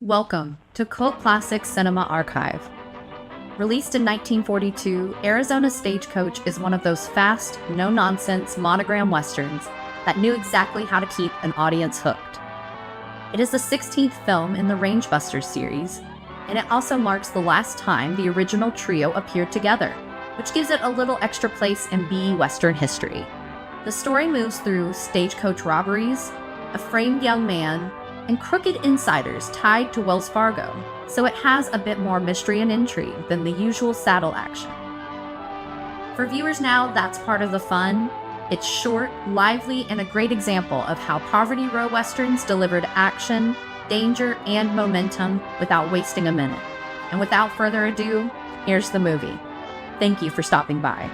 Welcome to Cult Classic Cinema Archive. Released in 1942, Arizona Stagecoach is one of those fast, no-nonsense monogram westerns that knew exactly how to keep an audience hooked. It is the 16th film in the Rangebusters series, and it also marks the last time the original trio appeared together, which gives it a little extra place in B Western history. The story moves through stagecoach robberies, a framed young man, and crooked insiders tied to Wells Fargo, so it has a bit more mystery and intrigue than the usual saddle action. For viewers now, that's part of the fun. It's short, lively, and a great example of how Poverty Row Westerns delivered action, danger, and momentum without wasting a minute. And without further ado, here's the movie. Thank you for stopping by.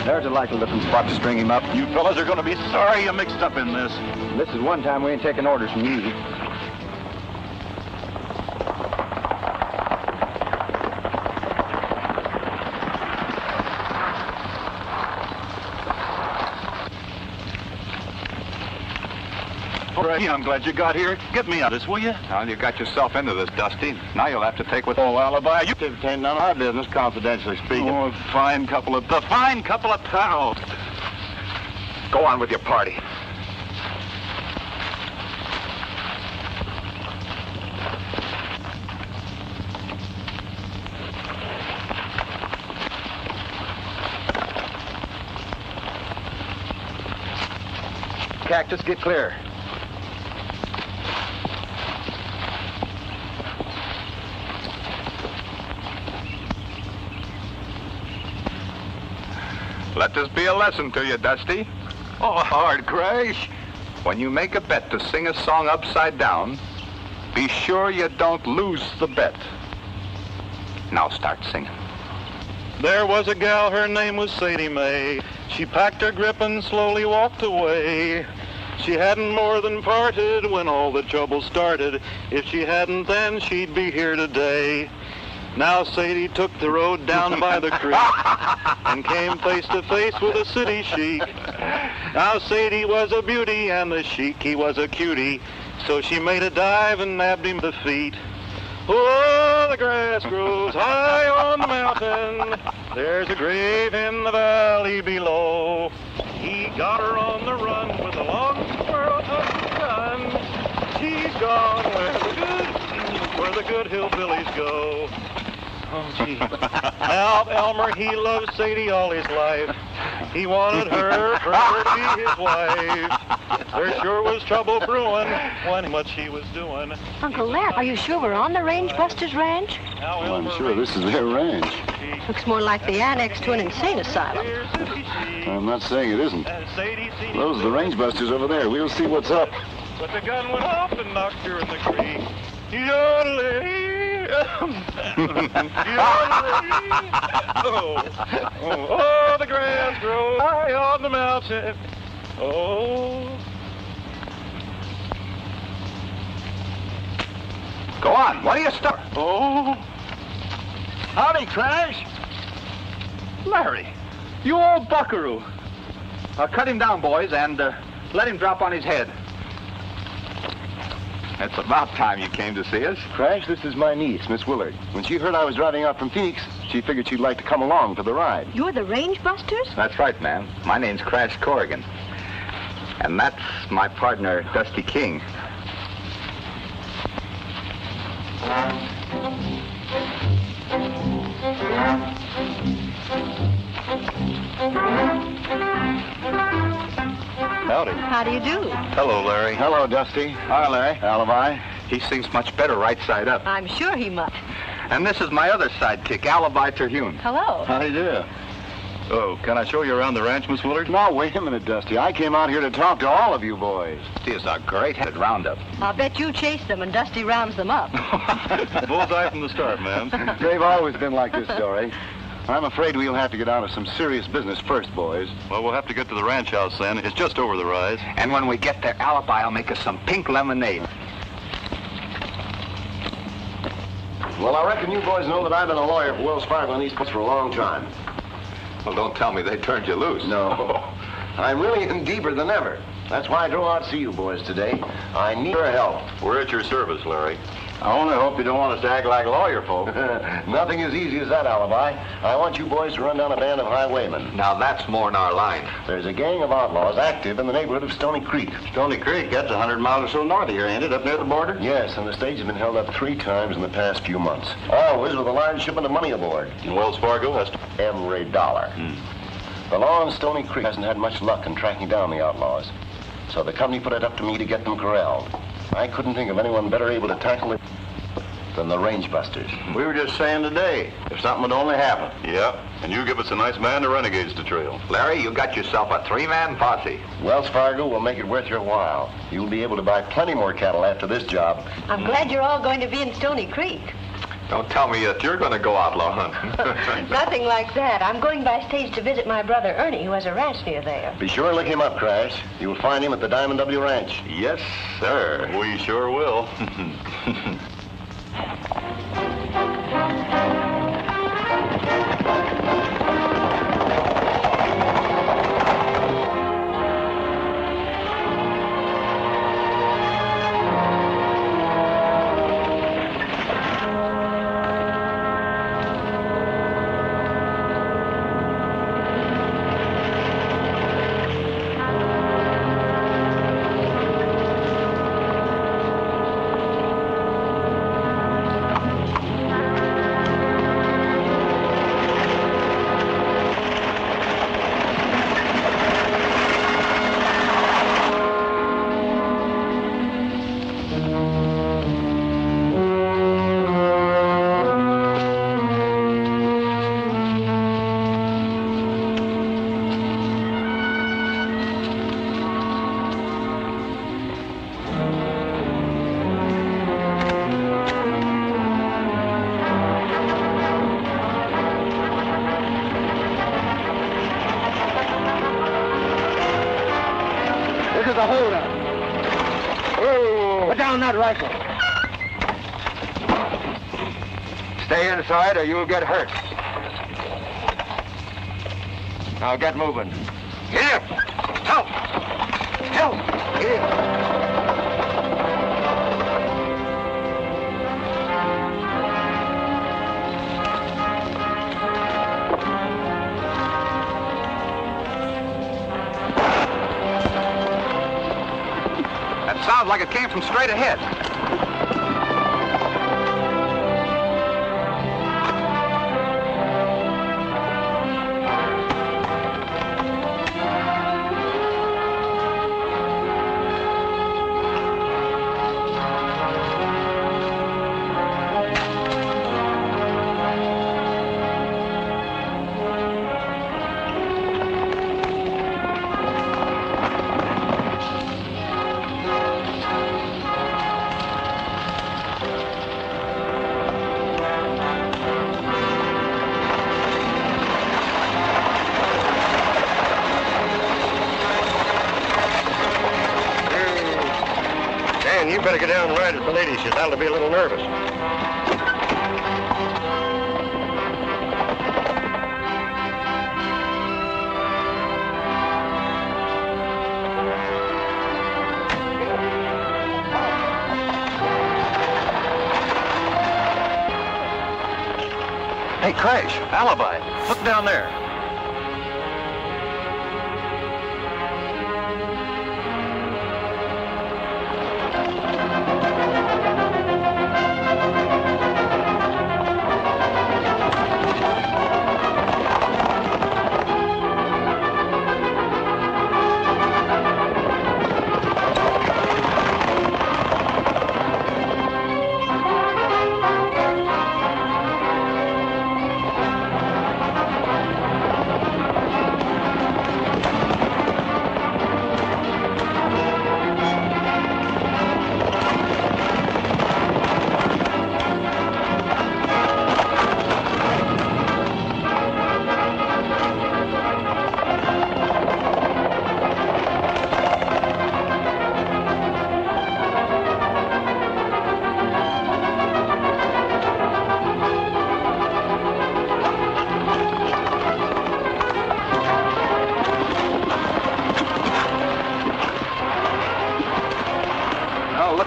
There's a likely looking spot to string him up. You fellas are going to be sorry you mixed up in this. This is one time we ain't taking orders from you. All right, I'm glad you got here. Get me out of this, will you? Well, you got yourself into this, Dusty. Now you'll have to take with... Oh, alibi. You Ain't none of our business, confidentially speaking. Oh, fine couple of pals. Go on with your party. Cactus, get clear. Let this be a lesson to you, Dusty. Oh, hard crash. When you make a bet to sing a song upside down, be sure you don't lose the bet. Now start singing. There was a gal, her name was Sadie Mae. She packed her grip and slowly walked away. She hadn't more than parted when all the trouble started. If she hadn't then, she'd be here today. Now Sadie took the road down by the creek and came face to face with a city chic. Now Sadie was a beauty and the chic, he was a cutie. So she made a dive and nabbed him the feet. Oh, the grass grows high on the mountain. There's a grave in the valley below. He got her on the run with a long squirrel gun. She's gone where the good hillbillies go. Oh, gee. Now, Elmer, he loved Sadie all his life. He wanted her for her to be his wife. There sure was trouble brewing when much he was doing. Uncle Larry, are you sure we're on the Rangebusters Ranch? Now, Well, I'm Elmer sure this is their ranch. Looks more like the annex to an insane asylum. I'm not saying it isn't. And Sadie seen him Those are the Rangebusters over there. We'll see what's up. but the gun went off and knocked her in the creek. Yodeling. Yodeling. Oh, the grass grows high on the mountain. Oh. Go on. What do you start? Oh. Howdy, Crash. Larry, you old buckaroo. Cut him down, boys, and let him drop on his head. It's about time you came to see us. Crash, this is my niece, Miss Willard. When she heard I was driving out from Phoenix, she figured she'd like to come along for the ride. You're the Rangebusters? That's right, ma'am. My name's Crash Corrigan. And that's my partner, Dusty King. Howdy. How do you do? Hello, Larry. Hello, Dusty. Hi, Larry. Alibi. He sings much better right side up. I'm sure he must. And this is my other sidekick, Alibi Terhune. Hello. How do you do? Oh, can I show you around the ranch, Miss Willard? Now, wait a minute, Dusty. I came out here to talk to all of you boys. He is a great-headed roundup. I'll bet you chase them and Dusty rounds them up. Bullseye from the start, ma'am. They've always been like this, Dory. I'm afraid we'll have to get on to some serious business first, boys. Well, we'll have to get to the ranch house then. It's just over the rise. And when we get there, Alibi will make us some pink lemonade. Well, I reckon you boys know that I've been a lawyer for Wells Fargo and these folks for a long time. Well, don't tell me they turned you loose. No. I'm really in deeper than ever. That's why I drove out to see you boys today. I need your help. We're at your service, Larry. I only hope you don't want us to act like lawyer folk. Nothing as easy as that, Alibi. I want you boys to run down a band of highwaymen. Now, that's more in our line. There's a gang of outlaws active in the neighborhood of Stony Creek. Stony Creek, that's 100 miles or so north of here, ain't it? Up near the border? Yes, and the stage has been held up 3 times in the past few months. Always with a large shipment of money aboard. And Wells Fargo has to... Every dollar. The law in Stony Creek hasn't had much luck in tracking down the outlaws. So the company put it up to me to get them corralled. I couldn't think of anyone better able to tackle it than the range busters. We were just saying today, if something would only happen. Yeah, and you give us a nice band of renegades to trail. Larry, you got yourself a 3-man posse. Wells Fargo will make it worth your while. You'll be able to buy plenty more cattle after this job. I'm glad you're all going to be in Stony Creek. Don't tell me that you're going to go outlaw hunting. Nothing like that. I'm going by stage to visit my brother Ernie, who has a ranch near there. Be sure and look him up, Crash. You'll find him at the Diamond W Ranch. Yes, sir. We sure will. This is a holdup. Put down that rifle. Stay inside or you'll get hurt. Now get moving. Here! Help! Help! Here! That sounds like it came from straight ahead. Dan, you better get down and ride with the ladies. She's bound to be a little nervous. Hey, Crash, Alibi, look down there.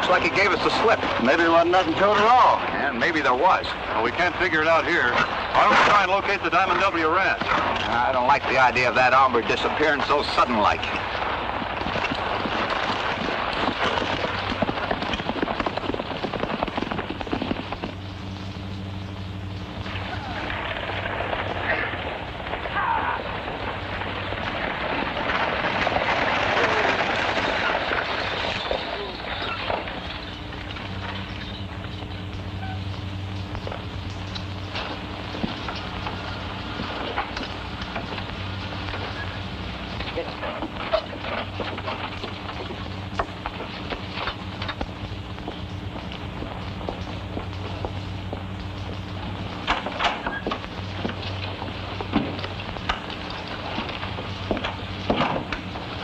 Looks like he gave us the slip. Maybe there wasn't nothing to it at all. And maybe there was. Well, we can't figure it out here. Why don't we try and locate the Diamond W ranch? I don't like the idea of that hombre disappearing so sudden-like.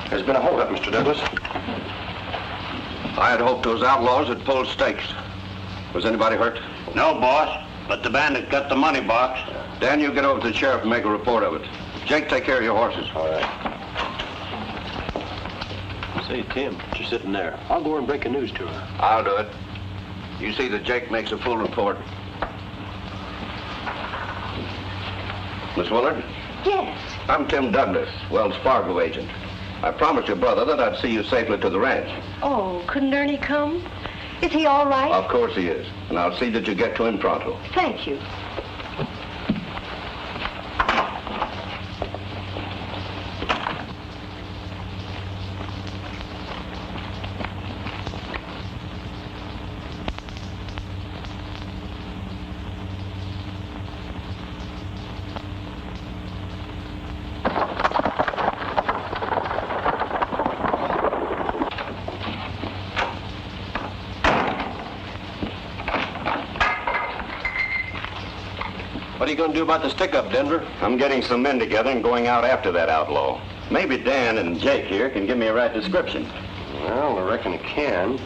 There's been a holdup, Mr. Douglas. I had hoped those outlaws had pulled stakes. Was anybody hurt? No, boss, but the bandit got the money box. Dan, you get over to the sheriff and make a report of it. Jake, take care of your horses. All right. Say, Tim, you're sitting there. I'll go over and break the news to her. I'll do it. You see that Jake makes a full report. Miss Willard? Yes. I'm Tim Douglas, Wells Fargo agent. I promised your brother that I'd see you safely to the ranch. Oh, couldn't Ernie come? Is he all right? Of course he is. And I'll see that you get to him pronto. Thank you. What are you going to do about the stick-up, Denver? I'm getting some men together and going out after that outlaw. Maybe Dan and Jake here can give me a right description. Well, I reckon it can.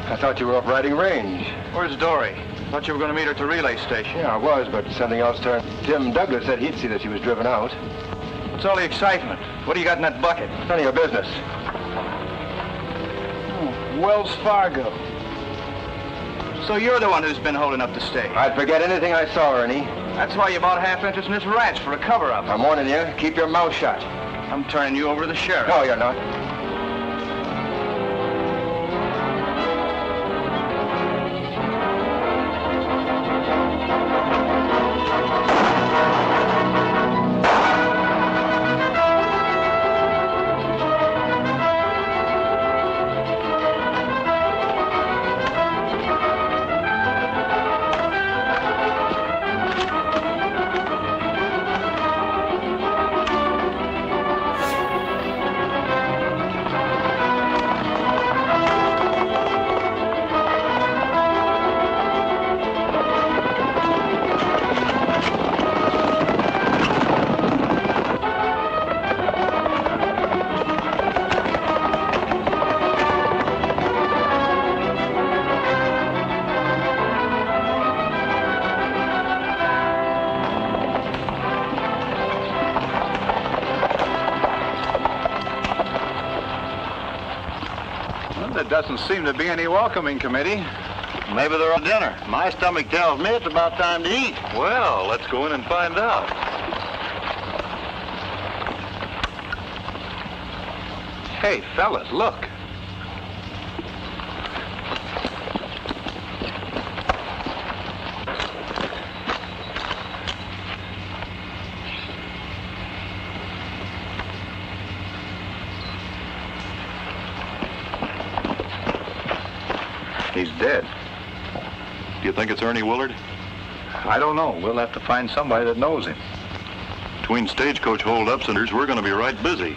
I thought you were off riding range. Where's Dory? Thought you were going to meet her at the relay station. Yeah, I was, but something else turned. Tim Douglas said he'd see that she was driven out. What's all the excitement? What do you got in that bucket? None of your business. Oh, Wells Fargo. So you're the one who's been holding up the stake. I'd forget anything I saw, Ernie. That's why you bought half interest in this ranch, for a cover-up. I'm warning you, keep your mouth shut. I'm turning you over to the sheriff. No, you're not. Doesn't seem to be any welcoming committee. Maybe they're on dinner. My stomach tells me it's about time to eat. Well, let's go in and find out. Hey, fellas, look. He's dead. Do you think it's Ernie Willard? I don't know. We'll have to find somebody that knows him. Between stagecoach holdups and we're going to be right busy.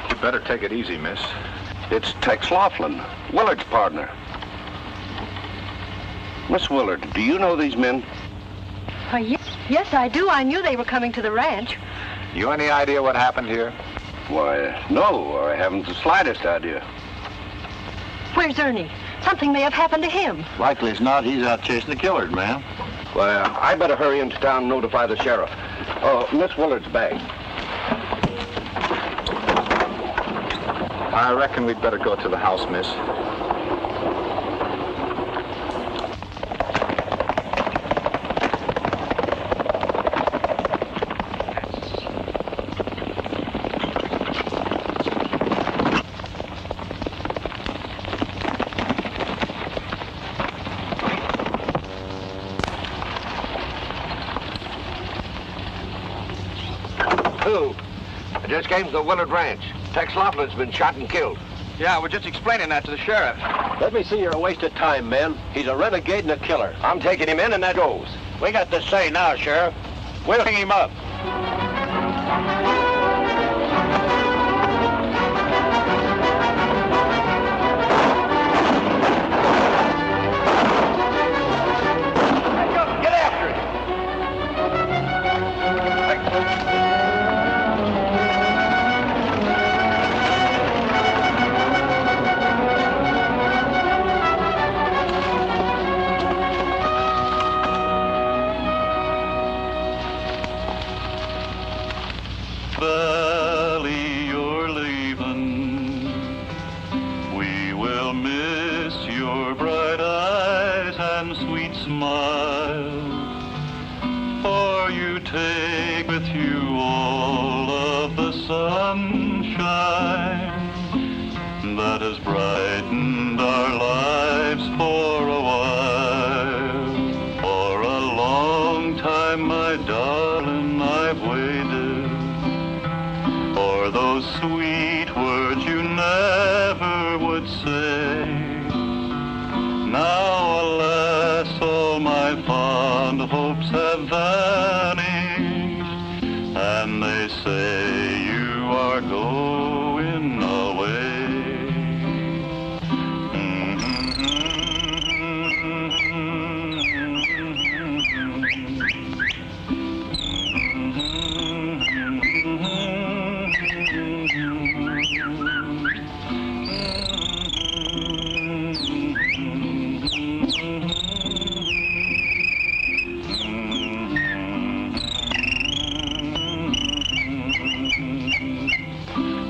You better take it easy, miss. It's Tex Laughlin, Willard's partner. Miss Willard, do you know these men? Yes, I do. I knew they were coming to the ranch. You any idea what happened here? Why, no, I haven't the slightest idea. Where's Ernie? Something may have happened to him. Likely as not, he's out chasing the killers, ma'am. Well, I better hurry into town and notify the sheriff. Oh, Miss Willard's bag. I reckon we'd better go to the house, miss. I just came to the Willard Ranch. Tex Laughlin's been shot and killed. Yeah, we're just explaining that to the sheriff. Let me see your waste of time, men. He's a renegade and a killer. I'm taking him in, and that goes. We got the say now, Sheriff. We'll hang him up. Get after it! Valley, you're leaving. We will miss your bright eyes and sweet smile. For you take with you all of the sunshine that has brightened our lives for a while. For a long time, my darling, I've waited for those sweet words you never would say. Now, alas, all my fond hopes have vanished, and they say you are going away.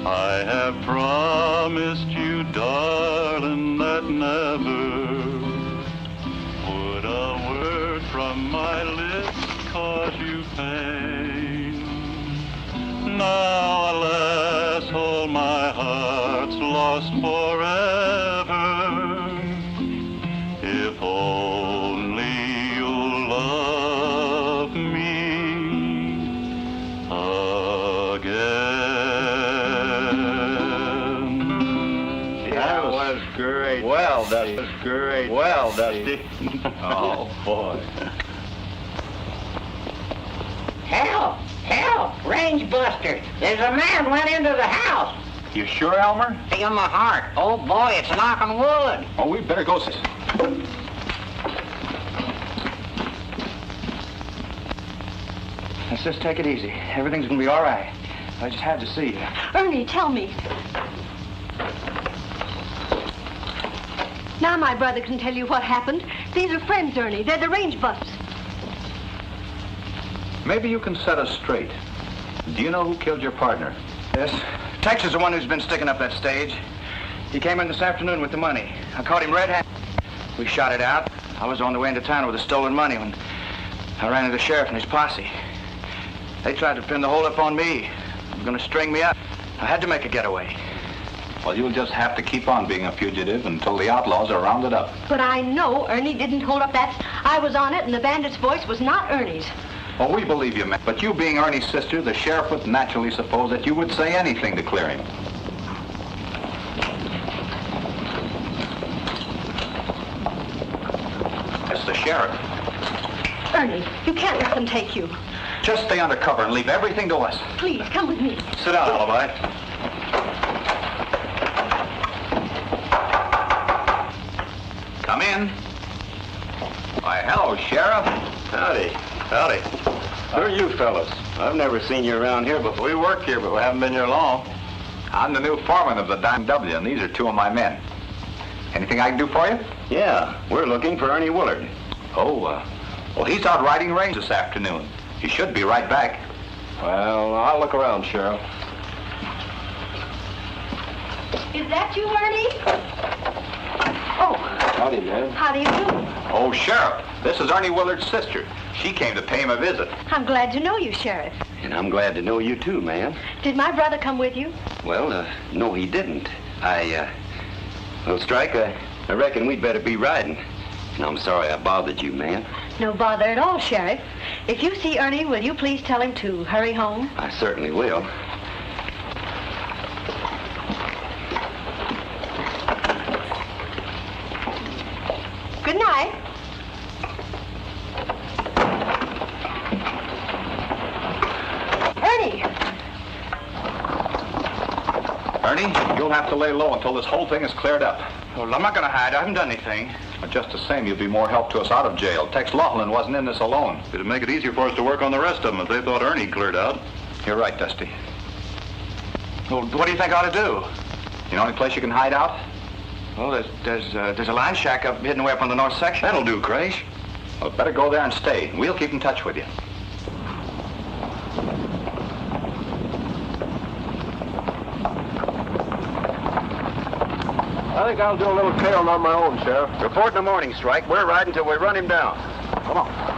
I have promised you, darling, that never would a word from my lips cause you pain. Now, alas, all my heart's lost forever. If only you'll love me again. That was great. Well, Dusty. That was great. Well, Dusty. Oh, boy. Help! Help! Range busters! There's a man went into the house. You sure, Elmer? Feel my heart. Oh boy, it's knocking wood. Oh, we better go. Let's just take it easy. Everything's gonna be all right. I just had to see you. Ernie, tell me. Now my brother can tell you what happened. These are friends, Ernie. They're the range busters. Maybe you can set us straight. Do you know who killed your partner? Yes. Tex is the one who's been sticking up that stage. He came in this afternoon with the money. I caught him red-handed. We shot it out. I was on the way into town with the stolen money when I ran into the sheriff and his posse. They tried to pin the holdup on me. They were going to string me up. I had to make a getaway. Well, you'll just have to keep on being a fugitive until the outlaws are rounded up. But I know Ernie didn't hold up that... I was on it, and the bandit's voice was not Ernie's. Well, we believe you, ma'am. But you being Ernie's sister, the sheriff would naturally suppose that you would say anything to clear him. That's the sheriff. Ernie, you can't let them take you. Just stay under cover and leave everything to us. Please, come with me. Sit down, Alibi. Come in. Why, hello, Sheriff. Howdy. Howdy. Who are you fellas? I've never seen you around here before. We work here, but we haven't been here long. I'm the new foreman of the Dime W, and these are two of my men. Anything I can do for you? Yeah, we're looking for Ernie Willard. Oh, well, he's out riding range this afternoon. He should be right back. Well, I'll look around, Sheriff. Is that you, Ernie? Oh. Howdy, man. How do you do? Oh, Sheriff, this is Ernie Willard's sister. She came to pay him a visit. I'm glad to know you, Sheriff. And I'm glad to know you too, ma'am. Did my brother come with you? Well, no, he didn't. Well, Strike, I reckon we'd better be riding. And I'm sorry I bothered you, ma'am. No bother at all, Sheriff. If you see Ernie, will you please tell him to hurry home? I certainly will. Good night. Ernie! Ernie, you'll have to lay low until this whole thing is cleared up. Well, I'm not going to hide. I haven't done anything. But just the same, you'll be more help to us out of jail. Tex Laughlin wasn't in this alone. It'd make it easier for us to work on the rest of them if they thought Ernie cleared out. You're right, Dusty. Well, what do you think I ought to do? You know any place you can hide out? Well, there's a line shack up hidden away up on the north section. That'll do, Crash. Well, better go there and stay. We'll keep in touch with you. I think I'll do a little tailing on my own, Sheriff. Report in the morning, Strike. We're riding till we run him down. Come on.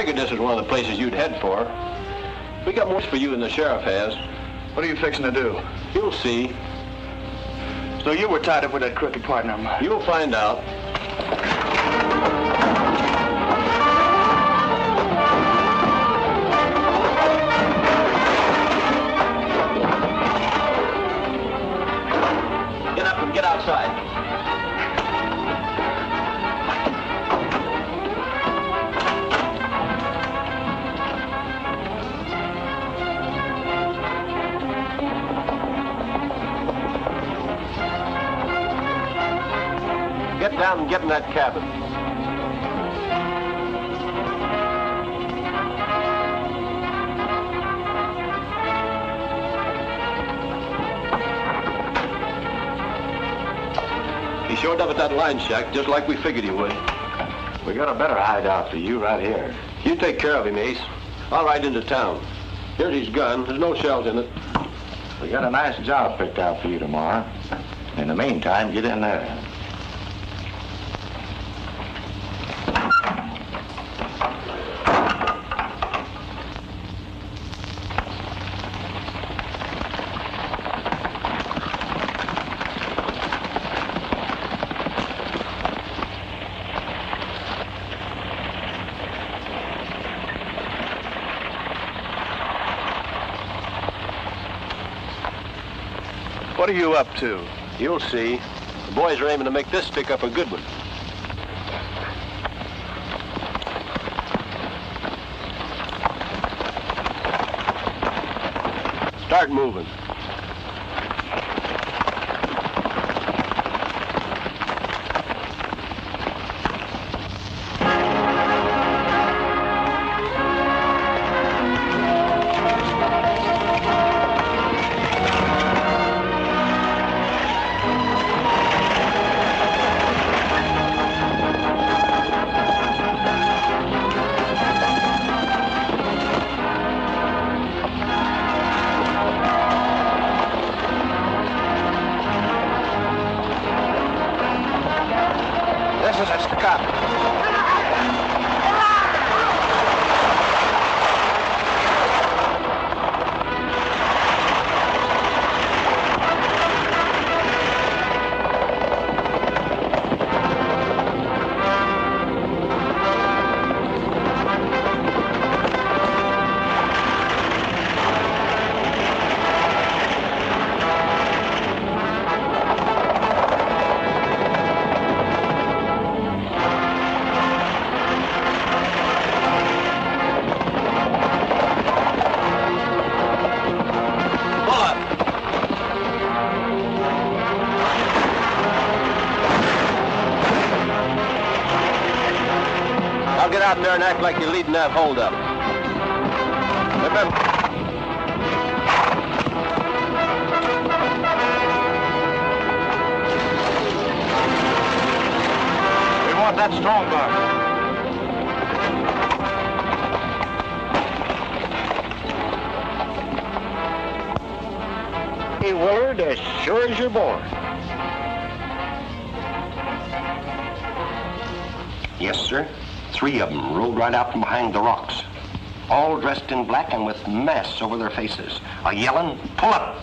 This is one of the places you'd head for. We got more for you than the sheriff has. What are you fixing to do? You'll see. So you were tied up with that crooked partner of mine. You'll find out. Get up and get outside. Get down and get in that cabin. He showed up at that line shack just like we figured he would. We got a better hideout for you right here. You take care of him, Ace. I'll ride into town. Here's his gun. There's no shells in it. We got a nice job picked out for you tomorrow. In the meantime, get in there. What are you up to? You'll see. The boys are aiming to make this stick up a good one. Start moving. Texas, that's the cop. Now get out there and act like you're leading that holdup. Remember. We want that strong box. Hey, Willard, as sure as you're born. Yes, sir. 3 of them rode right out from behind the rocks, all dressed in black and with masks over their faces, yelling, "Pull up!"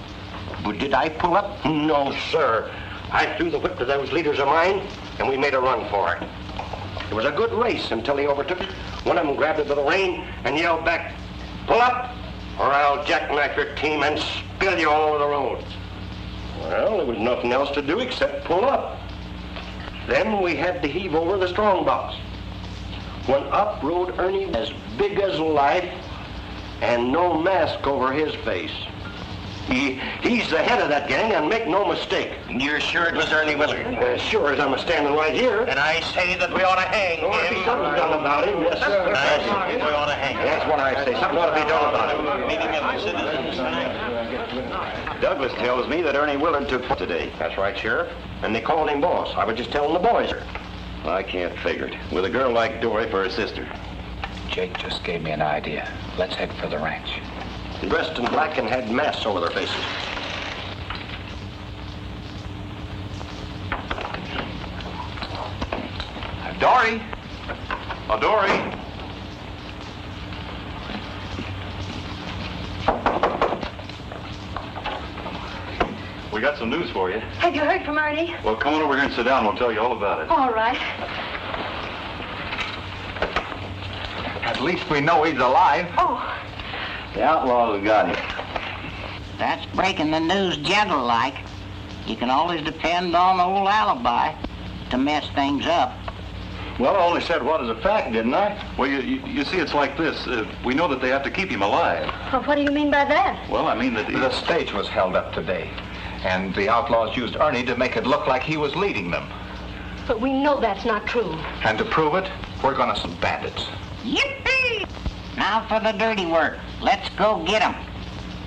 But did I pull up? No, sir. I threw the whip to those leaders of mine, and we made a run for it. It was a good race until he overtook it. One of them grabbed it by the rein and yelled back, "Pull up, or I'll jackknife your team and spill you all over the road." Well, there was nothing else to do except pull up. Then we had to heave over the strong box. When up rode Ernie as big as life and no mask over his face. He's the head of that gang, and make no mistake. You're sure it was Ernie Willard? As sure as I'm standing right here. And I say that we ought to hang him. Something done about him, yes, sir. I say we ought to hang him. That's what I say. Something ought to be done about him. Meeting of the citizens tonight. Douglas tells me that Ernie Willard took today. That's right, Sheriff. And they called him boss. I was just telling the boys. I can't figure it. With a girl like Dory for her sister. Jake just gave me an idea. Let's head for the ranch. Dressed in black and had masks over their faces. Dory! Oh, Dory! We got some news for you. Have you heard from Ernie? Well, come on over here and sit down. We'll tell you all about it. All right. At least we know he's alive. Oh, The outlaws have got him. That's breaking the news gentle-like. You can always depend on old alibi to mess things up. Well, I only said what is a fact, didn't I? Well, you see, it's like this. We know that they have to keep him alive. well, what do you mean by that? Well, I mean that... The stage was held up today, and the outlaws used Ernie to make it look like he was leading them. But we know that's not true. And to prove it, we're gonna some bandits. Yippee! Now for the dirty work. Let's go get 'em.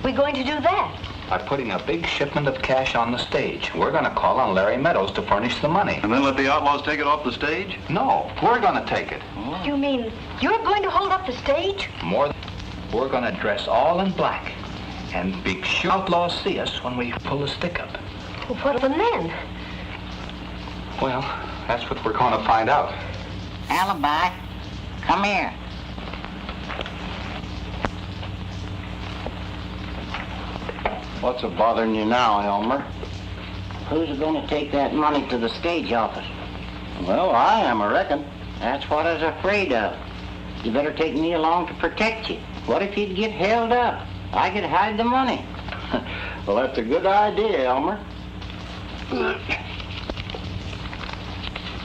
We're going to do that. By putting a big shipment of cash on the stage. We're gonna call on Larry Meadows to furnish the money. And then let the outlaws take it off the stage? No, we're gonna take it. You mean you're going to hold up the stage? More, we're gonna dress all in black and be sure outlaws see us when we pull the stick up. Well, what of the men? Well, that's what we're gonna find out. Alibi, come here. What's a bothering you now, Elmer? Who's going to take that money to the stage office? Well, I am, I reckon. That's what I was afraid of. You better take me along to protect you. What if you'd get held up? I could hide the money. Well, that's a good idea, Elmer.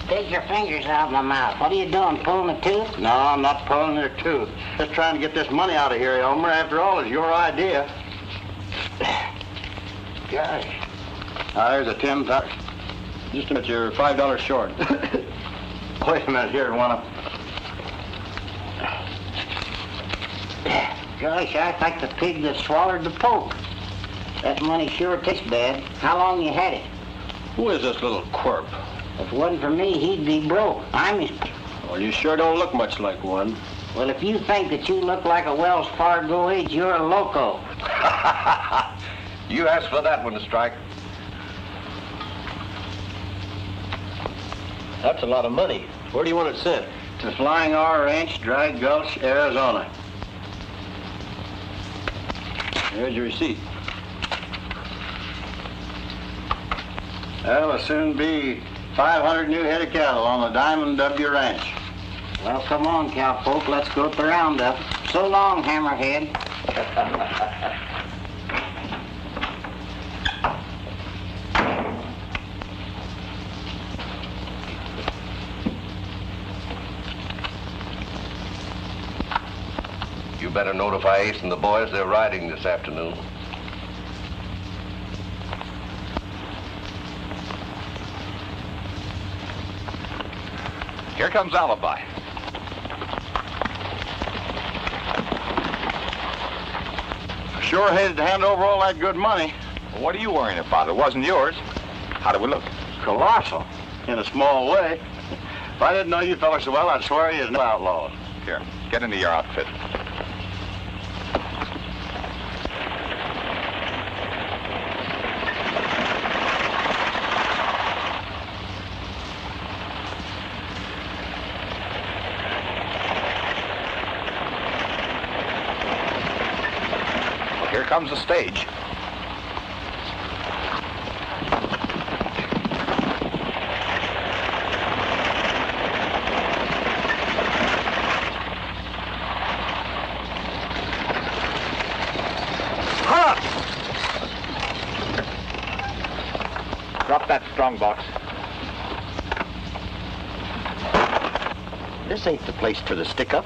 Take your fingers out of my mouth. What are you doing, pulling a tooth? No, I'm not pulling their tooth. Just trying to get this money out of here, Elmer. After all, it's your idea. Gosh. There's a $10. Just a minute, you're $5 short. Wait a minute here, wanna... Gosh, I like the pig that swallowed the poke. That money sure tastes bad. How long you had it? Who is this little quirp? If it wasn't for me, he'd be broke. I'm his... Well, you sure don't look much like one. Well, if you think that you look like a Wells Fargo age, you're a loco. You asked for that one, Strike. That's a lot of money. Where do you want it sent? To Flying R Ranch, Dry Gulch, Arizona. Here's your receipt. That'll soon be 500 new head of cattle on the Diamond W Ranch. Well, come on, cowpoke. Let's go to the roundup. So long, Hammerhead. You better notify Ace and the boys they're riding this afternoon. Here comes Alibi. Sure hated to hand over all that good money. Well, what are you worrying about? It wasn't yours. How do we look? Colossal, in a small way. If I didn't know you fellas so well, I'd swear you're no outlaws. Here, get into your outfit. Here comes the stage. Halt! Drop that strong box. This ain't the place for the stick-up.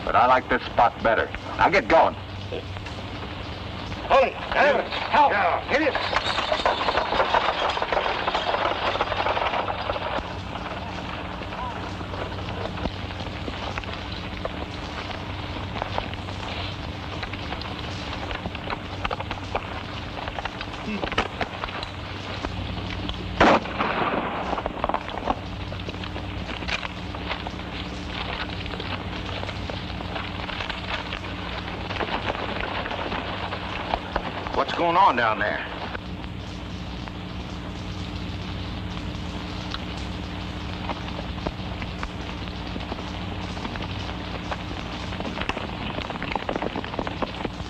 But I like this spot better. Now get going. Hold it! Help! Yeah. Hit it! What's going on down there?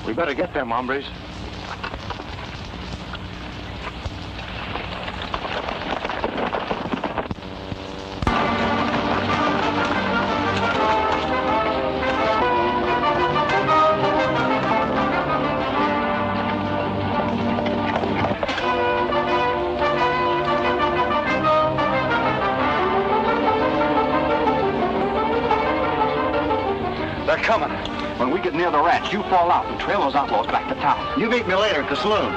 We better get them hombres. They're coming. When we get near the ranch, you fall out and trail those outlaws back to town. You meet me later at the saloon.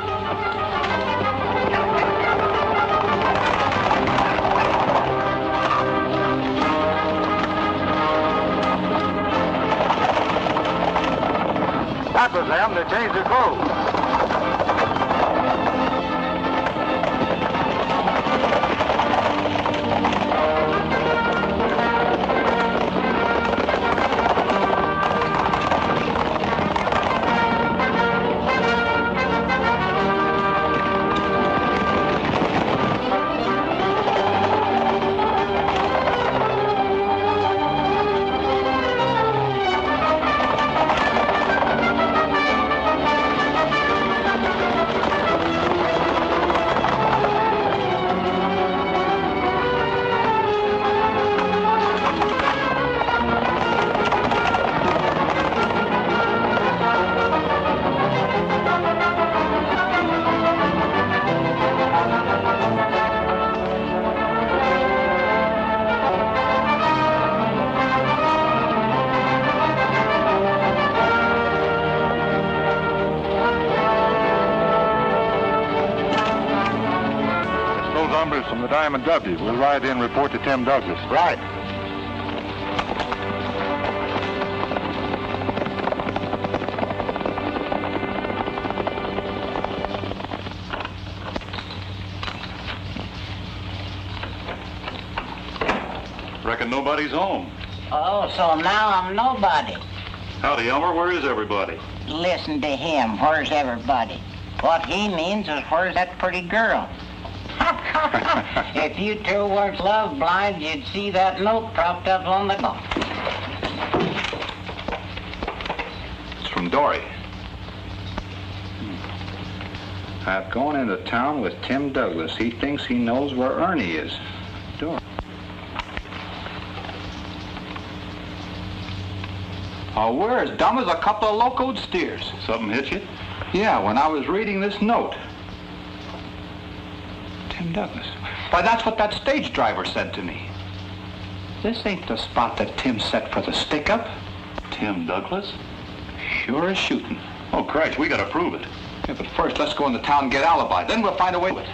That was them. They changed their clothes. From the Diamond W. We'll ride in and report to Tim Douglas. Right. Reckon nobody's home. Oh, so now I'm nobody. Howdy, Elmer. Where is everybody? Listen to him. Where's everybody? What he means is where's that pretty girl? If you two weren't love blind, you'd see that note propped up on the door. It's from Dory. I've gone into town with Tim Douglas. He thinks he knows where Ernie is. Dory. Oh, we're as dumb as a couple of locoed steers. Something hit you? Yeah, when I was reading this note. Tim Douglas. Why, that's what that stage driver said to me. This ain't the spot that Tim set for the stick-up. Tim Douglas? Sure as shooting. Oh, Christ, we gotta prove it. Yeah, but first, let's go into town and get alibi. Then we'll find a way to it.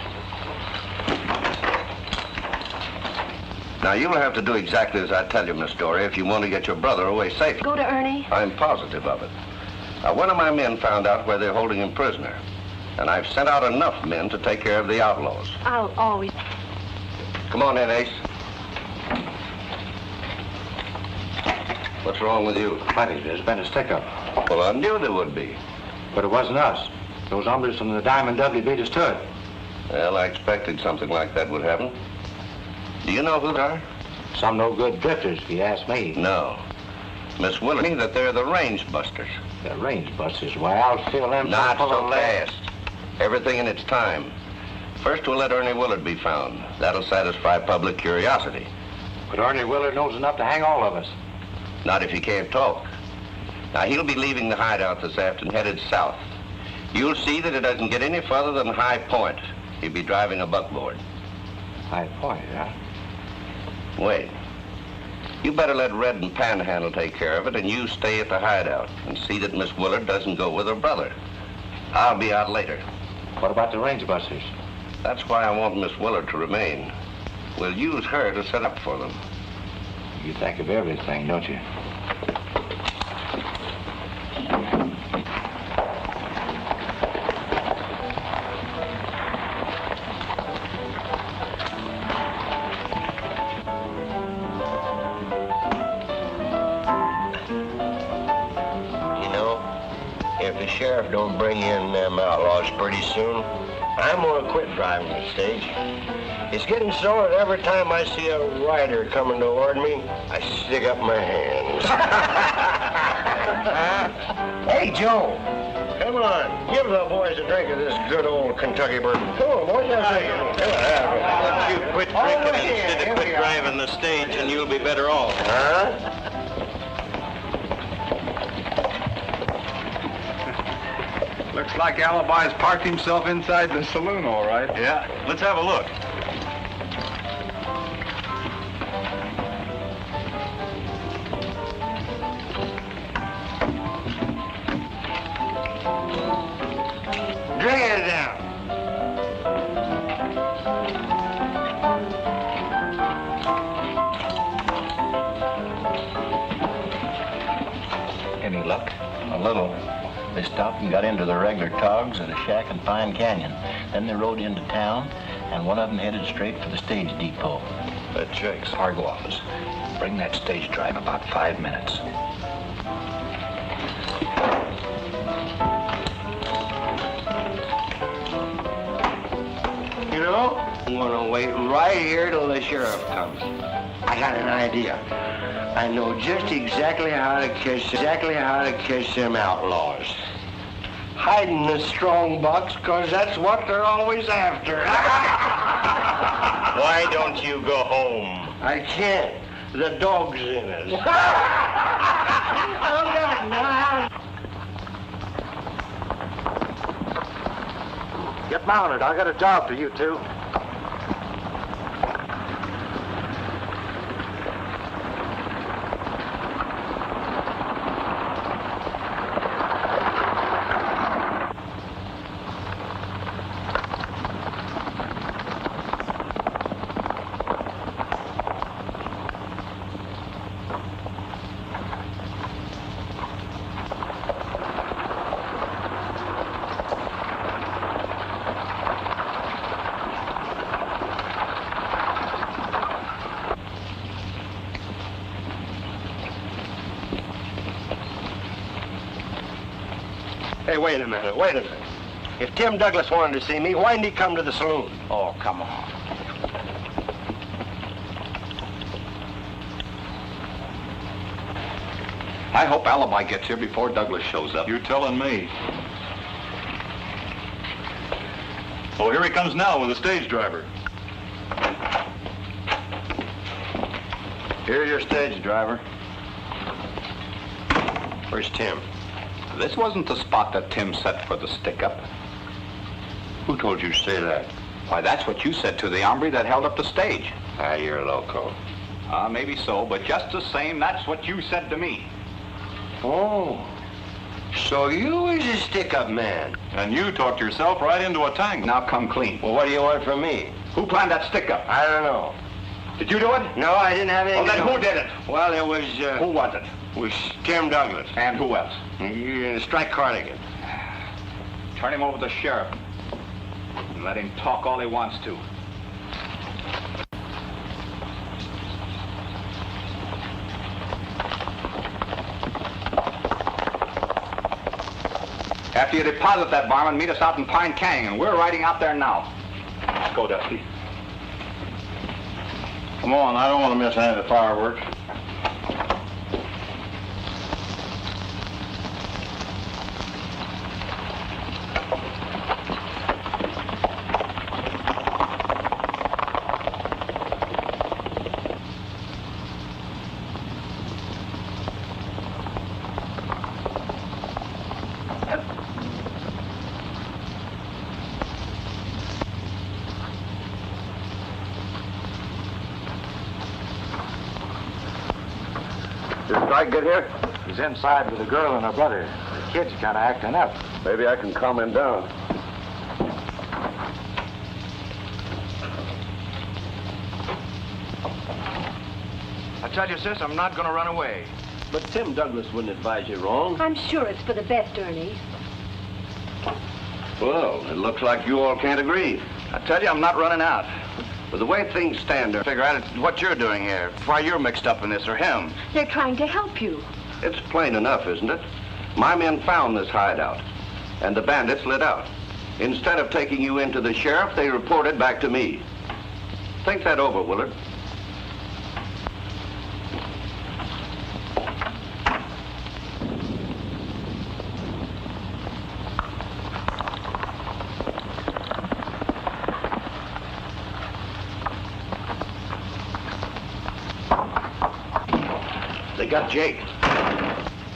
Now, you'll have to do exactly as I tell you, Miss Dory, if you want to get your brother away safely. Go to Ernie? I'm positive of it. Now, one of my men found out where they're holding him prisoner, and I've sent out enough men to take care of the outlaws. I'll always... Come on in, Ace. What's wrong with you? Plenty. There's been a stick-up. Well, I knew there would be. But it wasn't us. Those hombres from the Diamond Dudley beat us to it. Well, I expected something like that would happen. Do you know who they are? Some no-good drifters, if you ask me. No. Miss Willard, that they're the range busters. The range busters? Why, I'll fill them... Not so fast. Everything in its time. First, we'll let Ernie Willard be found. That'll satisfy public curiosity. But Ernie Willard knows enough to hang all of us. Not if he can't talk. Now, he'll be leaving the hideout this afternoon, headed south. You'll see that it doesn't get any further than High Point. He'll be driving a buckboard. High Point, huh? Wait. You better let Red and Panhandle take care of it, and you stay at the hideout and see that Miss Willard doesn't go with her brother. I'll be out later. What about the range busters? That's why I want Miss Willard to remain. We'll use her to set up for them. You think of everything, don't you? If the sheriff don't bring in them outlaws pretty soon, I'm gonna quit driving the stage. It's getting so that every time I see a rider coming toward me, I stick up my hands. Hey, Joe. Come on, give the boys a drink of this good old Kentucky bourbon. Come on, boys, Let you quit drinking instead of quit driving the stage, and you'll be better off. Huh? Looks like Alibi's parked himself inside the saloon, all right. Yeah, let's have a look. Drink it down. Any luck? A little. They stopped and got into the regular togs at a shack in Pine Canyon. Then they rode into town, and one of them headed straight for the stage depot. That checks. Cargo office. Bring that stage drive about 5 minutes. You know, I'm gonna wait right here till the sheriff comes. I got an idea. I know just exactly how to catch them outlaws. Hide in the strong box, 'cause that's what they're always after. Why don't you go home? I can't. The dog's in us. Oh, God, no. Get mounted. I got a job for you two. Hey, wait a minute. If Tim Douglas wanted to see me, why didn't he come to the saloon? Oh, come on. I hope Alibi gets here before Douglas shows up. You're telling me. Oh, here he comes now with the stage driver. Here's your stage driver. Where's Tim? This wasn't the spot that Tim set for the stick-up. Who told you to say that? Why, that's what you said to the hombre that held up the stage. Ah, you're loco. Maybe so, but just the same, that's what you said to me. Oh, so you was a stick-up man. And you talked yourself right into a tank. Now come clean. Well, what do you want from me? Who planned that stick-up? I don't know. Did you do it? No, I didn't have anything Well, then to do who did it? Well, it was, Who was it? was Tim Douglas. And who else? Strike Cardigan. Turn him over to the sheriff. And let him talk all he wants to. After you deposit that, barman, meet us out in Pine Canyon. We're riding out there now. Let's go, Dusty. Come on, I don't want to miss any of the fireworks. Did Strike get here? He's inside with a girl and her brother. The kid's kind of acting up. Maybe I can calm him down. I tell you, sis, I'm not going to run away. But Tim Douglas wouldn't advise you wrong. I'm sure it's for the best, Ernie. Well, it looks like you all can't agree. I tell you, I'm not running out. But the way things stand, I Figure out what you're doing here, why you're mixed up in this, or him. They're trying to help you. it's plain enough, isn't it? My men found this hideout, and the bandits lit out. Instead of taking you into the sheriff, they reported back to me. Think that over, Willard. They got Jake.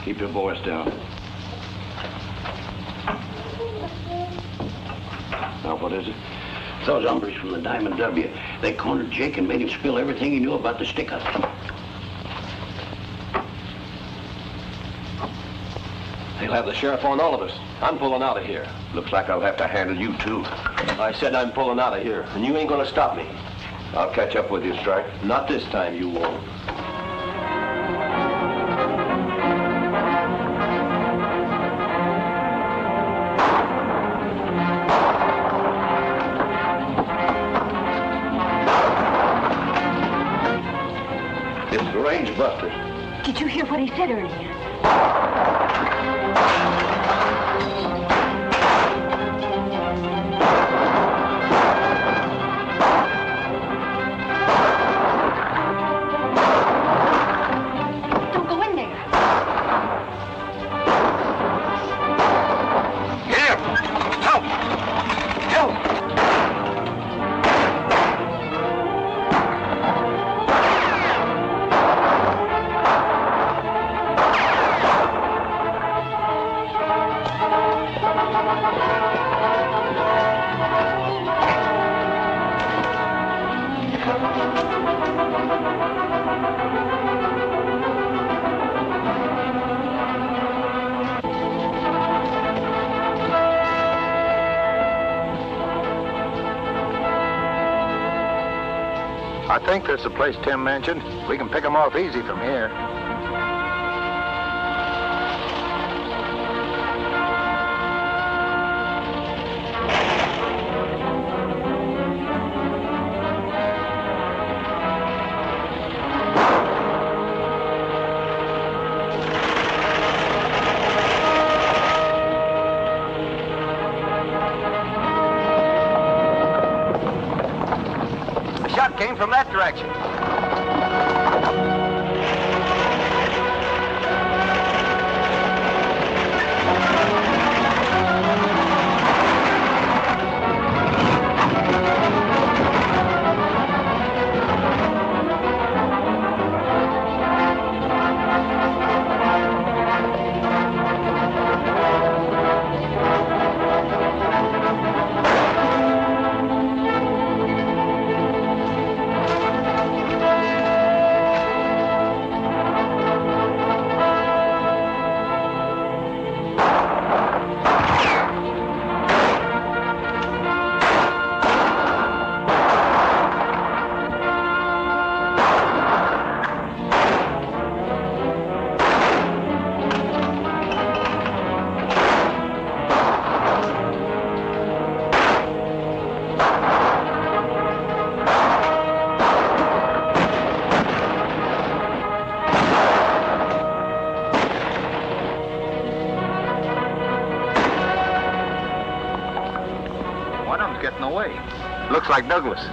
Keep your voice down. Now, what is it? Those hombres from the Diamond W. They cornered Jake and made him spill everything he knew about the stick-up. They'll have the sheriff on all of us. I'm pulling out of here. Looks like I'll have to handle you, too. I said I'm pulling out of here, and you ain't gonna stop me. I'll catch up with you, Strike. Not this time, you won't. It's the range busters. Did you hear what he said, Ernie? Don't go in there. Here! Help! Help! I think this is the place Tim mentioned. We can pick him off easy from here. It came from that direction. Getting away. Looks like Douglas.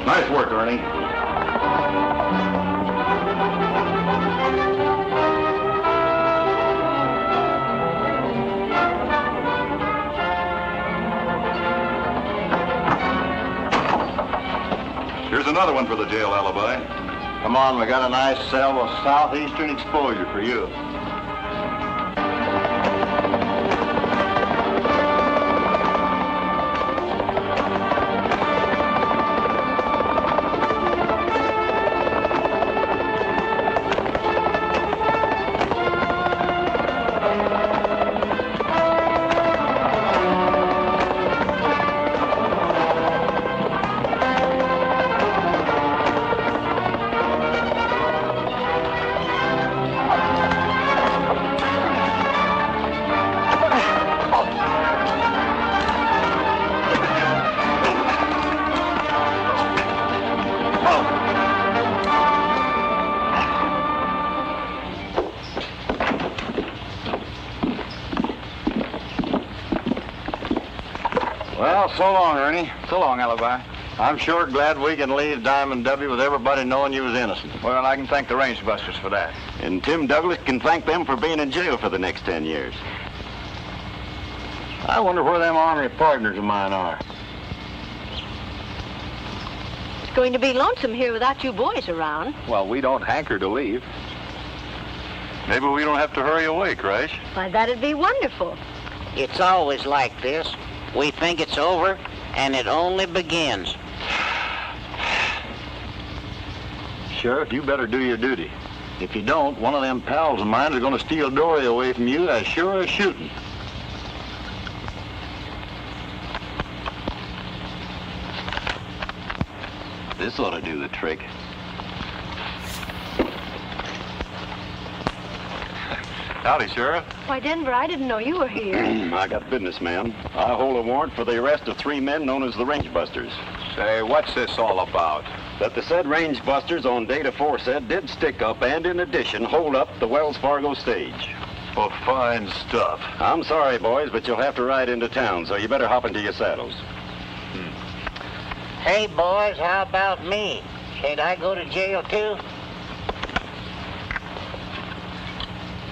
Nice work, Ernie. Here's another one for the jail alibi. Come on, we got a nice cell with southeastern exposure for you. Well, so long, Ernie. So long, Alibi. I'm sure glad we can leave Diamond W with everybody knowing you was innocent. Well, I can thank the range busters for that. And Tim Douglas can thank them for being in jail for the next 10 years. I wonder where them ornery partners of mine are. It's going to be lonesome here without you boys around. Well, we don't hanker to leave. Maybe we don't have to hurry away, Crash. Why, that'd be wonderful. It's always like this. We think it's over, and it only begins. Sheriff, you better do your duty. If you don't, one of them pals of mine is going to steal Dory away from you as sure as shooting. This ought to do the trick. Howdy, Sheriff. Why, Denver, I didn't know you were here. I got business, ma'am. I hold a warrant for the arrest of 3 men known as the Range Busters. Say, what's this all about? That the said Range Busters on date aforesaid did stick up and, in addition, hold up the Wells Fargo stage. Oh, fine stuff. I'm sorry, boys, but you'll have to ride into town, so you better hop into your saddles. Hey, boys, how about me? Can't I go to jail, too?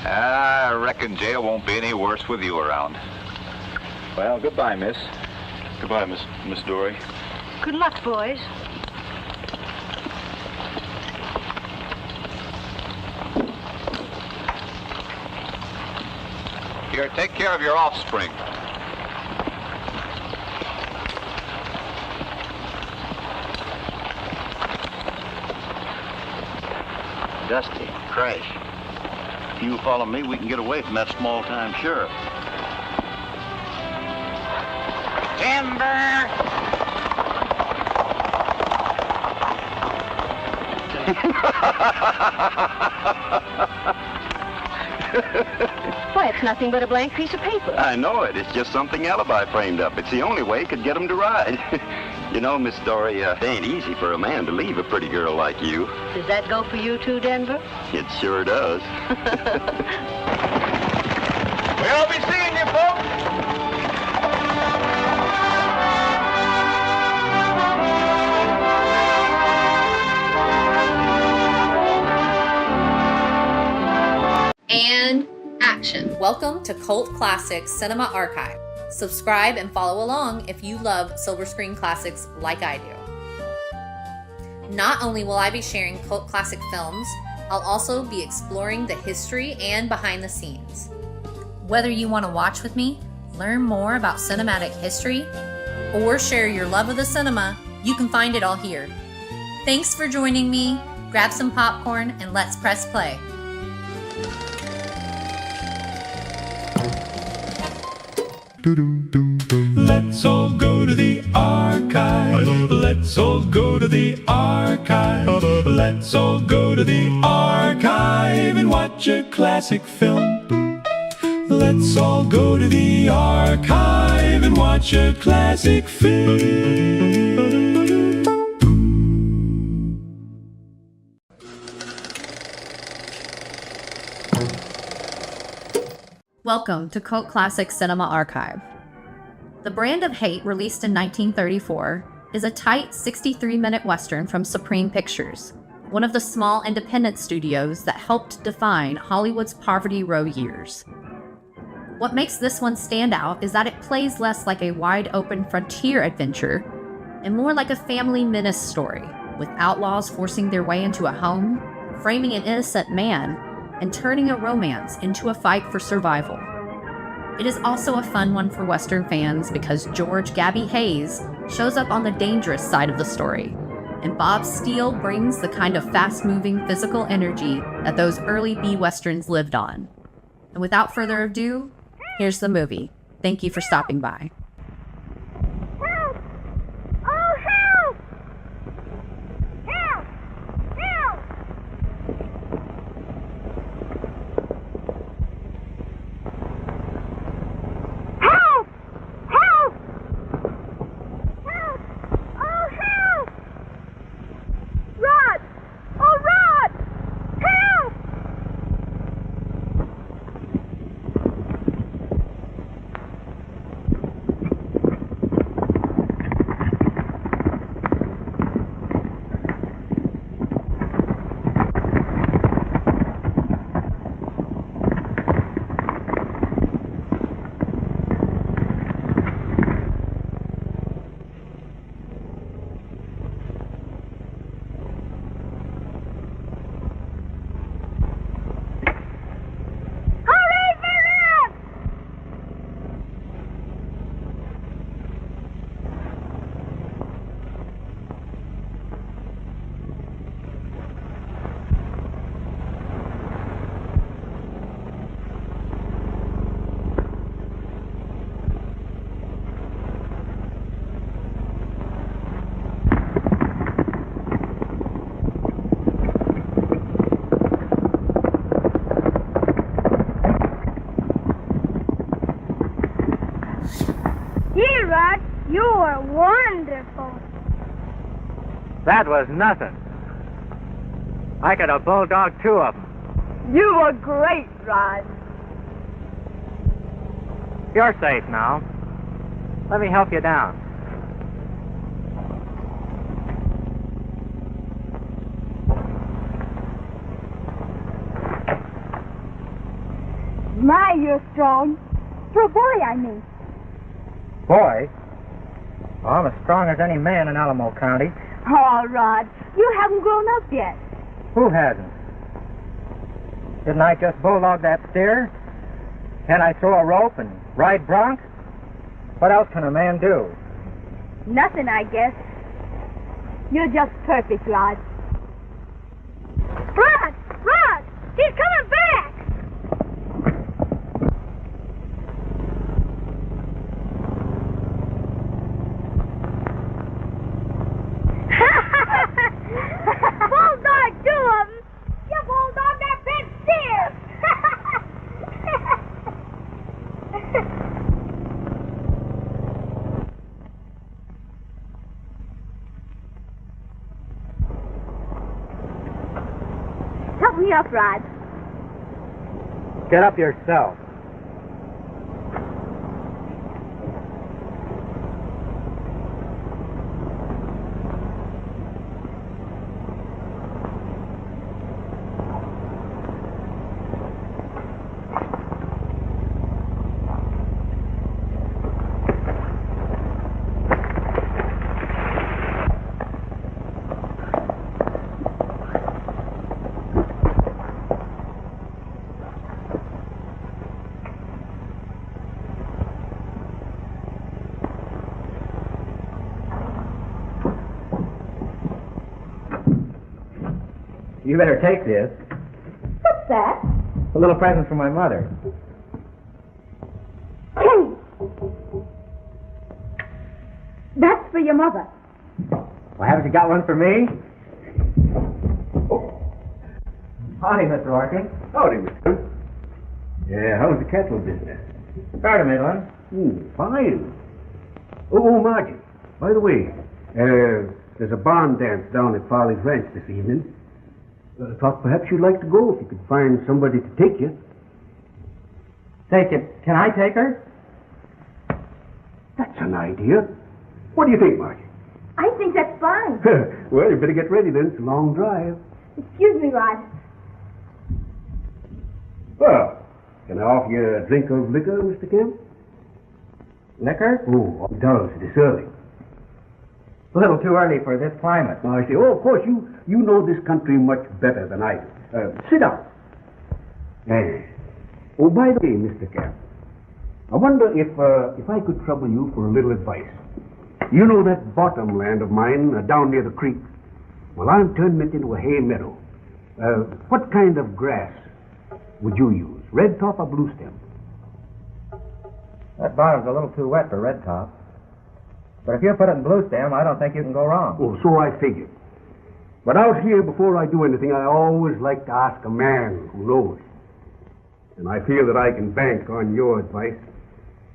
I reckon jail won't be any worse with you around. Well, goodbye, miss. Goodbye, Miss Dory. Good luck, boys. Here, take care of your offspring. Dusty, Crash. If you follow me, we can get away from that small-time sheriff. Timber! Why, it's nothing but a blank piece of paper. I know it. It's just something alibi framed up. It's the only way it could get him to ride. You know, Miss Story, it ain't easy for a man to leave a pretty girl like you. Does that go for you too, Denver? It sure does. We'll be seeing you, folks. And action. Welcome to Cult Classics Cinema Archive. Subscribe and follow along if you love silver screen classics like I do. Not only will I be sharing cult classic films, I'll also be exploring the history and behind the scenes. Whether you want to watch with me, learn more about cinematic history, or share your love of the cinema, you can find it all here. Thanks for joining me. Grab some popcorn and let's press play. Let's all go to the archive. Let's all go to the archive. Let's all go to the archive and watch a classic film. Let's all go to the archive and watch a classic film. Welcome to Cult Classics Cinema Archive. The Brand of Hate, released in 1934, is a tight 63-minute Western from Supreme Pictures, one of the small independent studios that helped define Hollywood's Poverty Row years. What makes this one stand out is that it plays less like a wide-open frontier adventure and more like a family menace story, with outlaws forcing their way into a home, framing an innocent man, and turning a romance into a fight for survival. It is also a fun one for Western fans because George "Gabby" Hayes shows up on the dangerous side of the story, and Bob Steele brings the kind of fast-moving physical energy that those early B-Westerns lived on. And without further ado, here's the movie. Thank you for stopping by. Help! Oh, help! Help! Help! Help! Help! Help! Oh, help! Rod! Oh, Rod! Help! Hurry, Philip! Gee, Rod, you were wonderful. That was nothing. I could have bulldogged two of them. You were great, Rod. You're safe now. Let me help you down. My, you're strong. For a boy, I mean. Boy, well, I'm as strong as any man in Alamo County. Oh, Rod, you haven't grown up yet. Who hasn't? Didn't I just bulldog that steer? Can I throw a rope and ride bronc? What else can a man do? Nothing, I guess. You're just perfect, Rod. Rod! Rod! He's coming back! Bulldog, two of them! You bulldog that big steer! Help me up, Rod. Get up yourself. You better take this. What's that? A little present from my mother. Hey! That's for your mother. Well, haven't you got one for me? Howdy, Mr. Orkin. Howdy, mister. Yeah, how's the cattle business? Fair to middling. Fine. Oh, Margie, by the way, there's a barn dance down at Farley's Ranch this evening. I thought perhaps you'd like to go if you could find somebody to take you. Take it. Can I take her? That's an idea. What do you think, Margie? I think that's fine. Well, you better get ready then. It's a long drive. Excuse me, Rod. Well, can I offer you a drink of liquor, Mr. Kemp? Liquor? Oh, indulge this early. A little too early for this climate. I see. Oh, of course, you know this country much better than I do. Sit down. Oh, by the way, Mr. Kemp, I wonder if I could trouble you for a little advice. You know that bottom land of mine down near the creek? Well, I'm turning it into a hay meadow. What kind of grass would you use? Red top or blue stem? That bottom's a little too wet for red top. But if you put it in blue stem, I don't think you can go wrong. Oh, so I figured. But out here, before I do anything, I always like to ask a man who knows. And I feel that I can bank on your advice.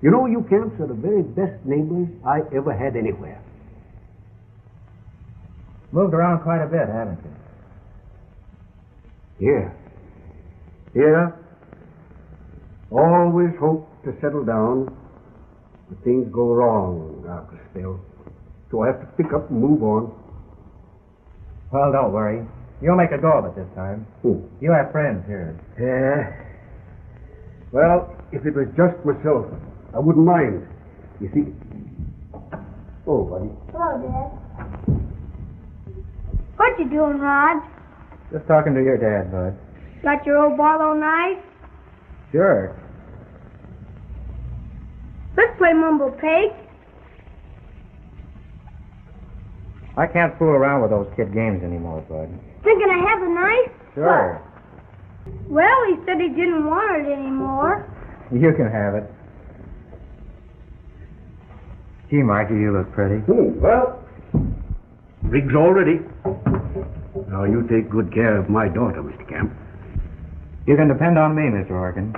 You know, you Camps are the very best neighbors I ever had anywhere. Moved around quite a bit, haven't you? Yeah. Yeah. Always hope to settle down, but things go wrong after a spell. So I have to pick up and move on. Well, don't worry. You'll make a go of it this time. You have friends here. Yeah. Well, if it was just myself, I wouldn't mind. You see... Oh, buddy. Hello, Dad. What you doing, Rod? Just talking to your dad, Bud. Got your old Barlow knife? Sure. Let's play Mumble Pig. I can't fool around with those kid games anymore, Bud. Thinking I have the knife? Sure. Well, he said he didn't want it anymore. You can have it. Gee, Margie, you look pretty. Well, rig's all ready. Now, you take good care of my daughter, Mr. Camp. You can depend on me, Mr. Orkin.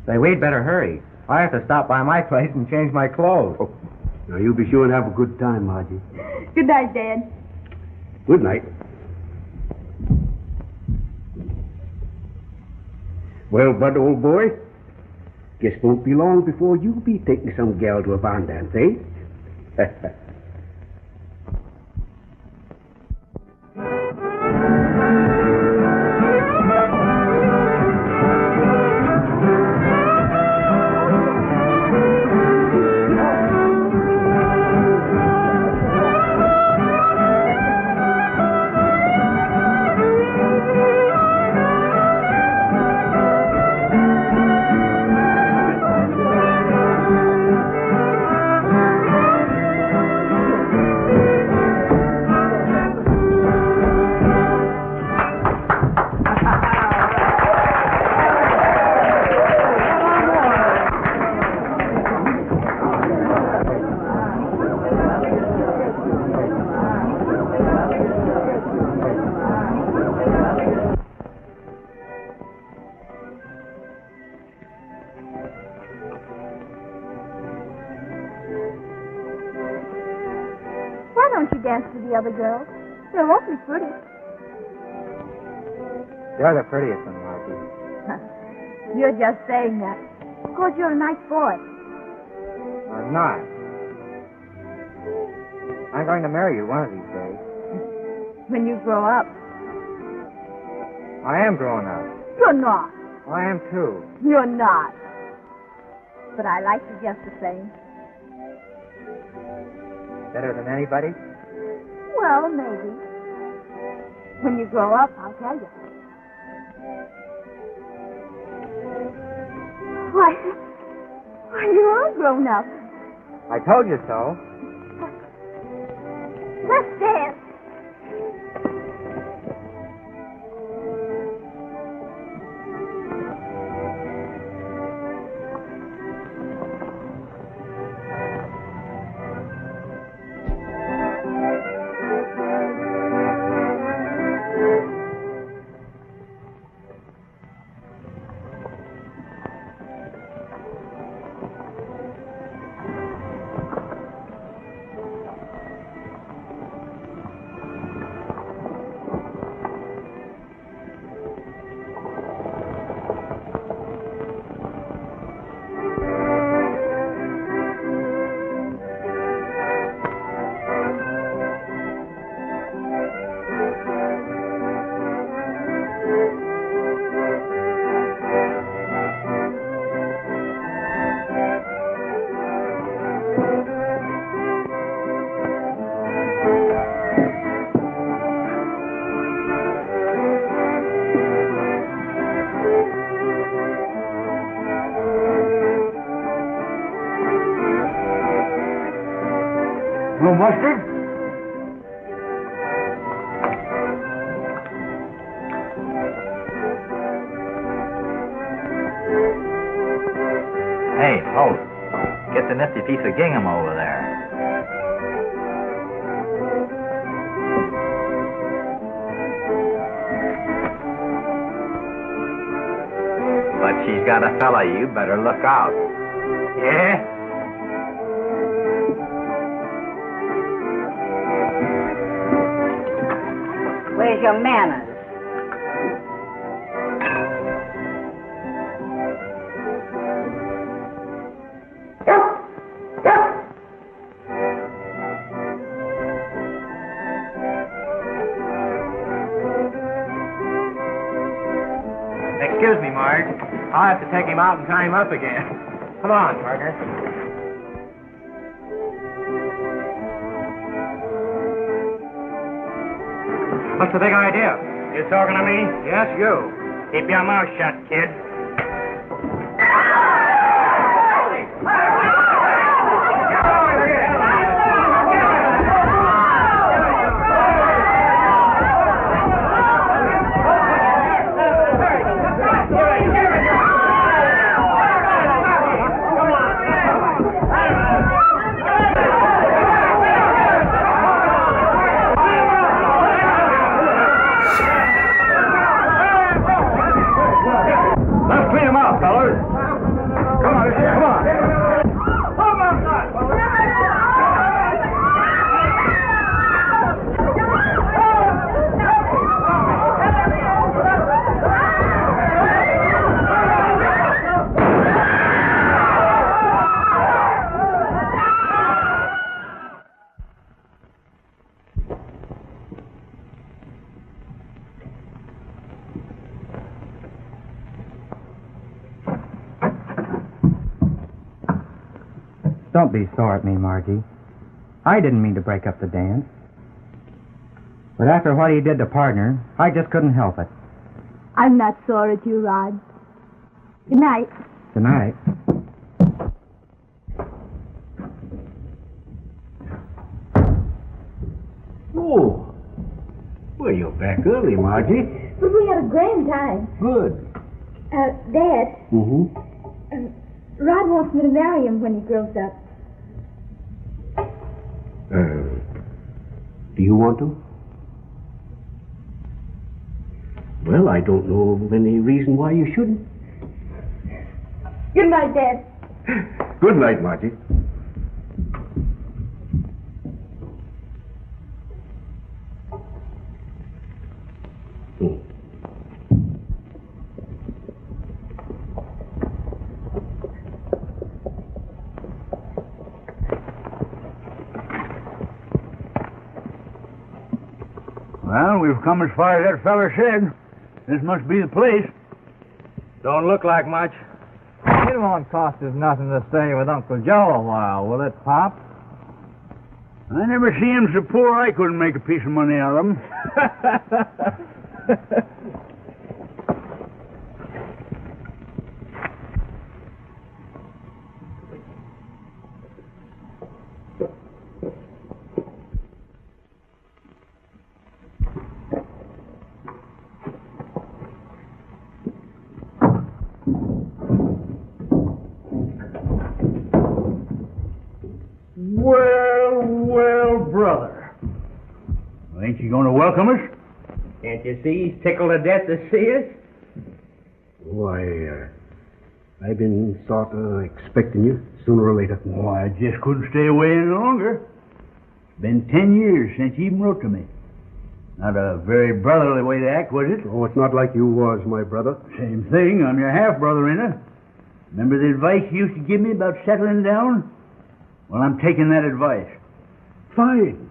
Say, we'd better hurry. I have to stop by my place and change my clothes. Oh. Now, you be sure and have a good time, Margie. Good night, Dad. Good night. Well, Bud, old boy, guess won't be long before you'll be taking some gal to a barn dance, eh? don't you dance with the other girls? They're awfully pretty. You're the prettiest one, Margie. You're just saying that because you're a nice boy. I'm not. I'm going to marry you one of these days. When you grow up. I am growing up. You're not. I am too. You're not. But I like you just the same. Better than anybody? Well, maybe. When you grow up, I'll tell you. Why, you're all grown up. I told you so. Let's dance. No mustard? Hey, hold. Get the nifty piece of gingham over there. But she's got a fella. You better look out. Yeah? Where's your manners? Excuse me, Marge. I'll have to take him out and tie him up again. Come on, partner. What's the big idea? You talking to me? Yes, you. Keep your mouth shut, kid. Don't be sore at me, Margie. I didn't mean to break up the dance. But after what he did to partner, I just couldn't help it. I'm not sore at you, Rod. Good night. Good night. Oh. Well, you're back early, Margie. But we had a grand time. Good. Dad, Mm-hmm. Rod wants me to marry him when he grows up. Do you want to? Well, I don't know of any reason why you shouldn't. Good night, Dad. Good night, Margie. Well, we've come as far as that feller said. This must be the place. Don't look like much. It won't cost us nothing to stay with Uncle Joe a while, will it, Pop? I never see him so poor I couldn't make a piece of money out of him. Well, brother. Well, ain't you going to welcome us? Can't you see he's tickled to death to see us? Why, I've been sort of expecting you sooner or later. Oh, I just couldn't stay away any longer. It's been 10 years since you even wrote to me. Not a very brotherly way to act, was it? Oh, it's not like you was my brother. Same thing. I'm your half-brother, ain't I? Remember the advice you used to give me about settling down? Well, I'm taking that advice. Fine.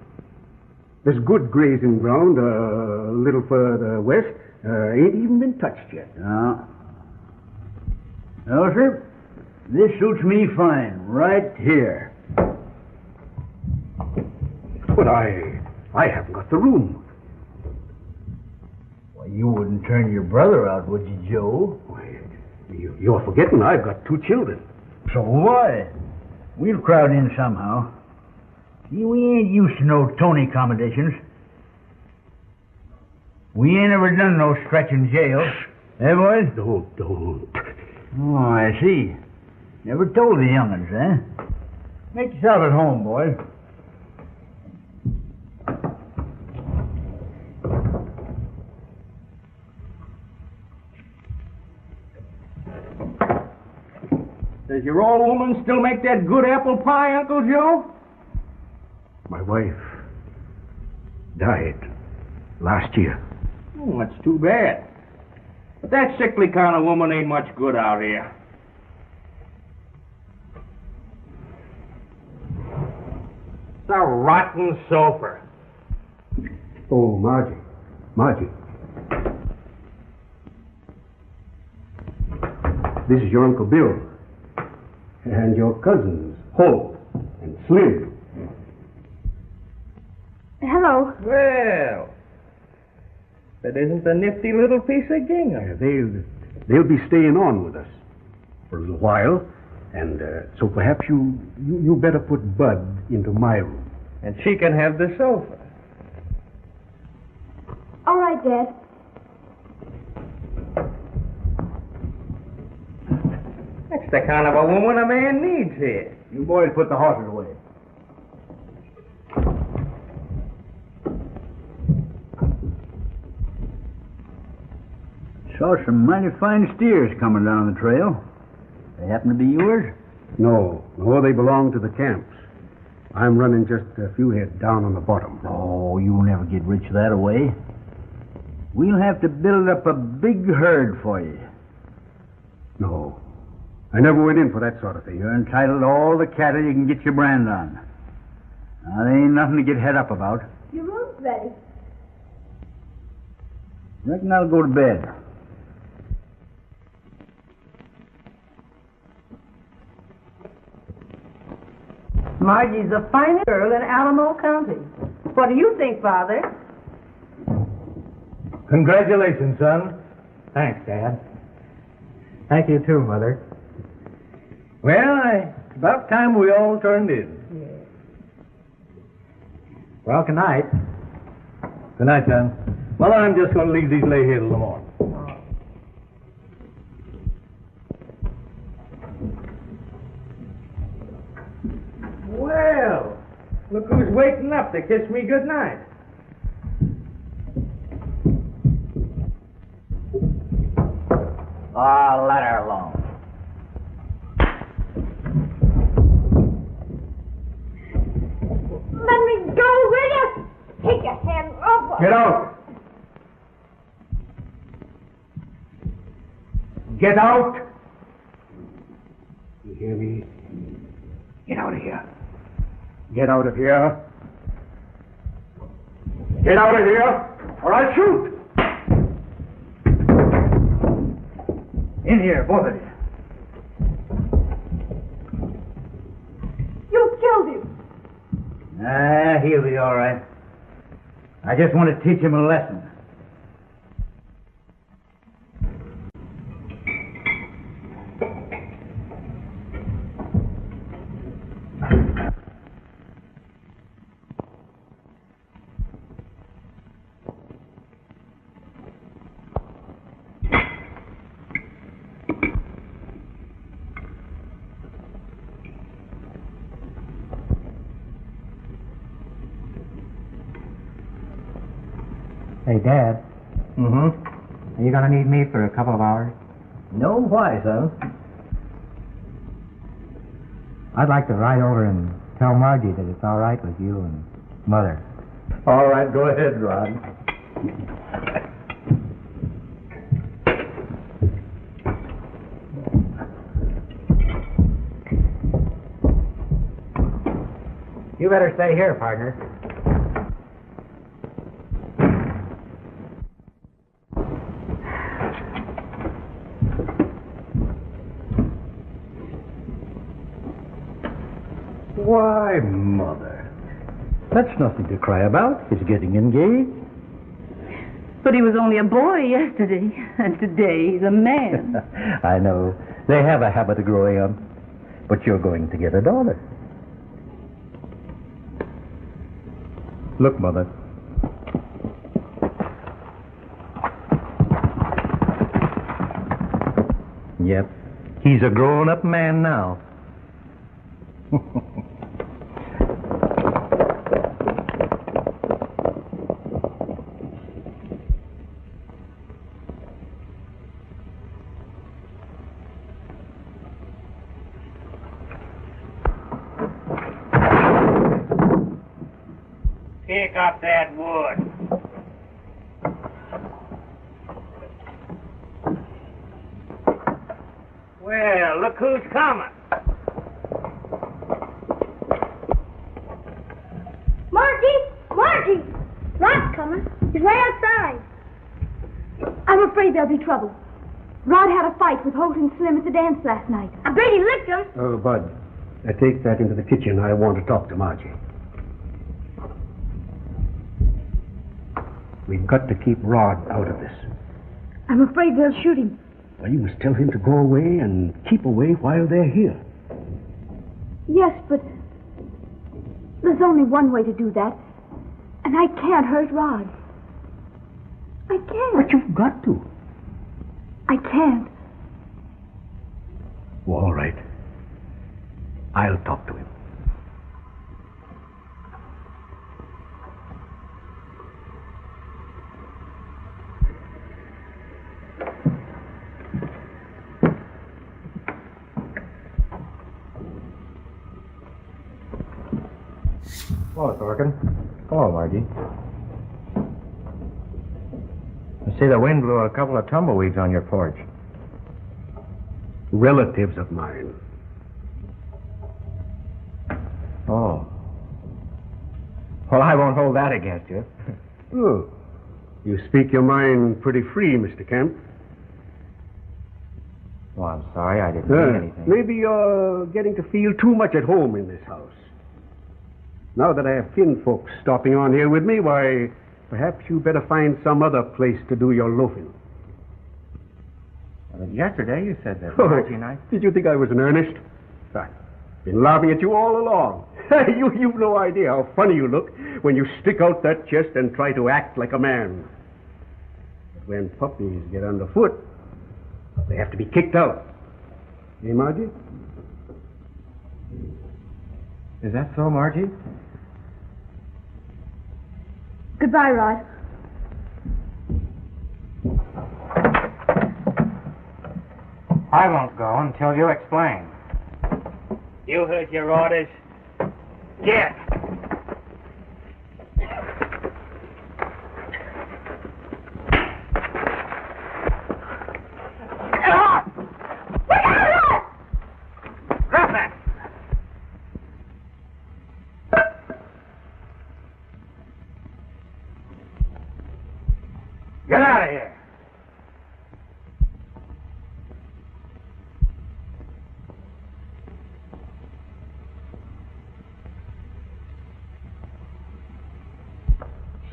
There's good grazing ground a little further west. Ain't even been touched yet. No. No, sir. This suits me fine. Right here. But I haven't got the room. Well, you wouldn't turn your brother out, would you, Joe? Why, you're forgetting I've got 2 children. So why? We'll crowd in somehow. See, we ain't used to no Tony accommodations. We ain't ever done no stretching jail. Eh, boys? Don't. Oh, I see. Never told the young'uns, eh? Make yourself at home, boys. Does your old woman still make that good apple pie, Uncle Joe? My wife died last year. Oh, that's too bad. But that sickly kind of woman ain't much good out here. It's a rotten sofa. Oh, Margie. This is your Uncle Bill. And your cousins, Holt and Slim. Hello. Well, that isn't a nifty little piece of gingham. They'll be staying on with us for a little while, and so perhaps you better put Bud into my room. And she can have the sofa. All right, Dad. That's the kind of a woman a man needs here. You boys put the horses away. Saw some mighty fine steers coming down the trail. They happen to be yours? No, they belong to the camps. I'm running just a few head down on the bottom. Oh, you'll never get rich that way. We'll have to build up a big herd for you. No, I never went in for that sort of thing. You're entitled to all the cattle you can get your brand on. Now, there ain't nothing to get head up about. Your room's ready. Reckon I'll go to bed. Margie's the finest girl in Alamo County. What do you think, Father? Congratulations, son. Thanks, Dad. Thank you, too, Mother. Well, it's about time we all turned in. Yes. Well, good night. Good night, son. Well, I'm just going to leave these lay here till the morning. Well, look who's waking up to kiss me good night. Oh, let her alone. Let me go, will you? Take your hands off her. Get out. Get out! You hear me? Get out of here. Get out of here. Get out of here, or I'll shoot! In here, both of you. You killed him. He'll be all right. I just want to teach him a lesson. Hey, Dad, Mm-hmm. are you going to need me for a couple of hours? No, why, son? I'd like to ride over and tell Margie that it's all right with you and Mother. All right, go ahead, Rod. You better stay here, partner. Why, Mother, that's nothing to cry about. He's getting engaged. But he was only a boy yesterday, and today he's a man. I know. They have a habit of growing up. But you're going to get a daughter. Look, Mother. Yep. He's a grown-up man now. Pick up that wood. Well, look who's coming. Margie! Rod's coming. He's right outside. I'm afraid there'll be trouble. Rod had a fight with Holt and Slim at the dance last night. I bet he licked him. Oh, Bud, take that into the kitchen. I want to talk to Margie. We've got to keep Rod out of this. I'm afraid they'll shoot him. Well, you must tell him to go away and keep away while they're here. Yes, but there's only one way to do that. And I can't hurt Rod. I can't. But you've got to. I can't. Well, all right. I'll talk to him. Hello, Thorkin. Hello, Margie. I see the wind blew a couple of tumbleweeds on your porch. Relatives of mine. Oh. Well, I won't hold that against you. Oh, you speak your mind pretty free, Mr. Kemp. Well, I'm sorry, I didn't mean anything. Maybe you're getting to feel too much at home in this house. Now that I have kinfolks stopping on here with me, why, perhaps you better find some other place to do your loafing. Well, yesterday you said that, Margie and I... Did you think I was in earnest? I've been laughing at you all along. You've no idea how funny you look when you stick out that chest and try to act like a man. But when puppies get underfoot, they have to be kicked out. Eh, Margie? Is that so, Margie? Goodbye, Rod. I won't go until you explain. You heard your orders. Get. Get out of here.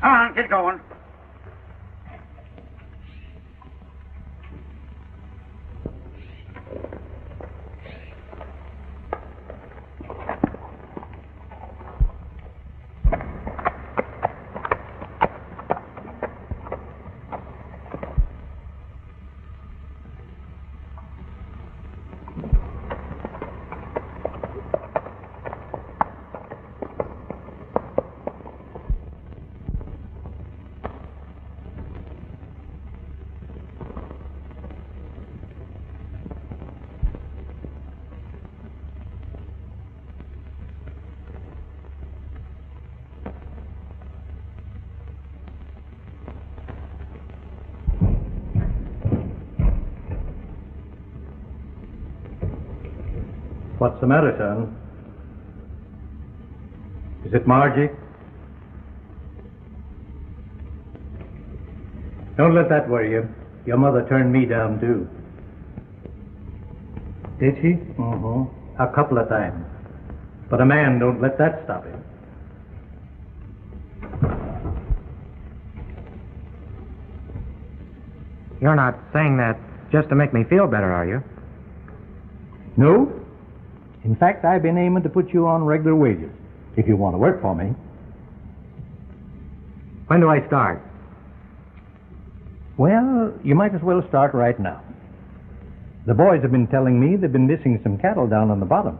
Come on, get going. What's the matter, son? Is it Margie? Don't let that worry you. Your mother turned me down, too. Did she? Mm-hmm. A couple of times. But a man don't let that stop him. You're not saying that just to make me feel better, are you? No. In fact, I've been aiming to put you on regular wages, if you want to work for me. When do I start? Well, you might as well start right now. The boys have been telling me they've been missing some cattle down on the bottom.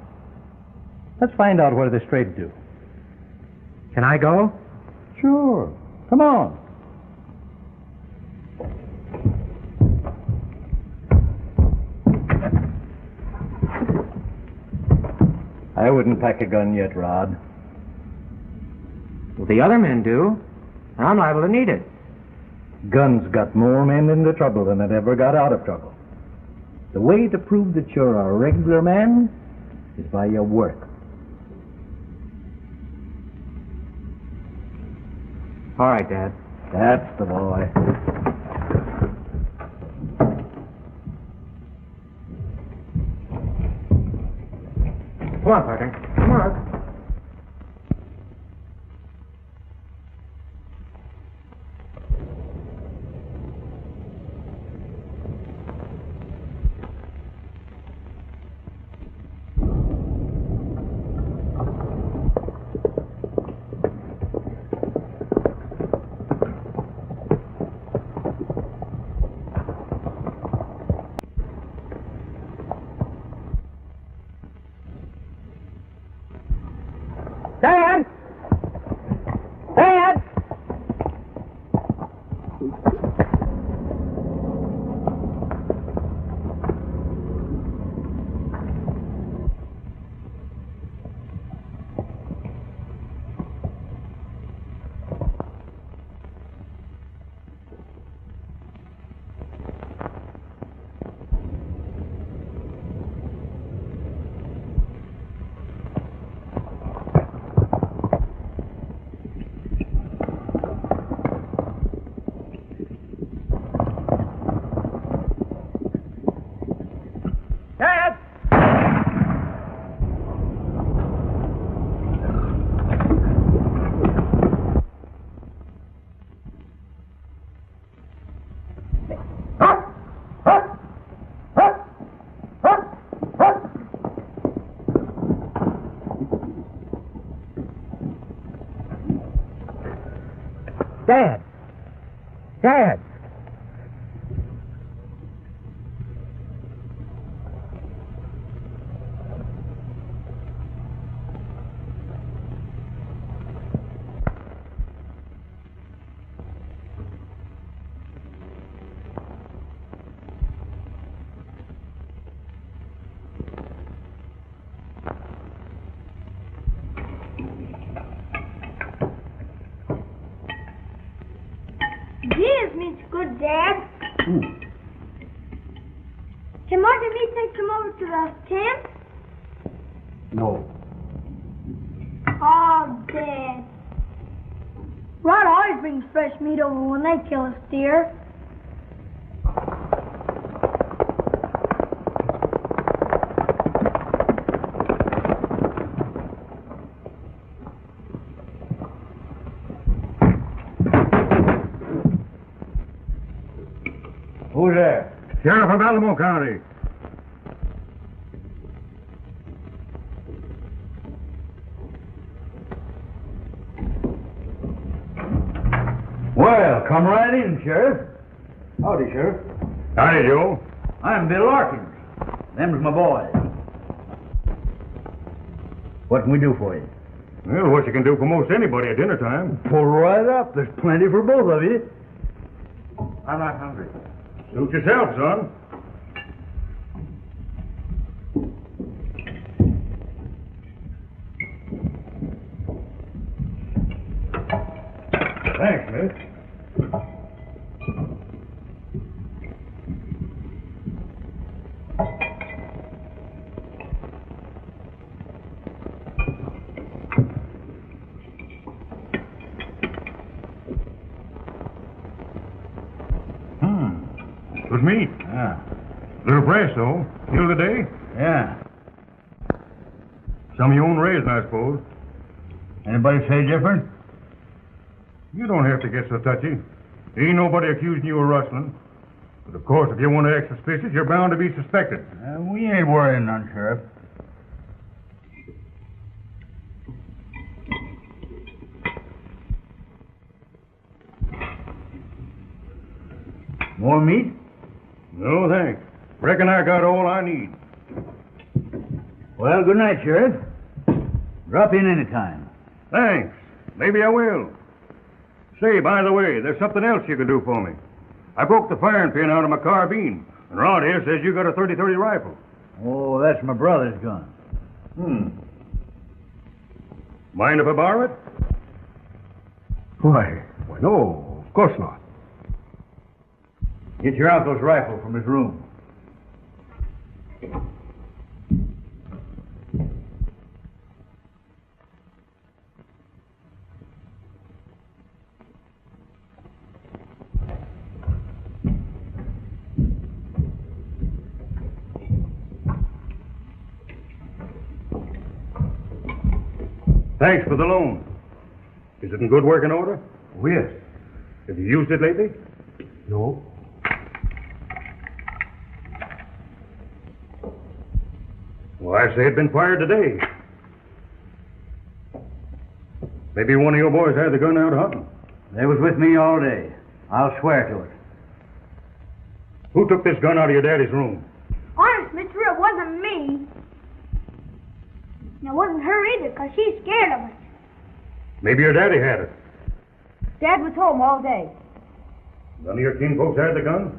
Let's find out where they're strayed to. Can I go? Sure. Come on. I wouldn't pack a gun yet, Rod. Well, the other men do, and I'm liable to need it. Guns got more men into trouble than it ever got out of trouble. The way to prove that you're a regular man is by your work. All right, Dad. That's the boy. Come on, partner. Come on. Dad! Dad! Dad! Dad! Gives means good, Dad. Can Mark and me take them over to the camp? No. Oh, Dad. Rod always brings fresh meat over when they kill a steer. Who's there? Sheriff of Alamo County. Well, come right in, Sheriff. Howdy, Sheriff. Howdy, Joe. I'm Bill Larkins. Them's my boys. What can we do for you? Well, what you can do for most anybody at dinner time. Pull right up. There's plenty for both of you. I'm not hungry. Suit yourself, son. Thanks, miss. Good meat. Yeah. Little fresh, though. Hill today? Yeah. Some of your own raising, I suppose. Anybody say different? You don't have to get so touchy. Ain't nobody accusing you of rustling. But of course, if you want to act suspicious, you're bound to be suspected. We ain't worrying none, Sheriff. More meat? No, thanks. Reckon I got all I need. Well, good night, Sheriff. Drop in any time. Thanks. Maybe I will. Say, by the way, there's something else you can do for me. I broke the firing pin out of my carbine, and Rod here says you got a 30-30 rifle. Oh, that's my brother's gun. Mind if I borrow it? Why, no, of course not. Get your uncle's rifle from his room. Thanks for the loan. Is it in good working order? Oh, yes. Have you used it lately? No. Well, I say it'd been fired today. Maybe one of your boys had the gun out hunting. They was with me all day. I'll swear to it. Who took this gun out of your daddy's room? Honest, mister, it wasn't me. And it wasn't her either, 'cause she's scared of us. Maybe your daddy had it. Dad was home all day. None of your kinfolks had the gun?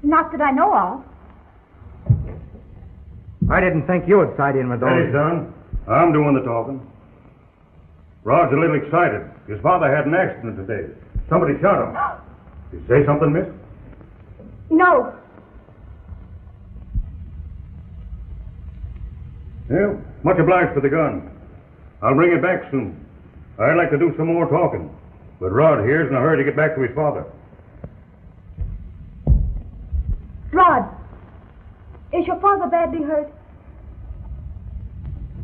Not that I know of. I didn't think you would side in with those. Hey, son. I'm doing the talking. Rod's a little excited. His father had an accident today. Somebody shot him. Did you say something, miss? No. Well, much obliged for the gun. I'll bring it back soon. I'd like to do some more talking. But Rod here's in a hurry to get back to his father. Rod, is your father badly hurt?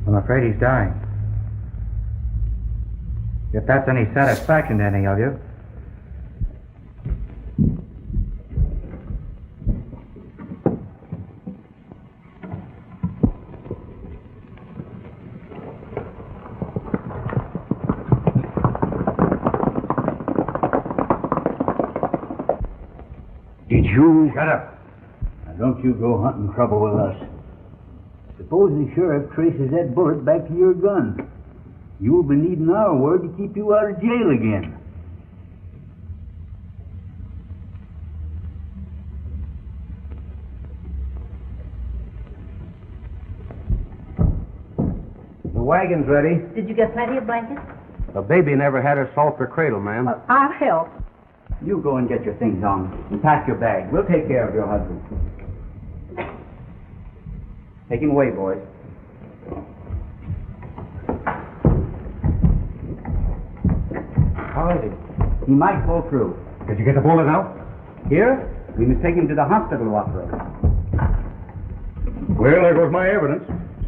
I'm afraid he's dying. If that's any satisfaction to any of you. Did you... Shut up. Now, don't you go hunting trouble with us. Suppose the sheriff traces that bullet back to your gun. You'll be needing our word to keep you out of jail again. The wagon's ready. Did you get plenty of blankets? The baby never had her sulfur cradle, ma'am. I'll help. You go and get your things on and pack your bag. We'll take care of your husband. Take him away, boys. How is he? He might pull through. Did you get the bullet out? Here? We must take him to the hospital, Watford. Well, there goes my evidence.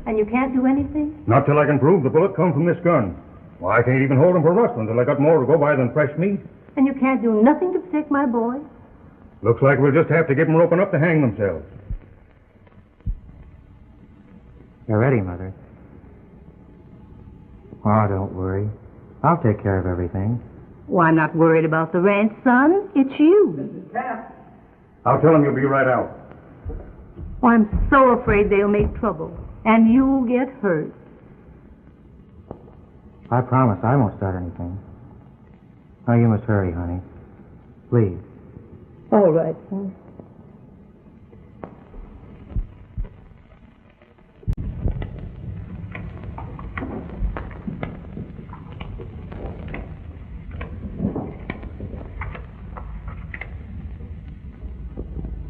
And you can't do anything? Not till I can prove the bullet come from this gun. Well, I can't even hold him for rustling till I got more to go by than fresh meat. And you can't do nothing to protect my boy? Looks like we'll just have to get them roping up to hang themselves. You're ready, Mother. Oh, don't worry. I'll take care of everything. Well, I'm not worried about the ranch, son. It's you. I'll tell them you'll be right out. Oh, I'm so afraid they'll make trouble, and you'll get hurt. I promise I won't start anything. Now you must hurry, honey. Please. All right, son.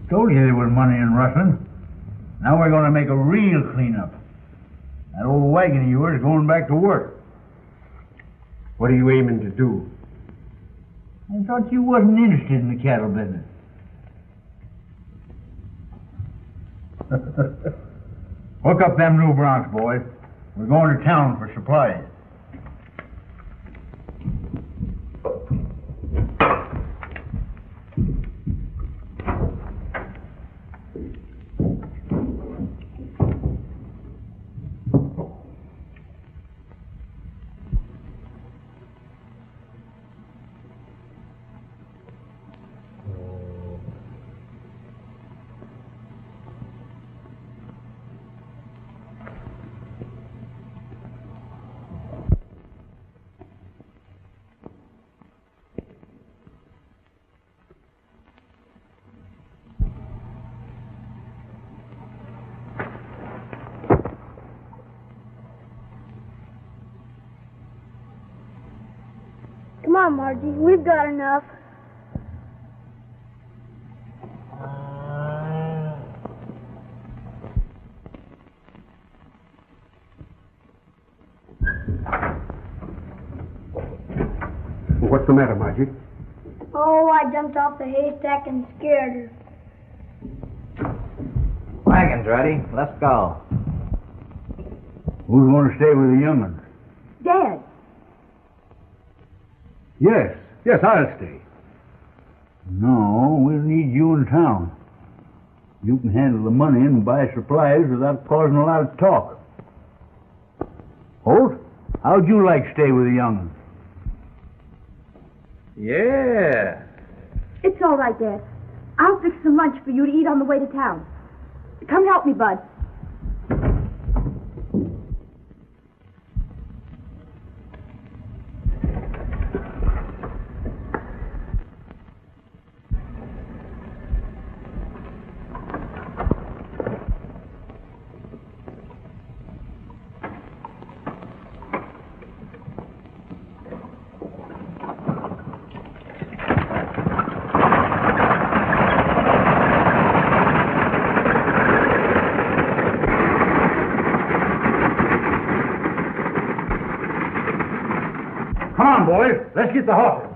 Told you there was money in rustling. Now we're going to make a real cleanup. That old wagon of yours is going back to work. What are you aiming to do? I thought you wasn't interested in the cattle business. Hook up them new broncs, boys. We're going to town for supplies. Come on, Margie. We've got enough. What's the matter, Margie? Oh, I jumped off the haystack and scared her. Wagon's ready. Let's go. Who's going to stay with the young'uns? Dad. Yes, I'll stay. No, we'll need you in town. You can handle the money and buy supplies without causing a lot of talk. Holt, how'd you like to stay with the young'uns? Yeah. It's all right, Dad. I'll fix some lunch for you to eat on the way to town. Come help me, Bud. Come on, boys. Let's get the horses.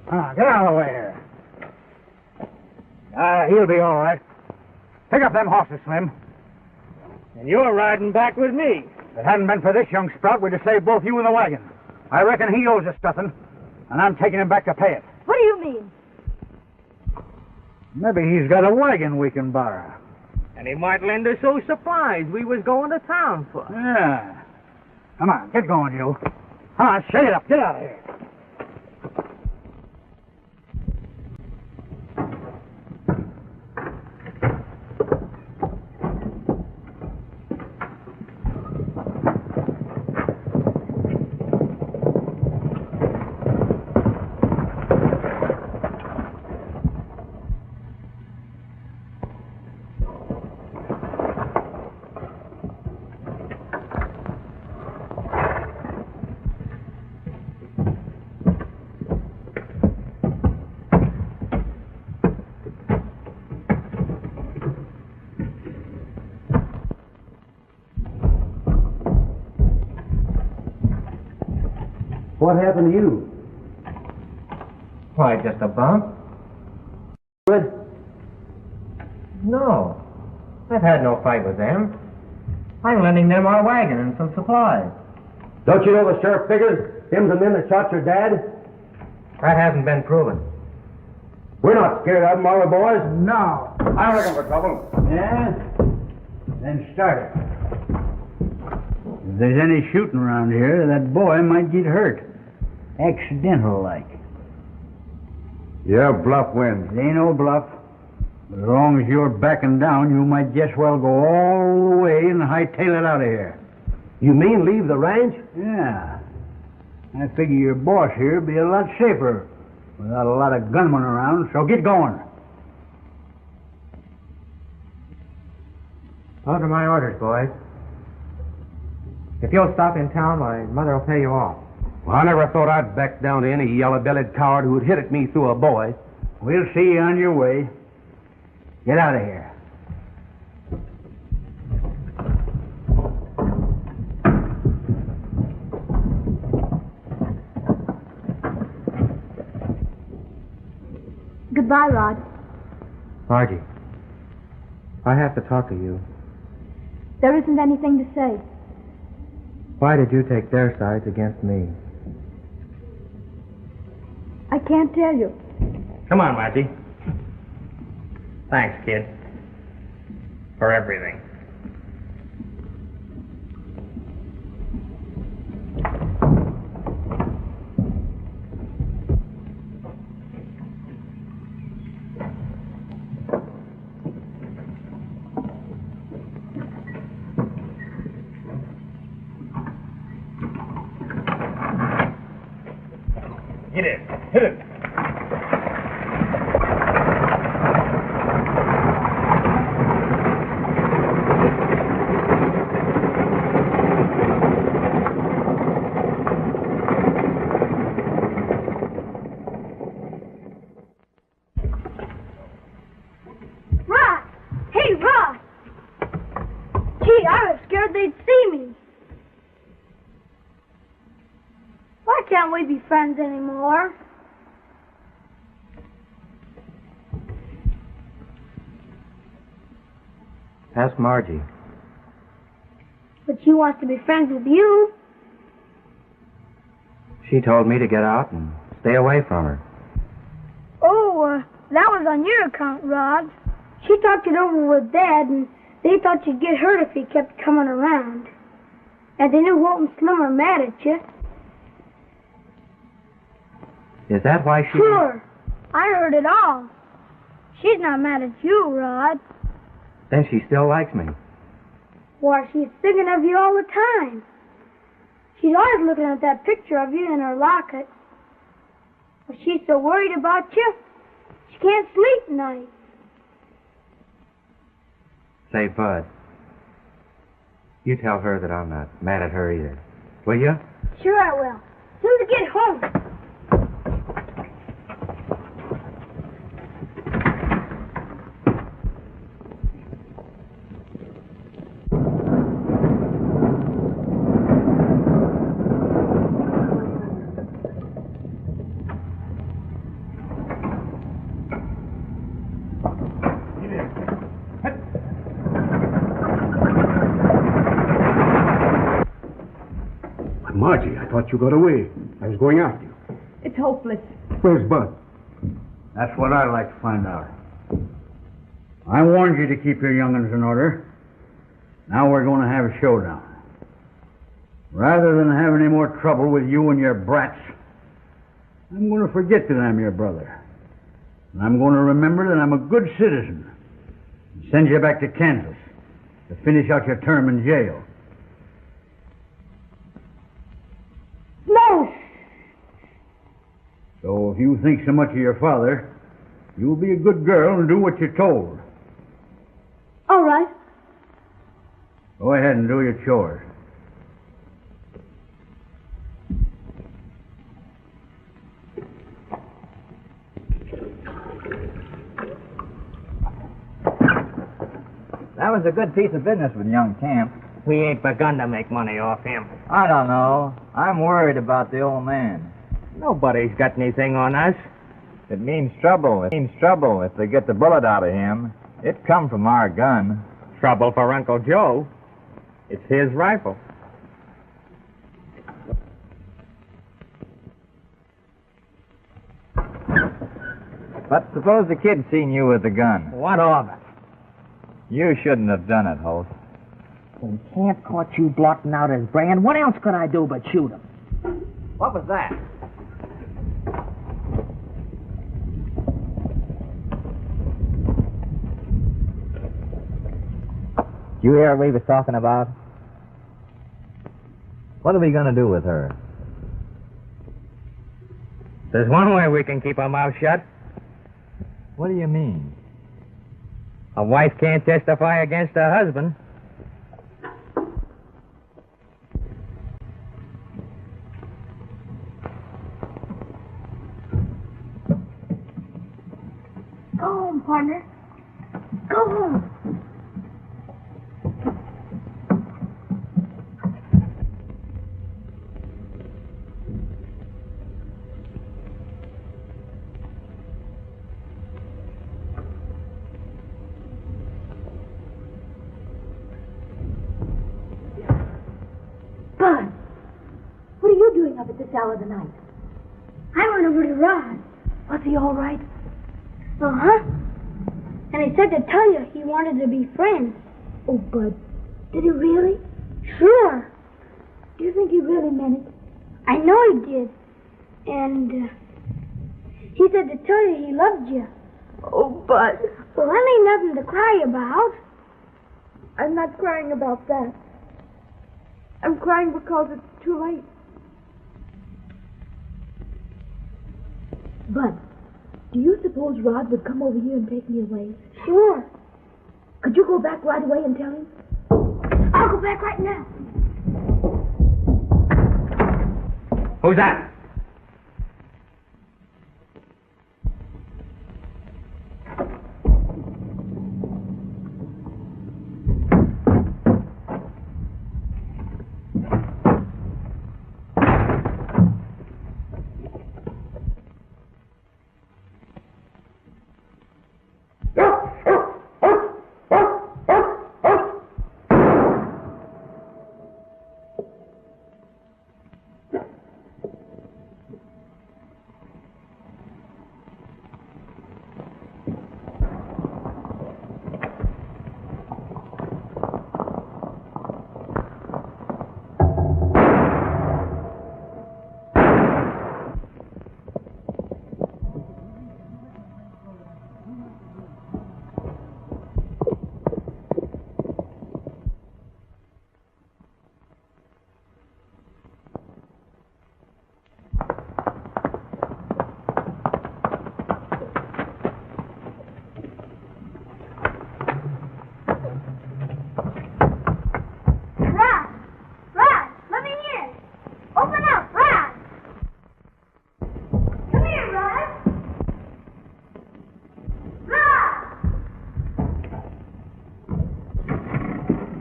Get out of the way here. He'll be all right. Pick up them horses, Slim. And you're riding back with me. If it hadn't been for this young sprout, we'd have saved both you and the wagon. I reckon he owes us something, and I'm taking him back to pay it. What do you mean? Maybe he's got a wagon we can borrow. And he might lend us those supplies we was going to town for. Yeah. Come on, get going, you. Come on, shut it up. Get out of here. What happened to you? Why, just a bump? Good. No. I've had no fight with them. I'm lending them our wagon and some supplies. Don't you know the sheriff figures him's the men that shot your dad? That hasn't been proven. We're not scared of them, are we, boys? No. I'm looking for trouble. Yeah? Then start it. If there's any shooting around here, that boy might get hurt. Accidental like. Yeah, bluff wins. It ain't no bluff. But as long as you're backing down, you might just well go all the way and hightail it out of here. You mean leave the ranch? Yeah. I figure your boss here'd be a lot safer without a lot of gunmen around, so get going. Those are my orders, boys. If you'll stop in town, my mother will pay you off. Well, I never thought I'd back down to any yellow-bellied coward who'd hit at me through a boy. We'll see you on your way. Get out of here. Goodbye, Rod. Margie, I have to talk to you. There isn't anything to say. Why did you take their sides against me? I can't tell you. Come on, Margie. Thanks, kid. For everything. Get it. Hit it. Rod! Hey, Rod! Gee, I was scared they'd see me. Why can't we be friends anymore? Ask Margie. But she wants to be friends with you. She told me to get out and stay away from her. Oh, that was on your account, Rod. She talked it over with Dad, and they thought you'd get hurt if he kept coming around. And they knew Walt and Slim were mad at you. Is that why she... Sure. I heard it all. She's not mad at you, Rod. Then she still likes me. Why, she's thinking of you all the time. She's always looking at that picture of you in her locket. But she's so worried about you, she can't sleep at night. Say, Bud, you tell her that I'm not mad at her either. Will you? Sure I will. As soon as I get home. But Margie, I thought you got away. I was going after you. It's hopeless. Where's Bud? That's what I'd like to find out. I warned you to keep your young'uns in order. Now we're going to have a showdown. Rather than have any more trouble with you and your brats, I'm going to forget that I'm your brother. And I'm going to remember that I'm a good citizen and send you back to Kansas to finish out your term in jail. No! So if you think so much of your father, you'll be a good girl and do what you're told. All right. Go ahead and do your chores. That was a good piece of business with young Camp. We ain't begun to make money off him. I don't know. I'm worried about the old man. Nobody's got anything on us. It means trouble. It means trouble if they get the bullet out of him. It come from our gun. Trouble for Uncle Joe. It's his rifle. But suppose the kid seen you with the gun. What of it? You shouldn't have done it, Holt. When Camp caught you blotting out his brand, what else could I do but shoot him? What was that? Did you hear what we was talking about? What are we going to do with her? There's one way we can keep our mouth shut. What do you mean? A wife can't testify against her husband. Go home, partner. Go home. Bud, what are you doing up at this hour of the night? I went over to Rod. Was he all right? Uh-huh. And he said to tell you he wanted to be friends. Oh, Bud, did he really? Sure. Do you think he really meant it? I know he did. And he said to tell you he loved you. Oh, Bud. Well, that ain't nothing to cry about. I'm not crying about that. I'm crying because it's too late. Bud, do you suppose Rod would come over here and take me away? Sure. Could you go back right away and tell him? I'll go back right now. Who's that?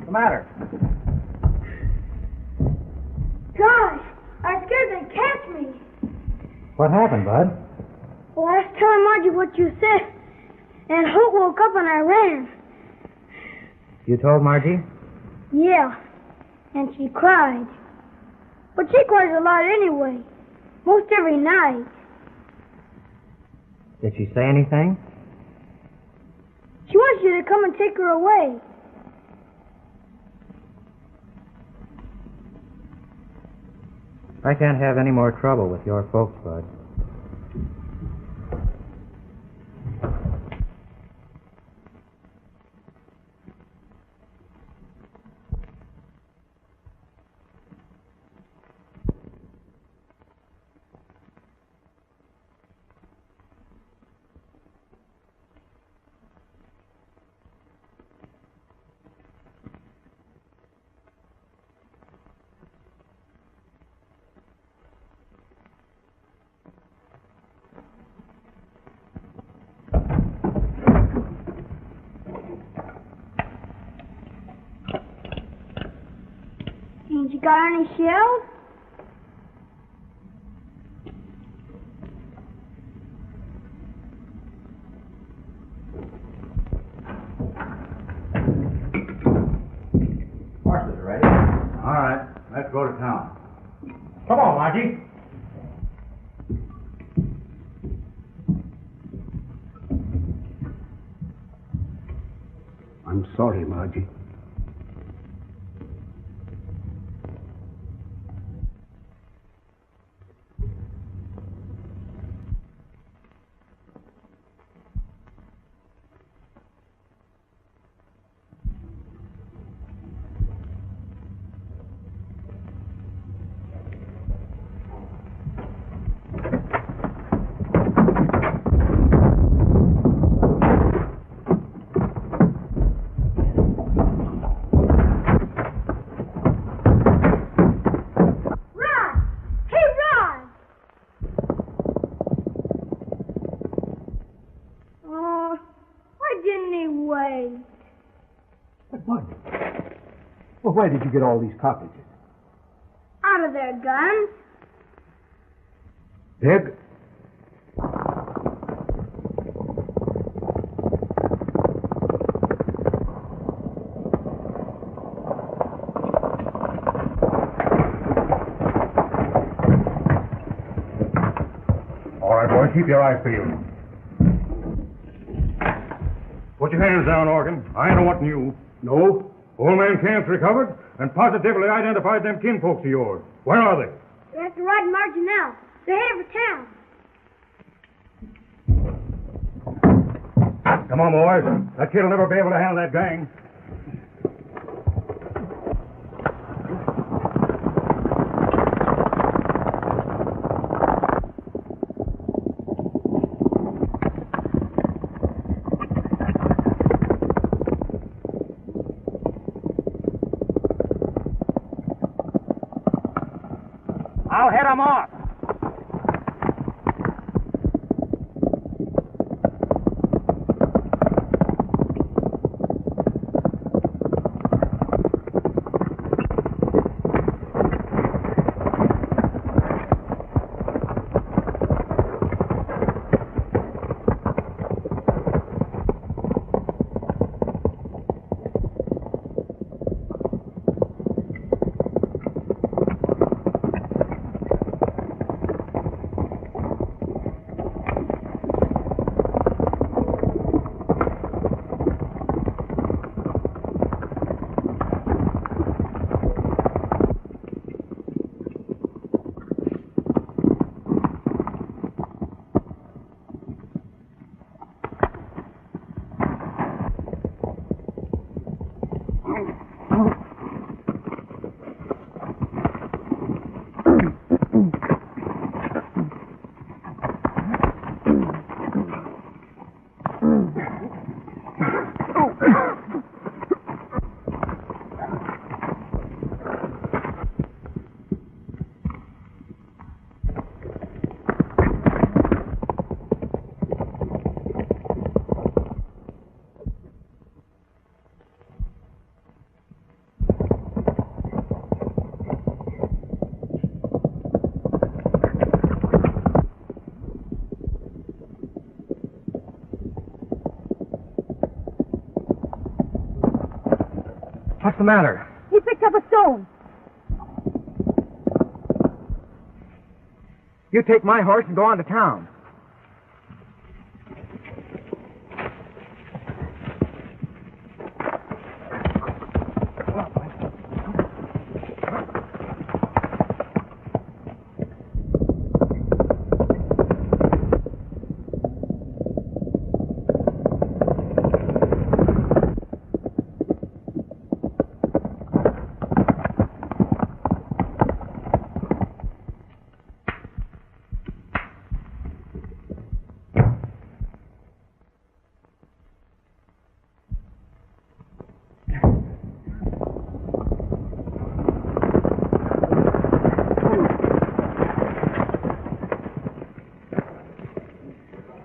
the matter? Gosh, I was scared they'd catch me. What happened, Bud? Well, I was telling Margie what you said, and Hope woke up and I ran. You told Margie? Yeah, and she cried. But she cries a lot anyway. Most every night. Did she say anything? She wants you to come and take her away. I can't have any more trouble with your folks, Bud. Ain't you got any shells? Horses are ready. All right, let's go to town. Come on, Margie. I'm sorry, Margie. Well, where did you get all these cartridges? Out of their guns. Dig. All right, boys, keep your eyes peeled. Put your hands down, Organ. I ain't wanting you. No? Old man Camp's recovered and positively identified them kinfolks of yours. Where are they? They're at the riding margin now. They're headed for town. Come on, boys. That kid'll never be able to handle that gang. I'll head them off. What's the matter? He picked up a stone. You take my horse and go on to town.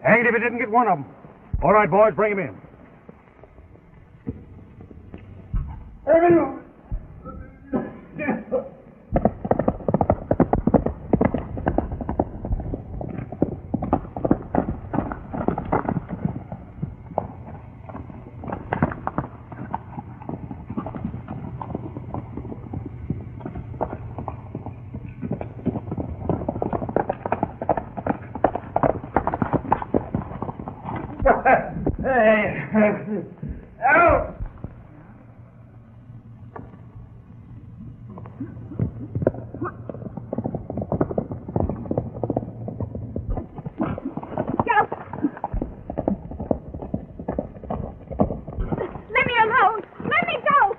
Hanged if he didn't get one of them. All right, boys, bring him in. Out! Let me alone! Let me go!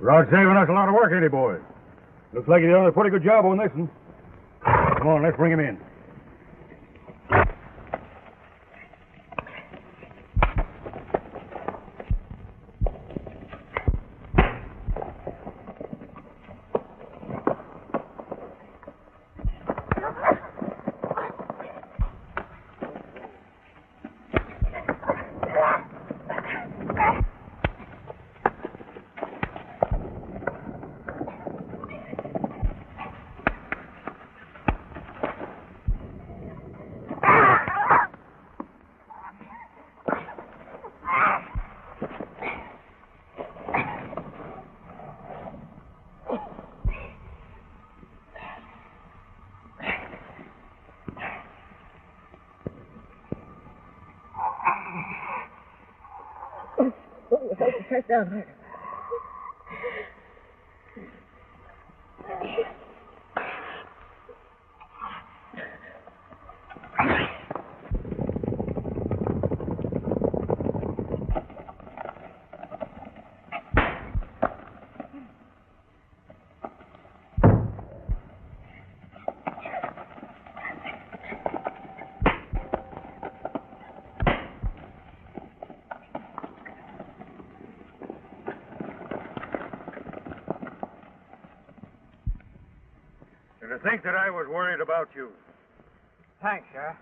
Rod's saving us a lot of work, ain't he, boys? Looks like he's done a pretty good job on this one. Come on, let's bring him in. Press down harder. To think that I was worried about you. Thanks, Sheriff.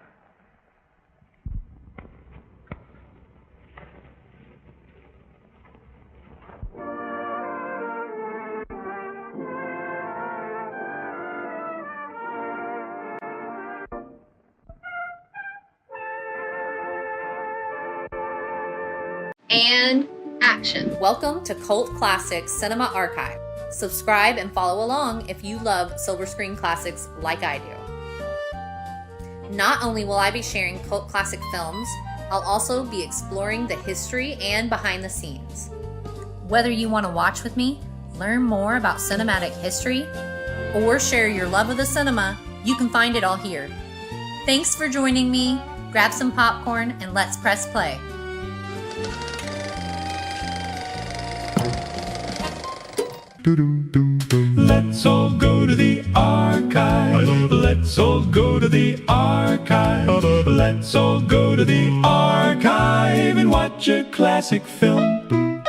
And action. Welcome to Cult Classics Cinema Archive. Subscribe and follow along if you love silver screen classics like I do. Not only will I be sharing cult classic films, I'll also be exploring the history and behind the scenes. Whether you want to watch with me, learn more about cinematic history, or share your love of the cinema, you can find it all here. Thanks for joining me. Grab some popcorn and let's press play. Let's all go to the archive. Let's all go to the archive. Let's all go to the archive and watch a classic film.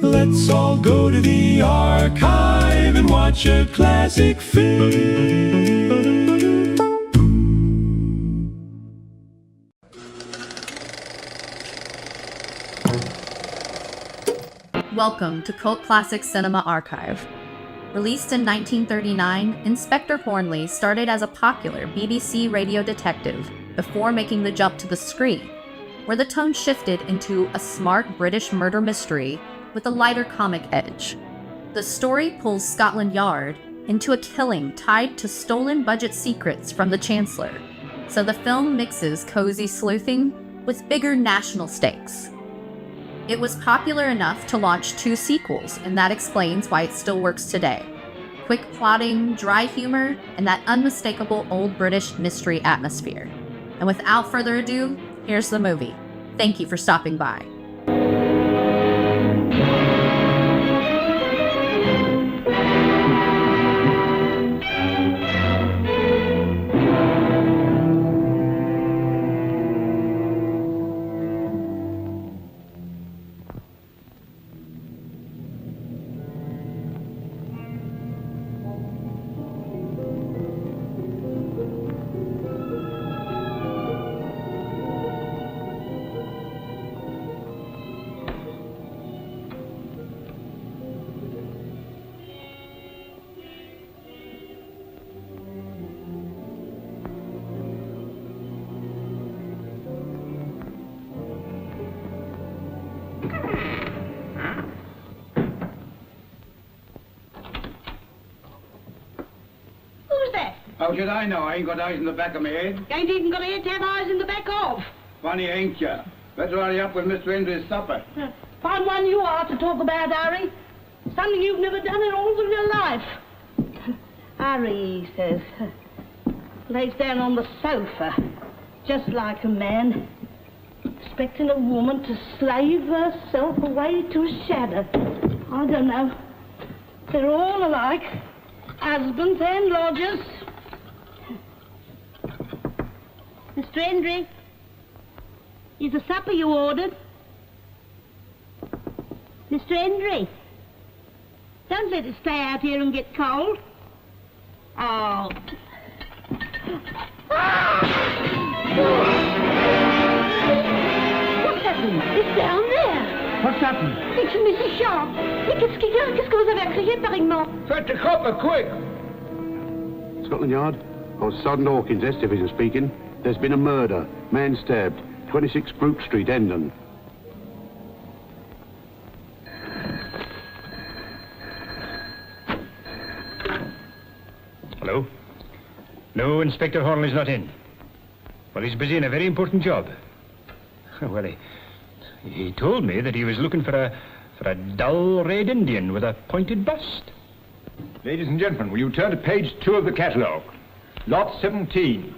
Let's all go to the archive and watch a classic film. Welcome to Cult Classic Cinema Archive. Released in 1939, Inspector Hornley started as a popular BBC radio detective before making the jump to the screen, where the tone shifted into a smart British murder mystery with a lighter comic edge. The story pulls Scotland Yard into a killing tied to stolen budget secrets from the Chancellor, so the film mixes cozy sleuthing with bigger national stakes. It was popular enough to launch 2 sequels, and that explains why it still works today. Quick plotting, dry humor, and that unmistakable old British mystery atmosphere. And without further ado, here's the movie. Thank you for stopping by. How should I know? I ain't got eyes in the back of my head. You ain't even got a head to have eyes in the back of. Funny, ain't ya? Better hurry up with Mr. Hendry's supper. Fine one you are to talk about, Harry. Something you've never done in all of your life. Harry, he says, lays down on the sofa, just like a man, expecting a woman to slave herself away to a shadow. I don't know. They're all alike, husbands and lodgers. Mr. Hendry, is the supper you ordered? Mr. Hendry, don't let it stay out here and get cold. Oh. What's happened? It's down there. What's happened? C'est une Mrs. Sharp. Mais qu'est-ce que vous avez crié pareillement? Fetch the copper, quick! Scotland Yard? Oh, Sodden Hawkins, S Division speaking. There's been a murder. Man stabbed. 26 Brook Street, Hendon. Hello? No, Inspector Hornley's not in. Well, he's busy in a very important job. Well, he told me that he was looking for a dull red Indian with a pointed bust. Ladies and gentlemen, will you turn to page 2 of the catalogue? Lot 17.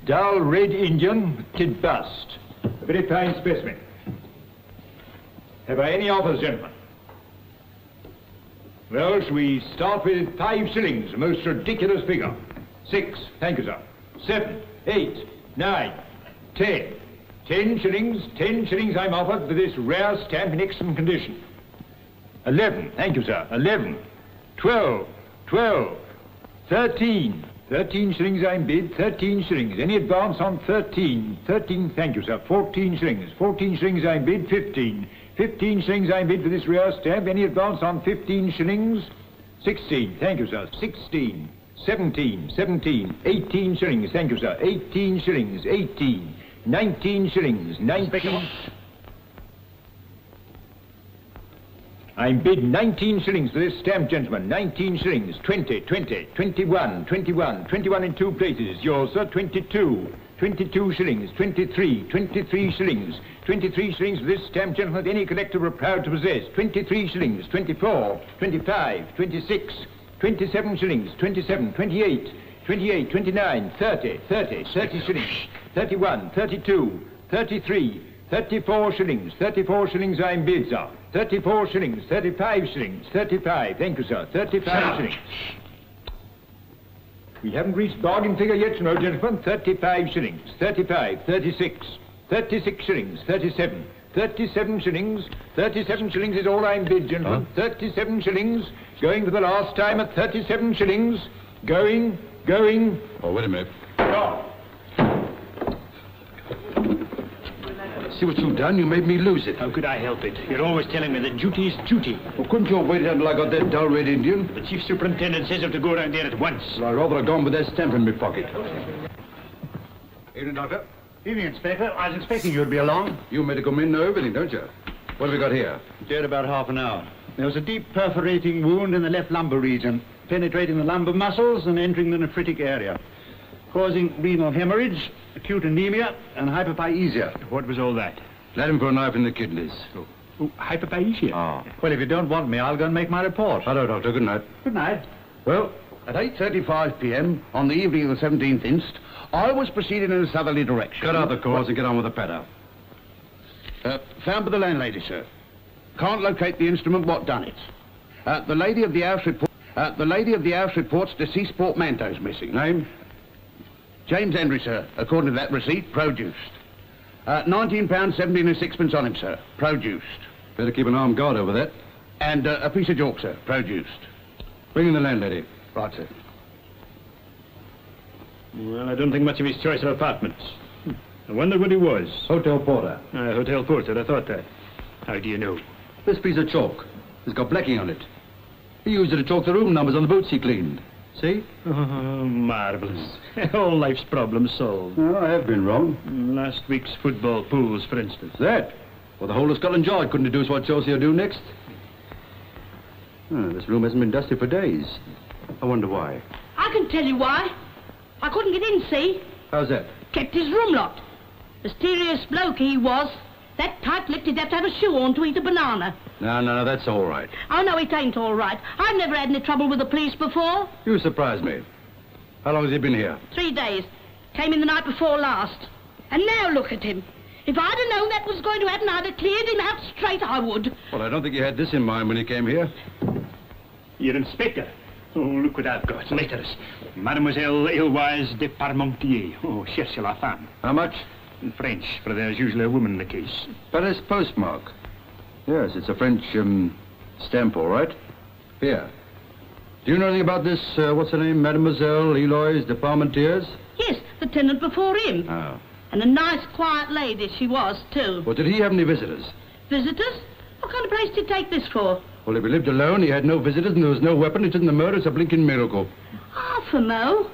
Dull red Indian with pointed bust. A very fine specimen. Have I any offers, gentlemen? Well, shall we start with 5 shillings, a most ridiculous figure. 6, thank you, sir. 7, 8, 9, 10. 10 shillings I'm offered for this rare stamp in excellent condition. 11, thank you, sir. 11, 12, 13. 13 shillings I'm bid, 13 shillings. Any advance on 13? 13, thank you, sir. 14 shillings. 14 shillings I'm bid, 15. 15 shillings I'm bid for this rare stamp. Any advance on 15 shillings? 16, thank you, sir. 16, 17, 18 shillings, thank you, sir. 18 shillings, 18, 19 shillings, 19... I'm bid 19 shillings for this stamp, gentlemen. 19 shillings, 20, 21 in 2 places. Yours, sir, 22. 22 shillings, 23 shillings. 23 shillings for this stamp, gentlemen, that any collector were proud to possess. 23 shillings, 24, 25, 26, 27 shillings, 27, 28, 29, 30 shillings, 31, 32, 33, 34 shillings. 34 shillings I'm bid, sir. 34 shillings, 35 shillings, 35, thank you, sir. 35 shillings. We haven't reached bargain figure yet, you know, gentlemen. 35 shillings, 35, 36, 36 shillings, 37, 37 shillings, 37 shillings is all I'm bid, gentlemen. 37 shillings, going for the last time at 37 shillings, going. Oh, wait a minute. Stop. See what you've done? You made me lose it. How could I help it? You're always telling me that duty is duty. Well, couldn't you have waited until I got that dull red Indian? The chief superintendent says I'm to go around there at once. Well, I'd rather have gone with that stamp in my pocket. Evening, Doctor. Evening, Inspector. I was expecting you'd be along. You medical men know everything, don't you? What have we got here? Dead about half an hour. There was a deep perforating wound in the left lumbar region, penetrating the lumbar muscles and entering the nephritic area, causing renal hemorrhage, acute anemia, and hyperpiesia. What was all that? Let him for a knife in the kidneys. Oh, hyperpiesia? Ah. Well, if you don't want me, I'll go and make my report. Hello, Doctor. Good night. Good night. Well, at 8:35 p.m. on the evening of the 17th inst, I was proceeding in a southerly direction. Cut out the cause and get on with the patter. Found by the landlady, sir. Can't locate the instrument what done it. The lady of the house reports deceased portmanteau's missing. Name? James Henry, sir. According to that receipt, produced. £19, 17 and sixpence on him, sir. Produced. Better keep an armed guard over that. And a piece of chalk, sir. Produced. Bring in the landlady. Right, sir. Well, I don't think much of his choice of apartments. I wonder what he was. Hotel porter. Hotel porter, I thought that. How do you know? This piece of chalk has got blacking on it. He used it to chalk the room numbers on the boots he cleaned. See? Oh, marvellous. All life's problems solved. No, I have been wrong. Last week's football pools, for instance. That? Well, the whole of Scotland Yard couldn't deduce what Chelsea will do next. This room hasn't been dusted for days. I wonder why. I can tell you why. I couldn't get in, see? How's that? Kept his room locked. Mysterious bloke he was. That tight-lipped he'd have to have a shoe on to eat a banana. No, that's all right. Oh, no, it ain't all right. I've never had any trouble with the police before. You surprise me. How long has he been here? 3 days. Came in the night before last. And now look at him. If I'd have known that was going to happen, I'd have cleared him out straight, I would. Well, I don't think he had this in mind when he came here. Your inspector. Oh, look what I've got. Letters. Mademoiselle Eloise de Parmentier. Oh, cherche la femme. How much? In French, for there's usually a woman in the case. Paris postmark. Yes, it's a French, stamp, all right. Here. Do you know anything about this, what's her name, Mademoiselle Eloise de Parmentiers? Yes, the tenant before him. Oh. And a nice, quiet lady she was, too. Well, did he have any visitors? Visitors? What kind of place did you take this for? Well, if he lived alone, he had no visitors, and there was no weapon, it isn't the murder, it's a blinking miracle. Half a mo.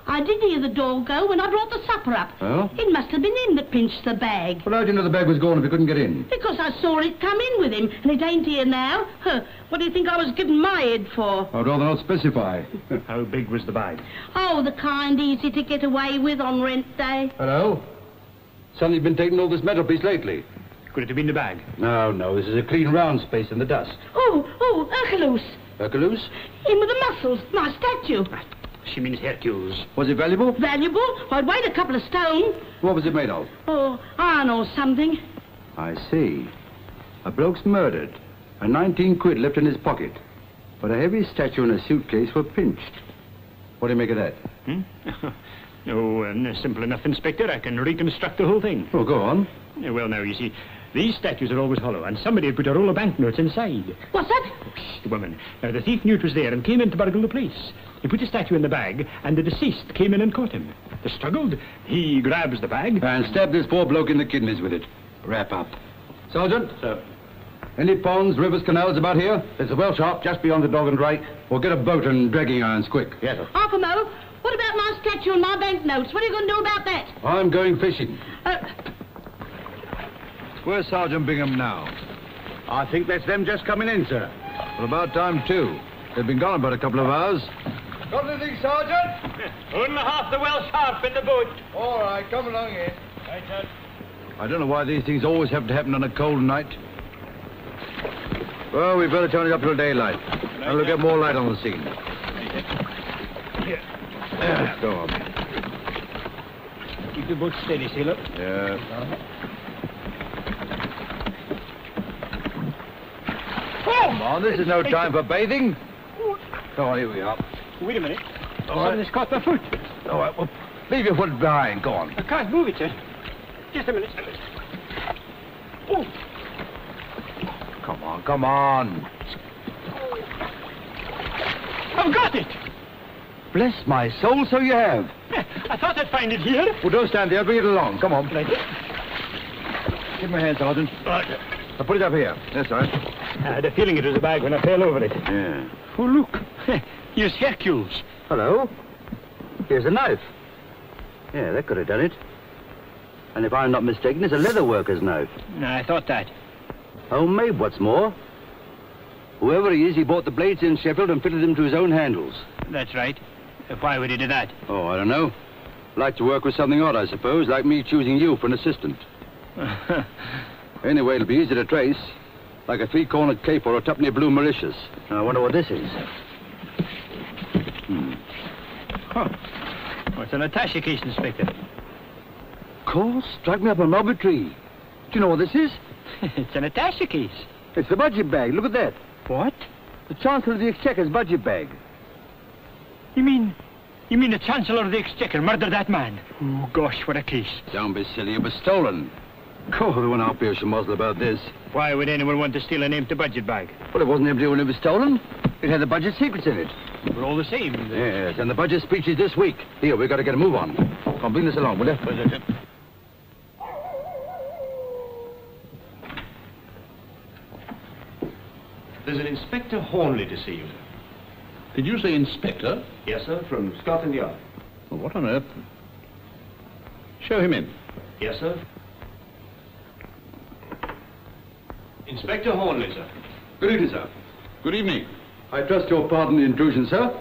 I did hear the door go when I brought the supper up. Oh? It must have been him that pinched the bag. Well, how'd you know the bag was gone if he couldn't get in? Because I saw it come in with him, and it ain't here now. Huh. What do you think I was giving my head for? I'd rather not specify. How big was the bag? Oh, the kind easy to get away with on rent day. Hello? Suddenly been taking all this metal piece lately. Could it have been the bag? No, this is a clean round space in the dust. Oh, Hercules. Hercules? Him with the muscles, my statue. She means Hercules. Was it valuable? Valuable? I'd weighed a couple of stone. What was it made of? Oh, iron or something. I see. A bloke's murdered, and 19 quid left in his pocket. But a heavy statue and a suitcase were pinched. What do you make of that? Simple enough, Inspector. I can reconstruct the whole thing. Oh, go on. Well, now, you see, these statues are always hollow, and somebody had put a roll of banknotes inside. What's that? Oh, shh, the woman. Now, the thief knew it was there and came in to burgle the place. He put the statue in the bag, and the deceased came in and caught him. They struggled. He grabs the bag. And stabbed this poor bloke in the kidneys with it. Wrap up. Sergeant? Sir. Any ponds, rivers, canals about here? There's a well shop just beyond the Dog and Drake. Well, get a boat and dragging irons, quick. Yes, sir. Half a mo. What about my statue and my banknotes? What are you going to do about that? I'm going fishing. Where's Sergeant Bingham now? I think that's them just coming in, sir. Well, about time, too. They've been gone about a couple of hours. Got anything, Sergeant? Only half the well sharp in the boat. All right, come along in. Right, sir. I don't know why these things always have to happen on a cold night. Well, we've better turn it up till daylight. And we'll get more light on the scene. Go on. Keep the boat steady, sailor. Yeah. Come on, this is no time for bathing. Come on, here we are. Wait a minute. Something's caught my foot. All right, well, leave your foot behind. Go on. I can't move it, sir. Just a minute. Oh, Come on, come on. I've got it. Bless my soul, so you have. I thought I'd find it here. Well, don't stand there. Bring it along. Come on. Right. Give me a hand, Sergeant. Right. I'll put it up here. Yes, sir. I had a feeling it was a bag when I fell over it. Yeah. Oh, look. Here's Hercules. Hello. Here's a knife. Yeah, that could have done it. And if I'm not mistaken, it's a leather worker's knife. I thought that. Homemade, what's more. Whoever he is, he bought the blades in Sheffield and fitted them to his own handles. That's right. Why would he do that? Oh, I don't know. Like to work with something odd, I suppose, like me choosing you for an assistant. Anyway, it'll be easy to trace. Like a three-cornered cape or a tuppenny blue Mauritius. Now, I wonder what this is. Huh. Oh, it's an attaché case, Inspector. Of course. Strike me up a mulberry tree. Do you know what this is? It's an attaché case. It's the budget bag. Look at that. What? The Chancellor of the Exchequer's budget bag. You mean the Chancellor of the Exchequer murdered that man? Oh, gosh, what a case. Don't be silly. It was stolen. Oh, there won't be a schmozzle about this. Why would anyone want to steal an empty budget bag? Well, it wasn't empty when it was stolen. It had the budget secrets in it. We're all the same. Yes, and the budget speech is this week. Here, we've got to get a move on. Come, bring this along, will you? There's an Inspector Hornley to see you. Did you say Inspector? Yes, sir, from Scotland Yard. Well, what on earth? Show him in. Yes, sir. Inspector Hornley, sir. Good evening, sir. Good evening. I trust you'll pardon the intrusion, sir.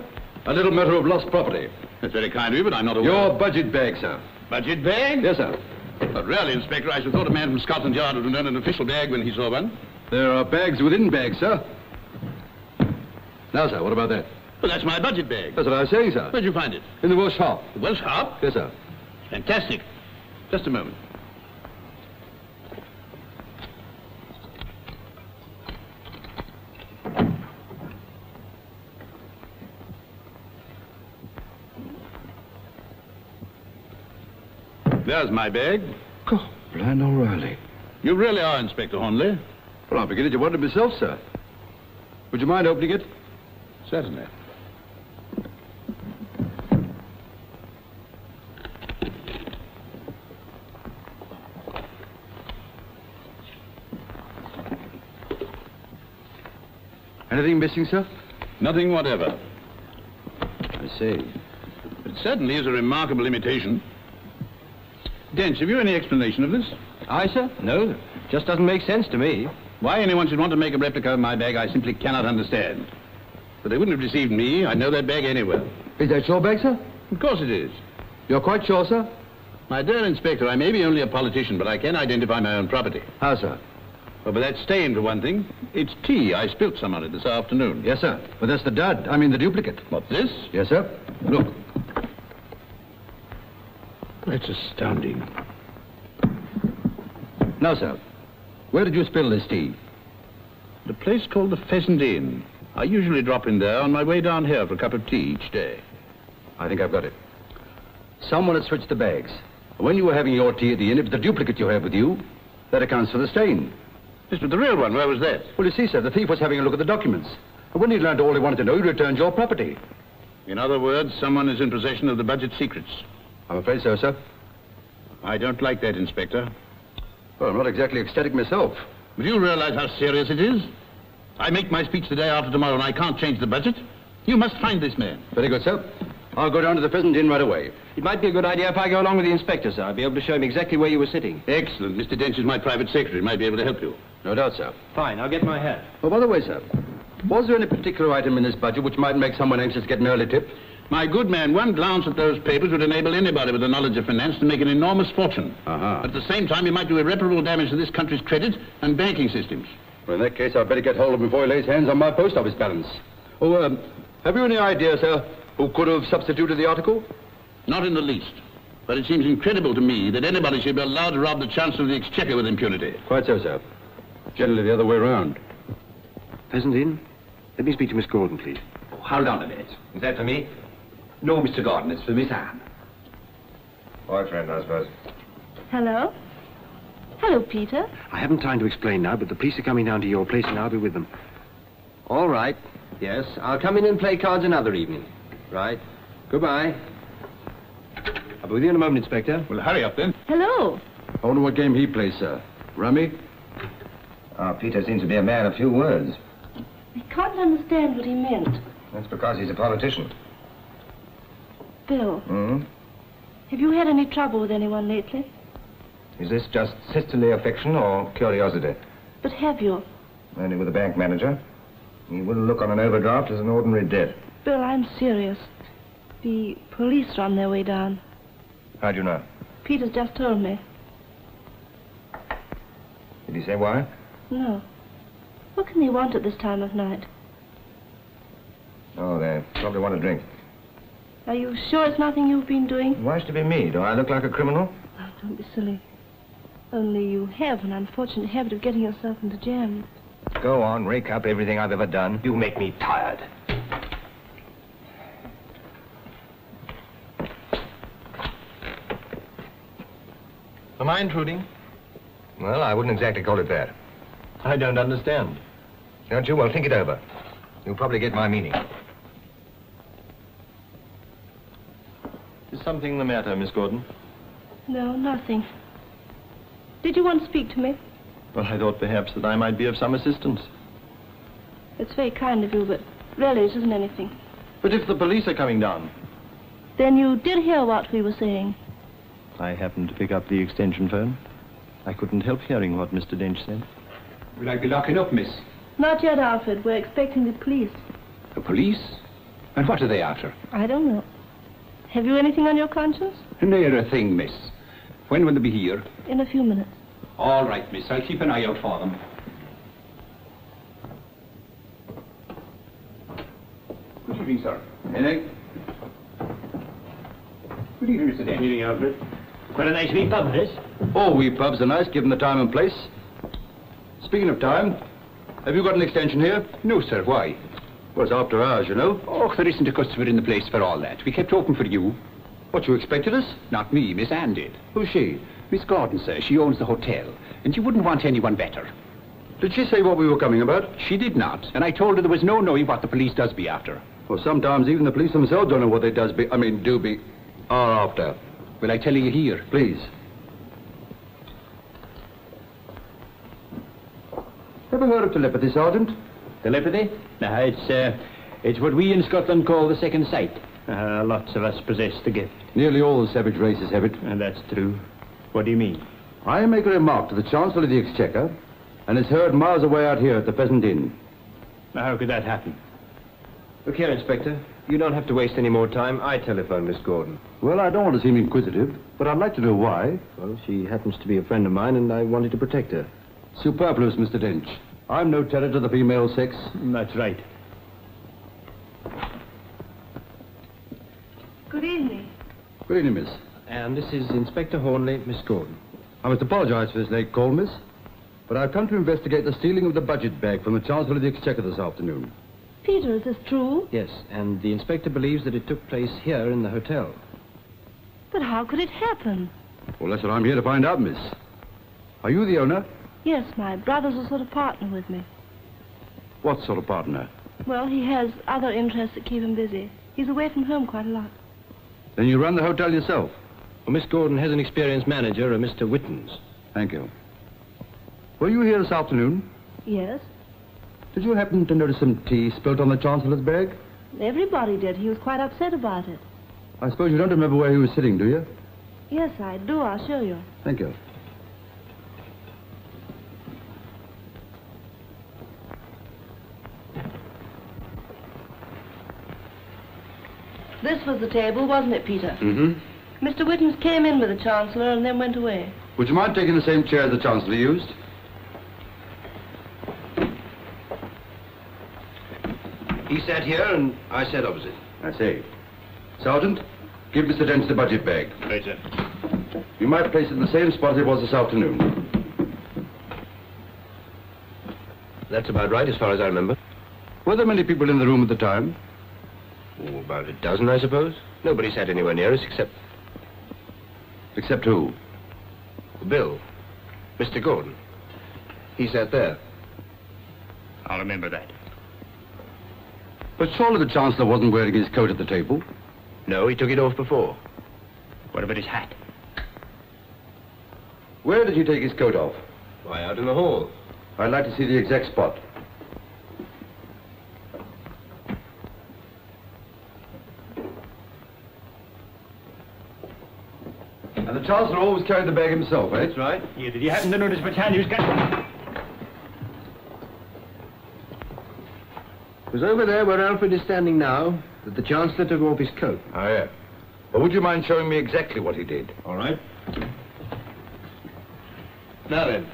A little matter of lost property. That's very kind of you, but I'm not aware. Your budget bag, sir. Budget bag? Yes, sir. But really, Inspector, I should have thought a man from Scotland Yard would have known an official bag when he saw one. There are bags within bags, sir. Now, sir, what about that? Well, that's my budget bag. That's what I was saying, sir. Where'd you find it? In the Welsh Harp. The Welsh Harp? Yes, sir. Fantastic. Just a moment. There's my bag. God, Bland O'Reilly. You really are Inspector Hornley. Well, I'm beginning to wonder myself, sir. Would you mind opening it? Certainly. Anything missing, sir? Nothing whatever. I see. It certainly is a remarkable imitation. Dent, have you any explanation of this? Aye, sir? No, just doesn't make sense to me. Why anyone should want to make a replica of my bag, I simply cannot understand. But they wouldn't have deceived me. I know that bag anywhere. Is that your bag, sir? Of course it is. You're quite sure, sir? My dear Inspector, I may be only a politician, but I can identify my own property. How, sir? Well, but that stain, for one thing. It's tea. I spilt some on it this afternoon. Yes, sir. But that's the dud. I mean the duplicate. What's this? Yes, sir. Look. That's astounding. Now, sir, where did you spill this tea? The place called the Pheasant Inn. I usually drop in there on my way down here for a cup of tea each day. I think I've got it. Someone had switched the bags. When you were having your tea at the inn, it was the duplicate you have with you. That accounts for the stain. This was the real one. Where was that? Well, you see, sir, the thief was having a look at the documents. And when he learned all he wanted to know, he returned your property. In other words, someone is in possession of the budget secrets. I'm afraid so, sir. I don't like that, Inspector. Well, I'm not exactly ecstatic myself. But you realize how serious it is? I make my speech the day after tomorrow, and I can't change the budget. You must find this man. Very good, sir. I'll go down to the Pheasant Inn right away. It might be a good idea if I go along with the inspector, sir. I'll be able to show him exactly where you were sitting. Excellent. Mr. Dench is my private secretary. Might be able to help you. No doubt, sir. Fine, I'll get my hat. Oh, by the way, sir, was there any particular item in this budget which might make someone anxious to get an early tip? My good man, one glance at those papers would enable anybody with a knowledge of finance to make an enormous fortune. Uh-huh. At the same time, he might do irreparable damage to this country's credit and banking systems. Well, in that case, I'd better get hold of him before he lays hands on my post office balance. Oh, have you any idea, sir, who could have substituted the article? Not in the least. But it seems incredible to me that anybody should be allowed to rob the Chancellor of the Exchequer with impunity. Quite so, sir. Generally the other way around. Pheasant Inn? Let me speak to Miss Gordon, please. Oh, hold on a minute. Is that for me? No, Mr. Gordon, it's for Miss Anne. Boyfriend, I suppose. Hello? Hello, Peter. I haven't time to explain now, but the police are coming down to your place and I'll be with them. All right. Yes, I'll come in and play cards another evening. Right. Goodbye. I'll be with you in a moment, Inspector. Well, hurry up then. Hello. I wonder what game he plays, sir. Rummy? Peter seems to be a man of few words. I can't understand what he meant. That's because he's a politician. Bill, Hmm? have you had any trouble with anyone lately? Is this just sisterly affection or curiosity? But have you? Only with the bank manager. He wouldn't look on an overdraft as an ordinary debt. Bill, I'm serious. The police are on their way down. How do you know? Peter's just told me. Did he say why? No. What can they want at this time of night? Oh, they probably want a drink. Are you sure it's nothing you've been doing? Why should it be me? Do I look like a criminal? Oh, don't be silly. Only you have an unfortunate habit of getting yourself into jams. Go on, rake up everything I've ever done. You make me tired. Am I intruding? Well, I wouldn't exactly call it that. I don't understand. Don't you? Well, think it over. You'll probably get my meaning. Is something the matter, Miss Gordon? No, nothing. Did you want to speak to me? Well, I thought perhaps that I might be of some assistance. It's very kind of you, but really it isn't anything. But if the police are coming down? Then you did hear what we were saying. I happened to pick up the extension phone. I couldn't help hearing what Mr. Dench said. Will I be locking up, miss? Not yet, Alfred. We're expecting the police. The police? And what are they after? I don't know. Have you anything on your conscience? Ne'er a thing, miss. When will they be here? In a few minutes. All right, miss. I'll keep an eye out for them. Good evening, sir. Anything? Good evening, Mr. Dench. Good evening, Alfred. Quite a nice wee pub, this. All wee pubs are nice, given the time and place. Speaking of time, have you got an extension here? No, sir. Why? Well, it's after hours, you know. Oh, there isn't a customer in the place for all that. We kept open for you. What, you expected us? Not me. Miss Anne did. Who's she? Miss Gordon, sir. She owns the hotel. And you wouldn't want anyone better. Did she say what we were coming about? She did not. And I told her there was no knowing what the police does be after. Well, sometimes even the police themselves don't know what they are after. Will I tell you here? Please. Ever heard of telepathy, Sergeant? Telepathy? No, it's what we in Scotland call the second sight. Lots of us possess the gift. Nearly all the savage races have it. And that's true. What do you mean? I make a remark to the Chancellor of the Exchequer, and it's heard miles away out here at the Pheasant Inn. Now, how could that happen? Look here, Inspector. You don't have to waste any more time. I telephoned Miss Gordon. Well, I don't want to seem inquisitive, but I'd like to know why. Well, she happens to be a friend of mine, and I wanted to protect her. Superfluous, Mr. Dench. I'm no terror to the female sex. That's right. Good evening. Good evening, miss. And this is Inspector Hornley, Miss Gordon. I must apologize for this late call, miss, but I've come to investigate the stealing of the budget bag from the Chancellor of the Exchequer this afternoon. Peter, is this true? Yes, and the inspector believes that it took place here in the hotel. But how could it happen? Well, that's what I'm here to find out, miss. Are you the owner? Yes, my brother's a sort of partner with me. What sort of partner? Well, he has other interests that keep him busy. He's away from home quite a lot. Then you run the hotel yourself? Well, Miss Gordon has an experienced manager, a Mr. Whittens. Thank you. Were you here this afternoon? Yes. Did you happen to notice some tea spilt on the Chancellor's bag? Everybody did. He was quite upset about it. I suppose you don't remember where he was sitting, do you? Yes, I do. I'll show you. Thank you. This was the table, wasn't it, Peter? Mm-hmm. Mr. Whittens came in with the Chancellor and then went away. Would you mind taking the same chair the Chancellor used? He sat here and I sat opposite. I see. Sergeant, give Mr. Dent the budget bag. Right, sir. You might place it in the same spot it was this afternoon. That's about right, as far as I remember. Were there many people in the room at the time? Oh, About a dozen, I suppose. Nobody sat anywhere near us except... Except who? Bill. Mr. Gordon. He sat there. I'll remember that. But surely the Chancellor wasn't wearing his coat at the table? No, he took it off before. What about his hat? Where did he take his coat off? Why, out in the hall. I'd like to see the exact spot. And the Chancellor always carried the bag himself, eh? That's right. Yeah, did you happen to notice Britannia's got... It was over there where Alfred is standing now that the Chancellor took off his coat. Oh, yeah. Well, would you mind showing me exactly what he did? All right. Now then,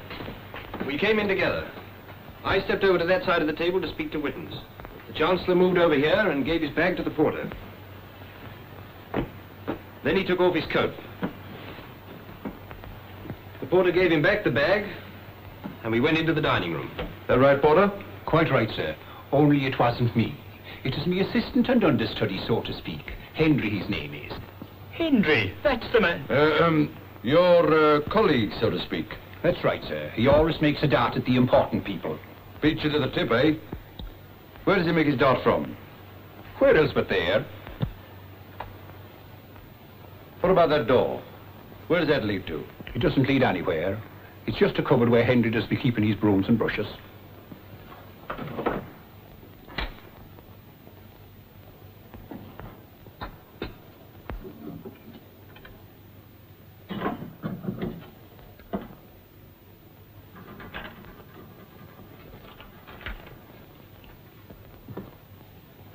we came in together. I stepped over to that side of the table to speak to Whittens. The Chancellor moved over here and gave his bag to the porter. Then he took off his coat. The porter gave him back the bag, and we went into the dining room. That right, porter? Quite right, sir. Only it wasn't me. It is me assistant and understudy, so to speak. Henry, his name is. Henry, that's the man. Your colleague, so to speak. That's right, sir. He always makes a dart at the important people. Beat you to the tip, eh? Where does he make his dart from? Where else but there? What about that door? Where does that lead to? It doesn't lead anywhere. It's just a cupboard where Henry does be keeping his brooms and brushes.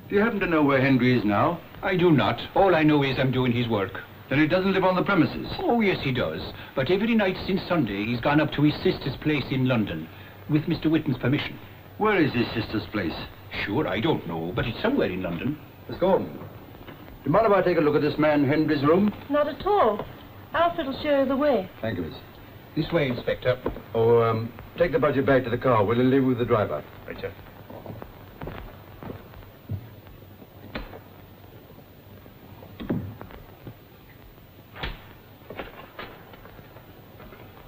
Do you happen to know where Henry is now? I do not. All I know is I'm doing his work. Then he doesn't live on the premises? Oh, yes, he does. But every night since Sunday, he's gone up to his sister's place in London, with Mr. Whitten's permission. Where is his sister's place? Sure, I don't know, but it's somewhere in London. Miss Gordon, do you mind if I take a look at this man Henry's room? Not at all. Alfred will show you the way. Thank you, miss. This way, Inspector. Oh, take the budget back to the car. We'll leave with the driver. Right, sir.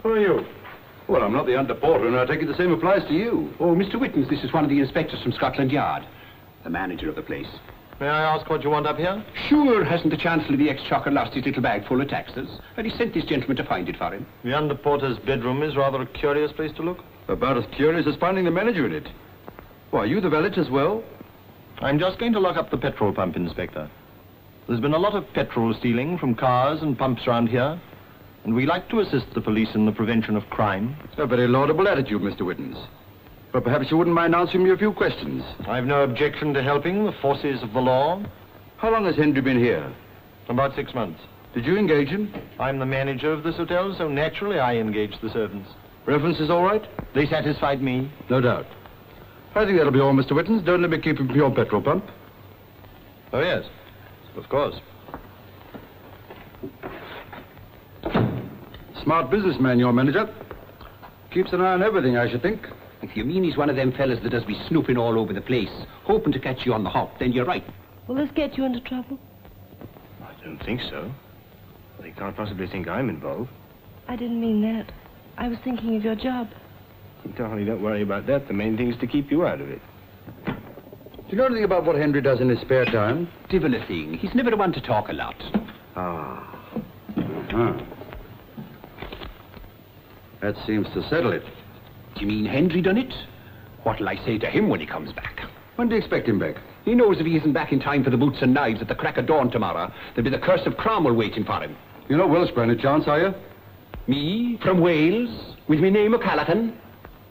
Who are you? Well, I'm not the under-porter, and I take it the same applies to you. Oh, Mr. Whittens, this is one of the inspectors from Scotland Yard, the manager of the place. May I ask what you want up here? Sure, hasn't the Chancellor of the Exchequer lost his little bag full of taxes? And he sent this gentleman to find it for him. The under-porter's bedroom is rather a curious place to look. About as curious as finding the manager in it. Why, are you the valet as well? I'm just going to lock up the petrol pump, Inspector. There's been a lot of petrol stealing from cars and pumps around here, and we like to assist the police in the prevention of crime. A very laudable attitude, Mr. Whittens. But perhaps you wouldn't mind answering me a few questions. I've no objection to helping the forces of the law. How long has Henry been here? About 6 months. Did you engage him? I'm the manager of this hotel, so naturally I engage the servants. References all right? They satisfied me. No doubt. I think that'll be all, Mr. Whittens. Don't let me keep him from your petrol pump. Oh, yes. Of course. Smart businessman, your manager. Keeps an eye on everything, I should think. If you mean he's one of them fellas that does be snooping all over the place, hoping to catch you on the hop, then you're right. Will this get you into trouble? I don't think so. They can't possibly think I'm involved. I didn't mean that. I was thinking of your job. Darling, don't worry about that. The main thing is to keep you out of it. Do you know anything about what Henry does in his spare time? Divil a thing. He's never one to talk a lot. Ah. Uh-huh. That seems to settle it. Do you mean Henry done it? What'll I say to him when he comes back? When do you expect him back? He knows if he isn't back in time for the boots and knives at the crack of dawn tomorrow, there'll be the curse of Cromwell waiting for him. You're not Welsh by any chance, are you? Me? From Wales? With me name O'Callaghan?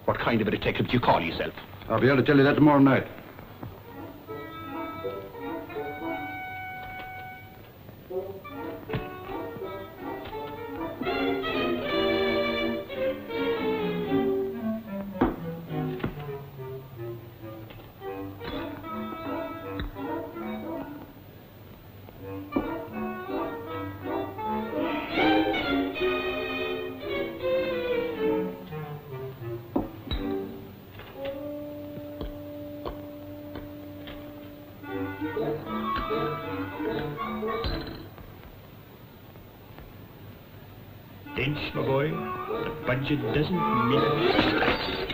What kind of a detective do you call yourself? I'll be able to tell you that tomorrow night. boy. The budget doesn't mean it.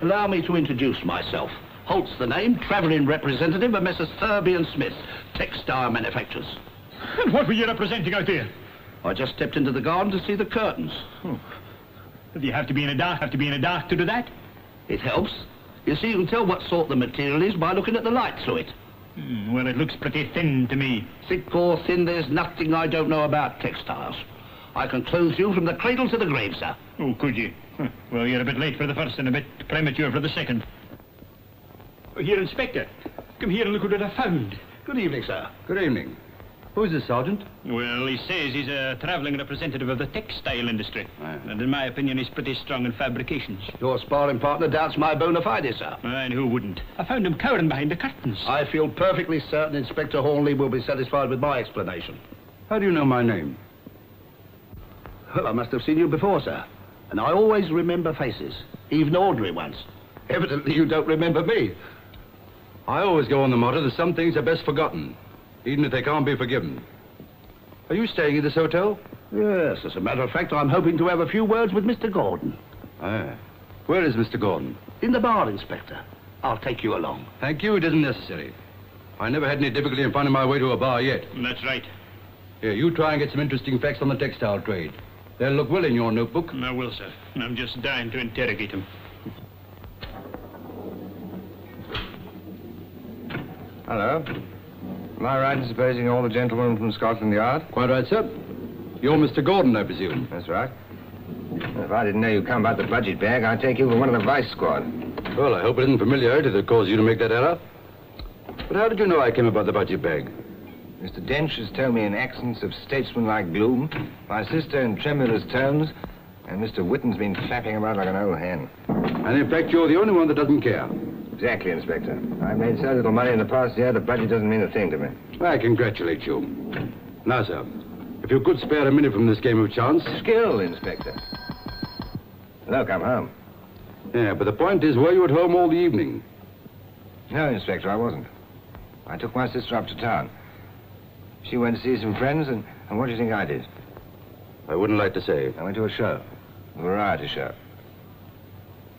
Allow me to introduce myself. Holt's the name, travelling representative of Messrs. Thurby and Smith, textile manufacturers. And what were you representing out there? I just stepped into the garden to see the curtains. Oh. Do you have to be in a dark to do that? It helps. You see, you can tell what sort the material is by looking at the light through it. Well, it looks pretty thin to me. Thick or thin, there's nothing I don't know about textiles. I can clothe you from the cradle to the grave, sir. Oh, could you? Well, you're a bit late for the first and a bit premature for the second. Oh, here, Inspector. Come here and look what I found. Good evening, sir. Good evening. Who's this, Sergeant? Well, he says he's a travelling representative of the textile industry. And in my opinion, he's pretty strong in fabrications. Your sparring partner doubts my bona fides, sir. And who wouldn't? I found him cowering behind the curtains. I feel perfectly certain Inspector Hornley will be satisfied with my explanation. How do you know my name? Well, I must have seen you before, sir. And I always remember faces, even ordinary ones. Evidently, you don't remember me. I always go on the motto that some things are best forgotten, even if they can't be forgiven. Are you staying at this hotel? Yes, as a matter of fact, I'm hoping to have a few words with Mr. Gordon. Ah. Where is Mr. Gordon? In the bar, Inspector. I'll take you along. Thank you, it isn't necessary. I never had any difficulty in finding my way to a bar yet. That's right. Here, you try and get some interesting facts on the textile trade. They'll look well in your notebook. I will, sir. I'm just dying to interrogate him. Hello. Am I right in supposing all the gentlemen from Scotland Yard? Quite right, sir. You're Mr. Gordon, I presume. That's right. If I didn't know you come about the budget bag, I'd take you for one of the vice squad. Well, I hope it isn't familiarity that caused you to make that error. But how did you know I came about the budget bag? Mr. Dench has told me in accents of statesmanlike gloom, my sister in tremulous tones, and Mr. Whitten's been flapping about like an old hen. And in fact, you're the only one that doesn't care. Exactly, Inspector. I've made so little money in the past year, the budget doesn't mean a thing to me. I congratulate you. Now, sir, if you could spare a minute from this game of chance... Skill, Inspector. Look, I'm home. Yeah, but the point is, were you at home all the evening? No, Inspector, I wasn't. I took my sister up to town. She went to see some friends, and what do you think I did? I wouldn't like to say. I went to a show. A variety show.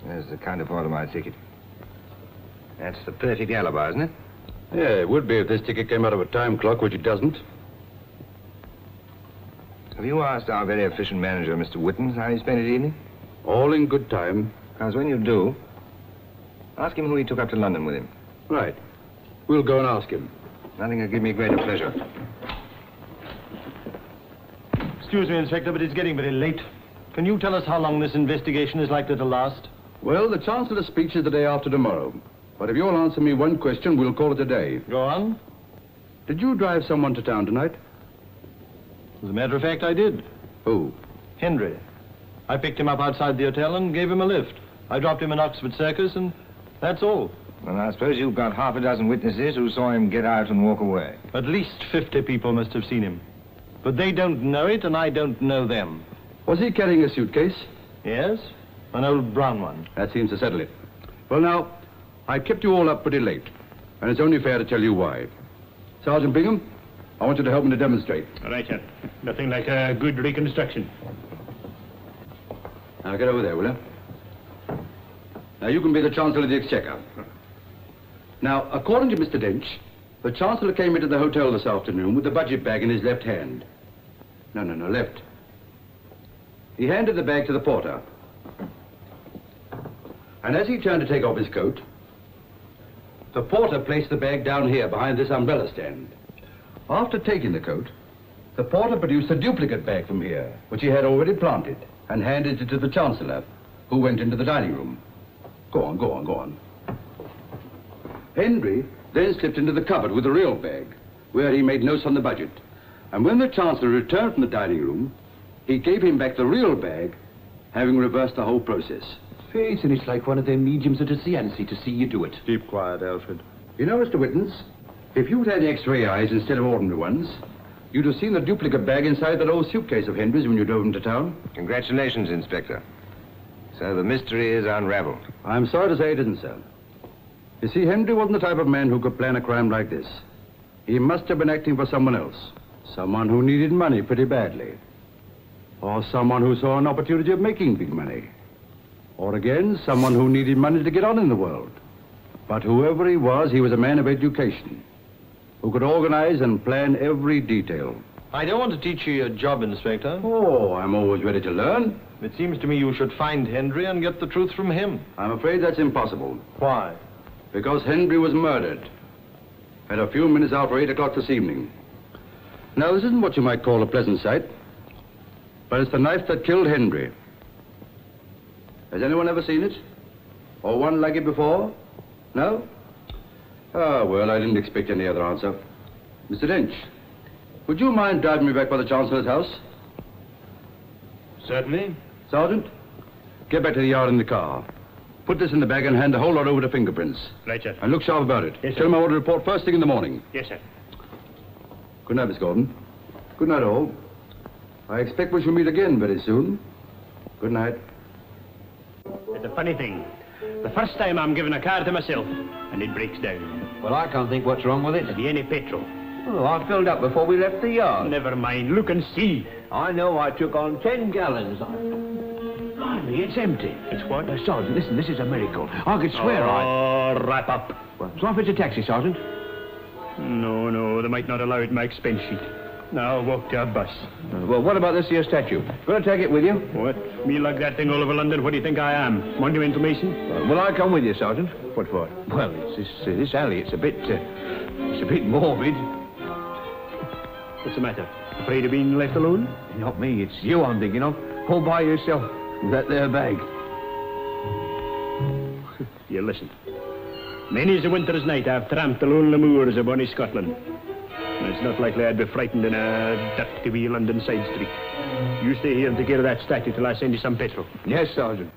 There's the counterpart of my ticket. That's the perfect alibi, isn't it? Yeah, it would be if this ticket came out of a time clock, which it doesn't. Have you asked our very efficient manager, Mr. Whitten, how he spent his evening? All in good time. Because when you do, ask him who he took up to London with him. Right. We'll go and ask him. Nothing could give me greater pleasure. Excuse me, Inspector, but it's getting very late. Can you tell us how long this investigation is likely to last? Well, the Chancellor's speech is the day after tomorrow. But if you'll answer me one question, we'll call it a day. Go on. Did you drive someone to town tonight? As a matter of fact, I did. Who? Henry. I picked him up outside the hotel and gave him a lift. I dropped him in Oxford Circus, and that's all. And I suppose you've got half a dozen witnesses who saw him get out and walk away. At least 50 people must have seen him. But they don't know it, and I don't know them. Was he carrying a suitcase? Yes, an old brown one. That seems to settle it. Well, now, I kept you all up pretty late, and it's only fair to tell you why. Sergeant Bingham, I want you to help me to demonstrate. All right, sir. Nothing like a good reconstruction. Now, get over there, will you? Now, you can be the Chancellor of the Exchequer. Now, according to Mr. Dench, the Chancellor came into the hotel this afternoon with the budget bag in his left hand. No, left. He handed the bag to the porter. And as he turned to take off his coat, The porter placed the bag down here behind this umbrella stand. After taking the coat, the porter produced a duplicate bag from here, which he had already planted, and handed it to the Chancellor, who went into the dining room. Go on, go on, go on. Henry then slipped into the cupboard with the real bag, where he made notes on the budget. And when the Chancellor returned from the dining room, he gave him back the real bag, having reversed the whole process. Faith, and it's like one of them mediums at a seance to see you do it. Keep quiet, Alfred. You know, Mr. Wittens, if you'd had X-ray eyes instead of ordinary ones, you'd have seen the duplicate bag inside that old suitcase of Henry's when you drove into town. Congratulations, Inspector. So the mystery is unraveled. I'm sorry to say it isn't, sir. You see, Henry wasn't the type of man who could plan a crime like this. He must have been acting for someone else. Someone who needed money pretty badly. Or someone who saw an opportunity of making big money. Or again, someone who needed money to get on in the world. But whoever he was a man of education, who could organize and plan every detail. I don't want to teach you your job, Inspector. Oh, I'm always ready to learn. It seems to me you should find Henry and get the truth from him. I'm afraid that's impossible. Why? Because Henry was murdered at a few minutes after 8 o'clock this evening. Now, this isn't what you might call a pleasant sight, but it's the knife that killed Henry. Has anyone ever seen it? Or one like it before? No? Ah, well, I didn't expect any other answer. Mr. Dench, would you mind driving me back by the Chancellor's house? Certainly. Sergeant, get back to the yard in the car. Put this in the bag and hand the whole lot over to fingerprints. Right, sir. And look sharp about it. Yes, sir. Tell him I want to report first thing in the morning. Yes, sir. Good night, Miss Gordon. Good night, all. I expect we shall meet again very soon. Good night. It's a funny thing. The first time I'm giving a car to myself, and it breaks down. Well, I can't think what's wrong with it. Have you any petrol? Oh, I filled up before we left the yard. Never mind. Look and see. I know I took on 10 gallons. Blimey, it's empty. It's what? Sergeant, listen, this is a miracle. I could swear wrap up. Well, so if it's a taxi, Sergeant? No, they might not allow it in my expense sheet. Now, walk to a bus. Well, what about this here statue? Going to take it with you? What? Me lug that thing all over London? What do you think I am? Monumental Mason? Will I come with you, Sergeant? What for? Well, it's this alley. It's a bit morbid. What's the matter? Afraid of being left alone? Not me. It's you I'm thinking of. All by yourself. With that there bag. You listen. Many's a winter's night I've tramped the lonely moors of bonny Scotland. And it's not likely I'd be frightened in a dirty wee London side street. You stay here and take care of that statue till I send you some petrol. Yes, Sergeant.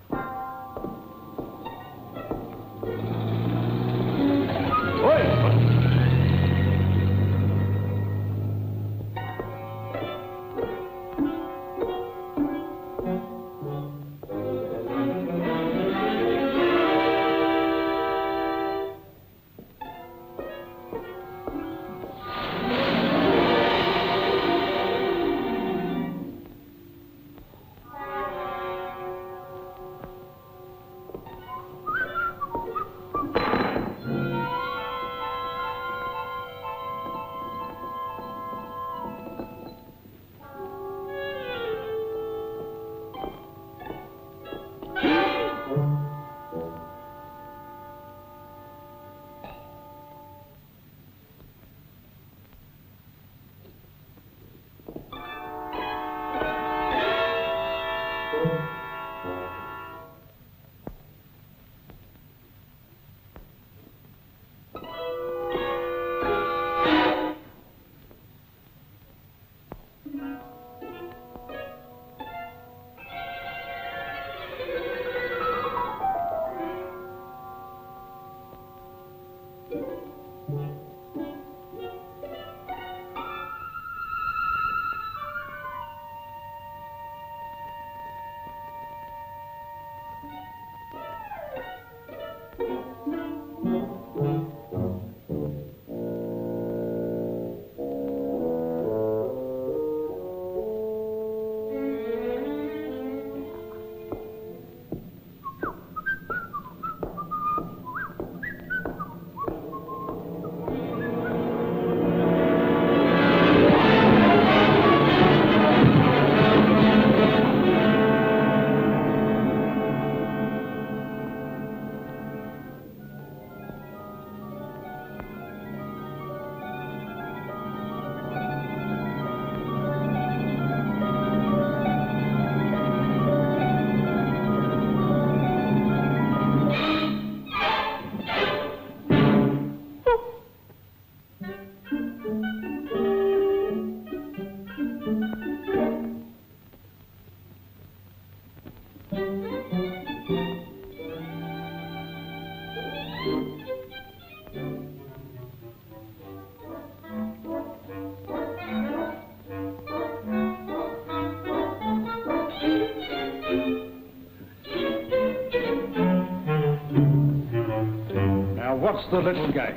what's the little guy?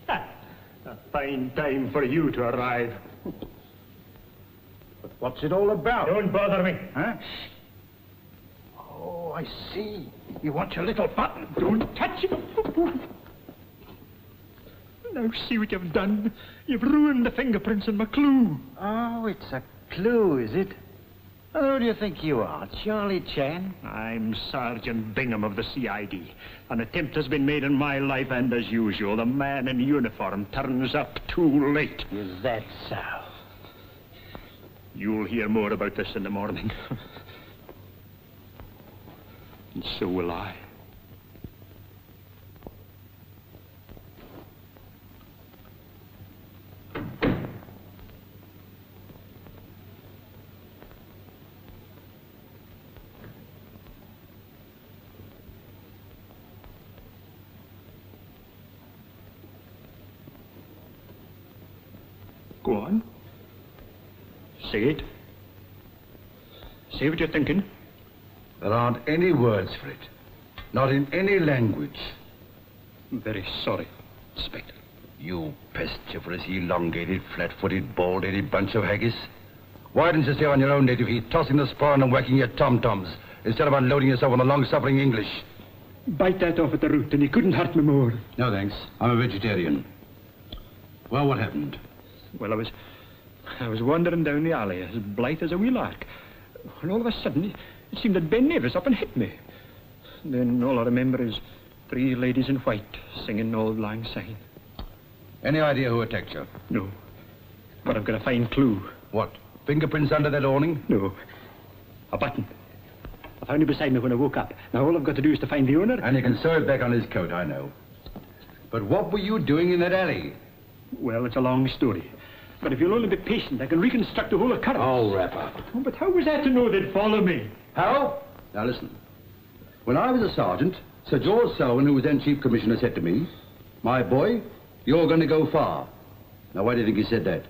A fine time for you to arrive. But what's it all about? Don't bother me. Huh? Oh, I see. You want your little button. Don't touch it. Now see what you've done. You've ruined the fingerprints in my clue. Oh, it's a clue, is it? Who do you think you are, Charlie Chan? I'm Sergeant Bingham of the CID. An attempt has been made on my life, and as usual, the man in uniform turns up too late. Is that so? You'll hear more about this in the morning. And so will I. Go on. Say it. Say what you're thinking. There aren't any words for it. Not in any language. I'm very sorry, Inspector. You pestiferous, elongated, flat-footed, bald-headed bunch of haggis. Why didn't you stay on your own native heath, tossing the spawn and whacking your tom-toms, instead of unloading yourself on the long-suffering English? Bite that off at the root, and you couldn't hurt me more. No, thanks. I'm a vegetarian. Well, what happened? Well, I was wandering down the alley, as blithe as a wee lark. And all of a sudden, it seemed that Ben Nevis up and hit me. Then all I remember is 3 ladies in white singing Auld Lang Syne. Any idea who attacked you? No. But I've got a fine clue. What? Fingerprints under that awning? No. A button. I found it beside me when I woke up. Now all I've got to do is to find the owner. And you can sew it back on his coat, I know. But what were you doing in that alley? Well, it's a long story. But if you'll only be patient, I can reconstruct the whole occurrence. Oh, wrap up. Oh, but how was I to know they'd follow me? How? Now listen. When I was a sergeant, Sir George Selwyn, who was then Chief Commissioner, said to me, "My boy, you're going to go far." Now, why do you think he said that?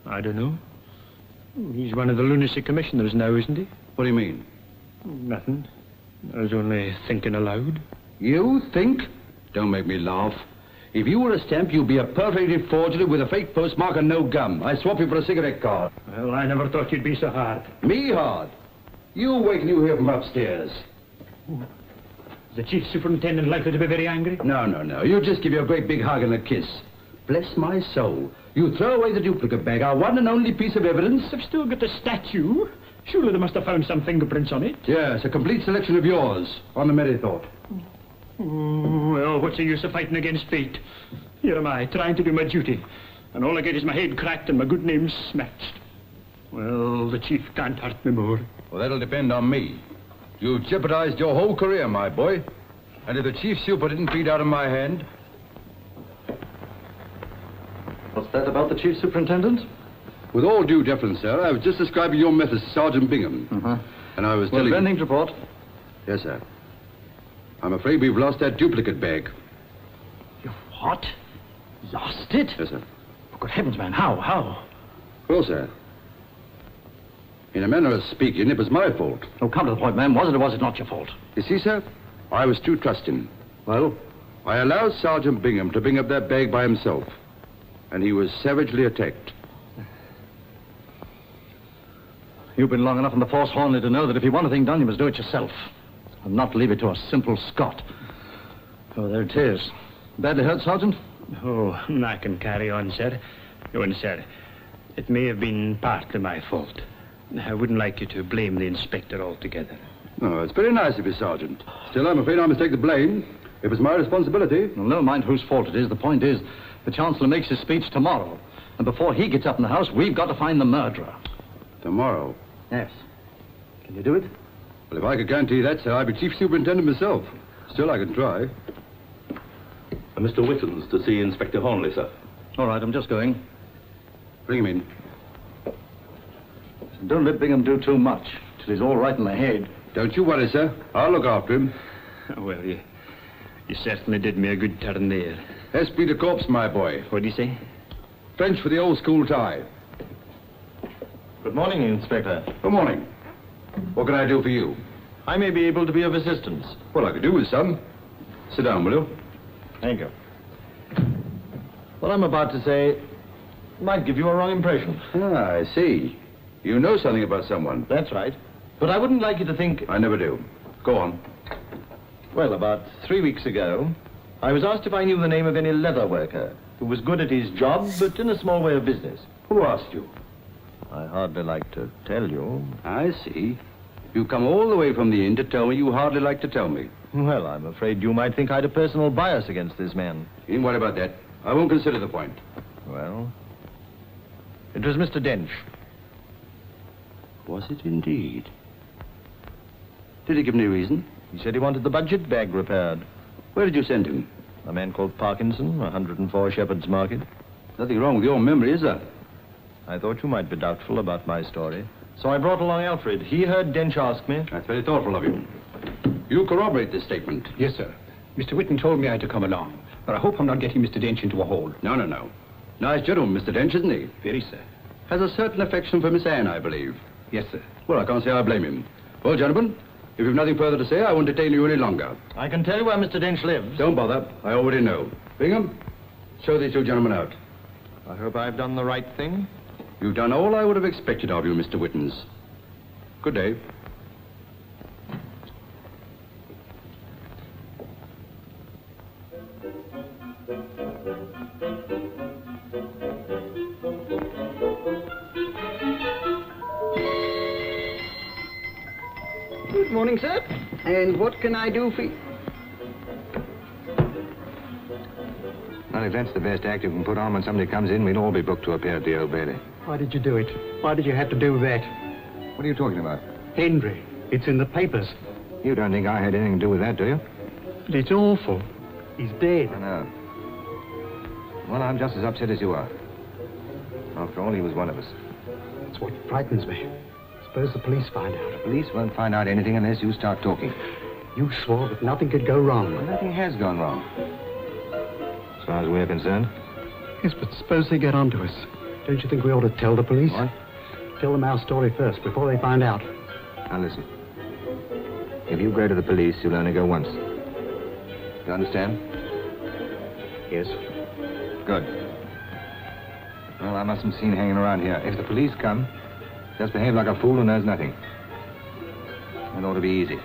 I don't know. He's one of the lunacy commissioners now, isn't he? What do you mean? Nothing. I was only thinking aloud. You think? Don't make me laugh. If you were a stamp, you'd be a perforated forgery with a fake postmark and no gum. I'd swap you for a cigarette card. Well, I never thought you'd be so hard. Me hard? You wait till you hear from upstairs. Is the chief superintendent likely to be very angry? No. You just give you a great big hug and a kiss. Bless my soul. You throw away the duplicate bag, our one and only piece of evidence. I've still got the statue. Surely they must have found some fingerprints on it. Yes, a complete selection of yours on the merry thought. Oh, well, what's the use of fighting against fate? Here am I, trying to do my duty, and all I get is my head cracked and my good name smashed. Well, the chief can't hurt me more. Well, that'll depend on me. You've jeopardized your whole career, my boy. And if the chief super didn't feed out of my hand... What's that about the chief superintendent? With all due deference, sir, I was just describing your methods to Sergeant Bingham. And I was telling... Well, to report. Yes, sir. I'm afraid we've lost that duplicate bag. You what? Lost it? Yes, sir. Oh, good heavens, man, how? Well, sir, in a manner of speaking, it was my fault. Oh, come to the point, man. Was it or was it not your fault? You see, sir, I was too trusting. Well? I allowed Sergeant Bingham to bring up that bag by himself, and he was savagely attacked. You've been long enough on the force, Hornley, to know that if you want a thing done, you must do it yourself. And not leave it to a simple Scot. Oh, there it is. Badly hurt, Sergeant? Oh, I can carry on, sir. Go on, sir. It may have been partly my fault. I wouldn't like you to blame the inspector altogether. No, it's very nice of you, Sergeant. Still, I'm afraid I must take the blame. It was my responsibility. Well, never mind whose fault it is. The point is, the Chancellor makes his speech tomorrow. And before he gets up in the house, we've got to find the murderer. Tomorrow? Yes. Can you do it? Well, if I could guarantee that, sir, I'd be Chief Superintendent myself. Still, I can try. Mr. Whitton's to see Inspector Hornley, sir. All right, I'm just going. Bring him in. Don't let Bingham do too much, till he's all right in the head. Don't you worry, sir. I'll look after him. Well, you certainly did me a good turn there. Esprit de corps, my boy. What do you say? French for the old school tie. Good morning, Inspector. Good morning. What can I do for you? I may be able to be of assistance. Well, I could do with some. Sit down, will you? Thank you. What I'm about to say might give you a wrong impression. Ah, I see. You know something about someone. That's right. But I wouldn't like you to think... I never do. Go on. Well, about 3 weeks ago, I was asked if I knew the name of any leather worker who was good at his job, but in a small way of business. Who asked you? I hardly like to tell you. I see. You come all the way from the inn to tell me you hardly like to tell me. Well, I'm afraid you might think I had a personal bias against this man. You needn't worry about that. I won't consider the point. Well, it was Mr. Dench. Was it indeed? Did he give any reason? He said he wanted the budget bag repaired. Where did you send him? A man called Parkinson, 104 Shepherd's Market. Nothing wrong with your memory, is there? I thought you might be doubtful about my story. So I brought along Alfred. He heard Dench ask me. That's very thoughtful of you. You corroborate this statement? Yes, sir. Mr. Whitten told me I had to come along. But I hope I'm not getting Mr. Dench into a hole. No. Nice gentleman, Mr. Dench, isn't he? Very, sir. Has a certain affection for Miss Anne, I believe. Yes, sir. Well, I can't say I blame him. Well, gentlemen, if you've nothing further to say, I won't detain you any longer. I can tell you where Mr. Dench lives. Don't bother. I already know. Bingham, show these two gentlemen out. I hope I've done the right thing. You've done all I would have expected of you, Mr. Whittens. Good day. Good morning, sir. And what can I do for you? Well, if that's the best act you can put on when somebody comes in, we'd all be booked to appear at the Old Bailey. Why did you do it? Why did you have to do that? What are you talking about? Henry, it's in the papers. You don't think I had anything to do with that, do you? But it's awful. He's dead. I know. Well, I'm just as upset as you are. After all, he was one of us. That's what frightens me. Suppose the police find out. The police won't find out anything unless you start talking. You swore that nothing could go wrong. Well, nothing has gone wrong. As far as we're concerned. Yes, but suppose they get onto us. Don't you think we ought to tell the police? What? Tell them our story first, before they find out. Now, listen. If you go to the police, you'll only go once. You understand? Yes. Good. Well, I mustn't be seen hanging around here. If the police come, just behave like a fool who knows nothing. It ought to be easy.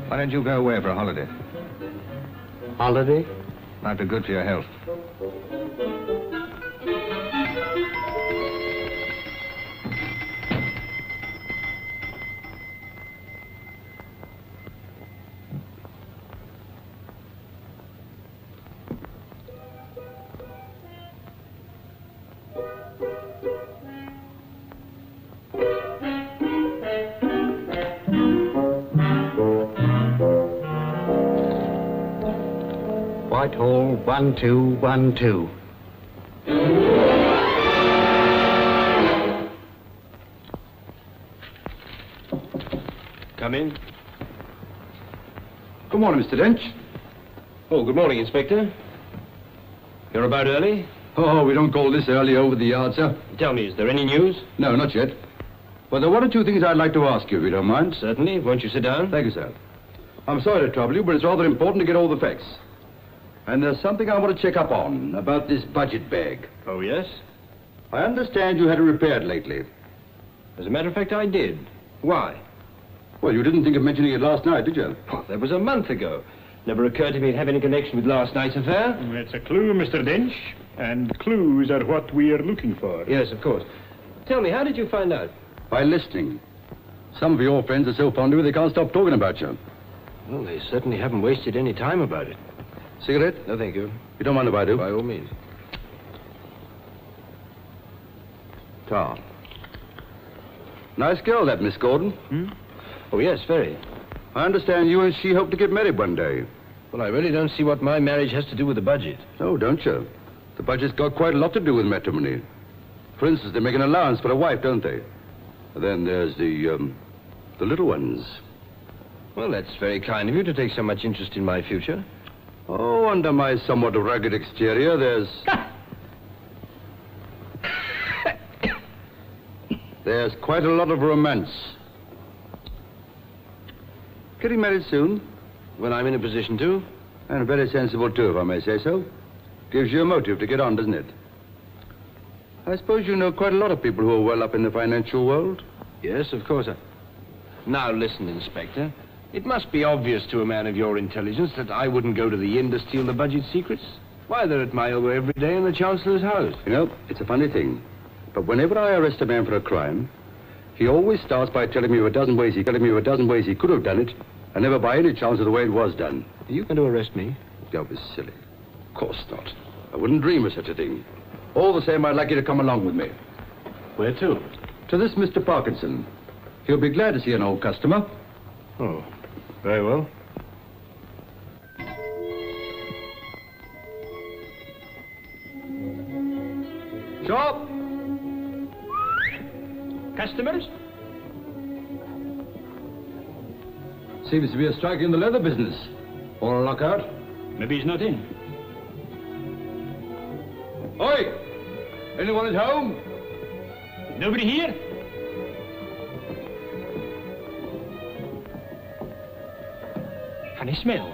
Why don't you go away for a holiday? Holiday? Might be good for your health. Whitehall, 1212. Come in. Good morning, Mr. Dench. Oh, good morning, Inspector. You're about early? Oh, we don't call this early over the yard, sir. Tell me, is there any news? No, not yet. But there are one or two things I'd like to ask you, if you don't mind. Certainly. Won't you sit down? Thank you, sir. I'm sorry to trouble you, but it's rather important to get all the facts. And there's something I want to check up on about this budget bag. Oh, yes? I understand you had it repaired lately. As a matter of fact, I did. Why? Well, you didn't think of mentioning it last night, did you? Oh, that was a month ago. Never occurred to me to have any connection with last night's affair. That's a clue, Mr. Dench. And clues are what we are looking for. Yes, of course. Tell me, how did you find out? By listening. Some of your friends are so fond of you they can't stop talking about you. Well, they certainly haven't wasted any time about it. Cigarette? No, thank you. You don't mind if I do? By all means. Tar. Nice girl, that Miss Gordon. Hmm? Oh, yes, very. I understand you and she hope to get married one day. Well, I really don't see what my marriage has to do with the budget. Oh, don't you? The budget's got quite a lot to do with matrimony. For instance, they make an allowance for a wife, don't they? And then there's the little ones. Well, that's very kind of you to take so much interest in my future. Oh, under my somewhat rugged exterior, there's quite a lot of romance. Getting married soon? Well, I'm in a position to. And very sensible, too, if I may say so. Gives you a motive to get on, doesn't it? I suppose you know quite a lot of people who are well up in the financial world? Yes, of course. Now, listen, Inspector. It must be obvious to a man of your intelligence that I wouldn't go to the inn to steal the budget secrets. Why, they're at my elbow every day in the Chancellor's house. You know, it's a funny thing. But whenever I arrest a man for a crime, he always starts by telling me a dozen ways he could have done it, and never by any chance of the way it was done. Are you going to arrest me? Don't be silly. Of course not. I wouldn't dream of such a thing. All the same, I'd like you to come along with me. Where to? To this Mr. Parkinson. He'll be glad to see an old customer. Oh, very well. Shop! Customers? Seems to be a strike in the leather business. Or a lockout. Maybe he's not in. Oi! Anyone at home? Nobody here? Funny smell.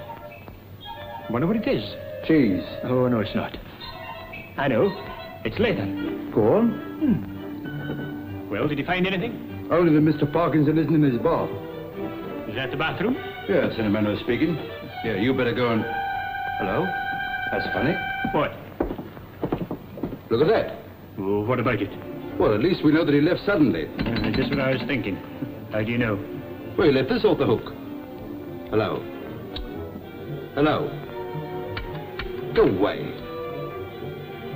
Wonder what it is. Cheese. Oh, no, it's not. I know. It's leather. Go on. Well, did you find anything? Only that Mr. Parkinson isn't in his bar. Is that the bathroom? Yes, in a manner of speaking. Yeah, you better go and... Hello? That's funny. What? Look at that. Oh, what about it? Well, at least we know that he left suddenly. Just what I was thinking. How do you know? Well, he left this off the hook. Hello? Hello? Go away.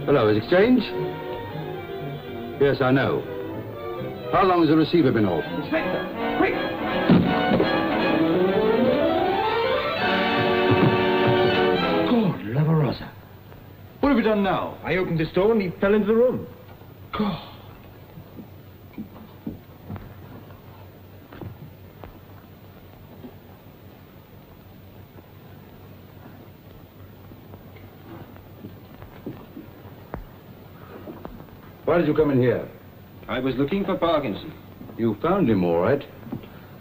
Hello, is exchange? Yes, I know. How long has the receiver been off? Inspector, quick! God, Lavarosa. What have you done now? I opened this door and he fell into the room. God. Why did you come in here? I was looking for Parkinson. You found him, all right.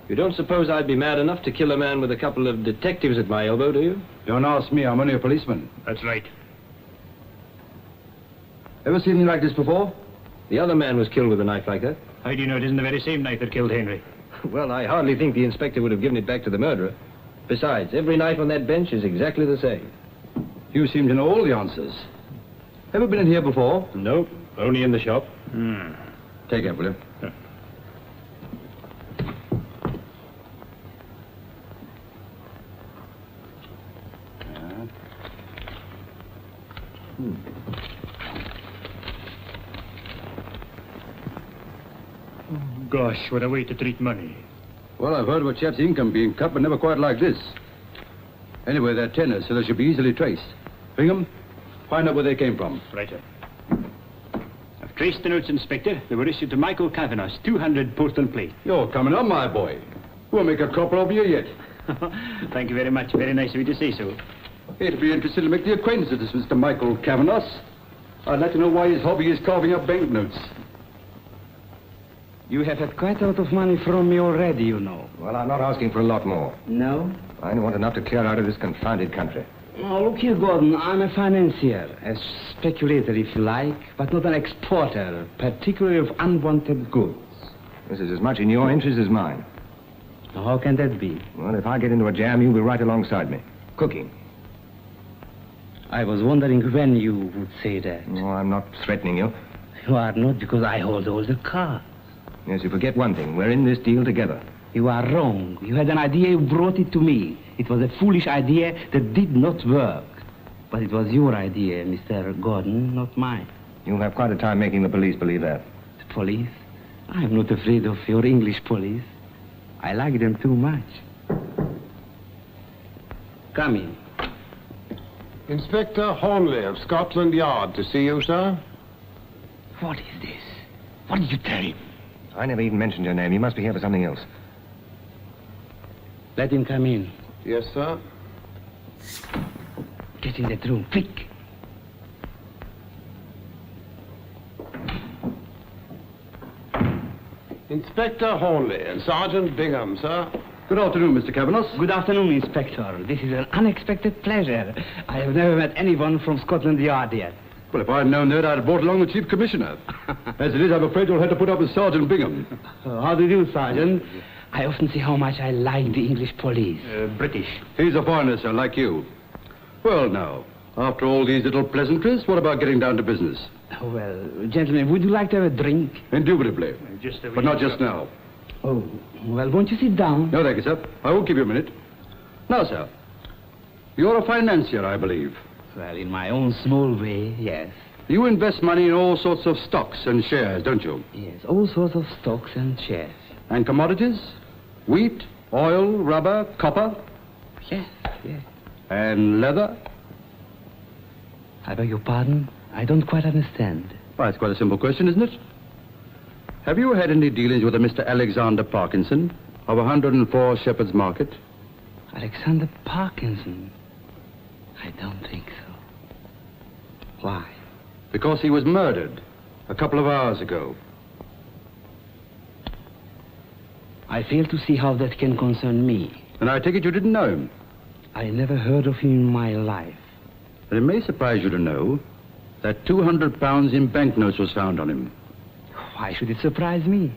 You don't suppose I'd be mad enough to kill a man with a couple of detectives at my elbow, do you? Don't ask me. I'm only a policeman. That's right. Ever seen anything like this before? The other man was killed with a knife like that. How do you know it isn't the very same knife that killed Henry? Well, I hardly think the inspector would have given it back to the murderer. Besides, every knife on that bench is exactly the same. You seem to know all the answers. Ever been in here before? Nope, only in the shop. Take it, will you? Gosh, what a way to treat money. Well, I've heard of a chap's income being cut, but never quite like this. Anyway, they're tenors, so they should be easily traced. Bingham, find out where they came from. Right, sir. I've traced the notes, Inspector. They were issued to Michael Kavanagh's 200 Portland Place. You're coming on, my boy. We'll make a copper of you yet. Thank you very much. Very nice of you to say so. It'd be interesting to make the acquaintance of this Mr. Michael Kavanagh. I'd like to know why his hobby is carving up banknotes. You have had quite a lot of money from me already, you know. Well, I'm not asking for a lot more. No? I want enough to clear out of this confounded country. Oh, look here, Gordon. I'm a financier, a speculator, if you like, but not an exporter, particularly of unwanted goods. This is as much in your interest as mine. How can that be? Well, if I get into a jam, you'll be right alongside me. Cooking. I was wondering when you would say that. No, I'm not threatening you. You are not, because I hold all the cards. Yes, you forget one thing. We're in this deal together. You are wrong. You had an idea, you brought it to me. It was a foolish idea that did not work. But it was your idea, Mr. Gordon, not mine. You'll have quite a time making the police believe that. The police? I'm not afraid of your English police. I like them too much. Come in. Inspector Hornley of Scotland Yard to see you, sir. What is this? What did you tell him? I never even mentioned your name. You must be here for something else. Let him come in. Yes, sir. Get in that room, quick. Inspector Hornley and Sergeant Bingham, sir. Good afternoon, Mr. Cavanos. Good afternoon, Inspector. This is an unexpected pleasure. I have never met anyone from Scotland Yard yet. Well, if I'd known that, I'd have brought along the Chief Commissioner. As it is, I'm afraid you'll have to put up with Sergeant Bingham. How do you do, Sergeant? I often see how much I like the English police. British. He's a foreigner, sir, like you. Well, now, after all these little pleasantries, what about getting down to business? Oh, well, gentlemen, would you like to have a drink? Indubitably. But not just now. Oh, well, won't you sit down? No, thank you, sir. I won't give you a minute. Now, sir, you're a financier, I believe. Well, in my own small way, yes. You invest money in all sorts of stocks and shares, don't you? Yes, all sorts of stocks and shares. And commodities? Wheat, oil, rubber, copper? Yes, yes. And leather? I beg your pardon? I don't quite understand. Well, it's quite a simple question, isn't it? Have you had any dealings with a Mr. Alexander Parkinson of 104 Shepherd's Market? Alexander Parkinson? I don't think so. Why? Because he was murdered a couple of hours ago. I fail to see how that can concern me. And I take it you didn't know him? I never heard of him in my life. But it may surprise you to know that £200 in banknotes was found on him. Why should it surprise me?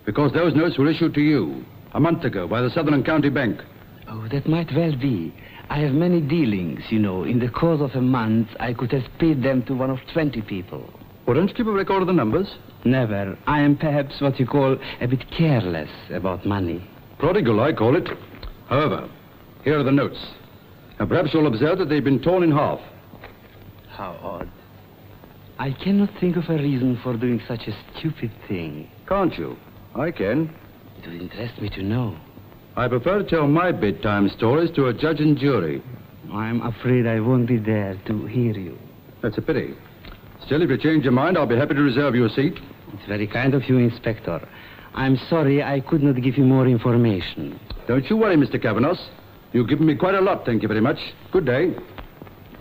Because those notes were issued to you a month ago by the Southern County Bank. Oh, that might well be. I have many dealings, you know. In the course of a month, I could have paid them to one of 20 people. Well, don't you keep a record of the numbers? Never. I am perhaps what you call a bit careless about money. Prodigal, I call it. However, here are the notes. And perhaps you'll observe that they've been torn in half. How odd. I cannot think of a reason for doing such a stupid thing. Can't you? I can. It would interest me to know. I prefer to tell my bedtime stories to a judge and jury. I'm afraid I won't be there to hear you. That's a pity. Still, if you change your mind, I'll be happy to reserve you a seat. It's very kind of you, Inspector. I'm sorry I could not give you more information. Don't you worry, Mr. Cavanos. You've given me quite a lot, thank you very much. Good day.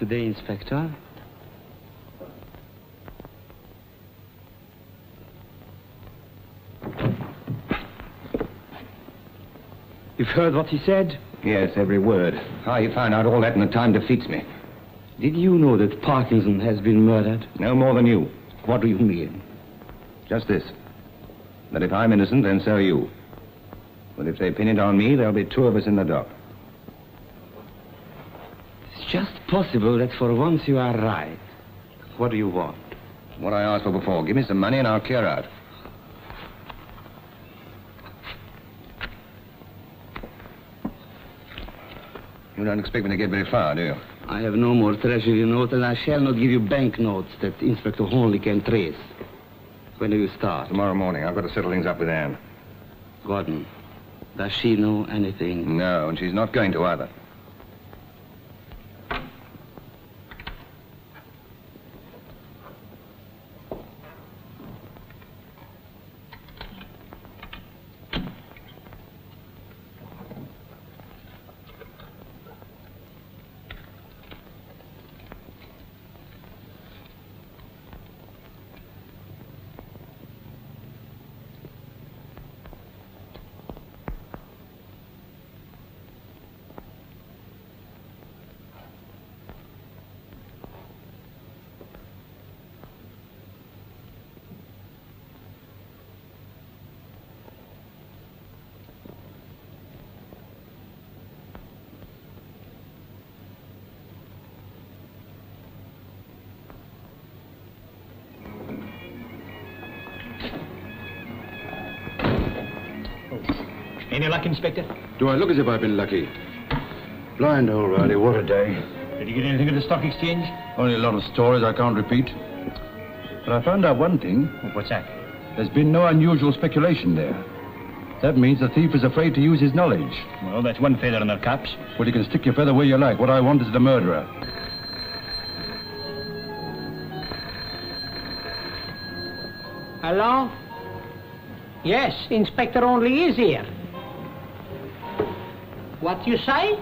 Good day, Inspector. You've heard what he said? Yes, every word. How you found out all that in the time defeats me. Did you know that Parkinson has been murdered? No more than you. What do you mean? Just this. That if I'm innocent, then so are you. But if they pin it on me, there'll be two of us in the dock. It's just possible that for once you are right. What do you want? What I asked for before. Give me some money and I'll clear out. You don't expect me to get very far, do you? I have no more treasury notes, and I shall not give you banknotes that Inspector Hornley can trace. When do you start? Tomorrow morning. I've got to settle things up with Anne. Gordon, does she know anything? No, and she's not going to either. Any luck, Inspector? Do I look as if I've been lucky? Blind old Riley, what a day. Did you get anything at the stock exchange? Only a lot of stories I can't repeat. But I found out one thing. What's that? There's been no unusual speculation there. That means the thief is afraid to use his knowledge. Well, that's one feather in their caps. Well, you can stick your feather where you like. What I want is the murderer. Hello? Yes, Inspector Only is here. What you say?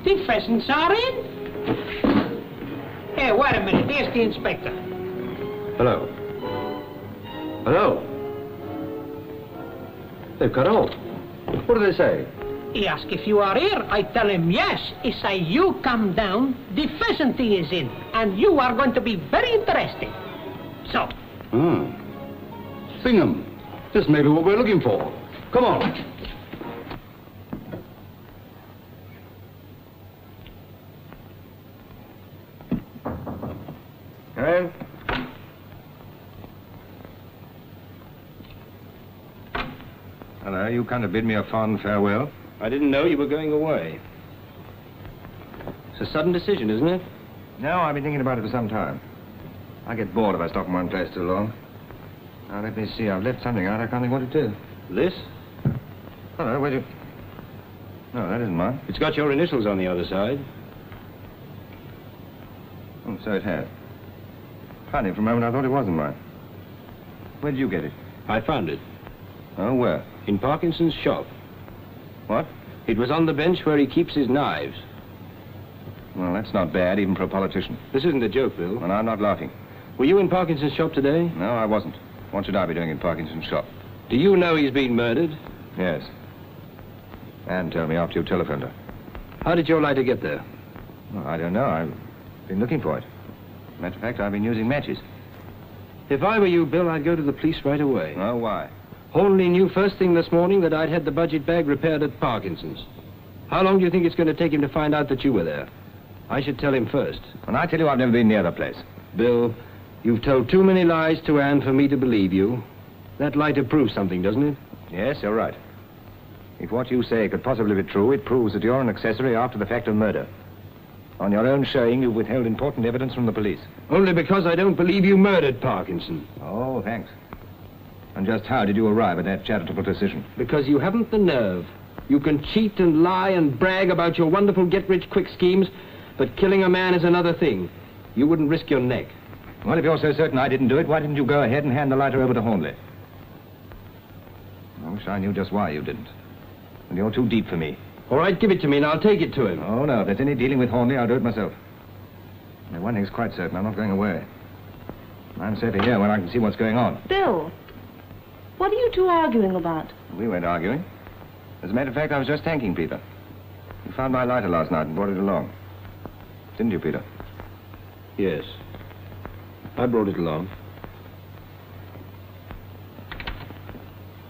The pheasants are in? Hey, wait a minute. Here's the inspector. Hello. Hello. They've cut off. What do they say? He asks if you are here. I tell him yes. He say you come down, the pheasanty is in, and you are going to be very interested. So. Bingham. This may be what we're looking for. Come on. Hey? Hello, you come to bid me a fond farewell? I didn't know you were going away. It's a sudden decision, isn't it? No, I've been thinking about it for some time. I get bored if I stop in one place too long. Now, let me see. I've left something out. I can't think what it is. This? Hello, where'd you... No, that isn't mine. It's got your initials on the other side. Oh, so it has. Funny, for a moment I thought it wasn't mine. Where did you get it? I found it. Oh, where? In Parkinson's shop. What? It was on the bench where he keeps his knives. Well, that's not bad, even for a politician. This isn't a joke, Bill. And I'm not laughing. Were you in Parkinson's shop today? No, I wasn't. What should I be doing in Parkinson's shop? Do you know he's been murdered? Yes. Anne told me after you telephoned her. How did your lighter get there? Well, I don't know. I've been looking for it. Matter of fact, I've been using matches. If I were you, Bill, I'd go to the police right away. Oh, why? Hornley knew first thing this morning that I'd had the budget bag repaired at Parkinson's. How long do you think it's going to take him to find out that you were there? I should tell him first. And I tell you, I've never been near the place. Bill, you've told too many lies to Anne for me to believe you. That lighter proves something, doesn't it? Yes, you're right. If what you say could possibly be true, it proves that you're an accessory after the fact of murder. On your own showing, you've withheld important evidence from the police. Only because I don't believe you murdered Parkinson. Oh, thanks. And just how did you arrive at that charitable decision? Because you haven't the nerve. You can cheat and lie and brag about your wonderful get-rich-quick schemes, but killing a man is another thing. You wouldn't risk your neck. Well, if you're so certain I didn't do it, why didn't you go ahead and hand the lighter over to Hornley? I wish I knew just why you didn't. And you're too deep for me. All right, give it to me and I'll take it to him. Oh, no, if there's any dealing with Hornley, I'll do it myself. Now, one thing's quite certain, I'm not going away. I'm safer here when I can see what's going on. Bill, what are you two arguing about? We weren't arguing. As a matter of fact, I was just thanking Peter. You found my lighter last night and brought it along. Didn't you, Peter? Yes. I brought it along.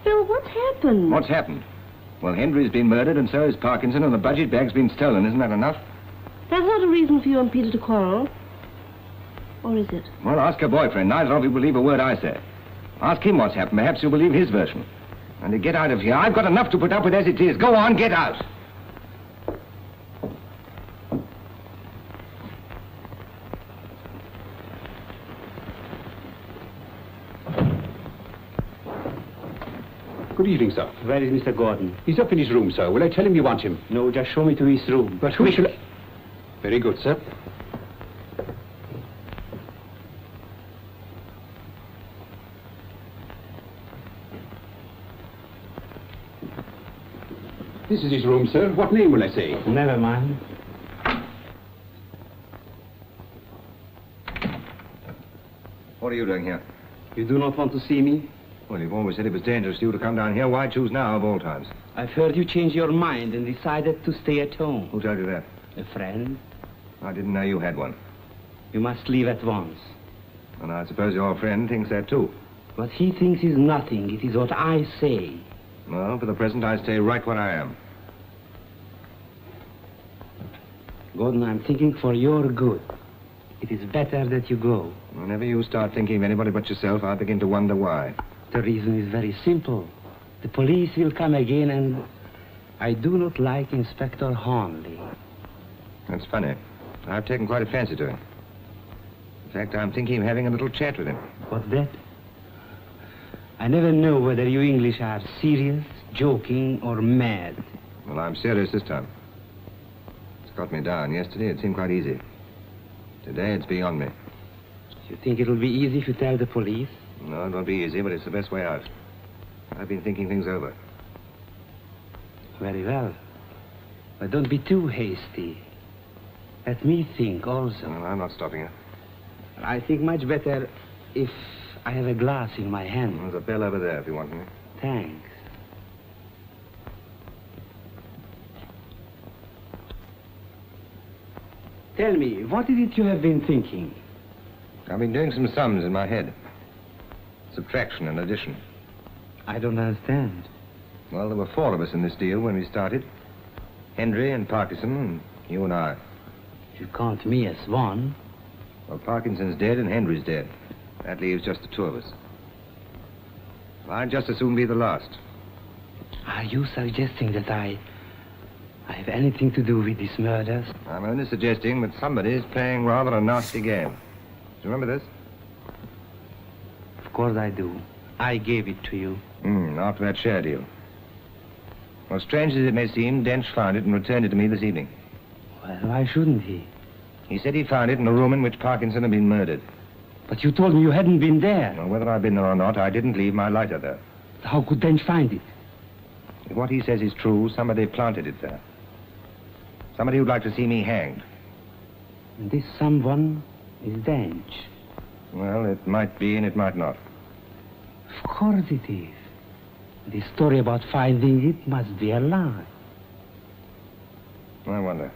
Bill, what's happened? What's happened? Well, Henry's been murdered and so is Parkinson and the budget bag's been stolen. Isn't that enough? That's not a reason for you and Peter to quarrel. Or is it? Well, ask her boyfriend. Neither of you believe a word I say. Ask him what's happened. Perhaps you'll believe his version. And to get out of here, I've got enough to put up with as it is. Go on, get out. Good evening, sir. Where is Mr. Gordon? He's up in his room, sir. Will I tell him you want him? No, just show me to his room. But who shall I... Very good, sir. This is his room, sir. What name will I say? Never mind. What are you doing here? You do not want to see me? Well, you've always said it was dangerous to you to come down here. Why choose now of all times? I've heard you change your mind and decided to stay at home. Who told you that? A friend. I didn't know you had one. You must leave at once. And I suppose your friend thinks that too. What he thinks is nothing. It is what I say. Well, for the present, I stay right where I am. Gordon, I'm thinking for your good. It is better that you go. Whenever you start thinking of anybody but yourself, I begin to wonder why. The reason is very simple. The police will come again and I do not like Inspector Hornley. That's funny. I've taken quite a fancy to him. In fact, I'm thinking of having a little chat with him. What's that? I never know whether you English are serious, joking, or mad. Well, I'm serious this time. It's got me down. Yesterday, it seemed quite easy. Today, it's beyond me. You think it'll be easy if you tell the police? No, it won't be easy, but it's the best way out. I've been thinking things over. Very well. But don't be too hasty. Let me think also. Well, I'm not stopping you. I think much better if I have a glass in my hand. There's a bell over there if you want me. Thanks. Tell me, what is it you have been thinking? I've been doing some sums in my head. Subtraction and addition. I don't understand. Well, there were 4 of us in this deal when we started. Henry and Parkinson and you and I. You count me as one. Well, Parkinson's dead and Henry's dead. That leaves just the 2 of us. Well, I'd just as soon be the last. Are you suggesting that I have anything to do with these murders? I'm only suggesting that somebody's playing rather a nasty game. Do you remember this? Of course I do. I gave it to you. After that share deal. Well, strange as it may seem, Dench found it and returned it to me this evening. Well, why shouldn't he? He said he found it in a room in which Parkinson had been murdered. But you told me you hadn't been there. Well, whether I've been there or not, I didn't leave my lighter there. How could Dench find it? If what he says is true, somebody planted it there. Somebody who'd like to see me hanged. And this someone is Dench. Well, it might be and it might not. Of course it is. The story about finding it must be a lie. I wonder.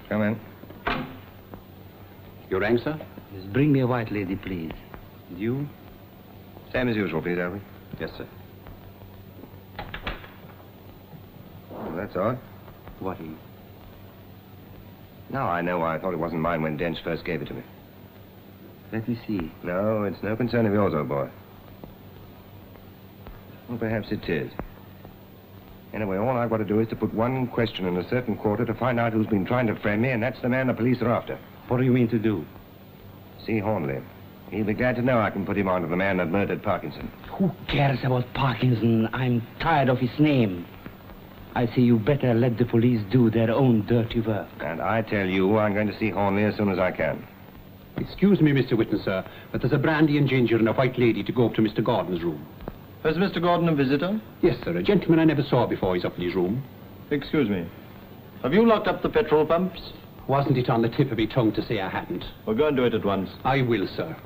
Come in. You rang, sir? Just bring me a white lady, please. And you? Same as usual, please, Elby. Yes, sir. Well, that's odd. What is? Now I know why I thought it wasn't mine when Dench first gave it to me. Let me see. No, it's no concern of yours, old boy. Well, perhaps it is. Anyway, all I've got to do is to put one question in a certain quarter to find out who's been trying to frame me, and that's the man the police are after. What do you mean to do? See Hornley. He'll be glad to know I can put him on to the man that murdered Parkinson. Who cares about Parkinson? I'm tired of his name. I say you better let the police do their own dirty work. And I tell you, I'm going to see Hornley as soon as I can. Excuse me, Mr. Witness, sir, but there's a brandy and ginger and a white lady to go up to Mr. Gordon's room. Has Mr. Gordon a visitor? Yes, sir, a gentleman I never saw before. He's up in his room. Excuse me. Have you locked up the petrol pumps? Wasn't it on the tip of my tongue to say I hadn't? Well, go and do it at once. I will, sir.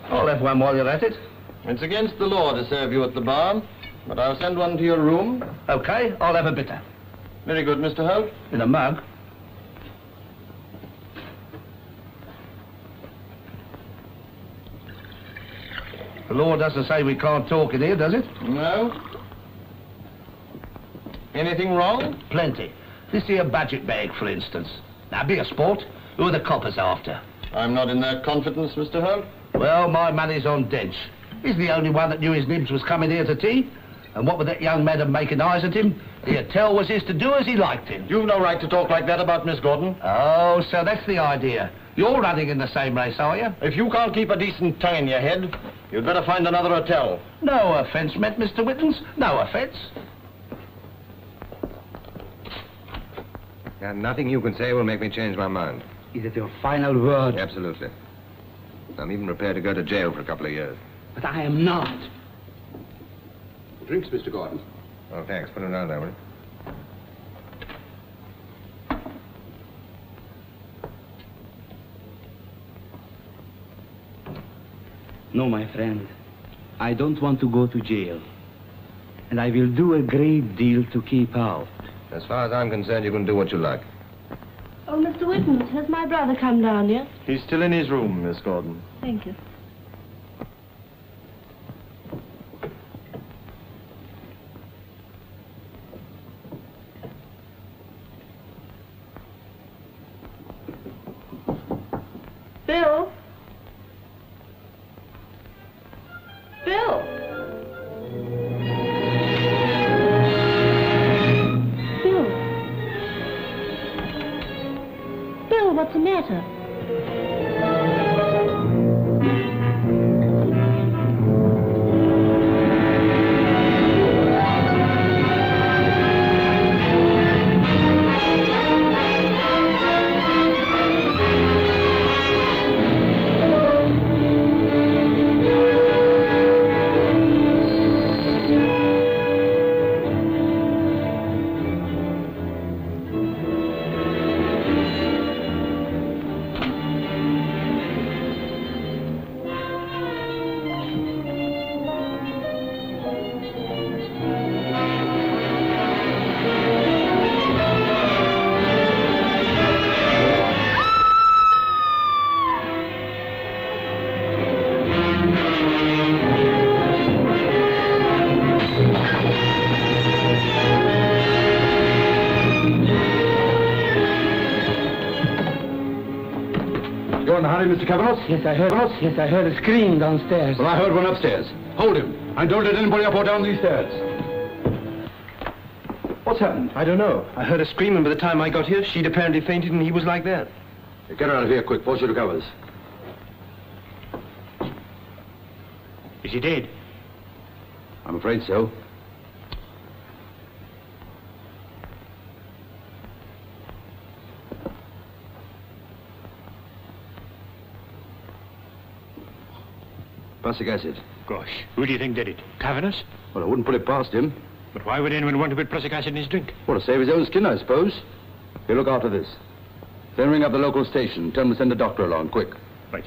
I'll have one while you're at it. It's against the law to serve you at the bar, but I'll send one to your room. Okay, I'll have a bitter. Very good, Mr. Holt. In a mug. The law doesn't say we can't talk in here, does it? No. Anything wrong? Plenty. This here budget bag, for instance. Now, be a sport. Who are the coppers after? I'm not in their confidence, Mr. Holt. Well, my money's on Dench. He's the only one that knew his nibs was coming here to tea. And what with that young madam making eyes at him, the hotel was his to do as he liked him. You've no right to talk like that about Miss Gordon. Oh, so that's the idea. You're running in the same race, are you? If you can't keep a decent tongue in your head, you'd better find another hotel. No offence meant, Mr. Whittens. No offence. And nothing you can say will make me change my mind. Is it your final word? Absolutely. I'm even prepared to go to jail for a couple of years. But I am not. Drinks, Mr. Gordon. Oh, thanks. Put them down there, will you? No, my friend. I don't want to go to jail. And I will do a great deal to keep out. As far as I'm concerned, you can do what you like. Oh, Mr. Whittens, has my brother come down yet? He's still in his room, Miss Gordon. Thank you. Bill? Bill? Bill? Bill, what's the matter? You're in a hurry, Mr. Cavanos? Yes, I heard a scream downstairs. Well, I heard one upstairs. Hold him. And don't let anybody up or down these stairs. What's happened? I don't know. I heard a scream, and by the time I got here, she'd apparently fainted, and he was like that. Get her out of here, quick, before she recovers. Is he dead? I'm afraid so. Prussic acid. Gosh, who do you think did it? Cavanos? Well, I wouldn't put it past him. But why would anyone want to put prussic acid in his drink? Well, to save his own skin, I suppose. You look after this. Then ring up the local station. Tell them to send a doctor along, quick. Right.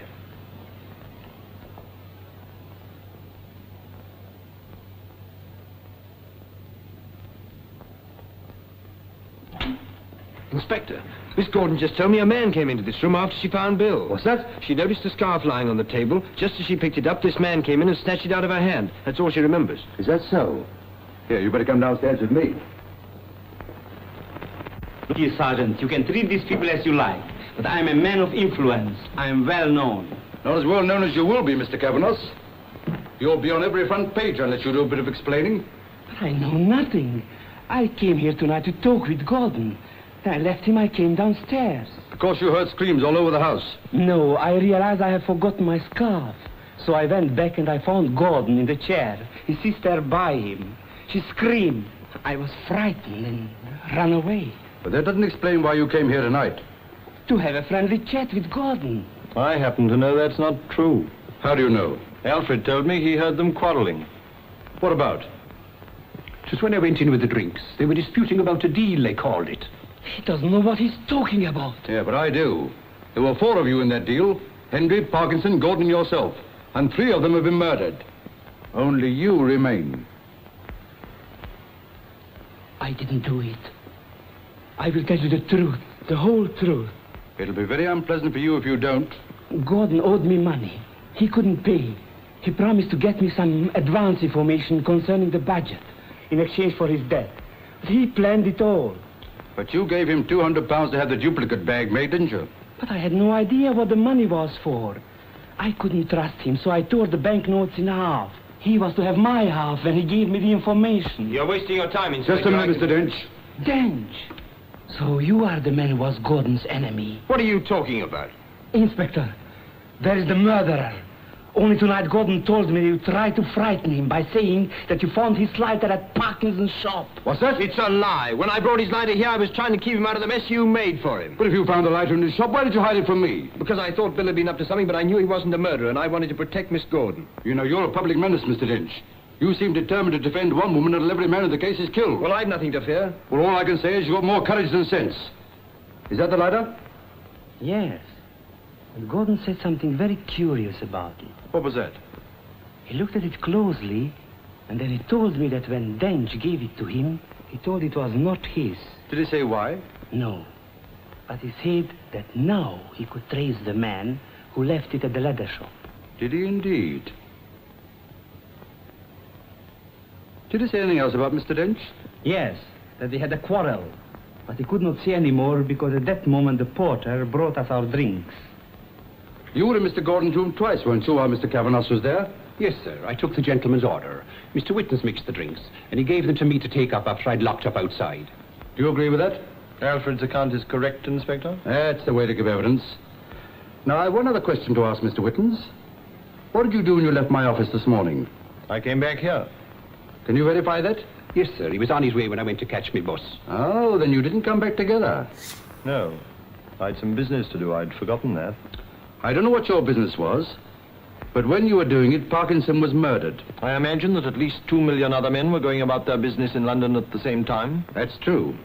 Inspector, Miss Gordon just told me a man came into this room after she found Bill. What's that? She noticed a scarf lying on the table. Just as she picked it up, this man came in and snatched it out of her hand. That's all she remembers. Is that so? Here, you better come downstairs with me. Look here, Sergeant, you can treat these people as you like, but I am a man of influence. I am well known. Not as well known as you will be, Mr. Cavanos. You'll be on every front page unless you do a bit of explaining. But I know nothing. I came here tonight to talk with Gordon. Then I left him, I came downstairs. Of course you heard screams all over the house. No, I realized I have forgotten my scarf. So I went back and I found Gordon in the chair, his sister by him. She screamed. I was frightened and ran away. But that doesn't explain why you came here tonight. To have a friendly chat with Gordon. I happen to know that's not true. How do you know? Alfred told me he heard them quarreling. What about? Just when I went in with the drinks, they were disputing about a deal, they called it. He doesn't know what he's talking about. Yeah, but I do. There were 4 of you in that deal. Henry, Parkinson, Gordon, and yourself. And 3 of them have been murdered. Only you remain. I didn't do it. I will tell you the truth, the whole truth. It'll be very unpleasant for you if you don't. Gordon owed me money. He couldn't pay. He promised to get me some advance information concerning the budget in exchange for his debt. But he planned it all. But you gave him £200 to have the duplicate bag made, didn't you? But I had no idea what the money was for. I couldn't trust him, so I tore the banknotes in half. He was to have my half, and he gave me the information. You're wasting your time, Inspector. Just a minute, Mr. Dench. Dench? So you are the man who was Gordon's enemy. What are you talking about? Inspector, there is the murderer. Only tonight Gordon told me you tried to frighten him by saying that you found his lighter at Parkinson's shop. What's that? It's a lie. When I brought his lighter here, I was trying to keep him out of the mess you made for him. But if you found the lighter in his shop, why did you hide it from me? Because I thought Bill had been up to something, but I knew he wasn't a murderer, and I wanted to protect Miss Gordon. You know, you're a public menace, Mr. Dench. You seem determined to defend one woman until every man in the case is killed. Well, I've nothing to fear. Well, all I can say is you've got more courage than sense. Is that the lighter? Yes. And Gordon said something very curious about it. What was that? He looked at it closely, and then he told me that when Dench gave it to him, he told it was not his. Did he say why? No. But he said that now he could trace the man who left it at the leather shop. Did he indeed? Did he say anything else about Mr. Dench? Yes, that they had a quarrel. But he could not say any more because at that moment the porter brought us our drinks. You were in Mr. Gordon's room twice, weren't you, while Mr. Cavanos was there? Yes, sir. I took the gentleman's order. Mr. Whitens mixed the drinks, and he gave them to me to take up after I'd locked up outside. Do you agree with that? Alfred's account is correct, Inspector? That's the way to give evidence. Now, I have one other question to ask Mr. Whitens. What did you do when you left my office this morning? I came back here. Can you verify that? Yes, sir. He was on his way when I went to catch me bus. Oh, then you didn't come back together. No. I'd some business to do. I'd forgotten that. I don't know what your business was, but when you were doing it, Parkinson was murdered. I imagine that at least 2 million other men were going about their business in London at the same time. That's true.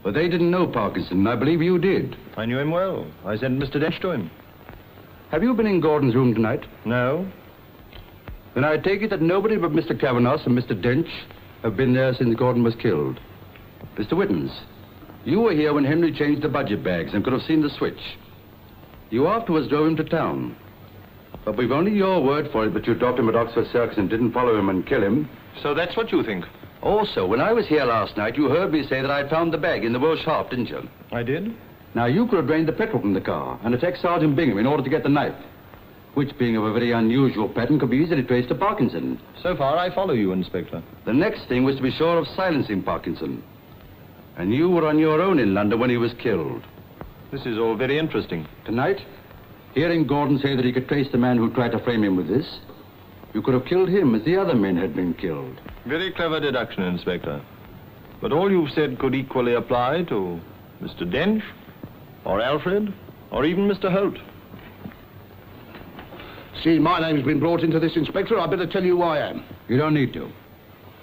But they didn't know Parkinson, and I believe you did. I knew him well. I sent Mr. Dench to him. Have you been in Gordon's room tonight? No. Then I take it that nobody but Mr. Cavanos and Mr. Dench have been there since Gordon was killed. Mr. Whitens, you were here when Henry changed the budget bags and could have seen the switch. You afterwards drove him to town. But we've only your word for it that you dropped him at Oxford Circus and didn't follow him and kill him. So that's what you think? Also, when I was here last night, you heard me say that I'd found the bag in the Welsh harp, didn't you? I did. Now, you could have drained the petrol from the car and attacked Sergeant Bingham in order to get the knife, which, being of a very unusual pattern, could be easily traced to Parkinson. So far, I follow you, Inspector. The next thing was to be sure of silencing Parkinson. And you were on your own in London when he was killed. This is all very interesting. Tonight, hearing Gordon say that he could trace the man who tried to frame him with this, you could have killed him as the other men had been killed. Very clever deduction, Inspector. But all you've said could equally apply to Mr. Dench, or Alfred, or even Mr. Holt. See, my name's been brought into this, Inspector. I better tell you who I am. You don't need to.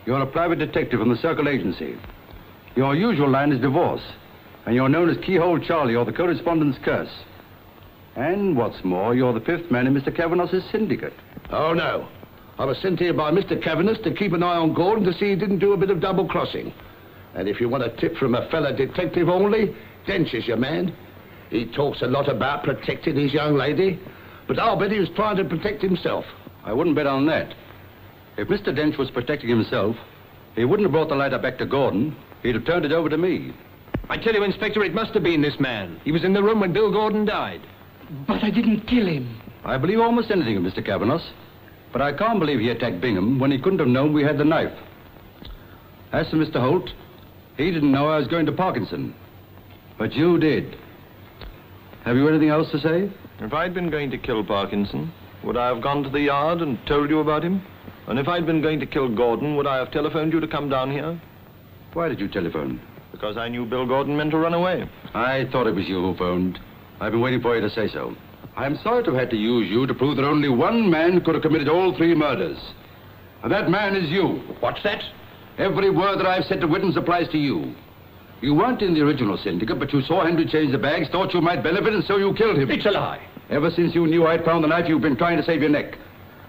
You're a private detective from the Circle Agency. Your usual line is divorce, and you're known as Keyhole Charlie or the Correspondent's Curse. And what's more, you're the fifth man in Mr. Kavanagh's syndicate. Oh, no. I was sent here by Mr. Kavanagh to keep an eye on Gordon to see he didn't do a bit of double-crossing. And if you want a tip from a fellow detective only, Dench is your man. He talks a lot about protecting his young lady, but I'll bet he was trying to protect himself. I wouldn't bet on that. If Mr. Dench was protecting himself, he wouldn't have brought the lighter back to Gordon. He'd have turned it over to me. I tell you, Inspector, it must have been this man. He was in the room when Bill Gordon died. But I didn't kill him. I believe almost anything of Mr. Kavanaugh, but I can't believe he attacked Bingham when he couldn't have known we had the knife. As for Mr. Holt, he didn't know I was going to Parkinson. But you did. Have you anything else to say? If I'd been going to kill Parkinson, would I have gone to the yard and told you about him? And if I'd been going to kill Gordon, would I have telephoned you to come down here? Why did you telephone? Because I knew Bill Gordon meant to run away. I thought it was you who phoned. I've been waiting for you to say so. I'm sorry to have had to use you to prove that only one man could have committed all three murders. And that man is you. What's that? Every word that I've said to witness applies to you. You weren't in the original syndicate, but you saw Henry change the bags, thought you might benefit, and so you killed him. It's a lie. Ever since you knew I'd found the knife, you've been trying to save your neck.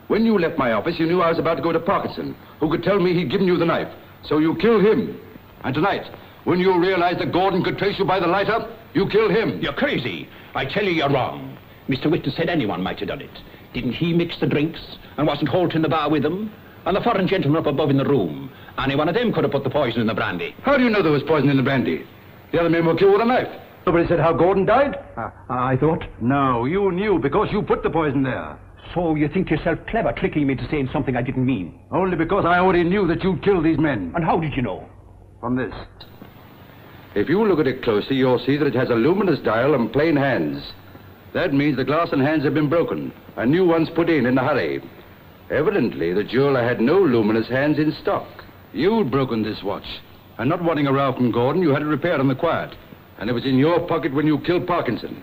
When you left my office, you knew I was about to go to Parkinson, who could tell me he'd given you the knife. So you killed him. And tonight, when you realized that Gordon could trace you by the lighter, you killed him. You're crazy. I tell you, you're wrong. Mr. Whitton said anyone might have done it. Didn't he mix the drinks? And wasn't Holt in the bar with them? And the foreign gentleman up above in the room? Any one of them could have put the poison in the brandy. How do you know there was poison in the brandy? The other men were killed with a knife. Nobody said how Gordon died? I thought. No, you knew because you put the poison there. So you think yourself clever, tricking me into saying something I didn't mean? Only because I already knew that you'd killed these men. And how did you know? From this. If you look at it closely, you'll see that it has a luminous dial and plain hands. That means the glass and hands have been broken, and new ones put in a hurry. Evidently, the jeweler had no luminous hands in stock. You'd broken this watch, and not wanting a row from Gordon, you had it repaired on the quiet. And it was in your pocket when you killed Parkinson.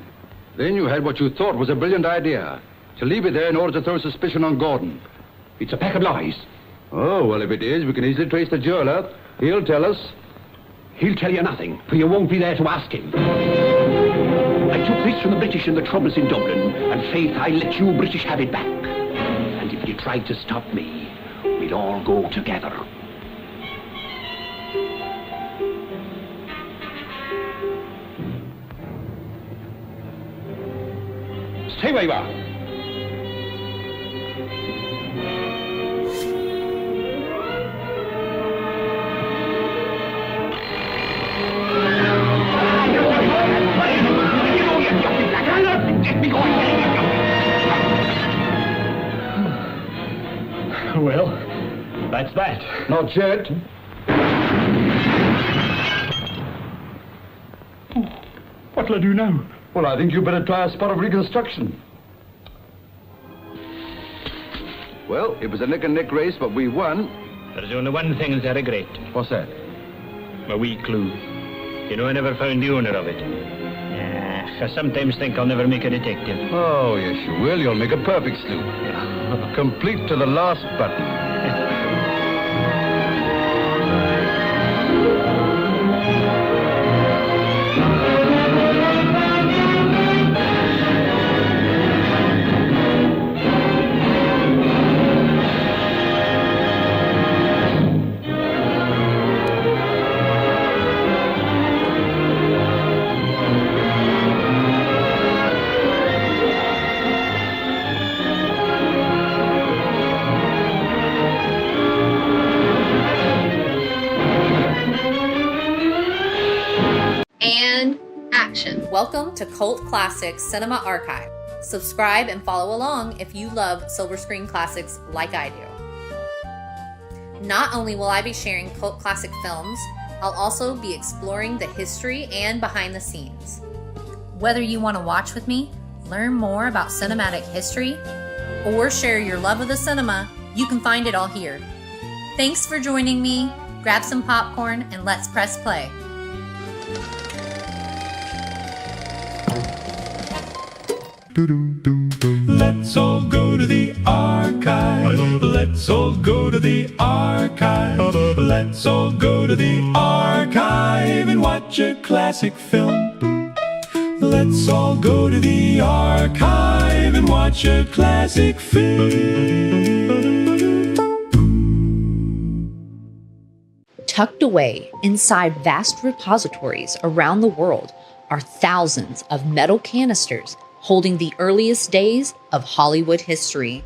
Then you had what you thought was a brilliant idea, to leave it there in order to throw suspicion on Gordon. It's a pack of lies. Oh, well, if it is, we can easily trace the jeweler. He'll tell us. He'll tell you nothing, for you won't be there to ask him. I took this from the British in the troubles in Dublin, and faith, I'll let you British have it back. And if you try to stop me, we'll all go together. Stay where you are. Well, that's that. Not yet. What'll I do now? Well, I think you better try a spot of reconstruction. Well, it was a neck-and-neck race, but we won. There's only one thing I regret. What's that? A wee clue. You know, I never found the owner of it. I sometimes think I'll never make a detective. Oh, yes, you will. You'll make a perfect sleuth. Complete to the last button. Welcome to Cult Classics Cinema Archive. Subscribe and follow along if you love silver screen classics like I do. Not only will I be sharing cult classic films, I'll also be exploring the history and behind the scenes. Whether you want to watch with me, learn more about cinematic history, or share your love of the cinema, you can find it all here. Thanks for joining me. Grab some popcorn and let's press play. Let's all go to the archive. Let's all go to the archive. Let's all go to the archive and watch a classic film. Let's all go to the archive and watch a classic film. Tucked away inside vast repositories around the world are thousands of metal canisters holding the earliest days of Hollywood history.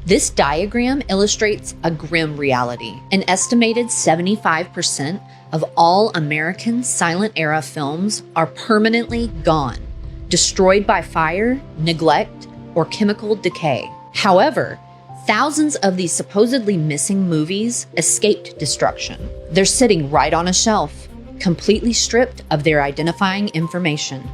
This diagram illustrates a grim reality. An estimated 75% of all American silent-era films are permanently gone, destroyed by fire, neglect, or chemical decay. However, thousands of these supposedly missing movies escaped destruction. They're sitting right on a shelf, completely stripped of their identifying information.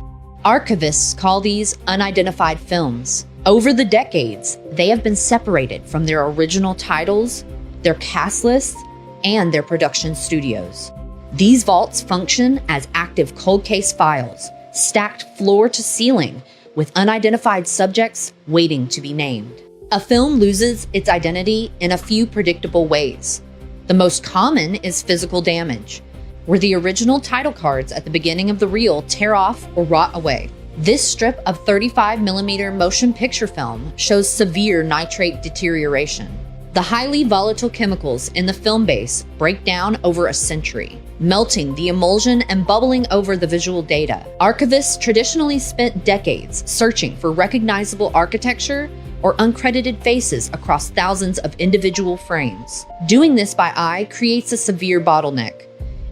Archivists call these unidentified films. Over the decades, they have been separated from their original titles, their cast lists, and their production studios. These vaults function as active cold case files, stacked floor to ceiling, with unidentified subjects waiting to be named. A film loses its identity in a few predictable ways. The most common is physical damage, where the original title cards at the beginning of the reel tear off or rot away. This strip of 35mm motion picture film shows severe nitrate deterioration. The highly volatile chemicals in the film base break down over a century, melting the emulsion and bubbling over the visual data. Archivists traditionally spent decades searching for recognizable architecture or uncredited faces across thousands of individual frames. Doing this by eye creates a severe bottleneck.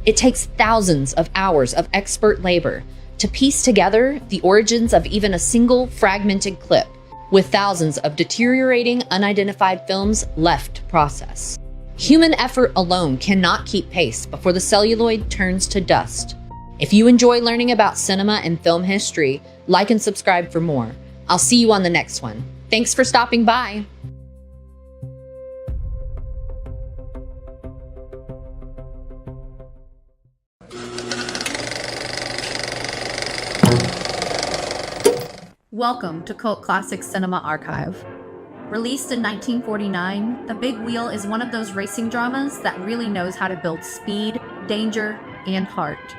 It takes thousands of hours of expert labor to piece together the origins of even a single fragmented clip, with thousands of deteriorating unidentified films left to process. Human effort alone cannot keep pace before the celluloid turns to dust. If you enjoy learning about cinema and film history, like and subscribe for more. I'll see you on the next one. Thanks for stopping by. Welcome to Cult Classics Cinema Archive. Released in 1949, The Big Wheel is one of those racing dramas that really knows how to build speed, danger, and heart.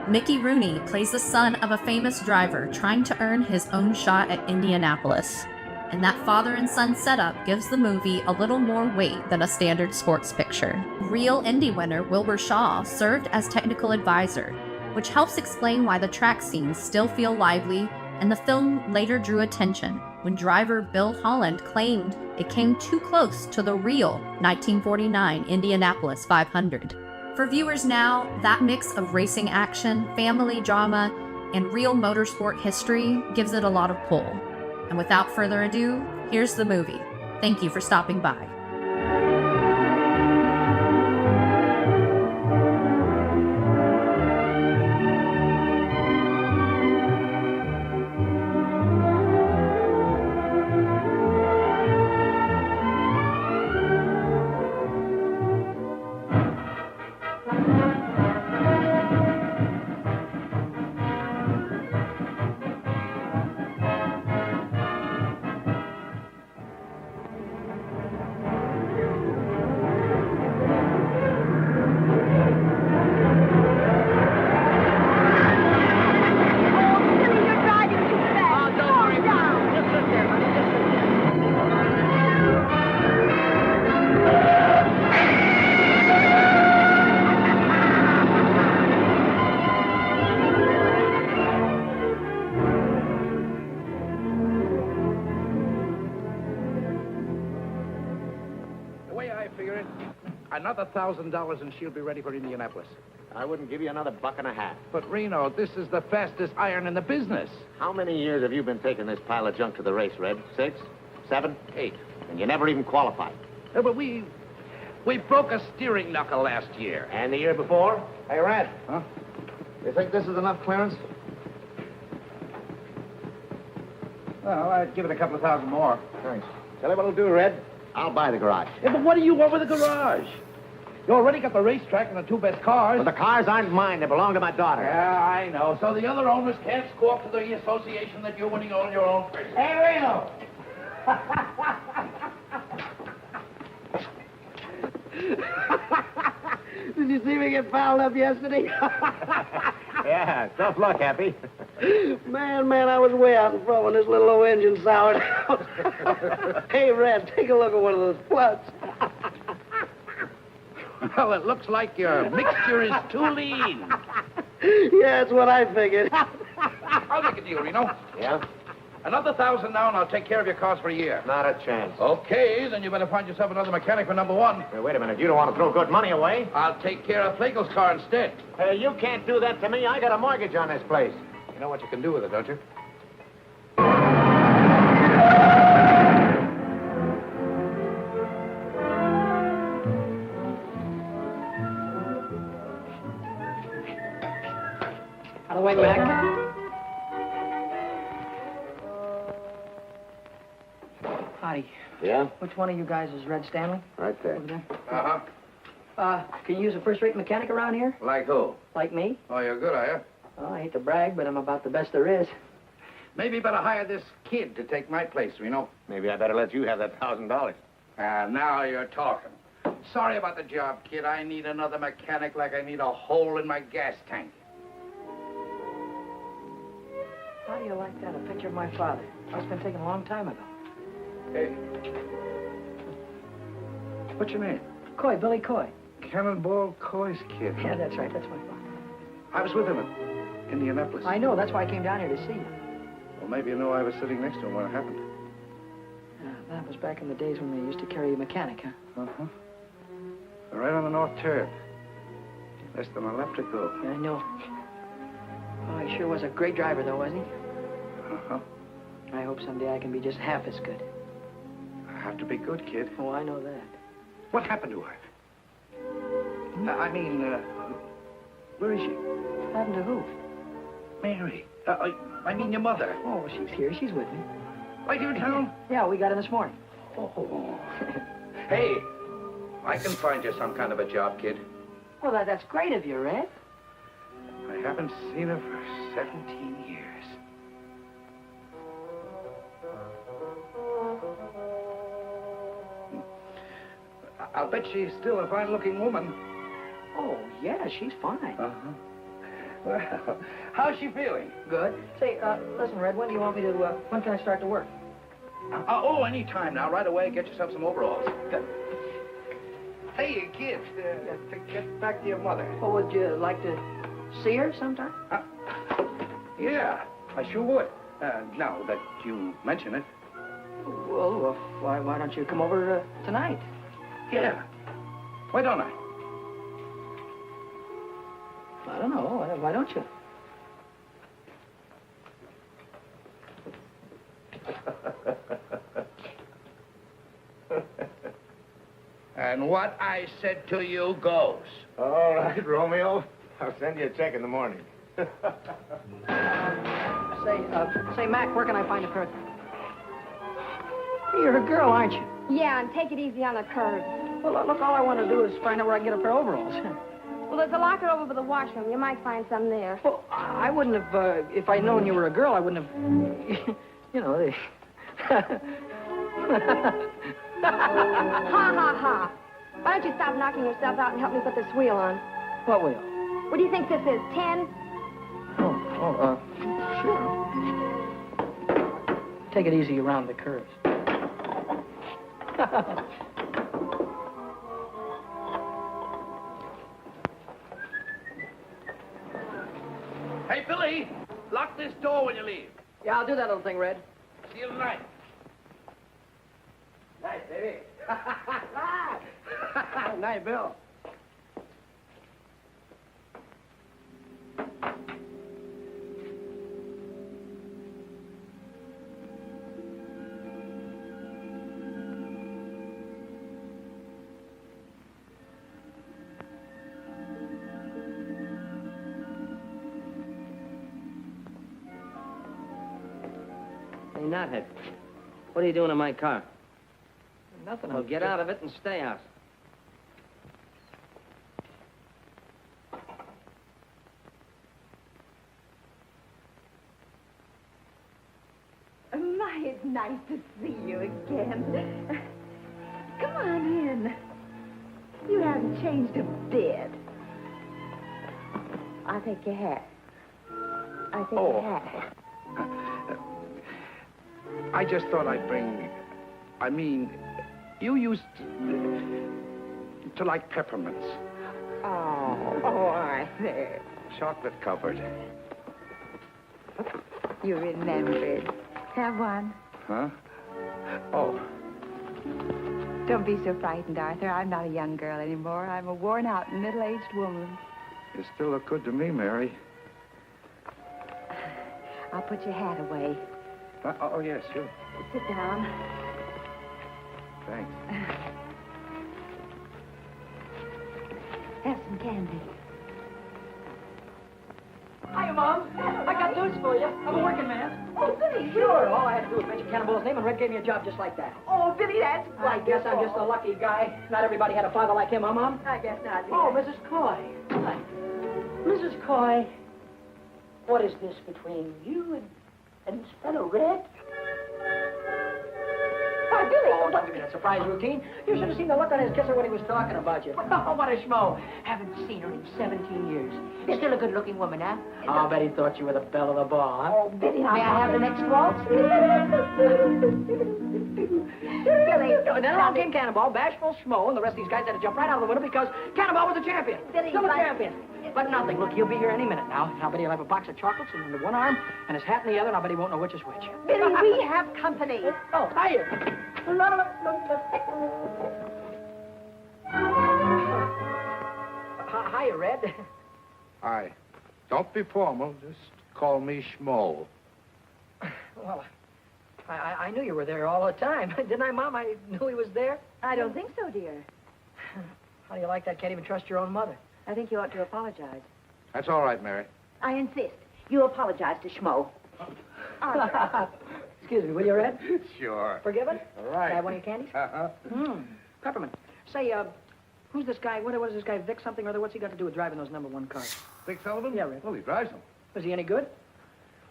Mickey Rooney plays the son of a famous driver trying to earn his own shot at Indianapolis, and that father and son setup gives the movie a little more weight than a standard sports picture. Real Indy winner Wilbur Shaw served as technical advisor, which helps explain why the track scenes still feel lively, and the film later drew attention when driver Bill Holland claimed it came too close to the real 1949 Indianapolis 500. For viewers now, that mix of racing action, family drama, and real motorsport history gives it a lot of pull. And without further ado, here's the movie. Thank you for stopping by. Another $1,000 and she'll be ready for Indianapolis. I wouldn't give you another $1.50. But, Reno, this is the fastest iron in the business. How many years have you been taking this pile of junk to the race, Red? 6, 7, 8. And you never even qualified. But we broke a steering knuckle last year. And the year before? Hey, Red. Huh? You think this is enough clearance? Well, I'd give it a couple of $1,000 more. Thanks. Tell you what'll do, Red. I'll buy the garage. Yeah, but what do you want with the garage? You already got the racetrack and the 2 best cars. But the cars aren't mine. They belong to my daughter. Yeah, I know. So the other owners can't squawk to the association that you're winning all your own races. Hey, Reno! Did you see me get fouled up yesterday? Yeah, tough luck, Happy. Man, I was way out in front when this little old engine soured out. Hey, Red, take a look at one of those floods. Well, it looks like your mixture is too lean. Yeah, that's what I figured. I'll make a deal, Reno. Yeah? Another 1,000 now, and I'll take care of your cars for a year. Not a chance. Okay, then you better find yourself another mechanic for number 1. Hey, wait a minute. You don't want to throw good money away? I'll take care of Flagel's car instead. Hey, you can't do that to me. I got a mortgage on this place. You know what you can do with it, don't you? Out of the way, Mac. Howdy. Yeah? Which one of you guys is Red Stanley? Right there. Over there. Uh-huh. Can you use a first-rate mechanic around here? Like who? Like me? Oh, you're good, are you? Oh, I hate to brag, but I'm about the best there is. Maybe you better hire this kid to take my place, Reno. Maybe I better let you have that $1,000. Now you're talking. Sorry about the job, kid. I need another mechanic like I need a hole in my gas tank. How do you like that? A picture of my father. Must have been taken a long time ago. Hey. What's your name? Coy, Billy Coy. Cannonball Coy's kid. Yeah, that's right. That's my father. I was with him in Indianapolis. I know. That's why I came down here to see you. Well, maybe you know I was sitting next to him when it happened. That was back in the days when they used to carry a mechanic, huh? Uh-huh. Right on the north turn. Less than a left to go. Yeah, I know. Oh, he sure was a great driver, though, wasn't he? Uh-huh. I hope someday I can be just half as good. I have to be good, kid. Oh, I know that. What happened to her? Where is she? Happened to who? Mary. I mean your mother. Oh, she's here. She's with me. Right here in town? Yeah, we got in this morning. Oh. Hey, I can find you some kind of a job, kid. Well, that's great of you, Red. I haven't seen her for 17 years. I'll bet she's still a fine-looking woman. Oh, yeah, she's fine. Uh-huh. Well, how's she feeling? Good. Say, listen, Red, when do you want me to, when can I start to work? Any time now. Right away, get yourself some overalls. Good. Hey, kids, to get back to your mother. Well, would you like to see her sometime? Yeah, I sure would. Now that you mention it. Well, why don't you come over tonight? Yeah. Why don't I? I don't know. Why don't you? And what I said to you goes. All right, Romeo. I'll send you a check in the morning. Say, Mac, where can I find a curtain? You're a girl, aren't you? Yeah, and take it easy on the curve. Well, look, all I want to do is find out where I can get a pair of overalls. Well, there's a locker over by the washroom. You might find some there. Well, I wouldn't have, if I'd known you were a girl, I wouldn't have, you know, they... Ha, ha, ha. Why don't you stop knocking yourself out and help me put this wheel on? What wheel? What do you think this is, 10? Sure. Take it easy around the curves. Hey, Billy, lock this door when you leave. Yeah, I'll do that little thing, Red. See you tonight. Nice, baby. Night, Bill. Hey, Knothead, what are you doing in my car? Nothing. Well, get out of it and stay out. My, it's nice to see you again. Come on in. You haven't changed a bit. I'll take your hat. I'll take your hat. I just thought I'd bring... I mean, you used to like peppermints. Oh, Arthur. Chocolate covered. You remembered. Have one. Huh? Oh. Don't be so frightened, Arthur. I'm not a young girl anymore. I'm a worn-out, middle-aged woman. You still look good to me, Mary. I'll put your hat away. Oh, yes, sure. Sit down. Thanks. Have some candy. Hiya, Mom. I got news for you. I'm a working man. Oh, Billy. Sure. All I had to do was mention Cannonball's name, and Red gave me a job just like that. Oh, Billy, that's I guess I'm just a lucky guy. Not everybody had a father like him, huh, Mom? I guess not. Oh, Mrs. Coy. Hi. Mrs. Coy, what is this between you and this fellow Red? Why, Billy! Oh, don't give me that surprise routine. You should have seen the look on his kisser when he was talking about you. Oh, what a schmo. Haven't seen her in 17 years. You're still a good-looking woman, huh? Oh, I'll bet he thought you were the belle of the ball, huh? Oh, Billy, May I have the next waltz? Billy. And then along came Cannonball, bashful schmo, and the rest of these guys had to jump right out of the window because Cannonball was the champion. Billy, Still a but- champion. But nothing. Look, he'll be here any minute now. And I'll bet he'll have a box of chocolates in one arm and his hat in the other, and I'll bet he won't know which is which. Billy, we have company. Oh, hiya. Hiya, Red. Hi. Don't be formal. Just call me Schmo. Well, I knew you were there all the time. Didn't I, Mom? I knew he was there. I don't think so, dear. How do you like that? Can't even trust your own mother. I think you ought to apologize. That's all right, Mary. I insist. You apologize to Schmo. Excuse me, will you, Red? Sure. Forgiven? All right. Can I have one of your candies? Uh-huh. Peppermint. Say, who's this guy? What is this guy, Vic something or other? What's he got to do with driving those #1 cars? Vic Sullivan? Yeah, Red. Well, he drives them. Was he any good?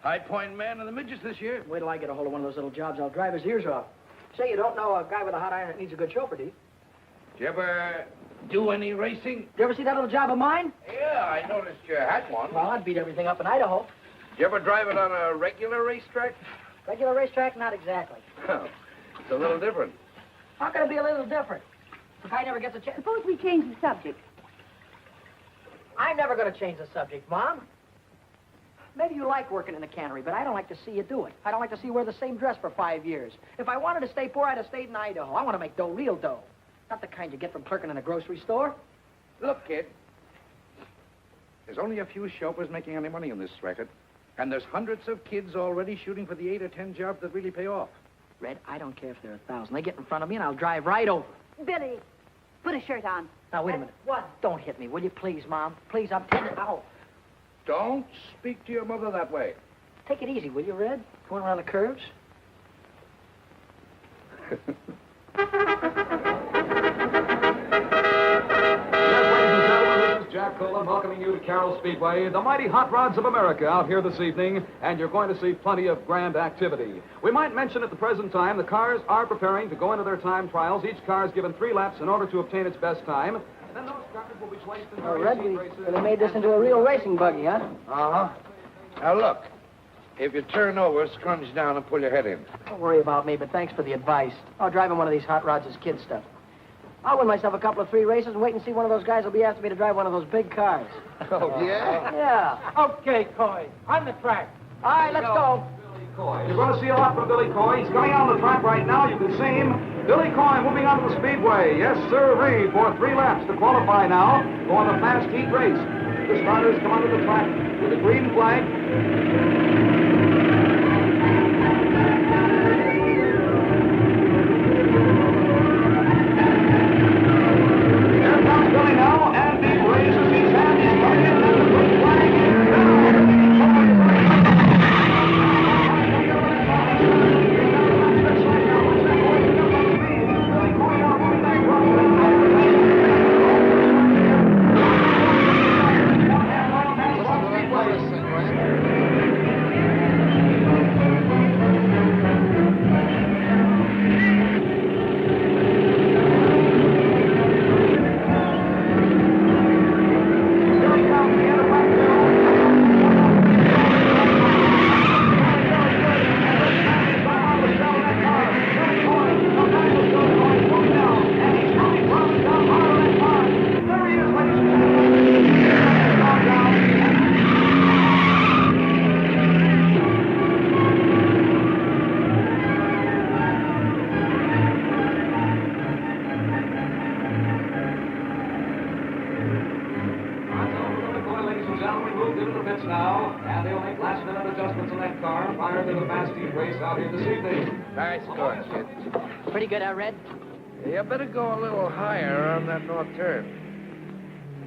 High Point man of the midgets this year. Wait till I get a hold of one of those little jobs. I'll drive his ears off. Say, you don't know a guy with a hot iron that needs a good chauffeur, do you? Did you ever do any racing? You ever see that little job of mine? Yeah, I noticed you had one. Well, I'd beat everything up in Idaho. Did you ever drive it on a regular racetrack? Regular racetrack? Not exactly. Well, it's a little different. How can it be a little different? The guy never gets a chance. Suppose we change the subject. I'm never going to change the subject, Mom. Maybe you like working in the cannery, but I don't like to see you do it. I don't like to see you wear the same dress for 5 years. If I wanted to stay poor, I'd have stayed in Idaho. I want to make dough, real dough. Not the kind you get from clerking in a grocery store. Look, kid. There's only a few chauffeurs making any money on this racket. And there's hundreds of kids already shooting for the 8 or 10 jobs that really pay off. Red, I don't care if there are 1,000. They get in front of me and I'll drive right over. Billy, put a shirt on. Now, wait a minute. What? Don't hit me, will you, please, Mom? Please, I'm telling you. Ow. Don't speak to your mother that way. Take it easy, will you, Red? Going around the curves? Jack Colin welcoming you to Carroll Speedway, the mighty hot rods of America out here this evening, and you're going to see plenty of grand activity. We might mention at the present time the cars are preparing to go into their time trials. Each car is given 3 laps in order to obtain its best time. And then those cars will be placed in Red, we really made this into a real racing buggy, huh? Uh-huh. Now, look. If you turn over, scrunch down and pull your head in. Don't worry about me, but thanks for the advice. Oh, driving one of these hot rods is kid stuff. I'll win myself a couple of 3 races and wait and see one of those guys will be after me to drive one of those big cars. Oh, yeah? Yeah. Okay, Coy. On the track. All right, let's go. You're going to see a lot from Billy Coy. He's coming on the track right now. You can see him. Billy Coy moving onto the speedway. Yes, sir, for 3 laps to qualify now for the fast heat race. The starters come onto the track with a green flag. Here comes Billy now, and he raises his hand. He's coming in, and the green flag is down. Now, and they'll make last-minute adjustments in that car prior to the fast heat race out here this evening. Nice score, kid. Pretty good, Red? You better go a little higher on that north turn.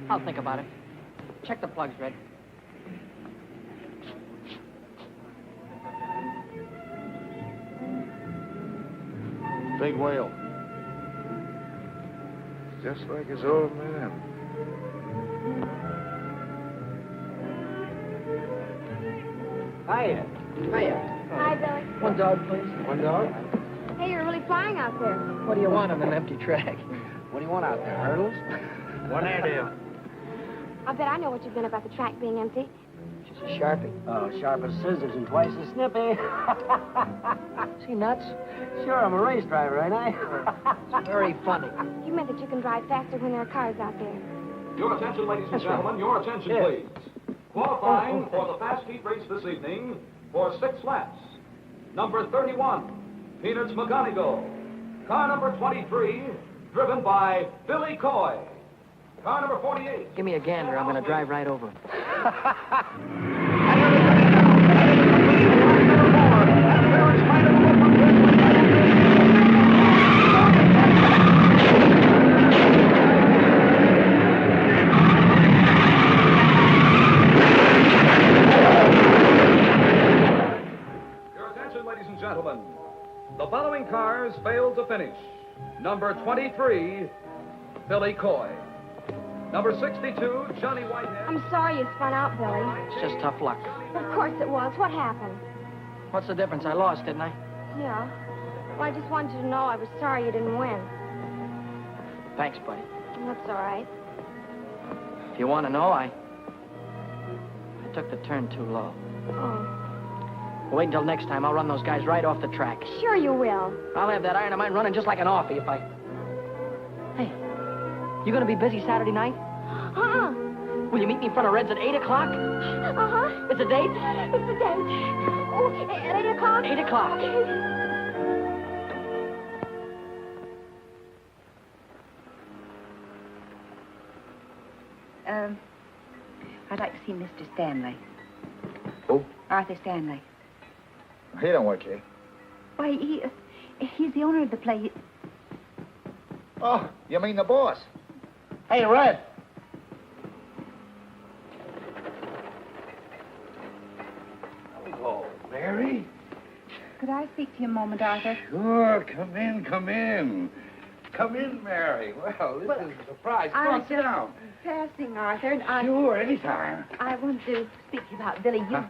I'll think about it. Check the plugs, Red. Big whale. Just like his old man. Hiya. Hi, Billy. One dog, please. One dog? Hey, you're really flying out there. What do you want on an empty track? What do you want out there, hurdles? One air I bet I know what you've been about the track being empty. She's a sharpie. Oh, sharp as scissors and twice as snippy. See nuts? Sure, I'm a race driver, ain't I? It's very funny. You meant that you can drive faster when there are cars out there. Your attention, ladies and gentlemen, your attention, please. Qualifying for the fast heat race this evening for 6 laps. Number 31, Peanuts McGonigal. Car number 23, driven by Billy Coy. Car number 48. Give me a gander. I'm going to drive right over him. Gentlemen, the following cars failed to finish. Number 23, Billy Coy. Number 62, Johnny Whitehead. I'm sorry you spun out, Billy. It's just tough luck. Of course it was. What happened? What's the difference? I lost, didn't I? Yeah. Well, I just wanted you to know I was sorry you didn't win. Thanks, buddy. That's all right. If you want to know, I took the turn too low. Oh. Wait until next time. I'll run those guys right off the track. Sure you will. I'll have that iron of mine running just like an offie if I... Hey, you gonna be busy Saturday night? Uh-uh. Will you meet me in front of Red's at 8 o'clock? Uh-huh. It's a date? It's a date. Oh, at 8 o'clock? 8 o'clock. I'd like to see Mr. Stanley. Who? Arthur Stanley. He don't work here. Why, he's the owner of the place. Oh, you mean the boss? Hey, Red. Hello, Mary. Could I speak to you a moment, Arthur? Sure, come in, come in. Come in, Mary. Well, this is a surprise. Come on, sit down. Passing, Arthur, and Sure, anytime. I wanted to speak to you about Billy. You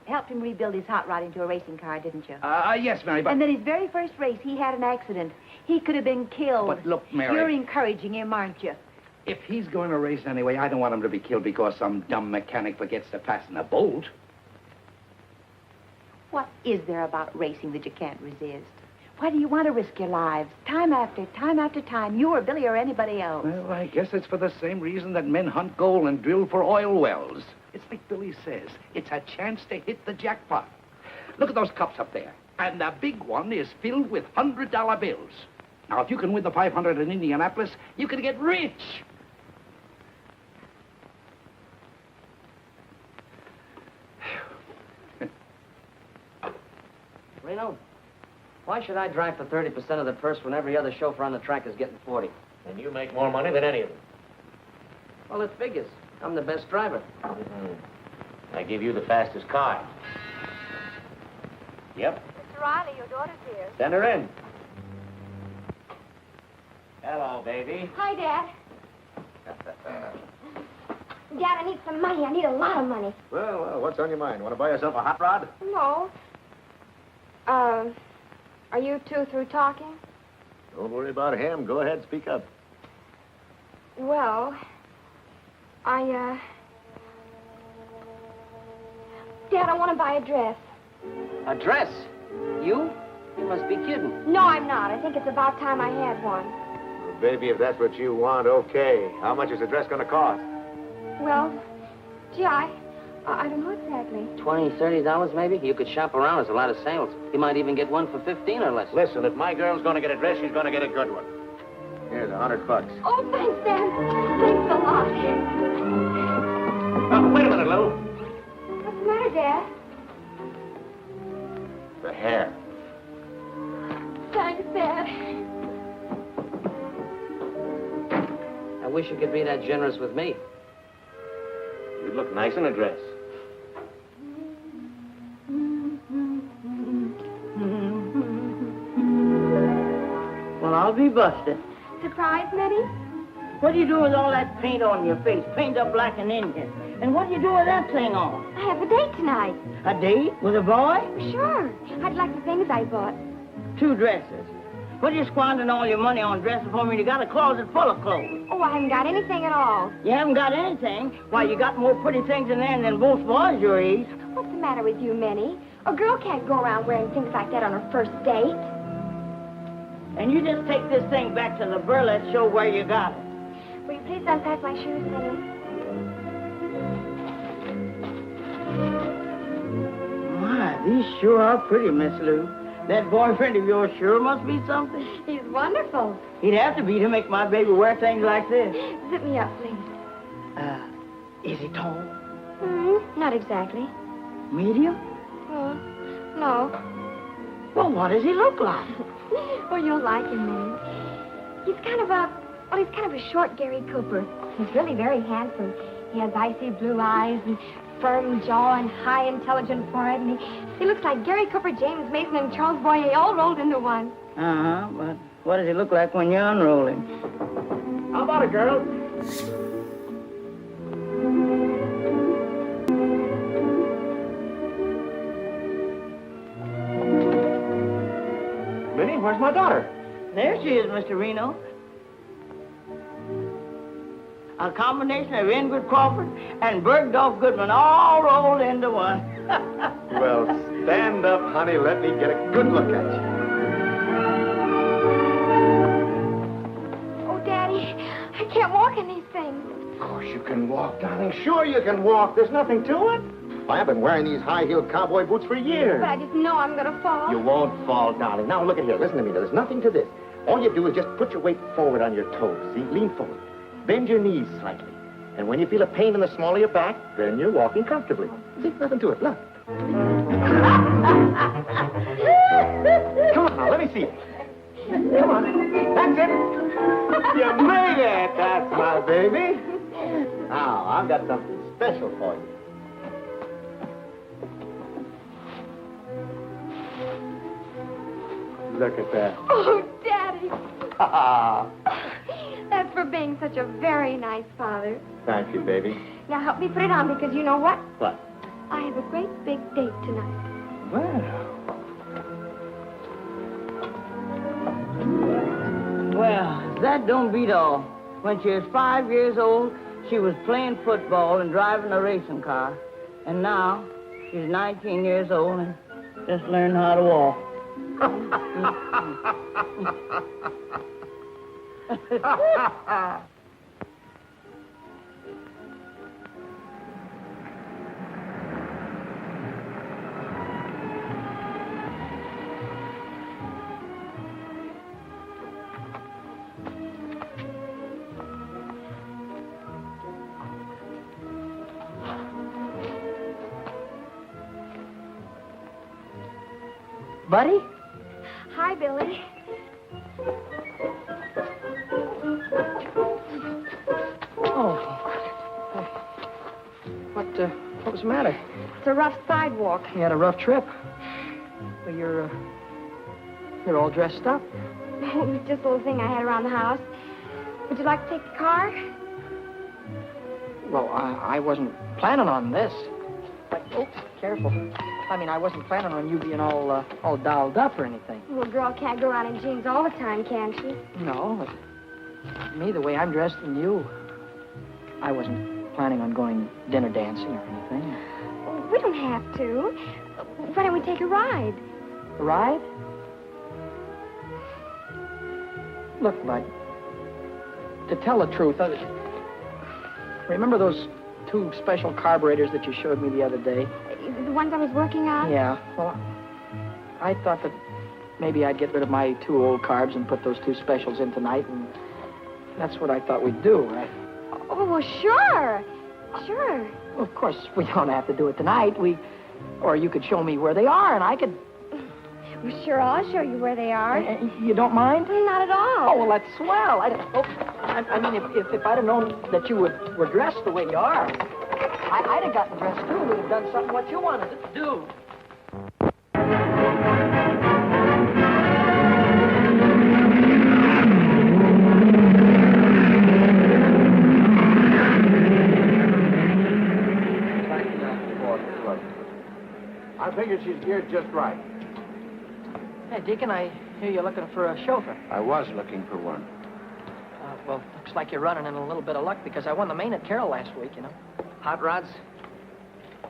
helped him rebuild his hot rod into a racing car, didn't you? Yes, Mary, but... And then his very first race, he had an accident. He could have been killed. But look, Mary... You're encouraging him, aren't you? If he's going to race anyway, I don't want him to be killed because some dumb mechanic forgets to fasten a bolt. What is there about racing that you can't resist? Why do you want to risk your lives? Time after time, you or Billy or anybody else. Well, I guess it's for the same reason that men hunt gold and drill for oil wells. It's like Billy says, it's a chance to hit the jackpot. Look at those cups up there. And the big one is filled with $100 bills. Now, if you can win the 500 in Indianapolis, you can get rich. Reno? Why should I drive for 30% of the purse when every other chauffeur on the track is getting 40? And you make more money than any of them. Well, it figures. I'm the best driver. I give you the fastest car. Yep. Mr. Riley, your daughter's here. Send her in. Hello, baby. Hi, Dad. Dad, I need some money. I need a lot of money. Well, what's on your mind? Want to buy yourself a hot rod? No. Are you two through talking? Don't worry about him. Go ahead, speak up. Well, Dad, I want to buy a dress. A dress? You? You must be kidding. No, I'm not. I think it's about time I had one. Well, baby, if that's what you want, okay. How much is the dress going to cost? Well, gee, I don't know exactly. $20, $30 maybe? You could shop around. There's a lot of sales. You might even get one for 15 or less. Listen, if my girl's going to get a dress, she's going to get a good one. Here's $100. Oh, thanks, Dad. Thanks a lot. Oh, wait a minute, Lou. What's the matter, Dad? The hair. Thanks, Dad. I wish you could be that generous with me. You'd look nice in a dress. Well, I'll be busted. Surprise, Mitty? What do you do with all that paint on your face? Paint up like an Indian. And what do you do with that thing on? I have a date tonight. A date with a boy? Sure. I'd like the things I bought. 2 dresses. What are you squandering all your money on dresses for when you got a closet full of clothes? Oh, I haven't got anything at all. You haven't got anything? Why, you got more pretty things in there than both boys your age. What's the matter with you, Minnie? A girl can't go around wearing things like that on her first date. And you just take this thing back to the burlesque show where you got it. Will you please unpack my shoes, Minnie? My, these sure are pretty, Miss Lou. That boyfriend of yours sure must be something. He's wonderful. He'd have to be to make my baby wear things like this. Zip me up, please. Is he tall? Not exactly. Medium? No. Well, what does he look like? Well, you'll like him, Minnie. He's kind of a short Gary Cooper. He's really very handsome. He has icy blue eyes and firm jaw and high, intelligent forehead, and he looks like Gary Cooper, James Mason, and Charles Boyer all rolled into one. But what does he look like when you unroll him? How about it, girl? Minnie, where's my daughter? There she is, Mr. Reno. A combination of Ingrid Crawford and Bergdorf Goodman all rolled into one. Well, stand up, honey. Let me get a good look at you. Oh, Daddy, I can't walk in these things. Of course you can walk, darling. Sure you can walk. There's nothing to it. Why, I've been wearing these high-heeled cowboy boots for years. But I just know I'm going to fall. You won't fall, darling. Now, look at here. Listen to me. There's nothing to this. All you do is just put your weight forward on your toes. See? Lean forward. Bend your knees slightly. And when you feel a pain in the small of your back, then you're walking comfortably. See? Nothing to it. Look. Come on now. Let me see it. Come on. That's it. You made it. That's my baby. Now, I've got something special for you. Look at that. Oh, Daddy. That's for being such a very nice father. Thank you, baby. Now help me put it on because you know what? What? I have a great big date tonight. Well, that don't beat all. When she was 5 years old, she was playing football and driving a racing car. And now, she's 19 years old and just learned how to walk. Buddy? Hi, Billy. Oh. What was the matter? It's a rough sidewalk. You had a rough trip. Well, you're all dressed up. It was just a little thing I had around the house. Would you like to take the car? Well, I wasn't planning on this. Like, oh, careful. I mean, I wasn't planning on you being all dolled up or anything. Well, a girl can't go around in jeans all the time, can she? No, but me, the way I'm dressed and you, I wasn't planning on going dinner dancing or anything. We don't have to. Why don't we take a ride? A ride? Look, Bud, to tell the truth, remember those 2 special carburetors that you showed me the other day? The ones I was working on? Yeah, well, I thought that maybe I'd get rid of my 2 old carbs and put those 2 specials in tonight, and that's what I thought we'd do, right? Oh, well, sure. Sure. Well, of course, we don't have to do it tonight. Or you could show me where they are, and I could... Well, sure, I'll show you where they are. You don't mind? Not at all. Oh, well, that's swell. I mean, if I'd have known that you were dressed the way you are, I'd have gotten dressed, too. We'd have done something what you wanted to do. I figured she's geared just right. Hey, Deacon, I hear you're looking for a chauffeur. I was looking for one. Well, looks like you're running in a little bit of luck because I won the main at Carroll last week, you know. Hot rods?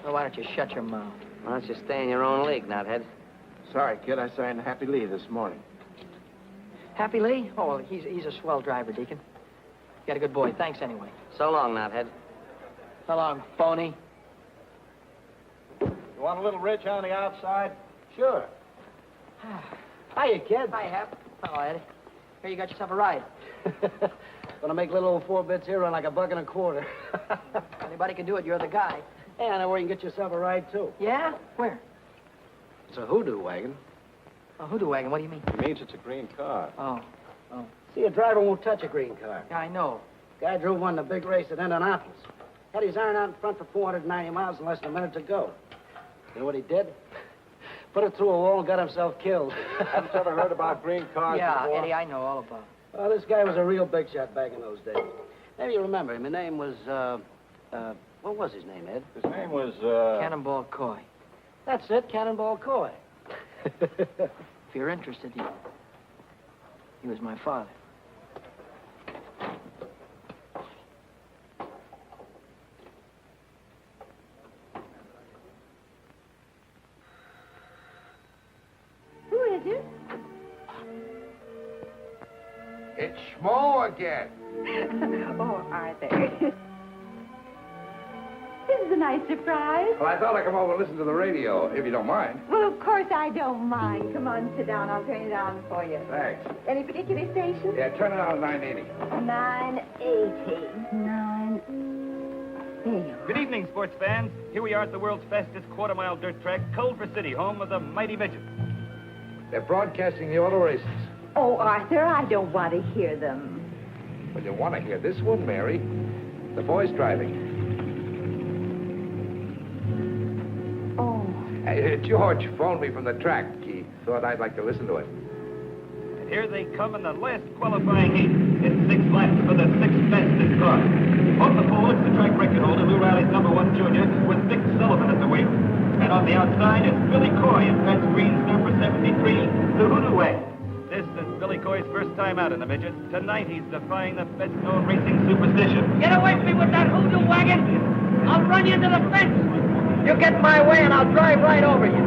Well, why don't you shut your mouth? Why don't you stay in your own league, nuthead? Sorry, kid. I signed Happy Lee this morning. Happy Lee? Oh, well, he's a swell driver, Deacon. You got a good boy. Thanks anyway. So long, nuthead. So long, phony. You want a little rich on the outside? Sure. Hiya, kid. Hi, Hap. Hello, Eddie. Here, you got yourself a ride. Gonna make little old 4 bits here run like $1.25. Anybody can do it. You're the guy. Hey, I know where you can get yourself a ride, too. Yeah? Where? It's a hoodoo wagon. A hoodoo wagon? What do you mean? It means it's a green car. Oh. See, a driver won't touch a green car. Yeah, I know. Guy drove one in a big race at Indianapolis. Had his iron out in front for 490 miles in less than a minute to go. You know what he did? Put it through a wall and got himself killed. Haven't you ever heard about green cars before? Eddie, I know all about it. Well, this guy was a real big shot back in those days. Maybe you remember him. His name was, what was his name, Ed? His name was, Cannonball Coy. That's it, Cannonball Coy. If you're interested, he was my father. Who is it? It's Schmo again. Oh, Arthur. This is a nice surprise. Well, I thought I'd come over and listen to the radio, if you don't mind. Well, of course I don't mind. Come on, sit down. I'll turn it on for you. Thanks. Any particular station? Yeah, turn it on to 980. 980. There you are. Good evening, sports fans. Here we are at the world's fastest quarter-mile dirt track, Culver City, home of the mighty midgets. They're broadcasting the auto races. Oh, Arthur, I don't want to hear them. Well, you want to hear this one, Mary. The boys driving. Oh. George phoned me from the track. He thought I'd like to listen to it. And here they come in the last qualifying heat. It's 6 laps for the 6th fastest car. On the pole, it's the track record holder, Lou Riley's #1 junior, with Dick Sullivan at the wheel. And on the outside, it's Billy Coy in Fats Green's number 73, the Hoodoo Wagon. This is Billy Coy's first time out in the midget. Tonight, he's defying the best-known racing superstition. Get away from me with that hoodoo wagon! I'll run you into the fence! You get in my way and I'll drive right over you.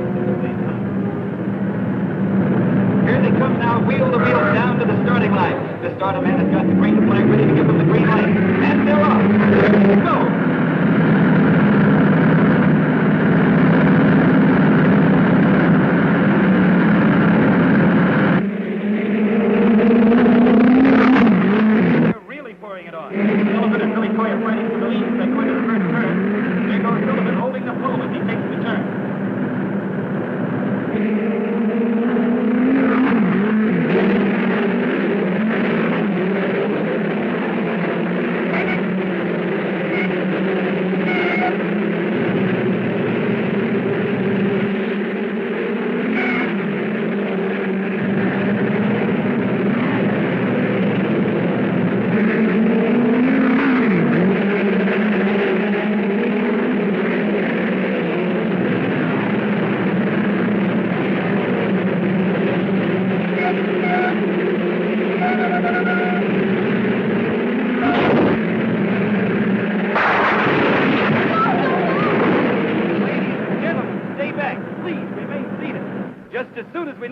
Here they come now, wheel to wheel down to the starting line. The starter man has got the green flag ready to give them the green light. And they're off. Go! Sullivan and Billy Coy are fighting for the lead as they go into the first turn. There goes Sullivan holding the pole as he takes the turn.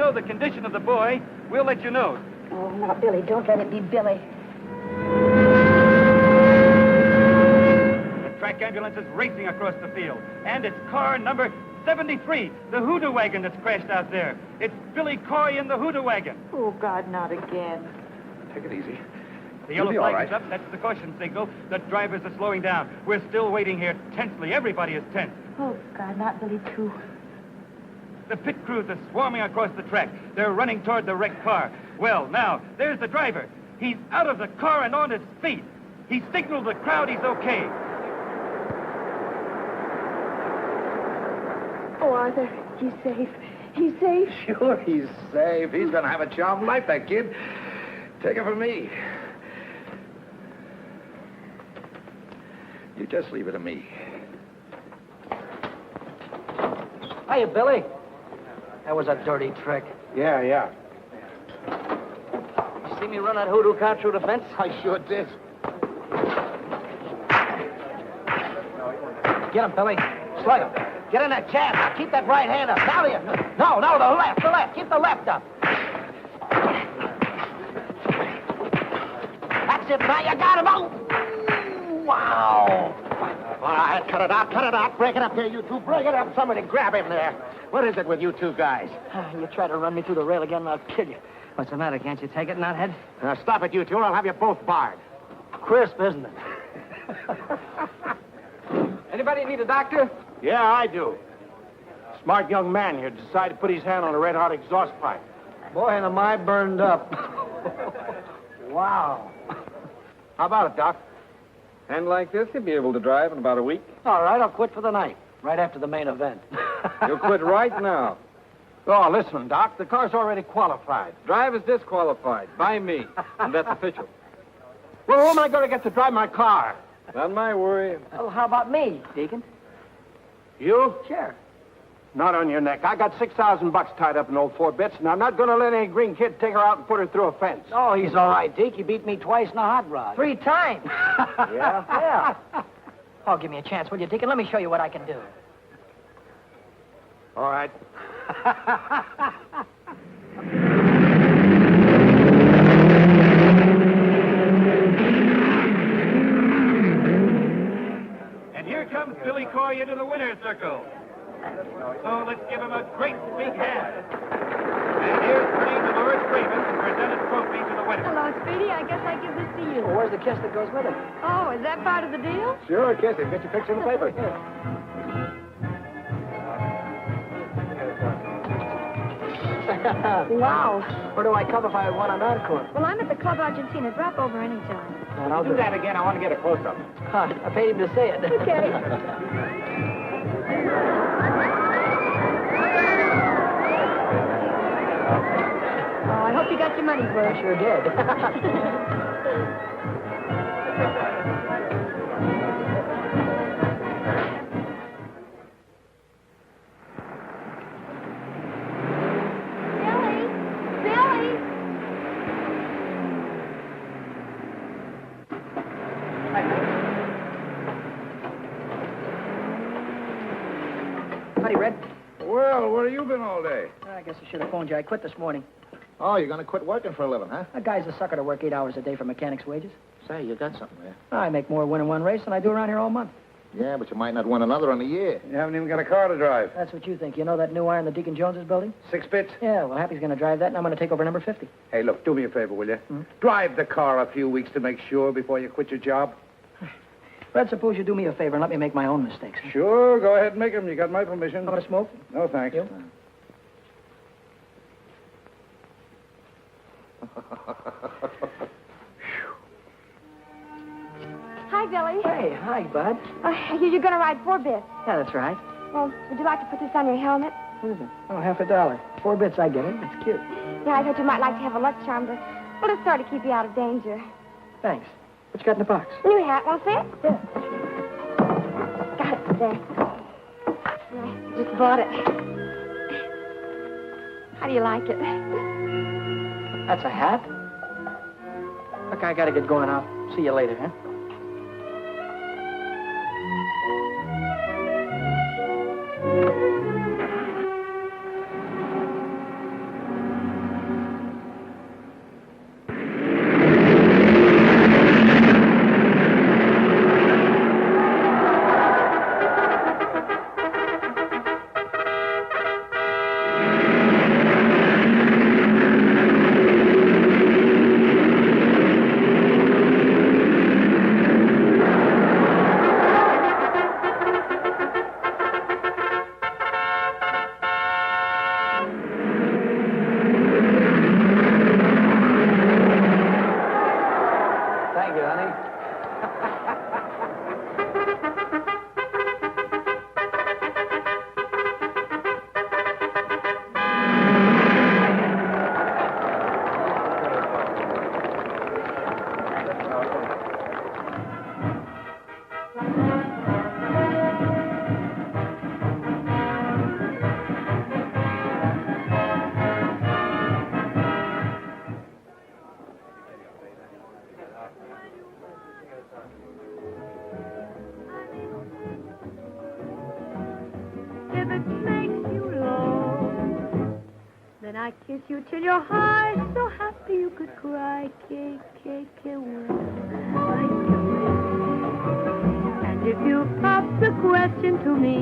know the condition of the boy, we'll let you know. Oh, now, Billy, don't let it be Billy. The track ambulance is racing across the field, and it's car number 73, the hoodoo wagon that's crashed out there. It's Billy Coy in the hoodoo wagon. Oh, God, not again. Take it easy. The You'll yellow be all flag right. is up. That's the caution signal. The drivers are slowing down. We're still waiting here tensely. Everybody is tense. Oh, God, not Billy, too. The pit crews are swarming across the track. They're running toward the wrecked car. Well, now, there's the driver. He's out of the car and on his feet. He signaled the crowd he's okay. Oh, Arthur, he's safe. He's safe. Sure, he's safe. He's going to have a charmed life, that kid. Take it from me. You just leave it to me. Hiya, Billy. That was a dirty trick. Yeah. You see me run that hoodoo car through the fence? I sure did. Get him, Billy. Slug him. Get in that jab. Now keep that right hand up. Now you. No, the left. Keep the left up. That's it. Now you got him. Oh! Wow. All right, cut it out. Break it up there, you two. Break it up. Somebody grab him there. What is it with you two guys? You try to run me through the rail again, and I'll kill you. What's the matter? Can't you take it, knothead? Now, stop it, you two, or I'll have you both barred. Crisp, isn't it? Anybody need a doctor? Yeah, I do. Smart young man here decided to put his hand on a red-hot exhaust pipe. Boy, and am I burned up. Wow. How about it, Doc? And like this, you'll be able to drive in about a week. All right, I'll quit for the night. Right after the main event. You'll quit right now. Oh, listen, Doc, the car's already qualified. Driver's disqualified by me, and that's official. Well, who am I going to get to drive my car? Not my worry. Well, how about me, Deacon? You? Sure. Not on your neck. I got $6,000 tied up in old 4 bits, and I'm not going to let any green kid take her out and put her through a fence. Oh, he's all right, Deke. He beat me twice in a hot rod. 3 times. Yeah? Yeah. Oh, give me a chance, will you, Deacon? Let me show you what I can do. All right. And here comes Billy Coy into the winner's circle. So let's give him a great big hand. And here's Queen Dolores Freeman to present a trophy to the winner. Hello, Speedy. I guess I give this to you. Well, where's the kiss that goes with it? Oh, is that part of the deal? Sure, kiss him. Get your picture in the paper. Wow. Where do I come if I want an encore? Well, I'm at the Club Argentina. Drop over anytime. And I'll do that again. I want to get a close-up. Huh, I paid him to say it. Okay. Oh, I hope you got your money's worth. I sure did. Billy! Howdy, Red. Well, where have you been all day? I guess I should have phoned you. I quit this morning. Oh, you're going to quit working for a living, huh? A guy's a sucker to work 8 hours a day for mechanic's wages. Say, you got something there. I make more winning one race than I do around here all month. Yeah, but you might not win another in a year. You haven't even got a car to drive. That's what you think. You know that new iron that Deacon Jones is building? 6 bits? Yeah, well, Happy's going to drive that, and I'm going to take over number 50. Hey, look, do me a favor, will you? Drive the car a few weeks to make sure before you quit your job. Red, suppose you do me a favor and let me make my own mistakes. Sure, go ahead and make them. You got my permission. Want to smoke? No, thanks. You? Hi, Billy. Hey, hi, bud. You're going to ride 4 bits. Yeah, that's right. Well, would you like to put this on your helmet? What is it? Oh, $50. 4 bits, I get it. It's cute. Yeah, I thought you might like to have a luck charm to, well, to sort of keep you out of danger. Thanks. What you got in the box? New hat, want to see it? Yeah. Got it there. I just bought it. How do you like it? That's a hat? Look, I got to get going. I'll see you later, huh? I kiss you till your heart so happy you could cry. Que bueno, ay, que bueno. And if you pop the question to me,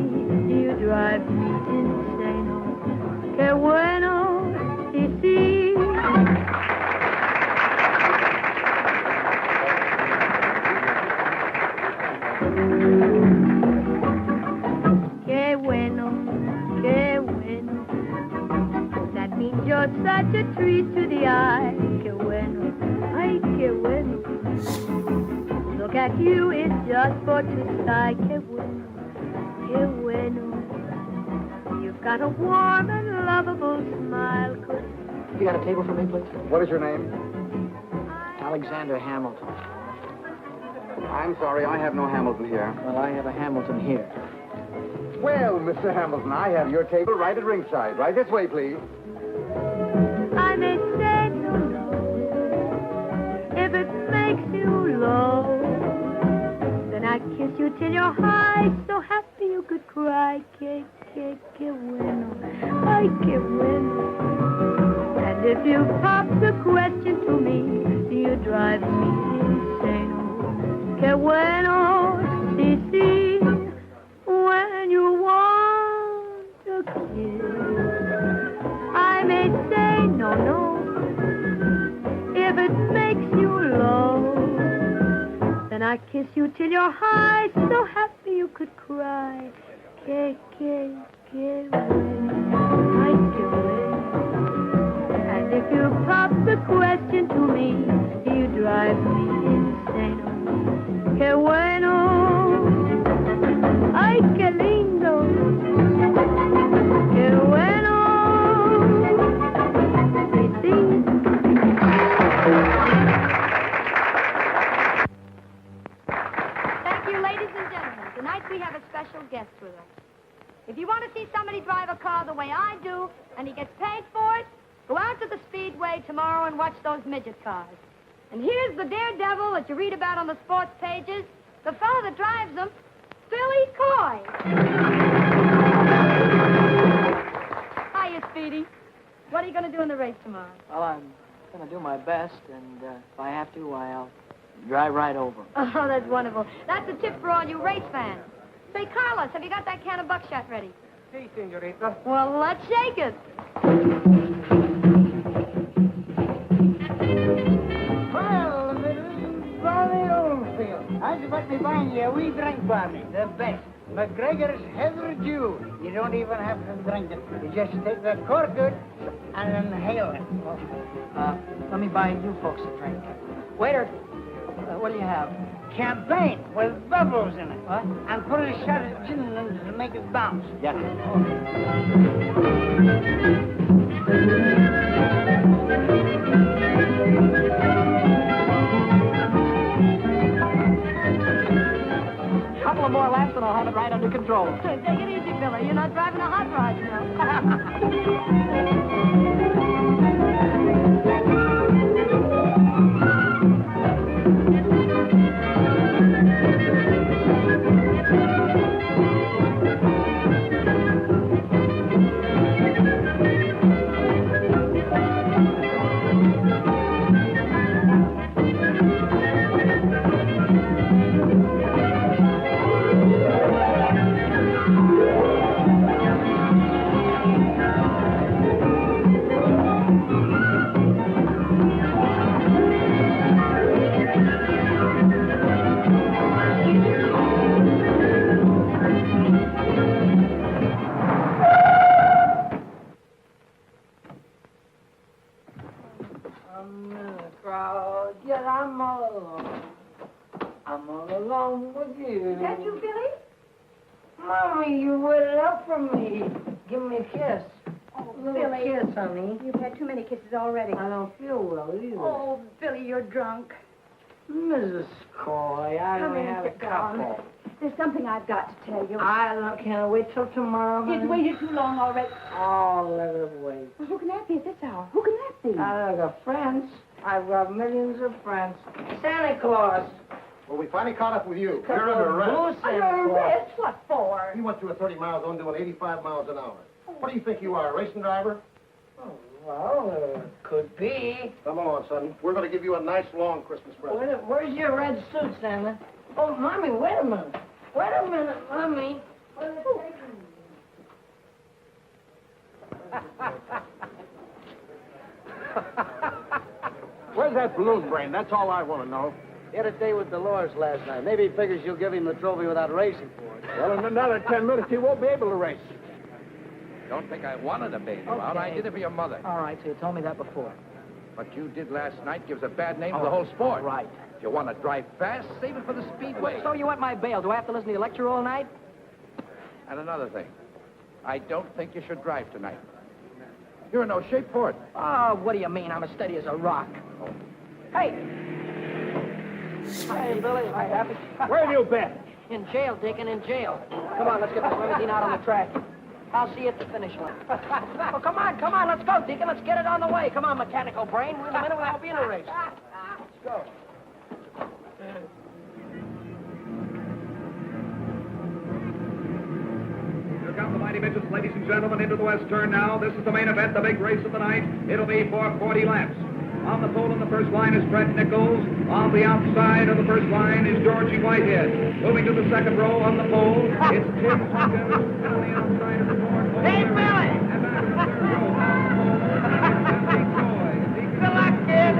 you drive me insane. Oh, que bueno, sí, sí. Que bueno, que bueno. That means you're such a treat to the eye. Que bueno, ay, que bueno. Look at you, it's just for to sigh. Que bueno, que bueno. You've got a warm and lovable smile. You got a table for me, please? What is your name? Alexander Hamilton. I'm sorry, I have no Hamilton here. Well, I have a Hamilton here. Well, Mr. Hamilton, I have your table right at ringside. Right this way, please. I may say no, no, if it makes you low. Then I kiss you till your high, so happy you could cry. Que bueno, ay, que bueno. And if you pop the question to me, you drive me insane. Que bueno, sí, sí, when you want a kiss. I may say no, no, if it makes you low. Then I kiss you till you're high, so happy you could cry. Que bueno, ay, que bueno. And if you pop the question to me, you drive me insane. Que bueno, ay, que lindo. Que bueno. Sí, sí. Thank you, ladies and gentlemen. Tonight we have a special guest with us. If you want to see somebody drive a car the way I do, and he gets paid for it, go out to the Speedway tomorrow and watch those midget cars. And here's the daredevil that you read about on the sports pages, the fellow that drives them, Billy Coy. Hiya, Speedy. What are you going to do in the race tomorrow? Well, I'm going to do my best, and if I have to, I'll drive right over. Oh, that's wonderful. That's a tip for all you race fans. Say, Carlos, have you got that can of buckshot ready? Si, señorita. Well, let's shake it. Well, Mrs. Barney Oldfield, how'd you let me find you a wee drink for me? The best. McGregor's Heather Dew. You don't even have to drink it. You just take the cork out and inhale it. Let me buy you folks a drink. Waiter, what do you have? Champagne with bubbles in it. What? And put a shot of gin in it to make it bounce. Yeah. Couple of more laps and I'll have it right under control. Take it easy, Billy. You're not driving a hot rod, you know. I'm all alone with you. Is that you, Billy? Mommy, you waited up for me. Give me a kiss. Oh, Little Billy. kiss, honey. You've had too many kisses already. I don't feel well either. Oh, Billy, you're drunk. Mrs. Coy, I Come only in, have a sit down. couple. There's something I've got to tell you. Can't I wait till tomorrow, honey? It's waited too long already. Oh, let it wait. Well, who can that be at this hour? Who can that be? I've got friends. I've got millions of friends. Santa Claus. Well, we finally caught up with you. You're under arrest. Under arrest? What for? You went through a 30 mile zone doing 85 miles an hour. What do you think you are, a racing driver? Oh, Well, could be. Come on, son. We're going to give you a nice long Christmas present. Where's your red suit, Santa? Oh, Mommy, wait a minute. Wait a minute, Mommy. Where's that balloon brain? That's all I want to know. He had a day with Dolores last night. Maybe he figures you'll give him the trophy without racing for it. Well, in another 10 minutes, he won't be able to race. Don't think I wanted to bail you out. I did it for your mother. All right, so you told me that before. What you did last night gives a bad name to the whole sport. Right. If you want to drive fast, save it for the speedway. So you want my bail? Do I have to listen to your lecture all night? And another thing, I don't think you should drive tonight. You're in no shape for it. Oh, what do you mean? I'm as steady as a rock. Hey! Hey, Billy. Hi, Happy. Where have you been? In jail, Deacon, in jail. Come on, let's get this limousine out on the track. I'll see you at the finish line. Oh, come on, let's go, Deacon. Let's get it on the way. Come on, mechanical brain. In a minute, we won't be in a race. Let's go. Here come the mighty midgets, ladies and gentlemen, into the west turn now. This is the main event, the big race of the night. It'll be for 40 laps. On the pole in the first line is Fred Nichols. On the outside of the first line is Georgie Whitehead. Moving to the second row on the pole, it's Tim Hawkins. And on the outside of the fourth pole, hey, Billy! And back to the third row on the pole, Good luck, kid.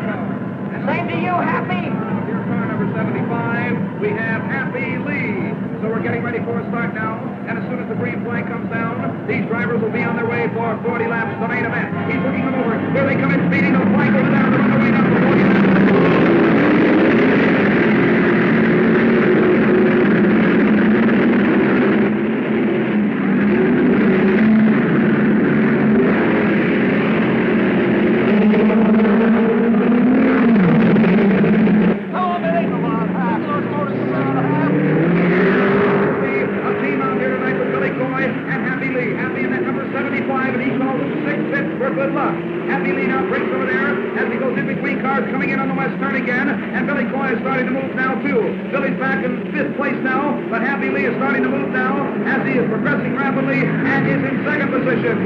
Same to you, Happy. Here's car number 75. We have Happy Lee. So we're getting ready for a start now. And as soon as the green flag comes down, these drivers will be on their way for 40 laps, the main event. He's looking them over. Here they come in speeding. The flag goes down. They're on their way down for 40 laps. Coming in on the west turn again, and Billy Coy is starting to move now, too. Billy's back in fifth place now, but Happy Lee is starting to move now as he is progressing rapidly and is in second position.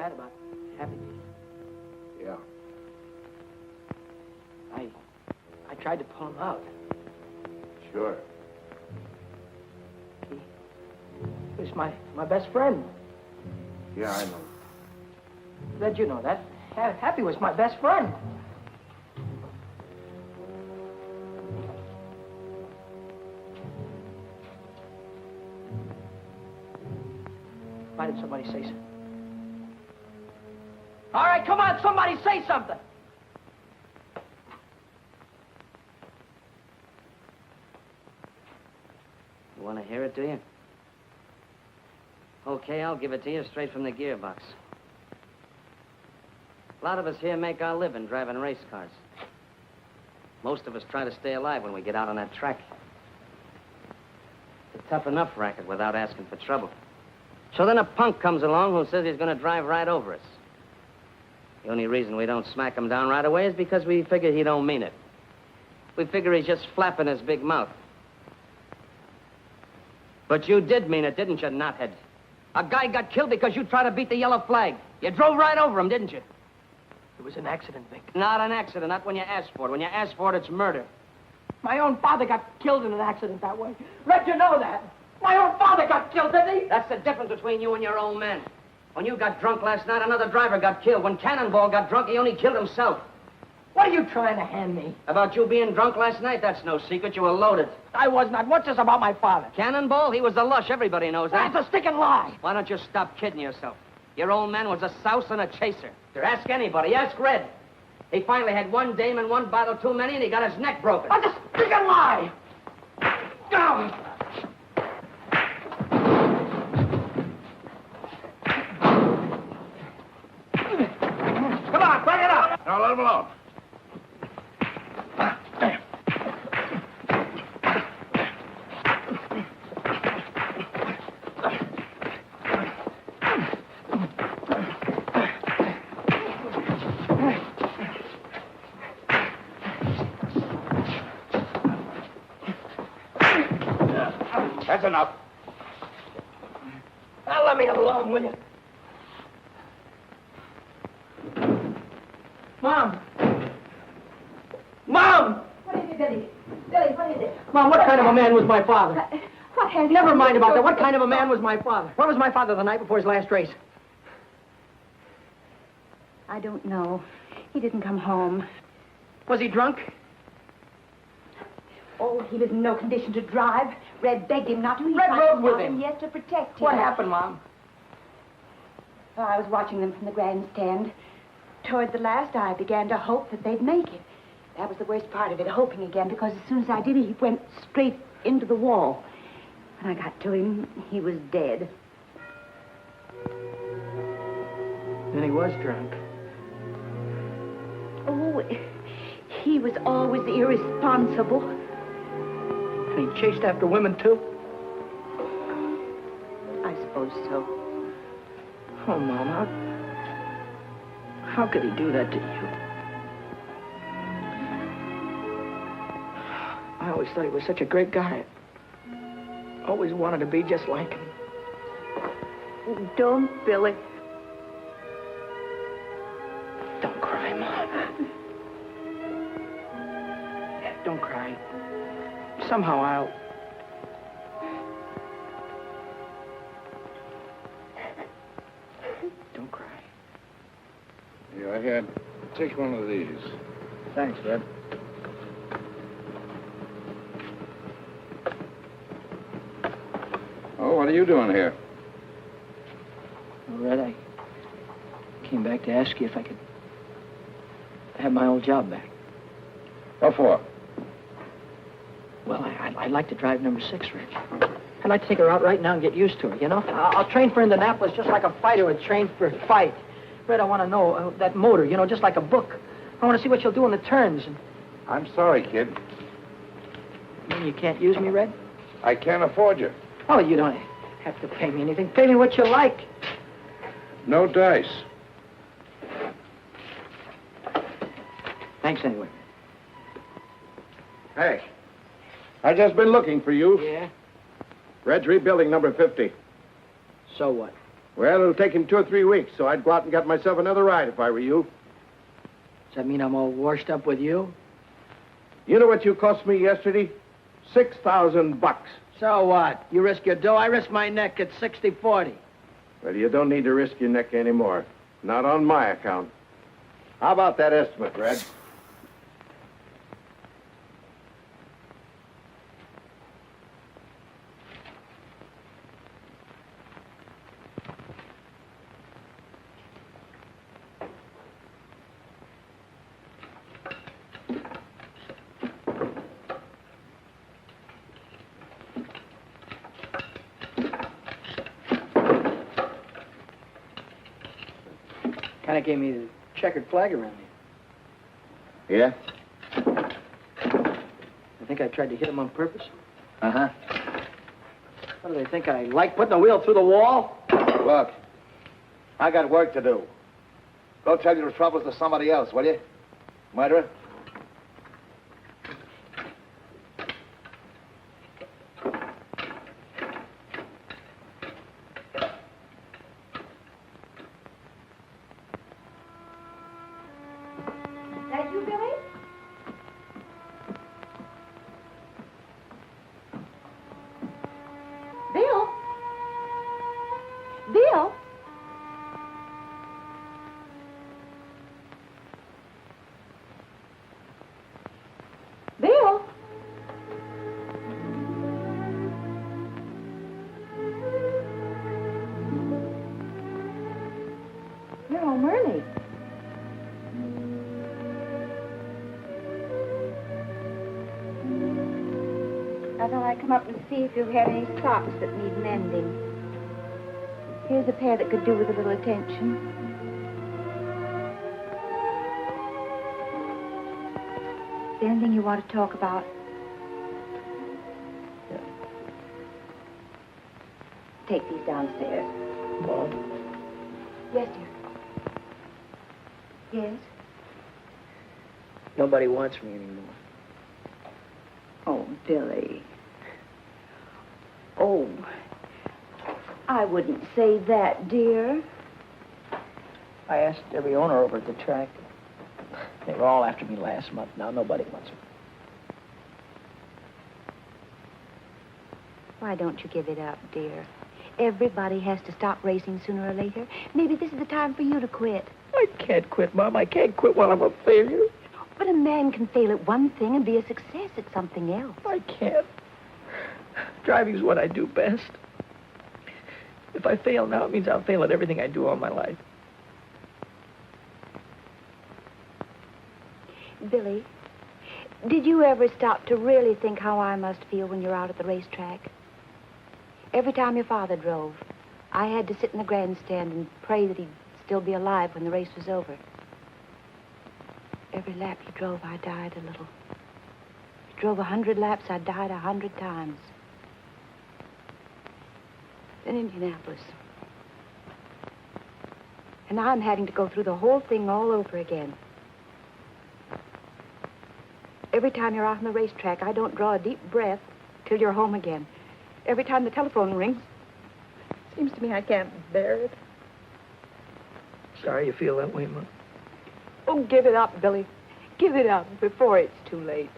bad about Happy. Yeah. I tried to pull him out. Sure. He was my best friend. Yeah, I know. Red, you know that. Happy was my best friend. Why did somebody say something? All right, come on, somebody say something. You want to hear it, do you? Okay, I'll give it to you straight from the gearbox. A lot of us here make our living driving race cars. Most of us try to stay alive when we get out on that track. It's a tough enough racket without asking for trouble. So then a punk comes along who says he's going to drive right over us. The only reason we don't smack him down right away is because we figure he don't mean it. We figure he's just flapping his big mouth. But you did mean it, didn't you, knothead? A guy got killed because you tried to beat the yellow flag. You drove right over him, didn't you? It was an accident, Vic. Not an accident, not when you asked for it. When you asked for it, it's murder. My own father got killed in an accident that way. Red, you know that. My own father got killed, didn't he? That's the difference between you and your old man. When you got drunk last night, another driver got killed. When Cannonball got drunk, he only killed himself. What are you trying to hand me? About you being drunk last night, that's no secret. You were loaded. I was not. What's this about my father? Cannonball, he was the lush. Everybody knows that. That's a sticking lie. Why don't you stop kidding yourself? Your old man was a souse and a chaser. Ask anybody. Ask Red. He finally had one dame and one bottle too many, and he got his neck broken. That's a sticking lie. Go. Come on, bring it up. Now, let him alone. That's enough. Now let me alone, will you? Mom! Mom! What is it, Billy? Billy, what is it? Mom, what kind of a man was my father? What has... Never mind about that. What kind of a man was my father? Where was my father the night before his last race? I don't know. He didn't come home. Was he drunk? Oh, he was in no condition to drive. Red begged him not to. He Red tried rode to with stop him. Yes, to protect him. What happened, Mom? Oh, I was watching them from the grandstand. Toward the last, I began to hope that they'd make it. That was the worst part of it, hoping again, because as soon as I did, he went straight into the wall. When I got to him, he was dead. Then he was drunk. Oh, he was always irresponsible. And he chased after women, too? I suppose so. Oh, Mom, how could he do that to you? I always thought he was such a great guy. Always wanted to be just like him. Don't, Billy. Don't cry, Mom. Don't cry. Somehow I'll... Don't cry. Yeah, I had. Take one of these. Thanks, Red. Oh, what are you doing here? Well, Red, I came back to ask you if I could have my old job back. What for? Well, I'd like to drive number 6, Red. I'd like to take her out right now and get used to her, you know? I'll train for Indianapolis just like a fighter would train for a fight. Red, I want to know that motor, you know, just like a book. I want to see what she'll do in the turns. And... I'm sorry, kid. You mean you can't use me, Red? I can't afford you. Oh, you don't have to pay me anything. Pay me what you like. No dice. Thanks anyway. Hey, I just been looking for you. Yeah? Red's rebuilding number 50. So what? Well, it'll take him 2 or 3 weeks, so I'd go out and get myself another ride if I were you. Does that mean I'm all washed up with you? You know what you cost me yesterday? $6,000. So what? You risk your dough, I risk my neck at 60-40. Well, you don't need to risk your neck anymore. Not on my account. How about that estimate, Red? Kind of gave me the checkered flag around me. Yeah? I think I tried to hit him on purpose. Uh-huh. What do they think? I like putting a wheel through the wall? Look, I got work to do. Go tell your troubles to somebody else, will you? Murderer? That you, Billy? Bill? Bill? Bill? You're home early. I thought I'd come up and see if you had any socks that need mending. Here's a pair that could do with a little attention. Is there anything you want to talk about? Take these downstairs. Mom? Yes, dear. Yes? Nobody wants me anymore. Oh, Billy. Oh, I wouldn't say that, dear. I asked every owner over at the track. They were all after me last month. Now nobody wants me. Why don't you give it up, dear? Everybody has to stop racing sooner or later. Maybe this is the time for you to quit. I can't quit, Mom. I can't quit while I'm a failure. But a man can fail at one thing and be a success at something else. I can't. Driving's what I do best. If I fail now, it means I'll fail at everything I do all my life. Billy, did you ever stop to really think how I must feel when you're out at the racetrack? Every time your father drove, I had to sit in the grandstand and pray that he'd still be alive when the race was over. Every lap he drove, I died a little. He drove 100 laps, I died 100 times. Then Indianapolis. And now I'm having to go through the whole thing all over again. Every time you're out on the racetrack, I don't draw a deep breath till you're home again. Every time the telephone rings, seems to me I can't bear it. Sorry you feel that way, Mom. Oh, give it up, Billy. Give it up before it's too late.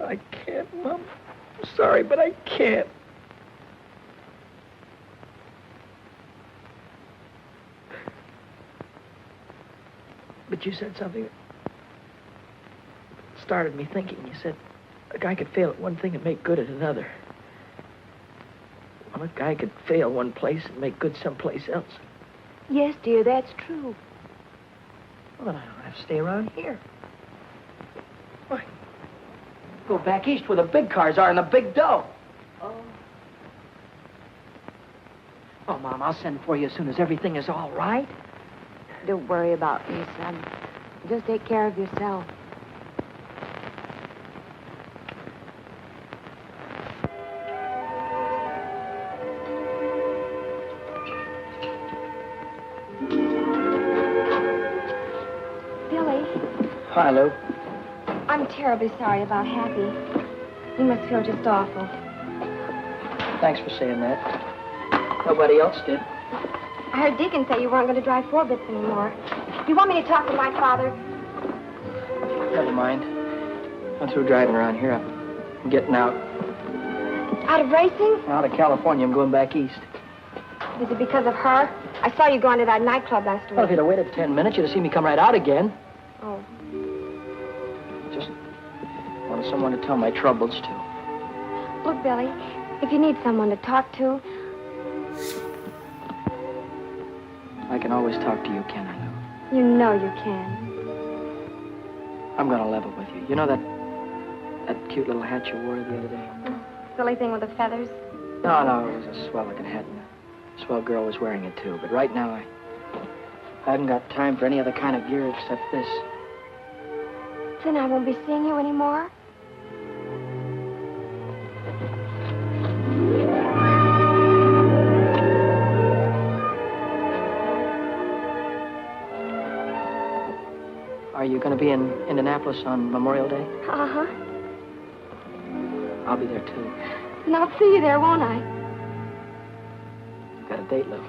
I can't, Mom. I'm sorry, but I can't. But you said something that started me thinking. You said a guy could fail at one thing and make good at another. Well, a guy could fail one place and make good someplace else. Yes, dear, that's true. Well, then I don't have to stay around here. Why? Go back east where the big cars are and the big dough. Oh, Mom, I'll send for you as soon as everything is all right. Don't worry about me, son. Just take care of yourself. Billy, Hi, Lou. I'm terribly sorry about Happy. You must feel just awful. Thanks for saying that. Nobody else did. I heard Deacon say you weren't going to drive 4-bits anymore. Do you want me to talk to my father? Never mind. I'm through driving around here. I'm getting out. Out of racing? Out of California. I'm going back east. Is it because of her? I saw you going to that nightclub last week. Well, if you'd have waited 10 minutes, you'd have seen me come right out again. Oh. Just wanted someone to tell my troubles to. Look, Billy, if you need someone to talk to... I can always talk to you, can I, Lou? You know you can. I'm going to level with you. You know that cute little hat you wore the other day? Silly thing with the feathers? No, it was a swell-looking hat. And a swell girl was wearing it, too. But right now, I haven't got time for any other kind of gear except this. Then I won't be seeing you anymore? Are you going to be in Indianapolis on Memorial Day? Uh-huh. I'll be there, too. And I'll see you there, won't I? Got a date, Lou.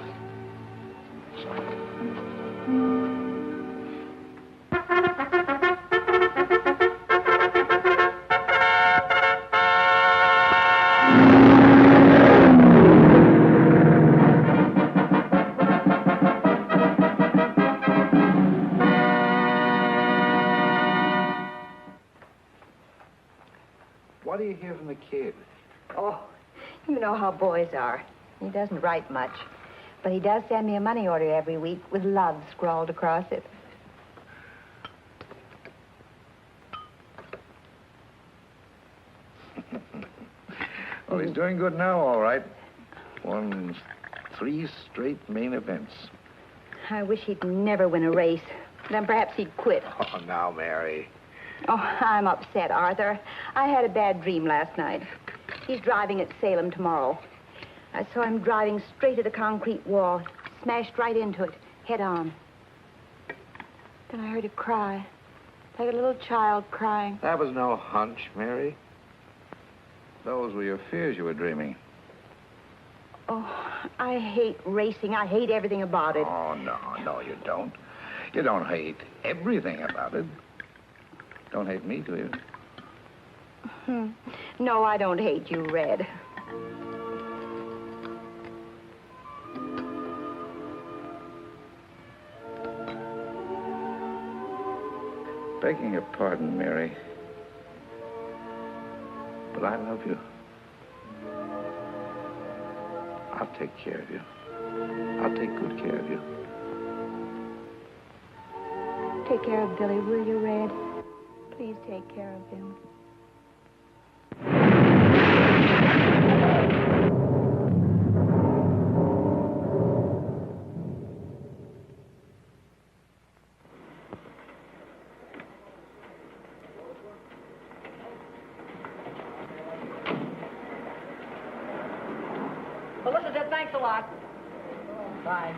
What do you hear from the kid? Oh, you know how boys are. He doesn't write much. But he does send me a money order every week with love scrawled across it. Well, he's doing good now, all right. Won 3 straight main events. I wish he'd never win a race. Then perhaps he'd quit. Oh, now, Mary. Oh, I'm upset, Arthur. I had a bad dream last night. He's driving at Salem tomorrow. I saw him driving straight at a concrete wall, smashed right into it, head on. Then I heard a cry, like a little child crying. That was no hunch, Mary. Those were your fears you were dreaming. Oh, I hate racing. I hate everything about it. Oh, no, you don't. You don't hate everything about it. Don't hate me, do you? No, I don't hate you, Red. Begging your pardon, Mary. But I love you. I'll take care of you. I'll take good care of you. Take care of Billy, will you, Red? Please take care of him. Well, this is it. Thanks a lot. Bye.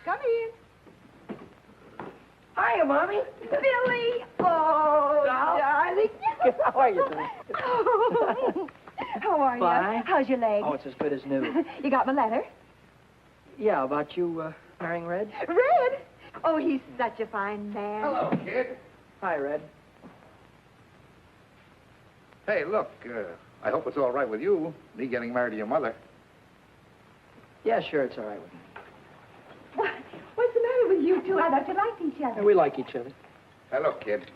Come in. Hiya, Mommy. Billy! Oh, darling. How are you doing? How are you? Fine. How's your leg? Oh, it's as good as new. You got my letter? Yeah, about you marrying Red? Red? Oh, he's such a fine man. Hello, kid. Hi, Red. Hey, look, I hope it's all right with you, me getting married to your mother. Yeah, sure, it's all right with me. What's the matter with you two? I thought you liked each other. Yeah, we like each other. Hey, look, kid.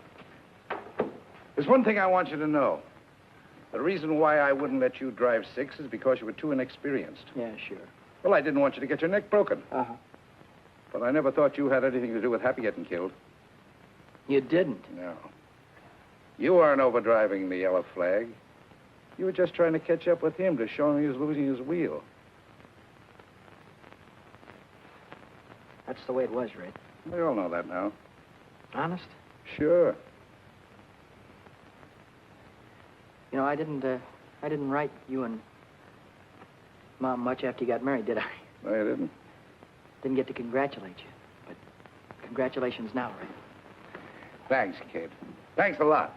There's one thing I want you to know. The reason why I wouldn't let you drive 6 is because you were too inexperienced. Yeah, sure. Well, I didn't want you to get your neck broken. Uh-huh. But I never thought you had anything to do with Happy getting killed. You didn't? No. You weren't overdriving the yellow flag. You were just trying to catch up with him to show him he was losing his wheel. That's the way it was, Red. We all know that now. Honest? Sure. You know, I didn't write you and Mom much after you got married, did I? No, you didn't. Didn't get to congratulate you. But congratulations now, Red. Thanks, kid. Thanks a lot.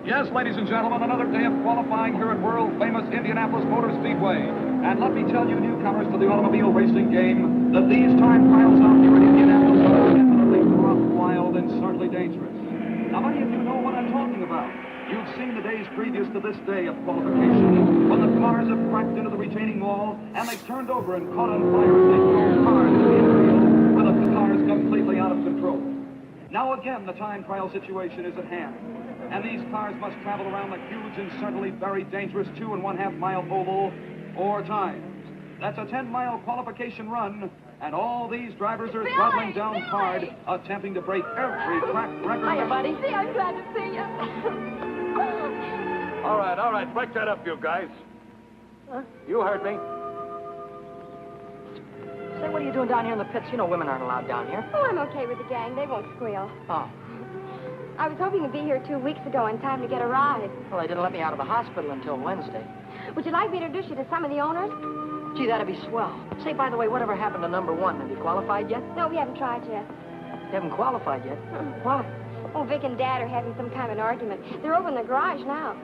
Yes, ladies and gentlemen, another day of qualifying here at world-famous Indianapolis Motor Speedway. And let me tell you, newcomers to the automobile racing game, that these time trials out here in Indianapolis are definitely rough, wild, and certainly dangerous. Now, many of you know what I'm talking about. You've seen the days previous to this day of qualification, when the cars have cracked into the retaining wall, and they've turned over and caught on fire as they drove hard into the infield, with the cars completely out of control. Now again, the time trial situation is at hand. And these cars must travel around the huge and certainly very dangerous 2.5 mile oval 4 times. That's a 10-mile qualification run, and all these drivers are throttling down hard, attempting to break every track record. Hiya, buddy. See, I'm glad to see you. All right, break that up, you guys. Huh? You heard me. Say, what are you doing down here in the pits? You know women aren't allowed down here. Oh, I'm okay with the gang. They won't squeal. Oh. I was hoping to be here 2 weeks ago in time to get a ride. Well, they didn't let me out of the hospital until Wednesday. Would you like me to introduce you to some of the owners? Gee, that'd be swell. Say, by the way, whatever happened to number 1? Have you qualified yet? No, we haven't tried yet. You haven't qualified yet? Why? Oh, Vic and Dad are having some kind of an argument. They're over in the garage now.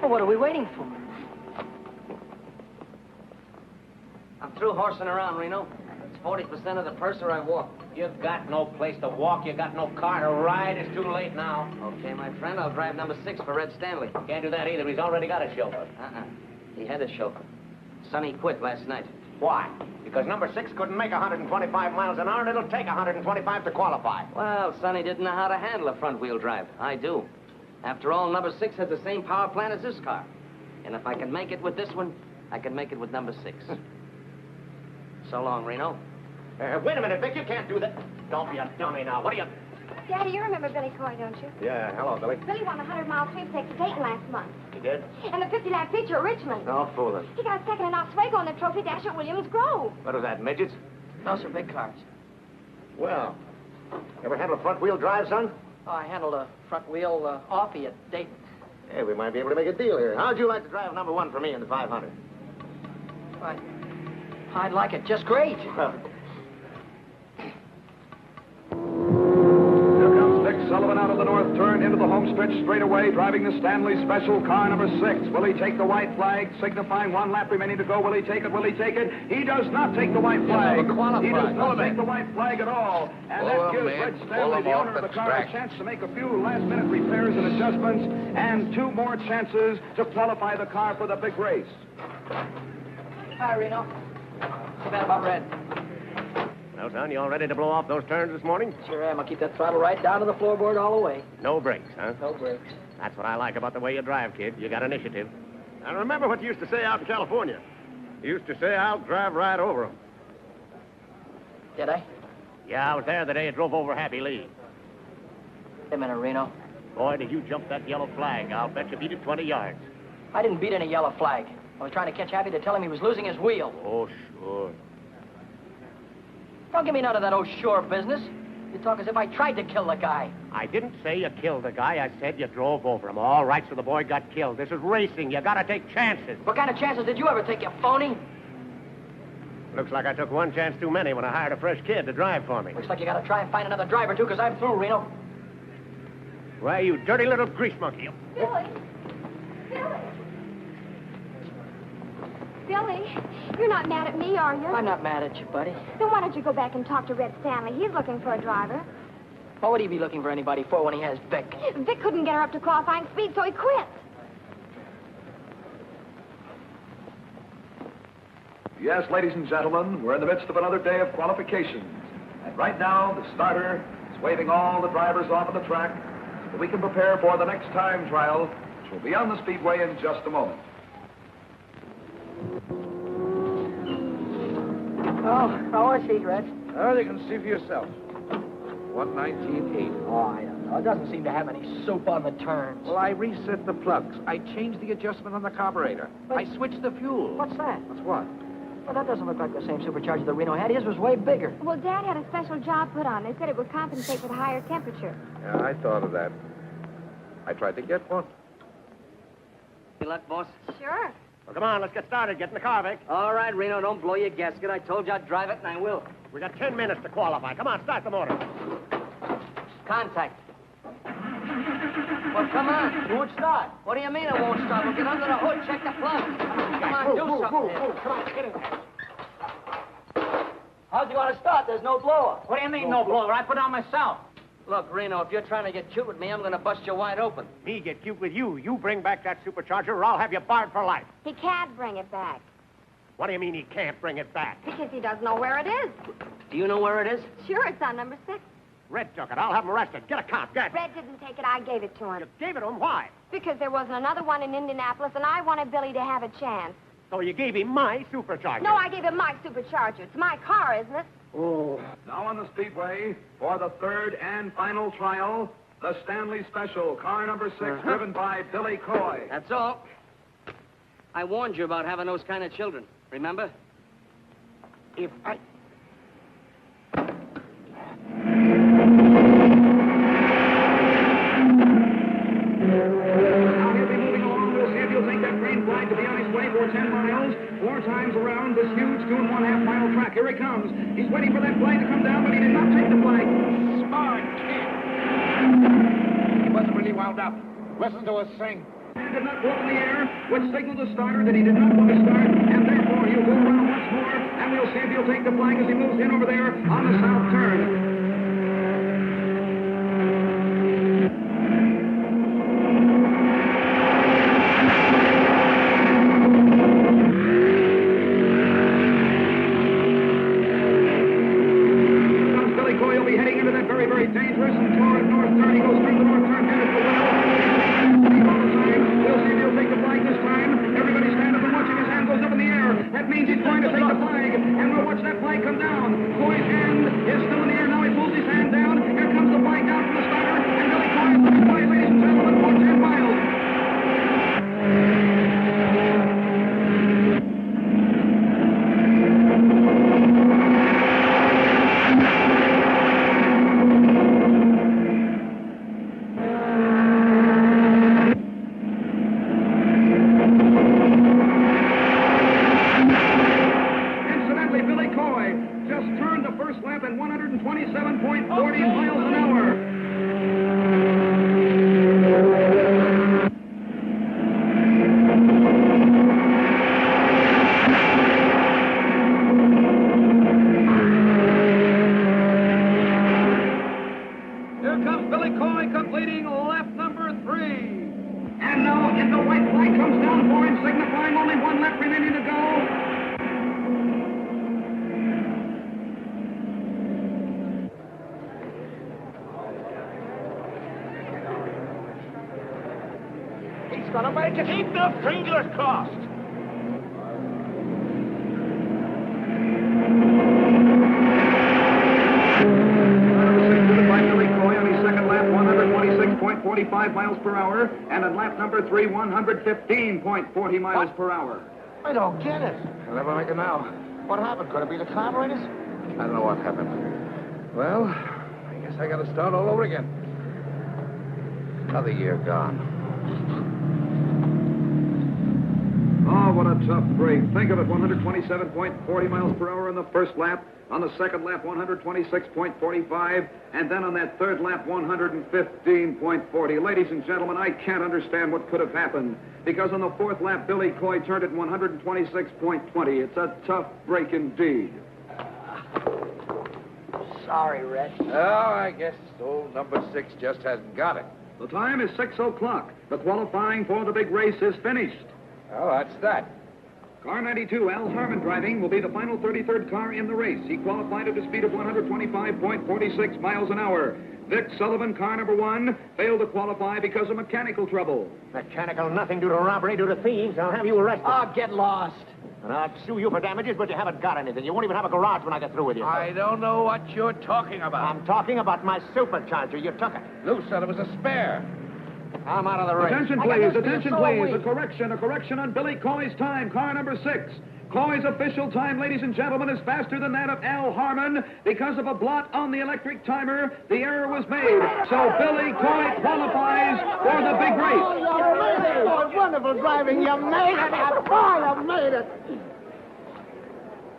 Well, what are we waiting for? I'm through horsing around, Reno. It's 40% of the purse or I walk. You've got no place to walk. You got no car to ride. It's too late now. Okay, my friend, I'll drive number 6 for Red Stanley. Can't do that either. He's already got a chauffeur. He had a chauffeur. Sonny quit last night. Why? Because number 6 couldn't make 125 miles an hour, and it'll take 125 to qualify. Well, Sonny didn't know how to handle a front-wheel drive. I do. After all, number 6 has the same power plant as this car. And if I can make it with this one, I can make it with number 6. So long, Reno. Wait a minute, Vic. You can't do that. Don't be a dummy now. What are you... Daddy, you remember Billy Coy, don't you? Yeah, hello, Billy. Billy won the 100-mile sweepstakes at Dayton last month. You did? And the 50-lap feature at Richmond. No fooling. He got second in Oswego in the trophy dash at Williams Grove. What was that, midgets? Those are big cars. Well, ever handle a front-wheel drive, son? Oh, I handled a front wheel offie at Dayton. Hey, we might be able to make a deal here. How'd you like to drive number 1 for me in the 500? I'd like it just great. Sullivan out of the north turn into the home stretch straight away, driving the Stanley Special car number 6. Will he take the white flag, signifying 1 lap remaining to go? Will he take it? Will he take it? He does not take the white flag. He does not take the white flag at all. And that gives Red Stanley, the owner of the car, a chance to make a few last-minute repairs and adjustments, and 2 more chances to qualify the car for the big race. Hi, Reno. Too bad about Red. Well, son, you all ready to blow off those turns this morning? Sure am. I'll keep that throttle right down to the floorboard all the way. No brakes, huh? No brakes. That's what I like about the way you drive, kid. You got initiative. Now, remember what you used to say out in California. You used to say, I'll drive right over them. Did I? Yeah, I was there the day you drove over Happy Lee. Wait a minute, Reno. Boy, did you jump that yellow flag. I'll bet you beat it 20 yards. I didn't beat any yellow flag. I was trying to catch Happy to tell him he was losing his wheel. Oh, sure. Don't give me none of that oh sure business. You talk as if I tried to kill the guy. I didn't say you killed the guy. I said you drove over him. All right, so the boy got killed. This is racing. You gotta take chances. What kind of chances did you ever take, you phony? Looks like I took 1 chance too many when I hired a fresh kid to drive for me. Looks like you gotta try and find another driver, too, because I'm through, Reno. Why, you dirty little grease monkey. Billy! Billy! Billy, you're not mad at me, are you? I'm not mad at you, buddy. Then why don't you go back and talk to Red Stanley? He's looking for a driver. What would he be looking for anybody for when he has Vic? Vic couldn't get her up to qualifying speed, so he quit. Yes, ladies and gentlemen, we're in the midst of another day of qualifications. And right now, the starter is waving all the drivers off of the track so that we can prepare for the next time trial, which will be on the speedway in just a moment. Oh, how was he, Red? Oh, you can see for yourself. 119.8. Oh, I don't know. It doesn't seem to have any soup on the turns. Well, I reset the plugs. I changed the adjustment on the carburetor. I switched the fuel. What's that? What's what? Well, that doesn't look like the same supercharger that Reno had. His was way bigger. Well, Dad had a special job put on. They said it would compensate for the higher temperature. Yeah, I thought of that. I tried to get one. Good luck, boss. Sure. Well, come on, let's get started. Get in the car, Vic. All right, Reno, don't blow your gasket. I told you I'd drive it, and I will. We got 10 minutes to qualify. Come on, start the motor. Contact. Well, come Come on. It won't start. What do you mean it won't start? We'll get under the hood, check the plug. Come on, do something. Here. Come on, get in there. How's he going to start? There's no blower. What do you mean, no blower? I put on myself. Look, Reno, if you're trying to get cute with me, I'm going to bust you wide open. Me get cute with you. You bring back that supercharger or I'll have you barred for life. He can't bring it back What do you mean he can't bring it back? because he doesn't know where it is. Do you know where it is? Sure, it's on number 6. Red took it. I'll have him arrested. Get a cop. Get. Red didn't take it. I gave it to him. You gave it to him? Why? Because there wasn't another one in Indianapolis, and I wanted Billy to have a chance. So you gave him my supercharger. No, I gave him my supercharger. It's my car, isn't it? Oh. Now on the speedway, for the third and final trial, the Stanley Special, car number 6, driven by Billy Coy. That's all. I warned you about having those kind of children. Remember? If I... Now he'll be moving along. We'll see if he'll take that green flag to be on his way for 10 miles. 4 times around this huge 2.5 mile track. Here he comes. He's waiting for that flag to come down, but he did not take the flag. Smart kid. He wasn't really wound up. Listen to us sing. And did not blow in the air, which signaled the starter that he did not want to start, and therefore he'll go around once more, and we'll see if he'll take the flag as he moves in over there on the south turn. Very dangerous and toward north turn. He goes through the north turn beautifully well. All the time. We'll see if he'll take the flag this time. Everybody stand up and watching. His hand goes up in the air. That means he's going to take the flag. And we'll watch that flag come down. Coy's hand is still in the air. Now he pulls his hand down. Here comes the flag down from the starter. And Billy Coy is looking by, ladies and gentlemen, for 10 miles. Gonna make it. Keep the fingers crossed. By Billy Coy on his second lap, 126.45 miles per hour, and on lap number 3, 115.40 miles per hour. I don't get it. I'll never make it now. What happened? Could it be the carburetors? I don't know what happened. Well, I guess I gotta start all over again. Another year gone. Oh, what a tough break. Think of it, 127.40 miles per hour on the first lap. On the second lap, 126.45. And then on that third lap, 115.40. Ladies and gentlemen, I can't understand what could have happened. Because on the fourth lap, Billy Coy turned at 126.20. It's a tough break indeed. Sorry, Red. Oh, I guess old number 6 just hasn't got it. The time is 6 o'clock. The qualifying for the big race is finished. Oh, that's that. Car 92, Al Harmon driving, will be the final 33rd car in the race. He qualified at a speed of 125.46 miles an hour. Vic Sullivan, car number 1, failed to qualify because of mechanical trouble. Mechanical nothing due to robbery, due to thieves. I'll have you arrested. Oh, get lost. And I'll sue you for damages, but you haven't got anything. You won't even have a garage when I get through with you. I don't know what you're talking about. I'm talking about my supercharger. You took it. Lou said it was a spare. I'm out of the race. Attention, please, attention, please. A correction on Billy Coy's time, car number 6. Coy's official time, ladies and gentlemen, is faster than that of Al Harmon. Because of a blot on the electric timer, the error was made. So Billy Coy qualifies for the big race. Oh, you made it! Oh, wonderful driving. You made it. Oh, you made it.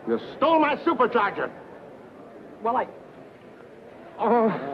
You stole my supercharger. Well, I... Oh.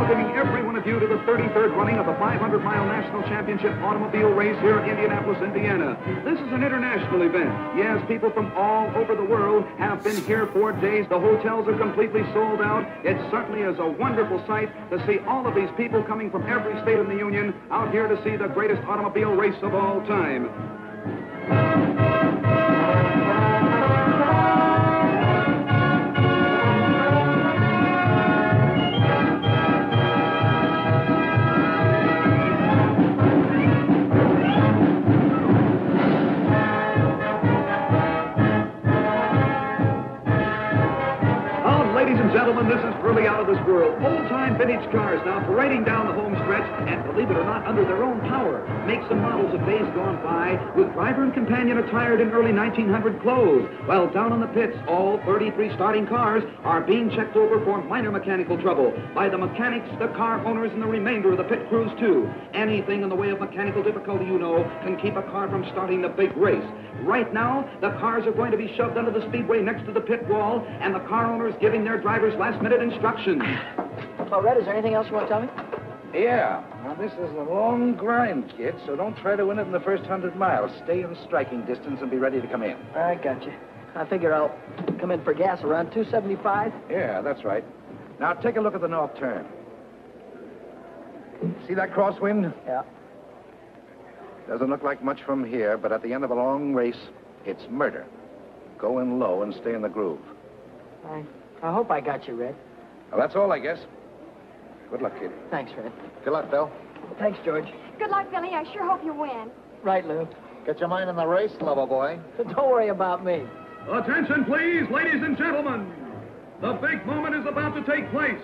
welcoming every one of you to the 33rd running of the 500-mile National Championship Automobile Race here in Indianapolis, Indiana. This is an international event. Yes, people from all over the world have been here for days. The hotels are completely sold out. It certainly is a wonderful sight to see all of these people coming from every state in the Union out here to see the greatest automobile race of all time. Gentlemen, this is really out of this world. Old-time vintage cars now parading down the home stretch, and believe it or not, under their own power. Makes and models of days gone by, with driver and companion attired in early 1900 clothes. While down in the pits, all 33 starting cars are being checked over for minor mechanical trouble by the mechanics, the car owners, and the remainder of the pit crews, too. Anything in the way of mechanical difficulty, you know, can keep a car from starting the big race. Right now, the cars are going to be shoved under the speedway next to the pit wall, and the car owners giving their drivers last-minute instructions. Well, Red, is there anything else you want to tell me? Yeah. Now, this is a long grind, kid, so don't try to win it in the first 100 miles. Stay in striking distance and be ready to come in. I got you. I figure I'll come in for gas around 275. Yeah, that's right. Now, take a look at the north turn. See that crosswind? Yeah. Doesn't look like much from here, but at the end of a long race, it's murder. Go in low and stay in the groove. I hope I got you, Red. Well, that's all, I guess. Good luck, kid. Thanks, Red. Good luck, Bill. Thanks, George. Good luck, Billy. I sure hope you win. Right, Lou. Get your mind in the race, lover boy. Don't worry about me. Attention, please, ladies and gentlemen. The big moment is about to take place.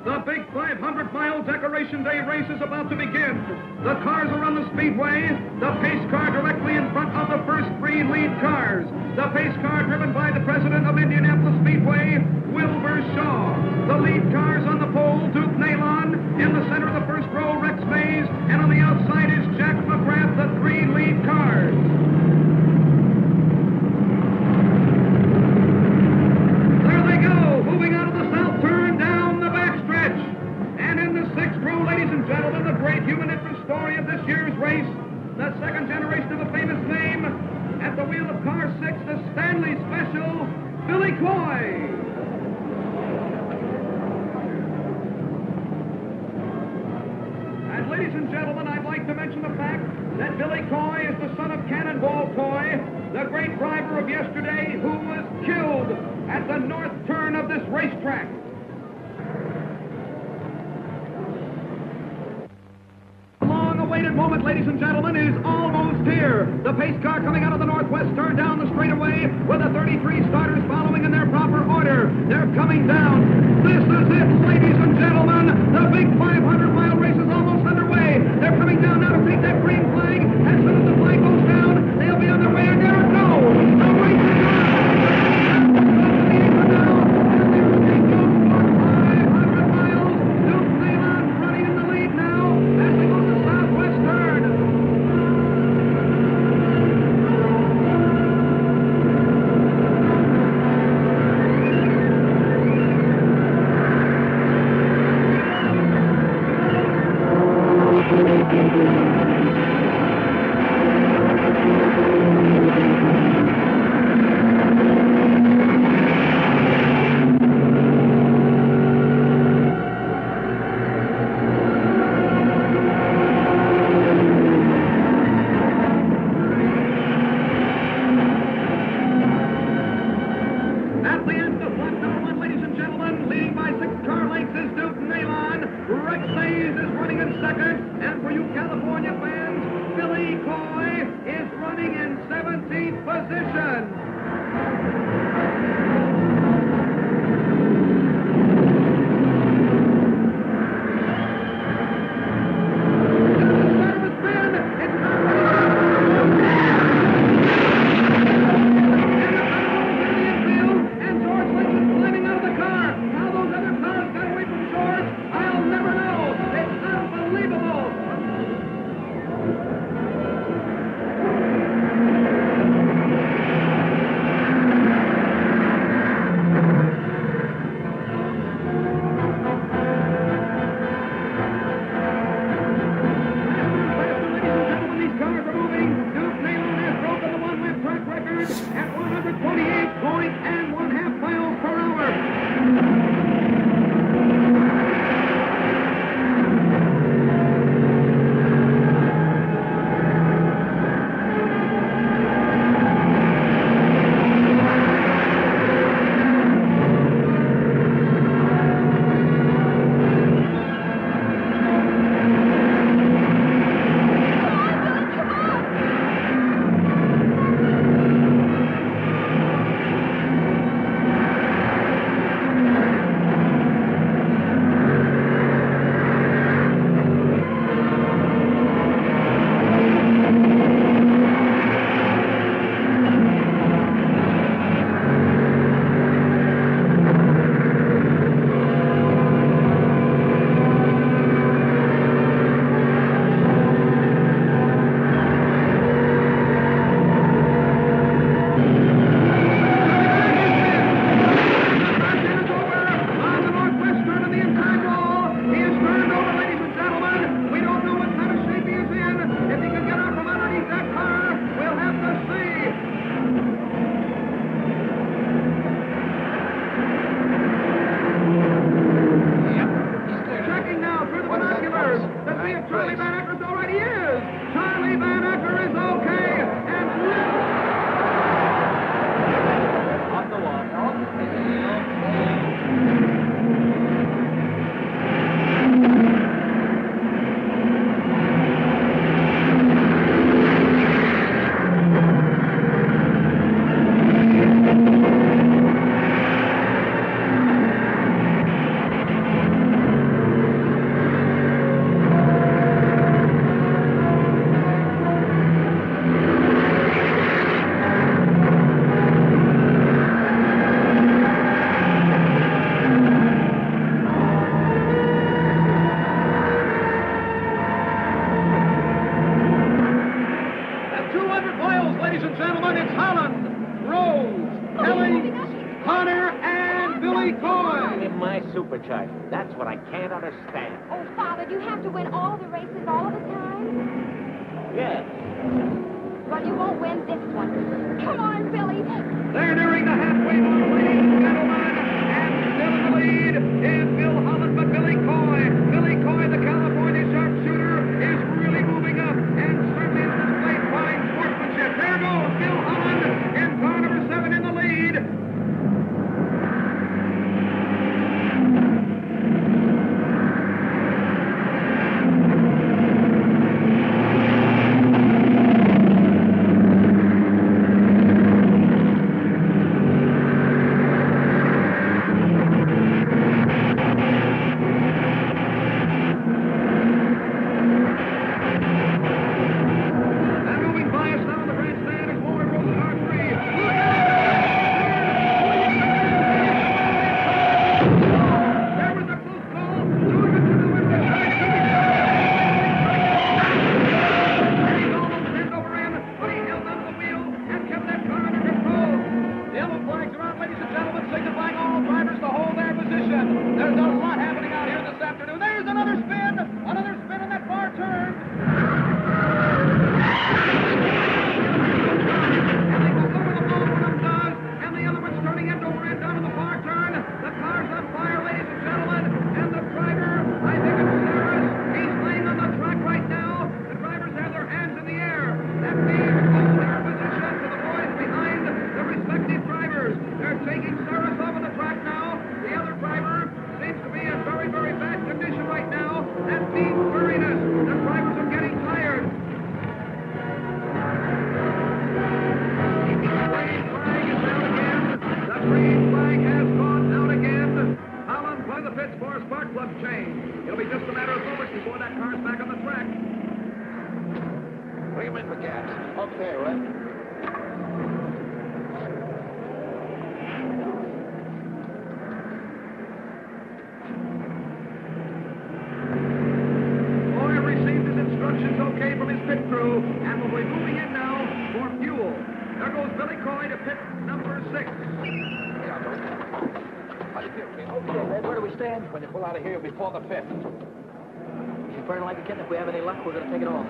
The big 500-mile Decoration Day race is about to begin. The cars are on the speedway. The pace car directly in front of the first three lead cars. The pace car driven by the president of Indianapolis Speedway, Wilbur Shaw. The lead cars on the pole, Duke Nalon. In the center of the first row, Rex Mays. And on the outside is Jack McGrath, the three lead cars. There they go, moving out of the south turn down the backstretch. And in the sixth row, ladies and gentlemen, the great human interest story of this year's race, the second generation of a famous name, at the wheel of car 6, the Stanley Special, Billy Coy. And ladies and gentlemen, I'd like to mention the fact that Billy Coy is the son of Cannonball Coy, the great driver of yesterday who was killed at the north turn of this racetrack. Awaited moment, ladies and gentlemen, is almost here. The pace car coming out of the northwest turn down the straightaway with the 33 starters following in their proper order. They're coming down. This is it, ladies and gentlemen. The big 500-mile race is almost underway. They're coming down now to take that green flag. As soon as the flag goes down, they'll be on their way. And there it goes. The race is supercharging. That's what I can't understand. Oh, Father, do you have to win all the races all of the time? Yes. Well, you won't win this one. Come on, Billy. They're nearing the halfway mark, ladies and gentlemen. And still in the lead is Bill Holland, but Billy Coy. Billy Coy, the California sharpshooter, is really moving up and certainly has displayed fine sportsmanship. There goes Bill Holland in car number 7 in the lead. When you pull out of here before the pit. You burn like a kitten. If we have any luck, we're going to take it off.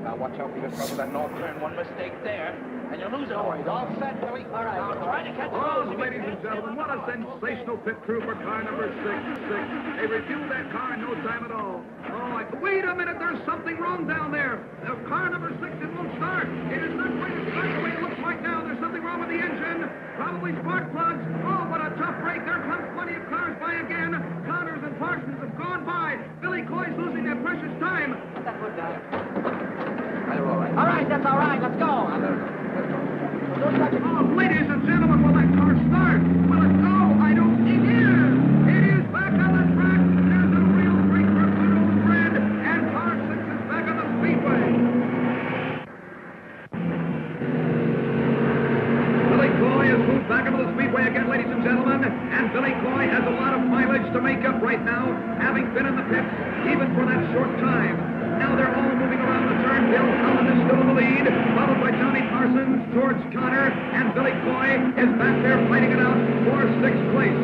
Now watch out for your trouble. That north turn, one mistake there, and you lose it. Don't worry. All set, Billy. All right. Now try to catch Oh, ladies and gentlemen, what a sensational pit crew for car number 6. They refueled that car in no time at all. Oh, wait a minute. There's something wrong down there. Car number 6, it won't start. It is not going to start the way it looks like now. There's something wrong with the engine. Probably spark plugs. Oh, what a tough break. There comes plenty of cars by again. Connors and Parsons have gone by. Billy Coy's losing that precious time. Put that foot down. All right. All right, that's all right. Let's go. Oh, ladies and gentlemen, will that car start? Will it go? I don't think it is. It is back on the track. There's a real break for good old Fred. And car 6 is back on the speedway. Billy Coy has moved back into the speedway again, ladies and gentlemen. And Billy Coy has a lot of mileage to make up right now, having been in the pits even for that short time. Now they're all moving around the turn. Bill Holland is still in the lead, followed by Johnny Parsons, George Connor, and Billy Coy is back there fighting it out for 6th place.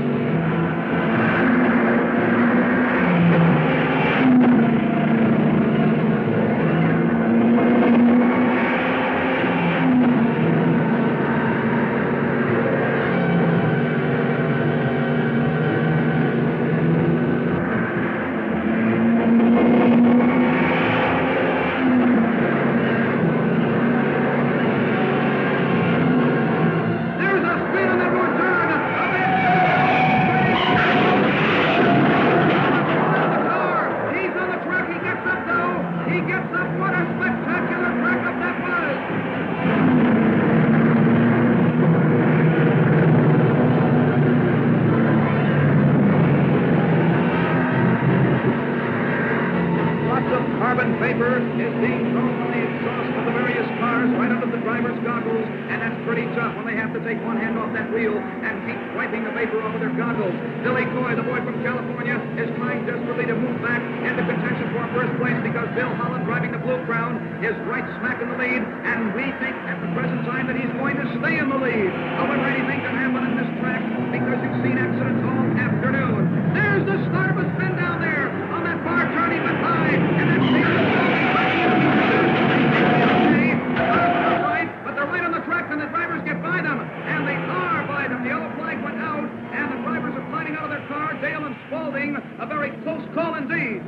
Carbon vapor is being thrown from the exhaust of the various cars right under the driver's goggles, and that's pretty tough when they have to take one hand off that wheel and keep wiping the vapor off of their goggles. Billy Coy, the boy from California, is trying desperately to move back into contention for first place because Bill Holland, driving the Blue Crown, is right smack in the lead, and we think at the present time that he's going to stay in the lead. However, anything can happen in this track because you've seen accidents all afternoon. There's the start of a spin down there. On that far turn, he went high. And then but they're right on the track when the drivers get by them. And they are by them. The yellow flag went out, and the drivers are sliding out of their car. Dale and Spaulding, a very close call indeed.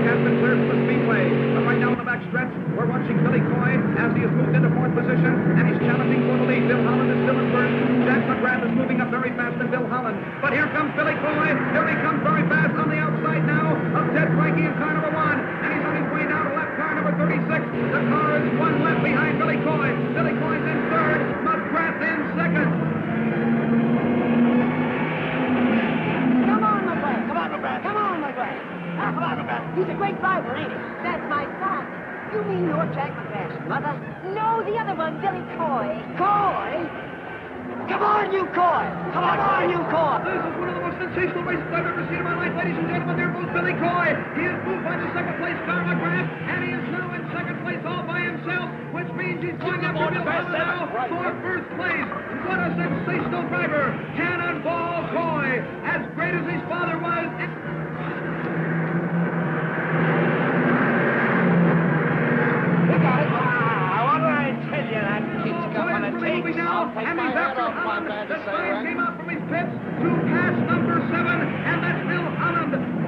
Has been cleared from the speedway. But right now in the back stretch, we're watching Billy Coy as he has moved into fourth position, and he's challenging for the lead. Bill Holland is still in first. Jack McGrath is moving up very fast than Bill Holland. But here comes Billy Coy. Here he comes very fast on the outside now of Ted Frankie in car number 1. And he's on his way now to lap car number 36. The car is one lap behind Billy Coy. Billy Coy's in third. McGrath in second. Come on, McGrath. Come on, McGrath. Come on, McGrath. Now, come on, McGrath. He's a great driver, ain't he? That's my son. You mean you're Jack McGrath's mother? No, the other one, Billy Coy. Coy? Come on, you Coy! Come on, you Coy! This is one of the most sensational races I've ever seen in my life, ladies and gentlemen. There goes Billy Coy. He is moved by the second-place car McGrath, and he is now in second place all by himself, which means he's going after Bill Holland now for first place. What a sensational driver! Cannonball Coy, as great as his father was. And he's after Holland. The sign came out from his pits to pass number 7, and that's Bill Holland.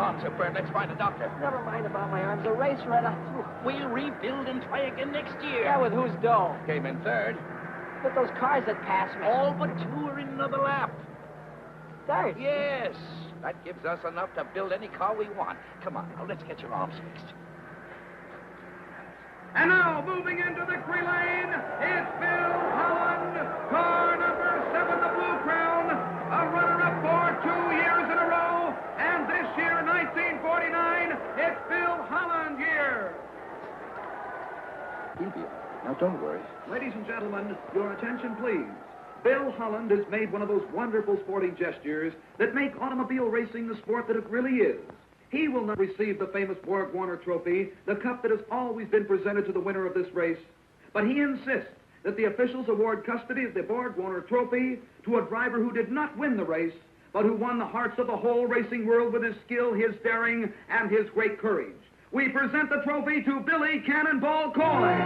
arms are burned. Let's find a doctor. Never mind about my arms. The race right up. We'll rebuild and try again next year. Yeah, with whose dough? Came in third. But those cars that passed me. All but two are in another lap. Third? Yes. That gives us enough to build any car we want. Come on, now, let's get your arms fixed. And now, moving into victory lane, is Bill Holland, car number 7, the Blue Crown, a runner-up for 2 years in a row, and this year, 1949, it's Bill Holland year. Now, don't worry. Ladies and gentlemen, your attention, please. Bill Holland has made one of those wonderful sporting gestures that make automobile racing the sport that it really is. He will not receive the famous Borg Warner Trophy, the cup that has always been presented to the winner of this race, but he insists that the officials award custody of the Borg Warner Trophy to a driver who did not win the race, but who won the hearts of the whole racing world with his skill, his daring, and his great courage. We present the trophy to Billy Cannonball Coy.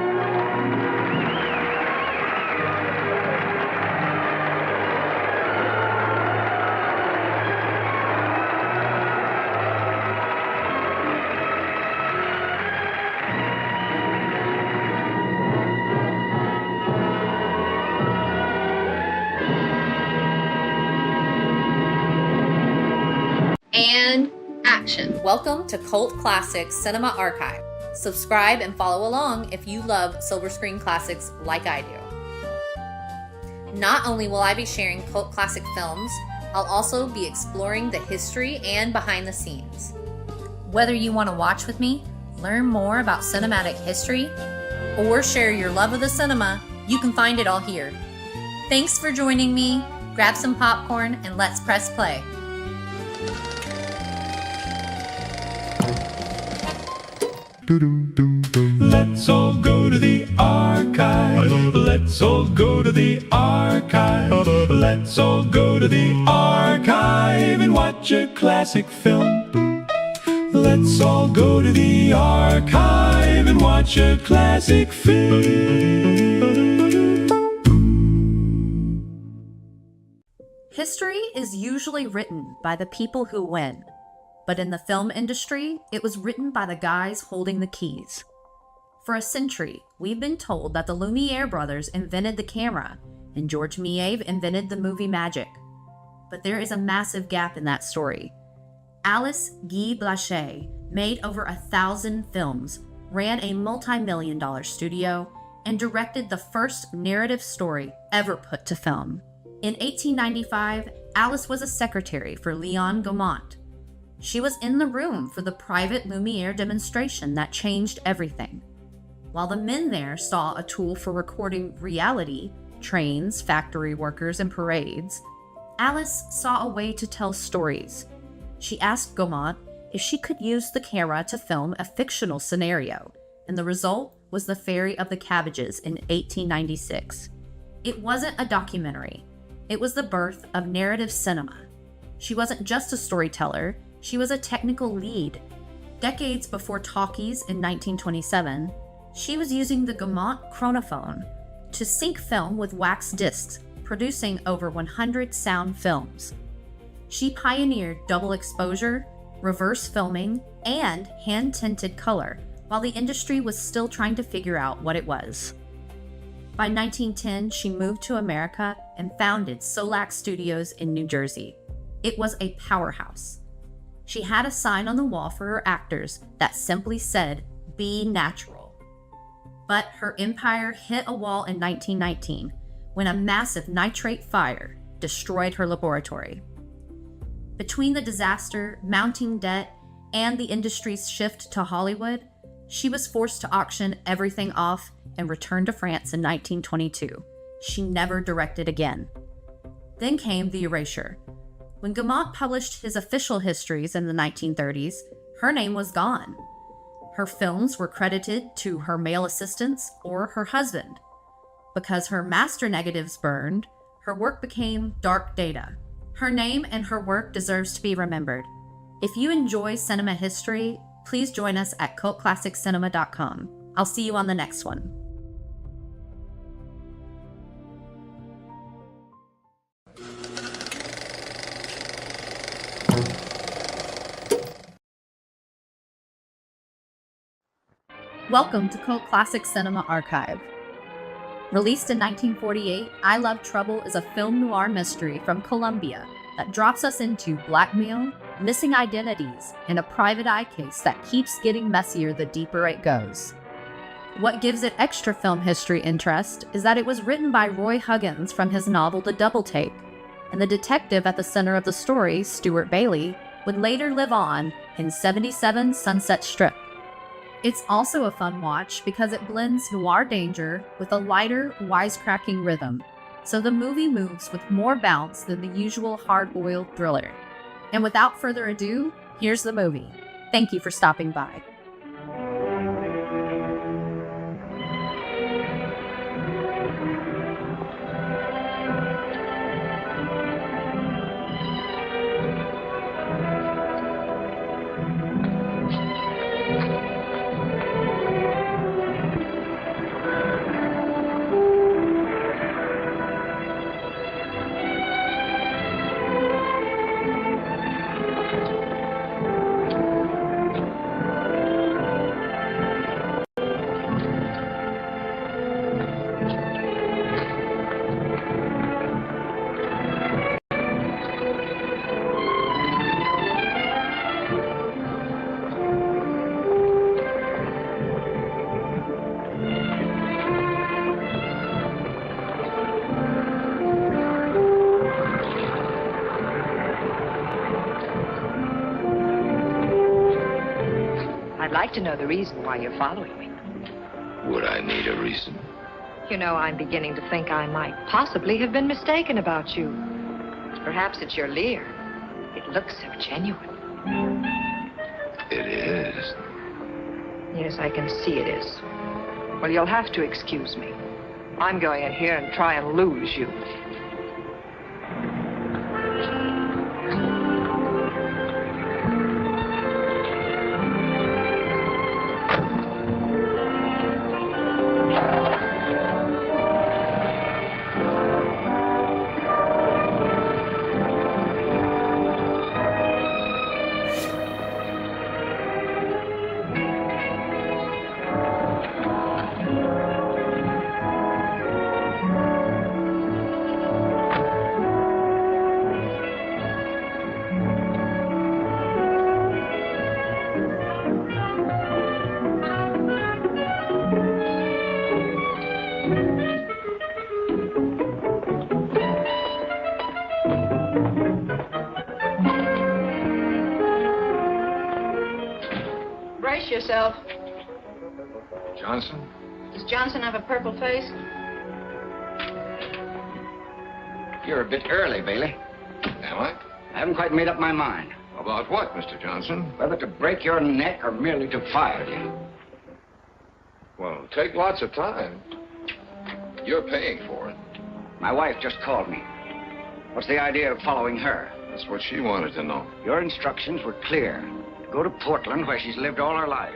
And action. Welcome to Cult Classics Cinema Archive. Subscribe and follow along if you love silver screen classics like I do. Not only will I be sharing cult classic films, I'll also be exploring the history and behind the scenes. Whether you want to watch with me, learn more about cinematic history, or share your love of the cinema, you can find it all here. Thanks for joining me. Grab some popcorn and let's press play. Let's all go to the archive. Let's all go to the archive. Let's all go to the archive and watch a classic film. Let's all go to the archive and watch a classic film. History is usually written by the people who win. But in the film industry, it was written by the guys holding the keys. For a century, we've been told that the Lumiere brothers invented the camera and George Méliès invented the movie magic. But there is a massive gap in that story. Alice Guy Blaché made over 1,000 films, ran a multi-million-dollar studio, and directed the first narrative story ever put to film. In 1895, Alice was a secretary for Leon Gaumont. She was in the room for the private Lumiere demonstration that changed everything. While the men there saw a tool for recording reality, trains, factory workers, and parades, Alice saw a way to tell stories. She asked Gaumont if she could use the camera to film a fictional scenario, and the result was The Fairy of the Cabbages in 1896. It wasn't a documentary. It was the birth of narrative cinema. She wasn't just a storyteller, she was a technical lead. Decades before talkies in 1927, she was using the Gaumont chronophone to sync film with wax discs, producing over 100 sound films. She pioneered double exposure, reverse filming, and hand-tinted color, while the industry was still trying to figure out what it was. By 1910, she moved to America and founded Solax Studios in New Jersey. It was a powerhouse. She had a sign on the wall for her actors that simply said, "Be natural." But her empire hit a wall in 1919 when a massive nitrate fire destroyed her laboratory. Between the disaster, mounting debt, and the industry's shift to Hollywood, she was forced to auction everything off and return to France in 1922. She never directed again. Then came the erasure. When Gaumont published his official histories in the 1930s, her name was gone. Her films were credited to her male assistants or her husband. Because her master negatives burned, her work became dark data. Her name and her work deserves to be remembered. If you enjoy cinema history, please join us at cultclassiccinema.com. I'll see you on the next one. Welcome to Cult Classic Cinema Archive. Released in 1948, I Love Trouble is a film noir mystery from Colombia that drops us into blackmail, missing identities, and a private eye case that keeps getting messier the deeper it goes. What gives it extra film history interest is that it was written by Roy Huggins from his novel The Double Take, and the detective at the center of the story, Stuart Bailey, would later live on in 77 Sunset Strip. It's also a fun watch because it blends noir danger with a lighter, wisecracking rhythm, so the movie moves with more bounce than the usual hard-boiled thriller. And without further ado, here's the movie. Thank you for stopping by. I'd like to know the reason why you're following me. Would I need a reason? You know, I'm beginning to think I might possibly have been mistaken about you. Perhaps it's your leer. It looks so genuine. It is. Yes, I can see it is. Well, you'll have to excuse me. I'm going in here and try and lose you. Brace yourself. Johnson? Does Johnson have a purple face? You're a bit early, Bailey. Am I? I haven't quite made up my mind. About what, Mr. Johnson? Whether to break your neck or merely to fire you. Well, it'll take lots of time. You're paying for it. My wife just called me. What's the idea of following her? That's what she wanted to know. Your instructions were clear. Go to Portland, where she's lived all her life.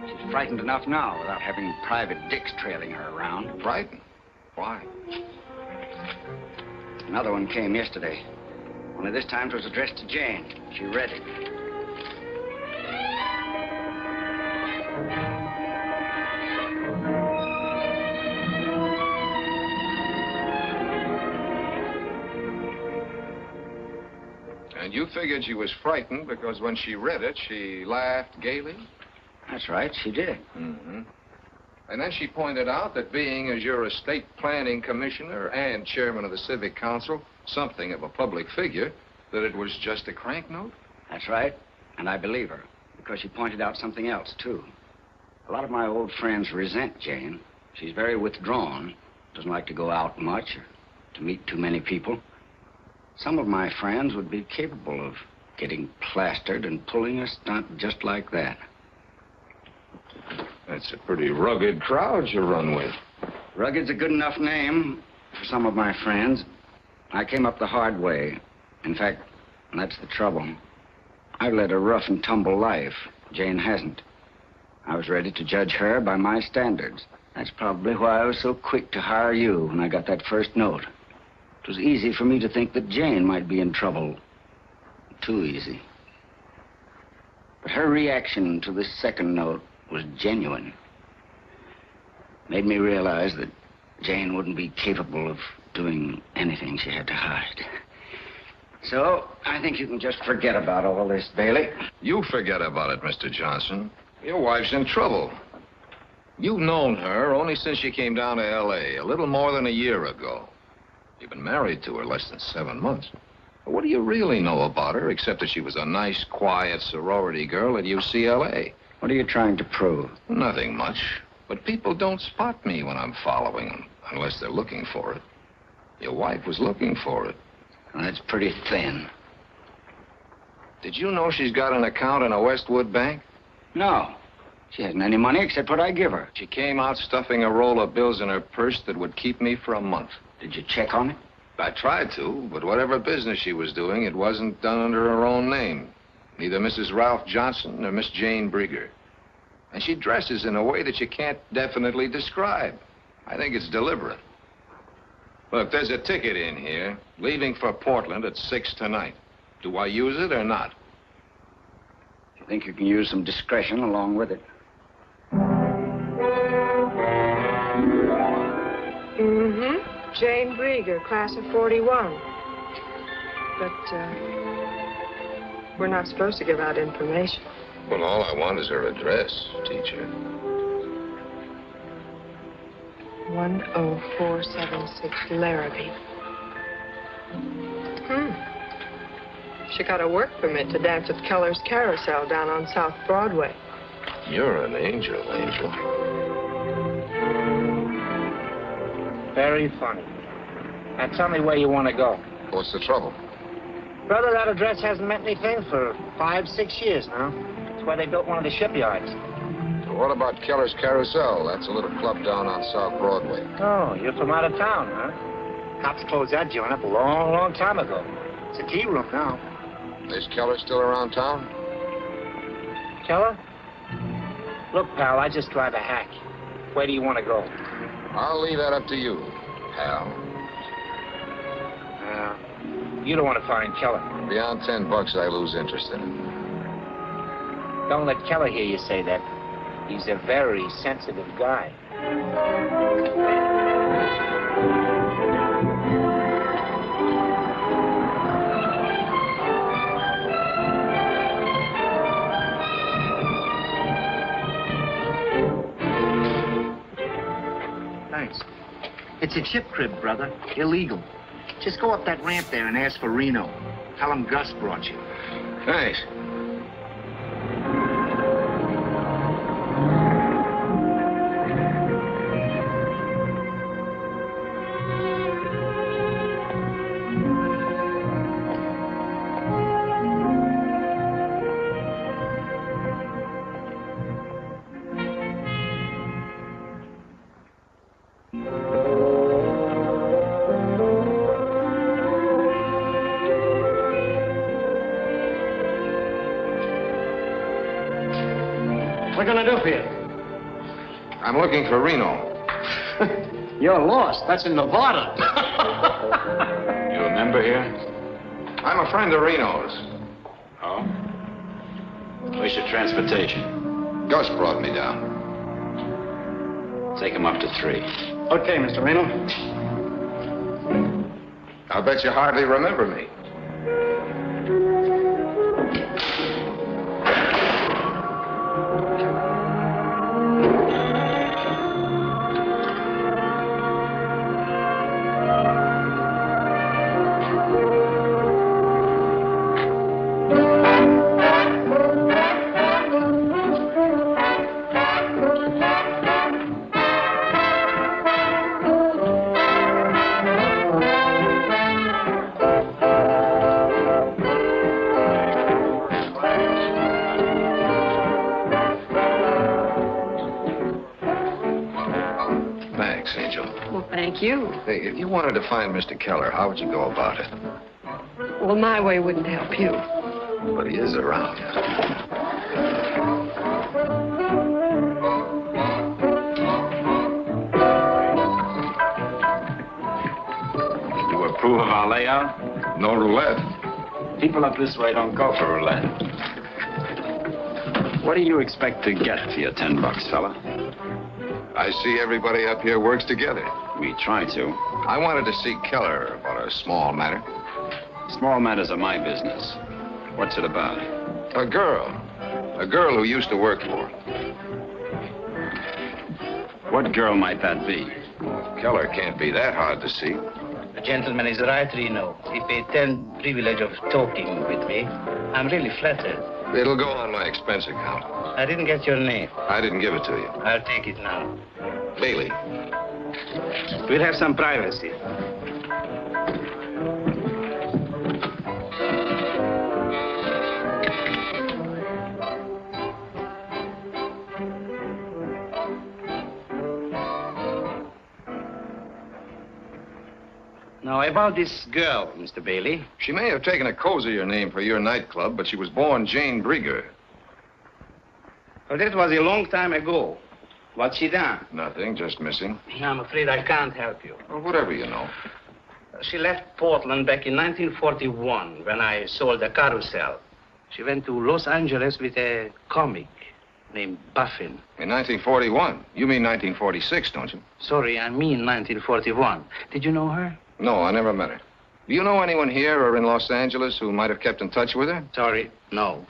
She's frightened enough now without having private dicks trailing her around. Frightened? Why? Another one came yesterday. Only this time it was addressed to Jane. She read it. And you figured she was frightened because when she read it, she laughed gaily? That's right, she did. Mm-hmm. And then she pointed out that being as your estate planning commissioner and chairman of the civic council, something of a public figure, that it was just a crank note? That's right, and I believe her, because she pointed out something else, too. A lot of my old friends resent Jane. She's very withdrawn, doesn't like to go out much or to meet too many people. Some of my friends would be capable of getting plastered and pulling a stunt just like that. That's a pretty rugged crowd you run with. Rugged's a good enough name for some of my friends. I came up the hard way. In fact, that's the trouble. I've led a rough and tumble life. Jane hasn't. I was ready to judge her by my standards. That's probably why I was so quick to hire you when I got that first note. It was easy for me to think that Jane might be in trouble. Too easy. But her reaction to this second note was genuine. Made me realize that Jane wouldn't be capable of doing anything she had to hide. So, I think you can just forget about all this, Bailey. You forget about it, Mr. Johnson. Your wife's in trouble. You've known her only since she came down to L.A. a little more than a year ago. You've been married to her less than 7 months. What do you really know about her, except that she was a nice, quiet sorority girl at UCLA? What are you trying to prove? Nothing much. But people don't spot me when I'm following them, unless they're looking for it. Your wife was looking for it. Well, that's pretty thin. Did you know she's got an account in a Westwood bank? No. She hasn't any money except what I give her. She came out stuffing a roll of bills in her purse that would keep me for a month. Did you check on it? I tried to, but whatever business she was doing, it wasn't done under her own name. Neither Mrs. Ralph Johnson nor Miss Jane Brieger. And she dresses in a way that you can't definitely describe. I think it's deliberate. Look, there's a ticket in here, leaving for Portland at 6 tonight. Do I use it or not? You think you can use some discretion along with it? Mm-hmm. Jane Brieger, class of 41. But, we're not supposed to give out information. Well, all I want is her address, teacher. 10476 Larrabee. She got a work permit to dance at Keller's Carousel down on South Broadway. You're an angel, Angel. Very funny. Now tell me where you want to go. What's the trouble? Brother, that address hasn't meant anything for 5-6 years now. It's where they built one of the shipyards. So what about Keller's Carousel? That's a little club down on South Broadway. Oh, you're from out of town, huh? Cops closed that joint up a long, long time ago. It's a tea room now. Is Keller still around town? Keller? Look, pal, I just drive a hack. Where do you want to go? I'll leave that up to you, pal. You don't want to find Keller. Beyond $10, I lose interest in it. Don't let Keller hear you say that. He's a very sensitive guy. Thanks. It's a chip crib, brother. Illegal. Just go up that ramp there and ask for Reno. Tell him Gus brought you. Thanks. What are you gonna do for you? I'm looking for Reno. You're lost. That's in Nevada. You a member here? I'm a friend of Reno's. Oh? Where's your transportation? Gus brought me down. Take him up to 3. Okay, Mr. Reno. I'll bet you hardly remember me. Thanks, Angel. Well, thank you. Hey, if you wanted to find Mr. Keller, how would you go about it? Well, my way wouldn't help you. But he is around. You approve of our layout? No roulette. People up this way don't go for roulette. What do you expect to get for your $10, fella? I see everybody up here works together. We try to. I wanted to see Keller about a small matter. Small matters are my business. What's it about? A girl. A girl who used to work for him. What girl might that be? Keller can't be that hard to see. The gentleman is right, Reno. If he takes privilege of talking with me, I'm really flattered. It'll go on my expense account. I didn't get your name. I didn't give it to you. I'll take it now. Bailey. We'll have some privacy. Now, about this girl, Mr. Bailey. She may have taken a cozier name for your nightclub, but she was born Jane Brieger. Well, that was a long time ago. What's she done? Nothing, just missing. I'm afraid I can't help you. Well, whatever you know. She left Portland back in 1941 when I sold the carousel. She went to Los Angeles with a comic named Buffin. In 1941? You mean 1946, don't you? Sorry, I mean 1941. Did you know her? No, I never met her. Do you know anyone here or in Los Angeles who might have kept in touch with her? Sorry, no.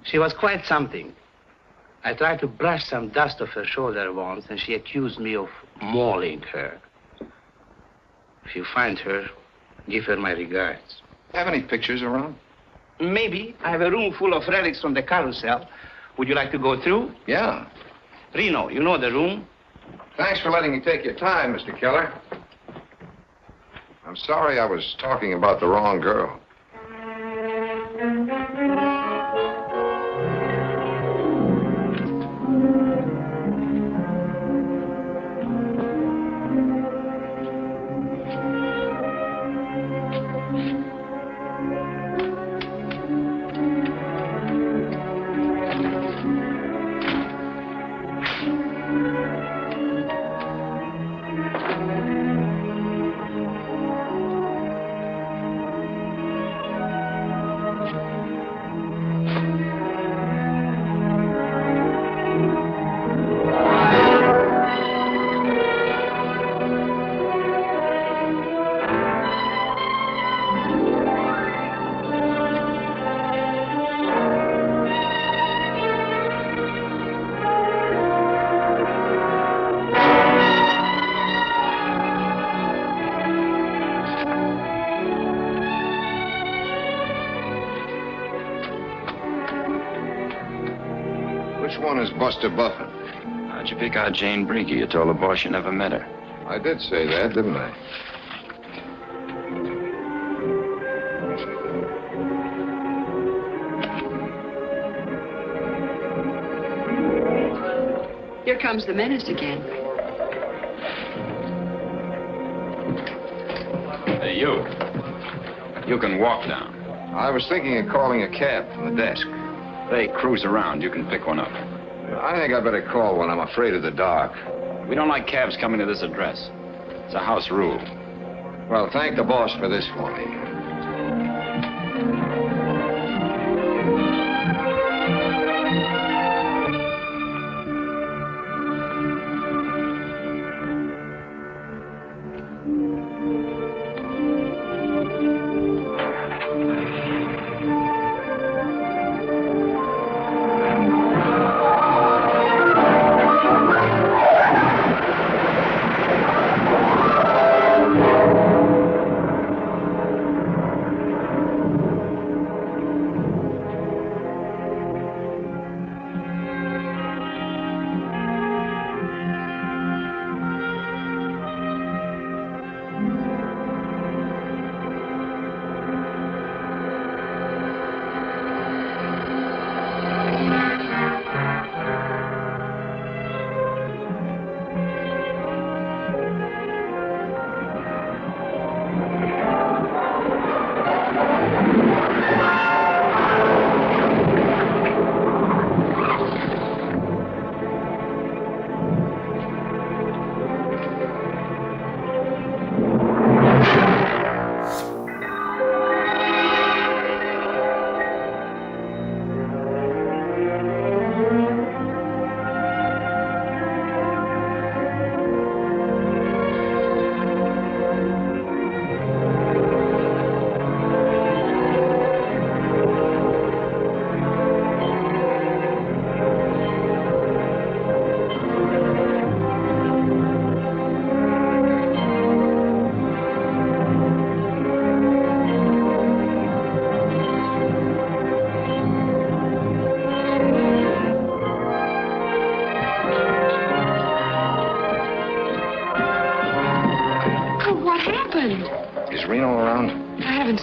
She was quite something. I tried to brush some dust off her shoulder once, and she accused me of mauling her. If you find her, give her my regards. Have any pictures around? Maybe. I have a room full of relics from the carousel. Would you like to go through? Yeah. Reno, you know the room? Thanks for letting me take your time, Mr. Keller. I'm sorry I was talking about the wrong girl. Which one is Buster Buffin? How'd you pick out Jane Brieger? You told the boss you never met her. I did say that, didn't I? Here comes the menace again. Hey, you. You can walk down. I was thinking of calling a cab from the desk. They cruise around. You can pick one up. I think I better call one. I'm afraid of the dark. We don't like cabs coming to this address. It's a house rule. Well, thank the boss for this for me.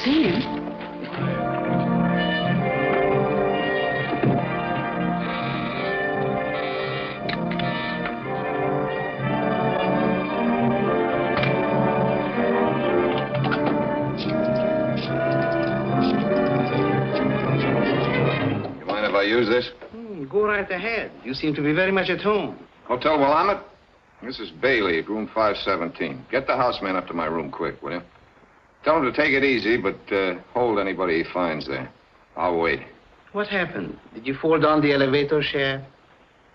seen him. You mind if I use this? Go right ahead. You seem to be very much at home. Hotel Willamette? This is Bailey at room 517. Get the houseman up to my room quick, will you? Tell him to take it easy, but hold anybody he finds there. I'll wait. What happened? Did you fall down the elevator shaft?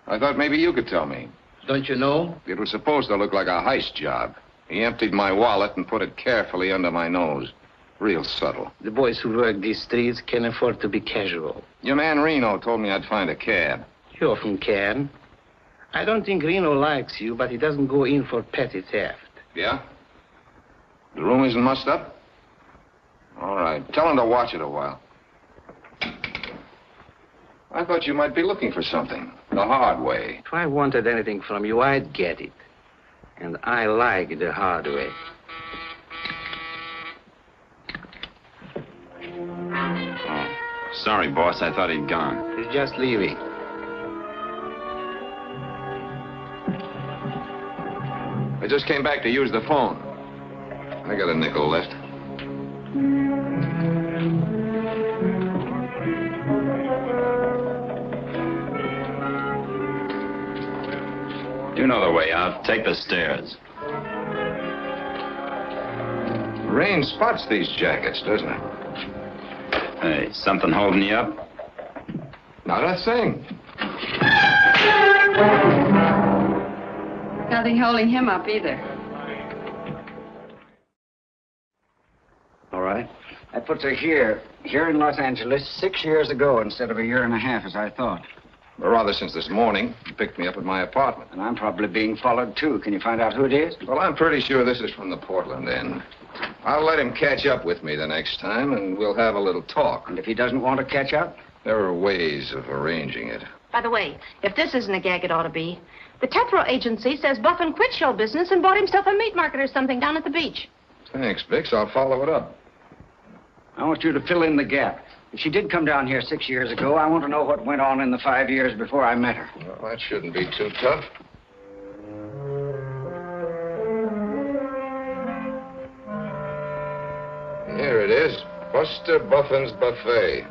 I thought maybe you could tell me. Don't you know? It was supposed to look like a heist job. He emptied my wallet and put it carefully under my nose. Real subtle. The boys who work these streets can afford to be casual. Your man Reno told me I'd find a cab. He often can. I don't think Reno likes you, but he doesn't go in for petty theft. Yeah? The room isn't mussed up? All right. Tell him to watch it a while. I thought you might be looking for something. The hard way. If I wanted anything from you, I'd get it. And I like the hard way. Oh, sorry, boss. I thought he'd gone. He's just leaving. I just came back to use the phone. I got a nickel left. You know the way out. Take the stairs. Rain spots these jackets, doesn't it? Hey, something holding you up? Not a thing. Nothing holding him up either. All right. That puts her here in Los Angeles 6 years ago instead of a year and a half, as I thought. Or rather, since this morning, you picked me up at my apartment. And I'm probably being followed, too. Can you find out who it is? Well, I'm pretty sure this is from the Portland end. I'll let him catch up with me the next time, and we'll have a little talk. And if he doesn't want to catch up? There are ways of arranging it. By the way, if this isn't a gag, it ought to be. The Tethro agency says Buffin quit show business and bought himself a meat market or something down at the beach. Thanks, Bix. I'll follow it up. I want you to fill in the gap. If she did come down here 6 years ago, I want to know what went on in the 5 years before I met her. Well, that shouldn't be too tough. Here it is. Buster Buffin's Buffet.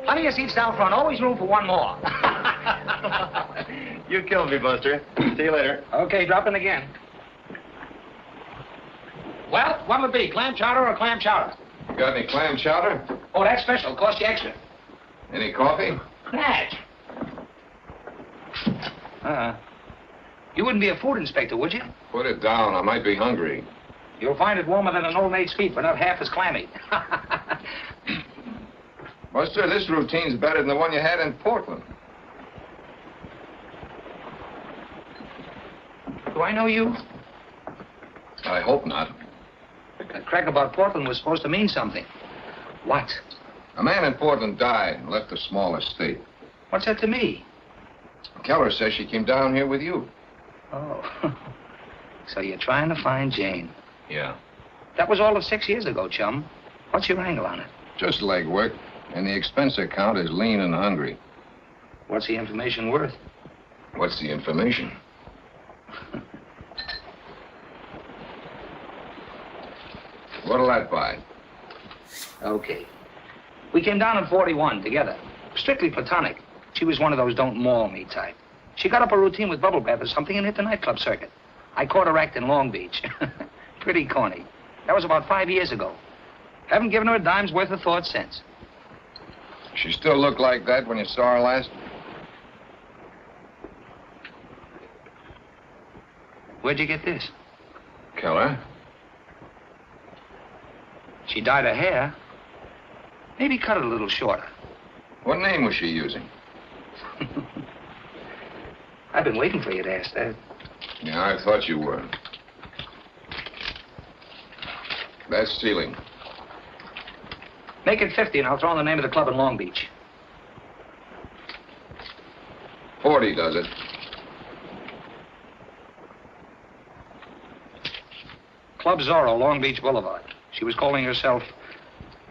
Plenty of seats down front. Always room for one more. You killed me, Buster. See you later. Okay, drop in again. Well, what'll it be? Clam chowder or clam chowder? You got any clam chowder? Oh, that's special. Cost you extra. Any coffee? Natch. You wouldn't be a food inspector, would you? Put it down. I might be hungry. You'll find it warmer than an old maid's feet, but not half as clammy. Buster, this routine's better than the one you had in Portland. Do I know you? I hope not. That crack about Portland was supposed to mean something. What? A man in Portland died and left a small estate. What's that to me? Keller says she came down here with you. Oh. So you're trying to find Jane. Yeah. That was all of 6 years ago, chum. What's your angle on it? Just legwork. And the expense account is lean and hungry. What's the information worth? What's the information? What'll that buy? Okay. We came down in 41 together. Strictly platonic. She was one of those don't maul me type. She got up a routine with bubble bath or something and hit the nightclub circuit. I caught her act in Long Beach. Pretty corny. That was about 5 years ago. Haven't given her a dime's worth of thought since. She still looked like that when you saw her last? Where'd you get this? Keller? She dyed her hair. Maybe cut it a little shorter. What name was she using? I've been waiting for you to ask that. Yeah, I thought you were. That's stealing. Make it 50 and I'll throw in the name of the club in Long Beach. 40 does it. Club Zorro, Long Beach Boulevard. She was calling herself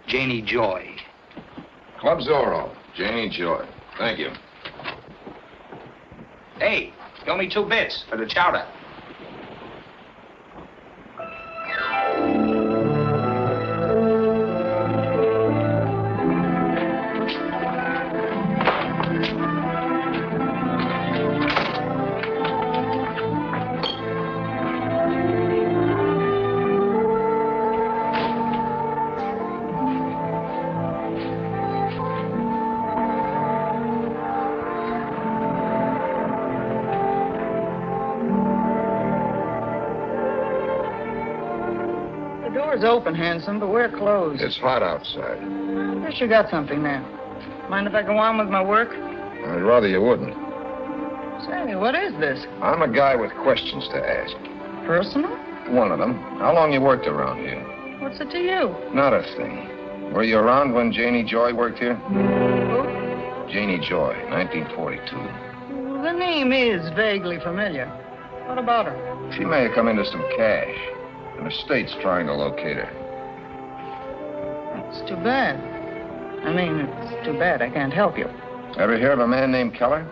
Janie Joy. Club Zorro, Janie Joy. Thank you. Hey, you owe me 2 bits for the chowder. The door's open, handsome, but we're closed. It's hot outside. Guess you got something there. Mind if I go on with my work? I'd rather you wouldn't. Say, what is this? I'm a guy with questions to ask. Personal? One of them. How long you worked around here? What's it to you? Not a thing. Were you around when Janie Joy worked here? Who? Janie Joy, 1942. Well, the name is vaguely familiar. What about her? She may have come into some cash. And the state's trying to locate her. It's too bad. I mean, it's too bad I can't help you. Ever hear of a man named Keller?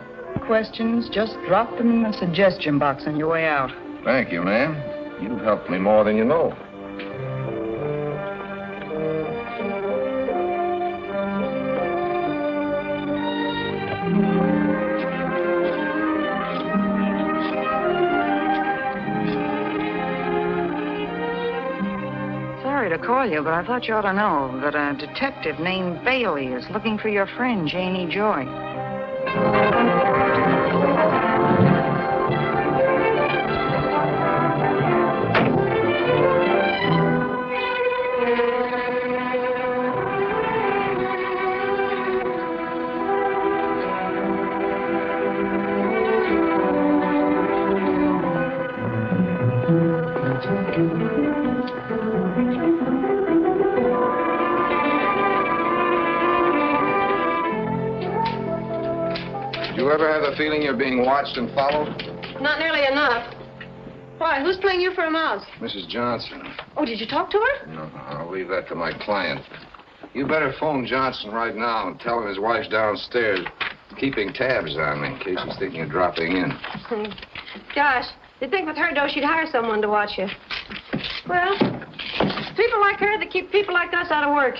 Questions, just drop them in the suggestion box on your way out. Thank you, ma'am. You've helped me more than you know. Sorry to call you, but I thought you ought to know that a detective named Bailey is looking for your friend, Janie Joy. Do you ever have the feeling you're being watched and followed? Not nearly enough. Why, who's playing you for a mouse? Mrs. Johnson. Oh, did you talk to her? No, I'll leave that to my client. You better phone Johnson right now and tell him his wife's downstairs keeping tabs on me in case he's thinking of dropping in. Gosh, you'd think with her dough she'd hire someone to watch you. Well, people like her that keep people like us out of work.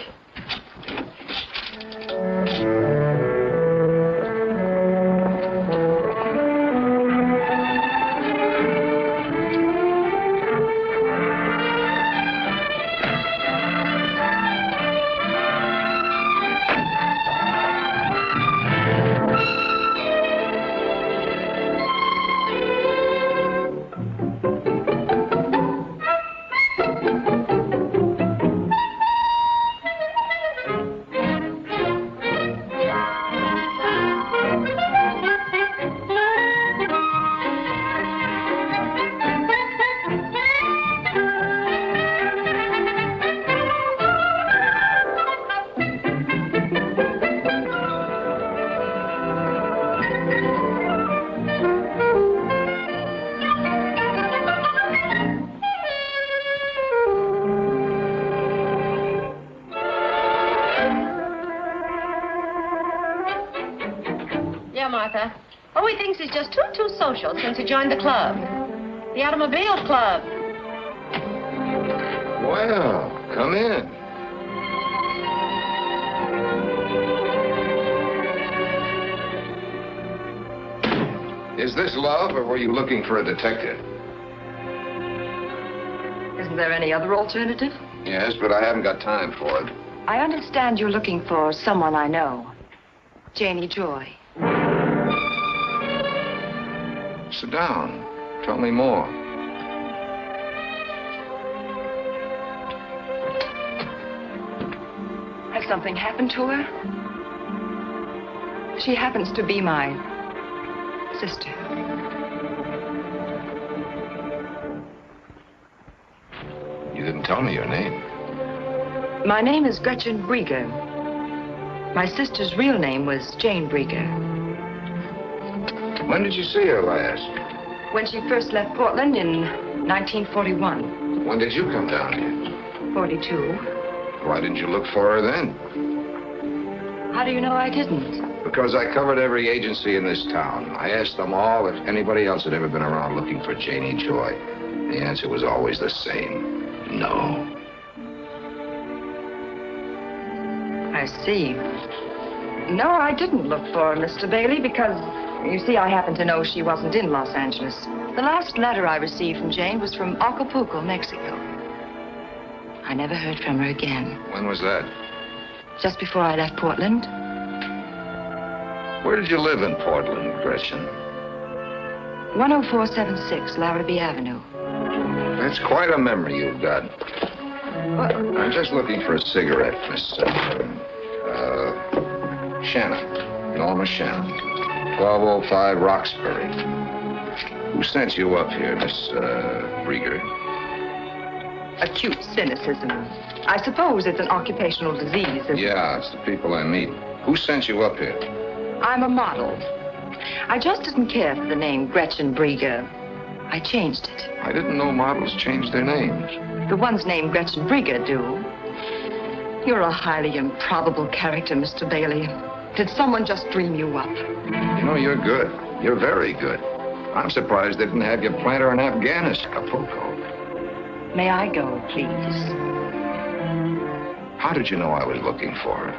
Yeah, Martha. Oh, he thinks he's just too social since he joined the club. The Automobile Club. Well, come in. Is this love, or were you looking for a detective? Isn't there any other alternative? Yes, but I haven't got time for it. I understand you're looking for someone I know. Janie Joy. Sit down. Tell me more. Has something happened to her? She happens to be my sister. You didn't tell me your name. My name is Gretchen Brieger. My sister's real name was Jane Brieger. When did you see her last? When she first left Portland in 1941. When did you come down here? 42. Why didn't you look for her then? How do you know I didn't? Because I covered every agency in this town. I asked them all if anybody else had ever been around looking for Janie Joy. The answer was always the same. No. I see. No, I didn't look for her, Mr. Bailey, because, you see, I happen to know she wasn't in Los Angeles. The last letter I received from Jane was from Acapulco, Mexico. I never heard from her again. When was that? Just before I left Portland. Where did you live in Portland, Gretchen? 10476 Larrabee Avenue. That's quite a memory you've got. I'm just looking for a cigarette, Miss Shannon. Norma Shannon. 1205 Roxbury. Who sent you up here, Miss Brieger? Acute cynicism. I suppose it's an occupational disease. Yeah, it's the people I meet. Who sent you up here? I'm a model. I just didn't care for the name Gretchen Brieger. I changed it. I didn't know models changed their names. The ones named Gretchen Brieger do. You're a highly improbable character, Mr. Bailey. Did someone just dream you up? You know, you're good. You're very good. I'm surprised they didn't have you plant her in Acapulco. May I go, please? How did you know I was looking for her?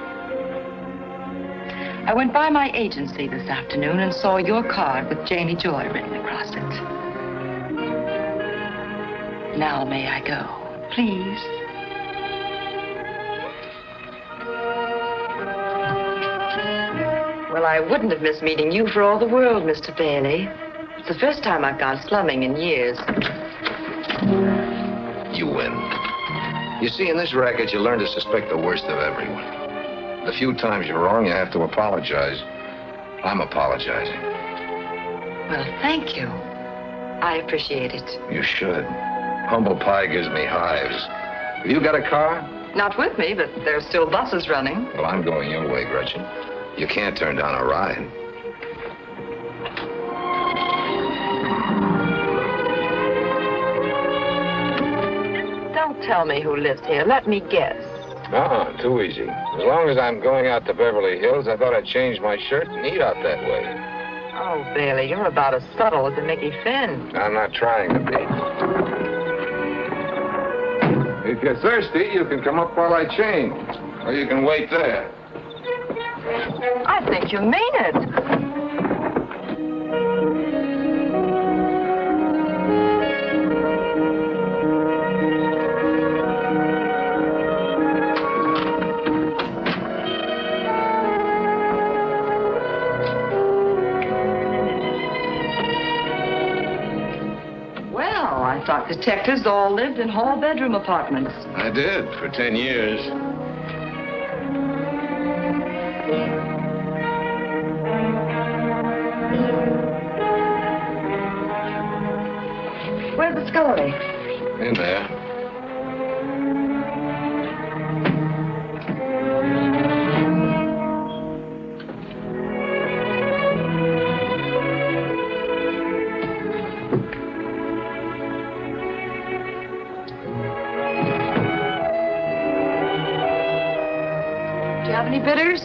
I went by my agency this afternoon and saw your card with Janie Joy written across it. Now may I go, please? Well, I wouldn't have missed meeting you for all the world, Mr. Bailey. It's the first time I've gone slumming in years. You win. You see, in this racket, you learn to suspect the worst of everyone. The few times you're wrong, you have to apologize. I'm apologizing. Well, thank you. I appreciate it. You should. Humble pie gives me hives. Have you got a car? Not with me, but there's still buses running. Well, I'm going your way, Gretchen. You can't turn down a ride. Don't tell me who lives here. Let me guess. No, too easy. As long as I'm going out to Beverly Hills, I thought I'd change my shirt and eat out that way. Oh, Bailey, you're about as subtle as a Mickey Finn. I'm not trying to be. If you're thirsty, you can come up while I change. Or you can wait there. I think you mean it. Well, I thought detectives all lived in hall bedroom apartments. I did, for 10 years. Where's the scullery? In there. Do you have any bitters?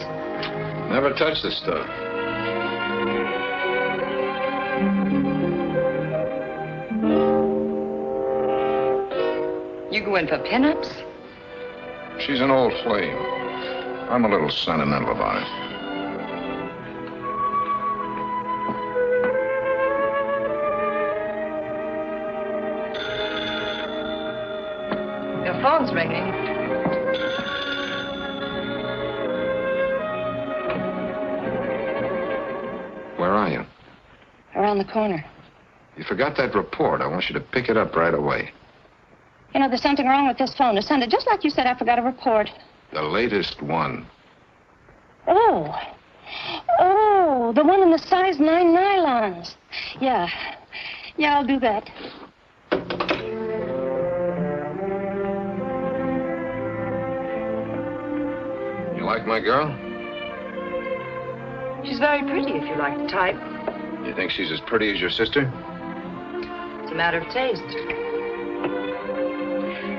Never touched the stuff. You go in for pinups? She's an old flame. I'm a little sentimental about it. Your phone's ringing. Where are you? Around the corner. You forgot that report. I want you to pick it up right away. You know, there's something wrong with this phone. It sounded just like you said I forgot a report. The latest one. Oh. Oh, the one in the size 9 nylons. Yeah. Yeah, I'll do that. You like my girl? She's very pretty if you like the type. You think she's as pretty as your sister? It's a matter of taste.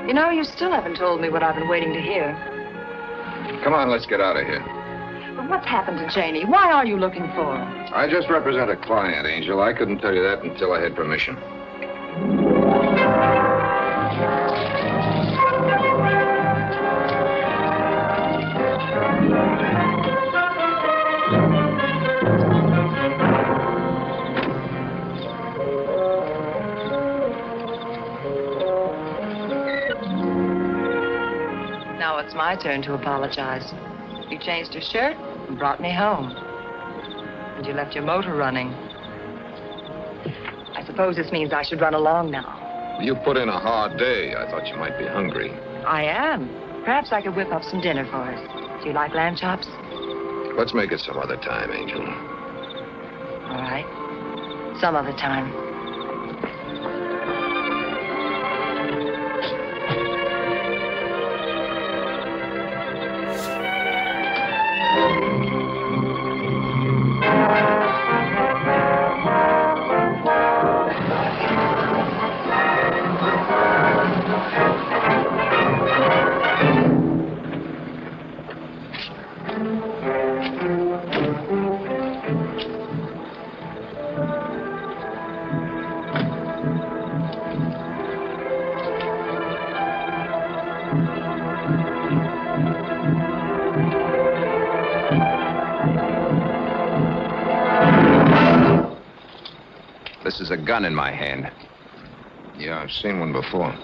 You know, you still haven't told me what I've been waiting to hear. Come on, let's get out of here. But what's happened to Janie? Why are you looking for her? I just represent a client, Angel. I couldn't tell you that until I had permission. Now it's my turn to apologize. You changed your shirt and brought me home. And you left your motor running. I suppose this means I should run along now. You put in a hard day. I thought you might be hungry. I am. Perhaps I could whip up some dinner for us. Do you like lamb chops? Let's make it some other time, Angel. All right. Some other time. This is a gun in my hand. Yeah, I've seen one before.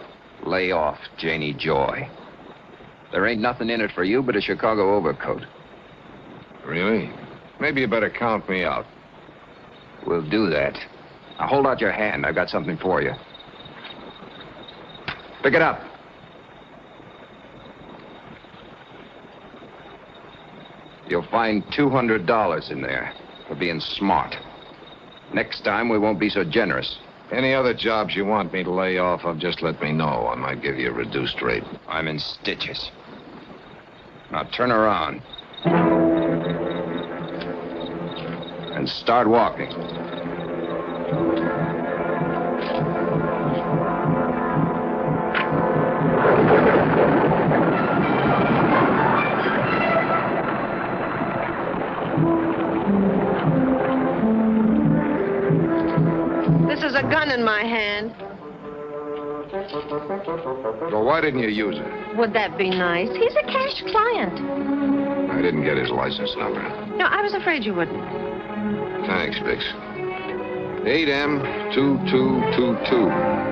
Lay off, Janie Joy. There ain't nothing in it for you but a Chicago overcoat. Really? Maybe you better count me out. We'll do that. Now hold out your hand. I've got something for you. Pick it up. You'll find $200 in there for being smart. Next time, we won't be so generous. Any other jobs you want me to lay off of, just let me know. I might give you a reduced rate. I'm in stitches. Now turn around. And start walking. This is a gun in my hand. Well, why didn't you use it? Would that be nice? He's a cash client. I didn't get his license number. No, I was afraid you wouldn't. Thanks, Bix. 8M2222.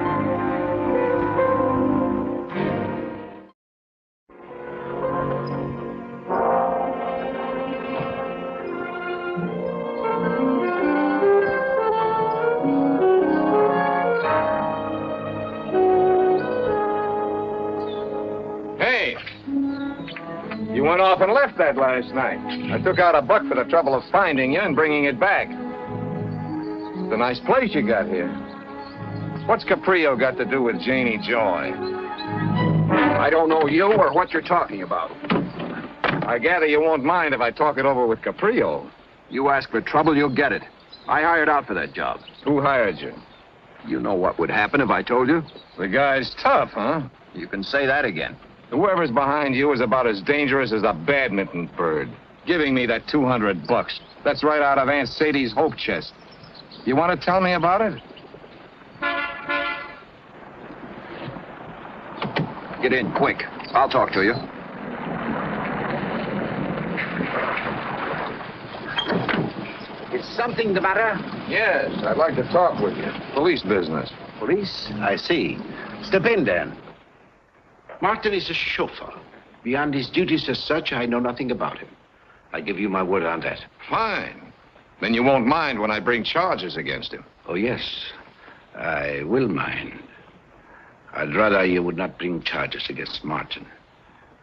Went off and left that last night. I took out $1 for the trouble of finding you and bringing it back. It's a nice place you got here. What's Caprio got to do with Janie Joy? I don't know you or what you're talking about. I gather you won't mind if I talk it over with Caprio. You ask for trouble, you'll get it. I hired out for that job. Who hired you? You know what would happen if I told you? The guy's tough, huh? You can say that again. Whoever's behind you is about as dangerous as a badminton bird. giving me that $200. That's right out of Aunt Sadie's hope chest. You want to tell me about it? Get in, quick. I'll talk to you. Is something the matter? Yes, I'd like to talk with you. Police business. Police? I see. Step in, then. Martin is a chauffeur. Beyond his duties as such, I know nothing about him. I give you my word on that. Fine. Then you won't mind when I bring charges against him. Oh, yes. I will mind. I'd rather you would not bring charges against Martin.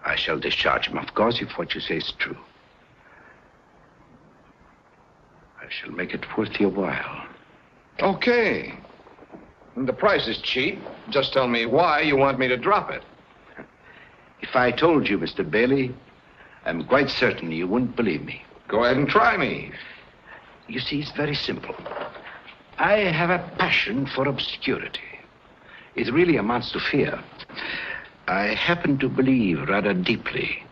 I shall discharge him, of course, if what you say is true. I shall make it worth your while. Okay. The price is cheap. Just tell me why you want me to drop it. If I told you, Mr. Bailey, I'm quite certain you wouldn't believe me. Go ahead and try me. You see, it's very simple. I have a passion for obscurity. It really amounts to fear. I happen to believe rather deeply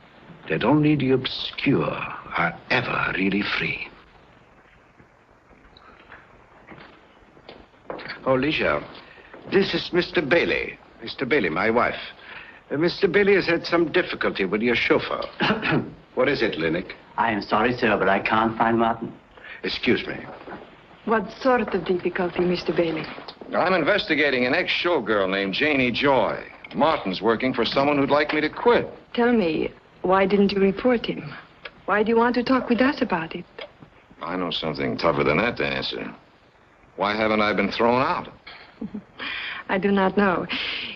that only the obscure are ever really free. Oh, Alicia, this is Mr. Bailey. Mr. Bailey, my wife. Mr. Bailey has had some difficulty with your chauffeur. What is it, Linnick? I am sorry, sir, but I can't find Martin. Excuse me. What sort of difficulty, Mr. Bailey? I'm investigating an ex-showgirl named Janie Joy. Martin's working for someone who'd like me to quit. Tell me, why didn't you report him? Why do you want to talk with us about it? I know something tougher than that to answer. Why haven't I been thrown out? I do not know.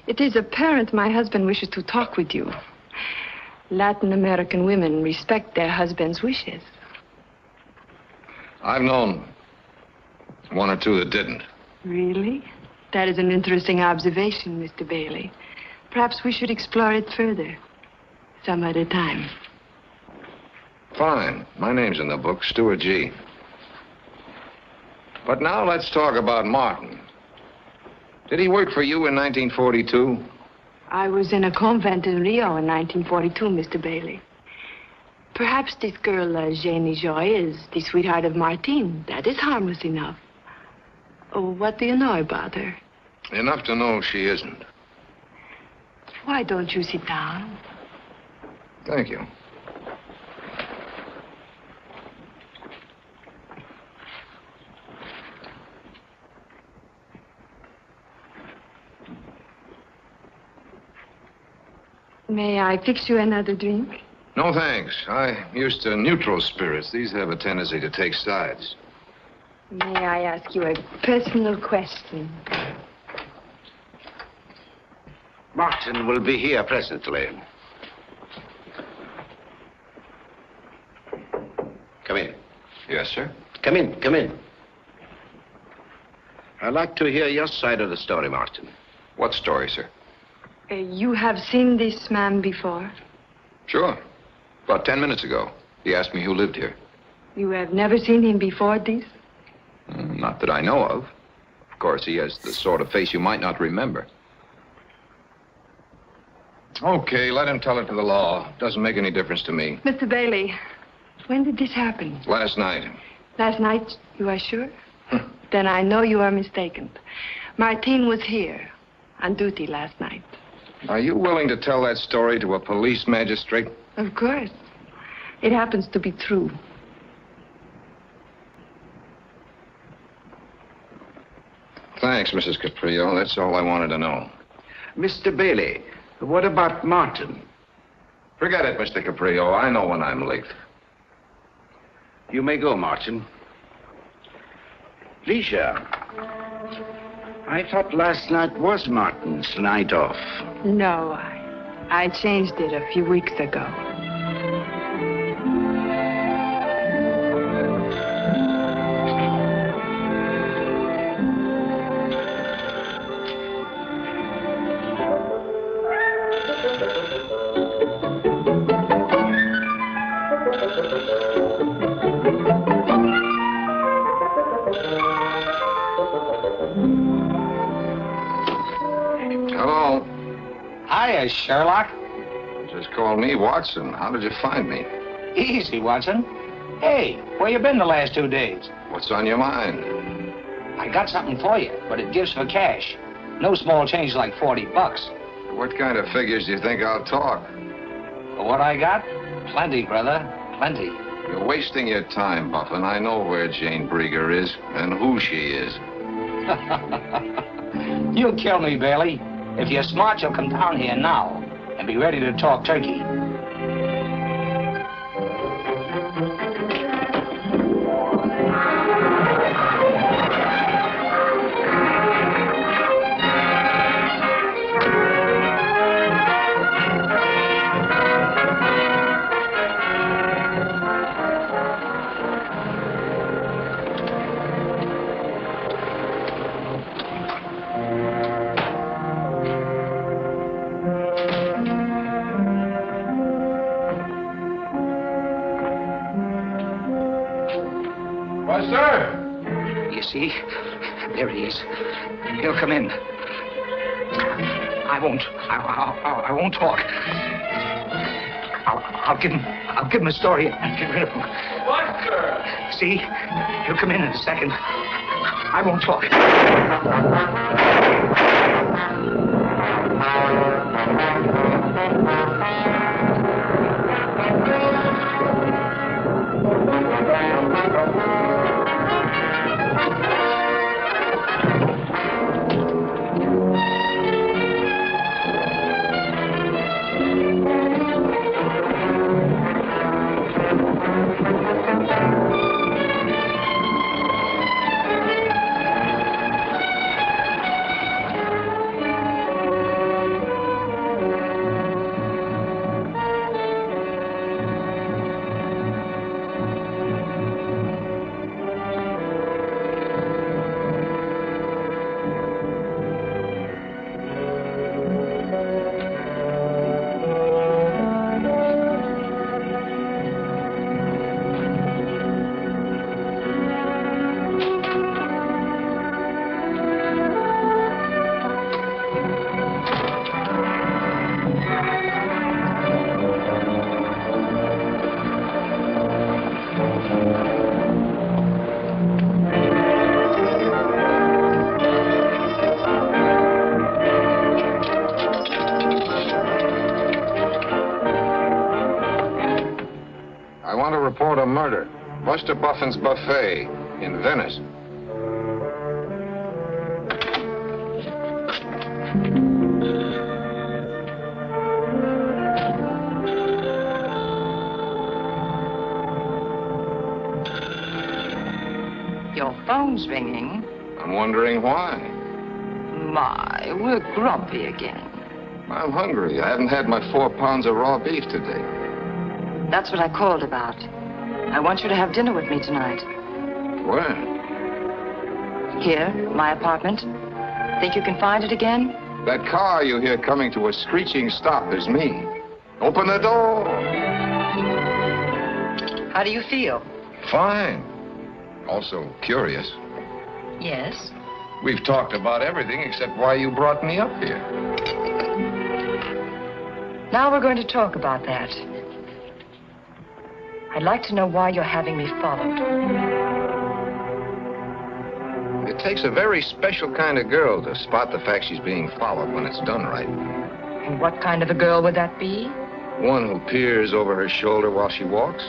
It is apparent my husband wishes to talk with you. Latin American women respect their husbands' wishes. I've known one or two that didn't. Really? That is an interesting observation, Mr. Bailey. Perhaps we should explore it further. Some other time. Fine. My name's in the book, Stuart G. But now let's talk about Martin. Did he work for you in 1942? I was in a convent in Rio in 1942, Mr. Bailey. Perhaps this girl, Janie Joy, is the sweetheart of Martine. That is harmless enough. Oh, what do you know about her? Enough to know she isn't. Why don't you sit down? Thank you. May I fix you another drink? No, thanks. I'm used to neutral spirits. These have a tendency to take sides. May I ask you a personal question? Martin will be here presently. Come in. Yes, sir? Come in, come in. I'd like to hear your side of the story, Martin. What story, sir? You have seen this man before? Sure. About 10 minutes ago. He asked me who lived here. You have never seen him before this? Not that I know of. Of course, he has the sort of face you might not remember. Okay, let him tell it to the law. Doesn't make any difference to me. Mr. Bailey, when did this happen? Last night. Last night, you are sure? Then I know you are mistaken. Martine was here, on duty last night. Are you willing to tell that story to a police magistrate? Of course. It happens to be true. Thanks, Mrs. Caprio. That's all I wanted to know. Mr. Bailey, what about Martin? Forget it, Mr. Caprio. I know when I'm late. You may go, Martin. Leisha, I thought last night was Martin's night off. No, I changed it a few weeks ago. Hello? Hiya, Sherlock. Just called me Watson. How did you find me? Easy, Watson. Hey, where you been the last 2 days? What's on your mind? I got something for you, but it gives for cash. No small change like $40. What kind of figures do you think I'll talk? For what I got? Plenty, brother. Plenty. You're wasting your time, Buffin. I know where Jane Brieger is and who she is. You'll kill me, Bailey. If you're smart, you'll come down here now and be ready to talk turkey. Well, sir. You see? There he is. He'll come in. I won't talk. I'll give him a story and get rid of him. What, sir? See? He'll come in a second. I won't talk. I want to report a murder. Buster Buffin's Buffet in Venice. Your phone's ringing. I'm wondering why. My, we're grumpy again. I'm hungry. I haven't had my 4 pounds of raw beef today. That's what I called about. I want you to have dinner with me tonight. Where? Here, my apartment. Think you can find it again? That car you hear coming to a screeching stop is me. Open the door. How do you feel? Fine. Also curious. Yes. We've talked about everything except why you brought me up here. Now we're going to talk about that. I'd like to know why you're having me followed. It takes a very special kind of girl to spot the fact she's being followed when it's done right. And what kind of a girl would that be? One who peers over her shoulder while she walks.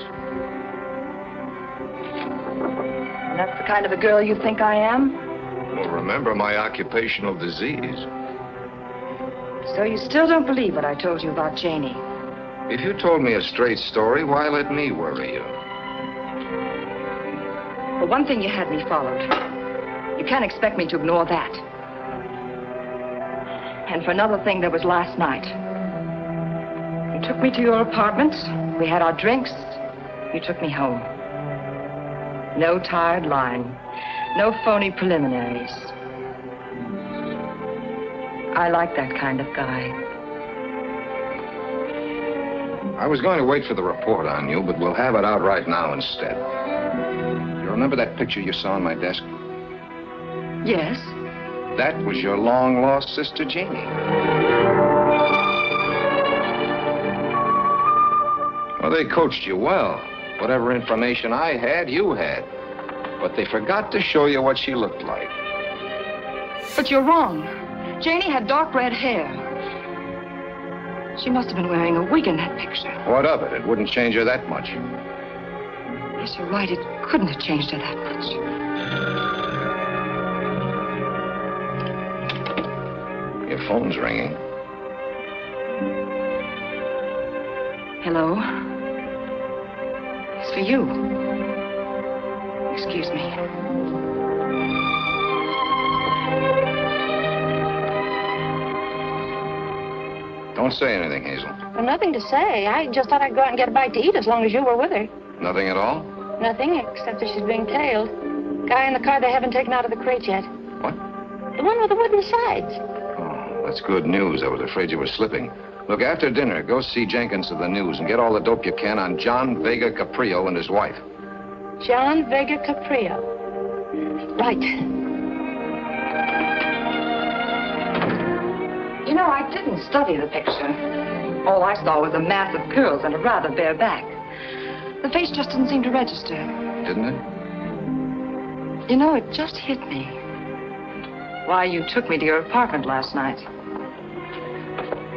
And that's the kind of a girl you think I am? Well, remember my occupational disease. So you still don't believe what I told you about Janie? If you told me a straight story, why let me worry you? For one thing, you had me followed. You can't expect me to ignore that. And for another thing, there was last night. You took me to your apartment. We had our drinks. You took me home. No tired line. No phony preliminaries. I like that kind of guy. I was going to wait for the report on you, but we'll have it out right now instead. You remember that picture you saw on my desk? Yes. That was your long-lost sister, Jeannie. Well, they coached you well. Whatever information I had, you had. But they forgot to show you what she looked like. But you're wrong. Janie had dark red hair. She must have been wearing a wig in that picture. What of it? It wouldn't change her that much. Yes, you're right. It couldn't have changed her that much. Your phone's ringing. Hello? It's for you. Excuse me. Don't say anything, Hazel. Well, nothing to say. I just thought I'd go out and get a bite to eat as long as you were with her. Nothing at all? Nothing, except that she's being tailed. Guy in the car they haven't taken out of the crate yet. What? The one with the wooden sides. Oh, that's good news. I was afraid you were slipping. Look, after dinner, go see Jenkins of the News and get all the dope you can on John Vega Caprio and his wife. John Vega Caprio. Right. You know, I didn't study the picture. All I saw was a mass of curls and a rather bare back. The face just didn't seem to register. Didn't it? You know, it just hit me. Why you took me to your apartment last night.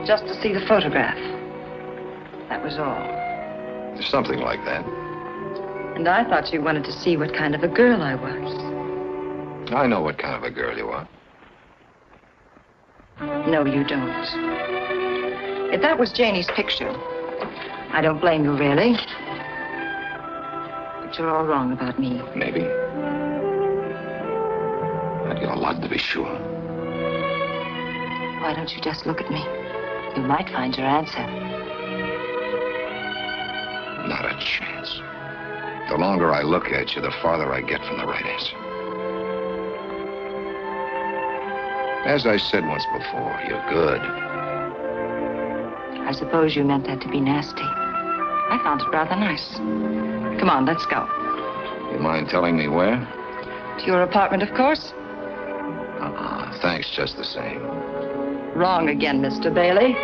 Just to see the photograph. That was all. Something like that. And I thought you wanted to see what kind of a girl I was. I know what kind of a girl you are. No, you don't. If that was Janie's picture, I don't blame you, really. But you're all wrong about me. Maybe. But you're luck to be sure. Why don't you just look at me? You might find your answer. Not a chance. The longer I look at you, the farther I get from the right answer. As I said once before, you're good. I suppose you meant that to be nasty. I found it rather nice. Come on, let's go. You mind telling me where? To your apartment, of course. Thanks just the same. Wrong again, Mr. Bailey.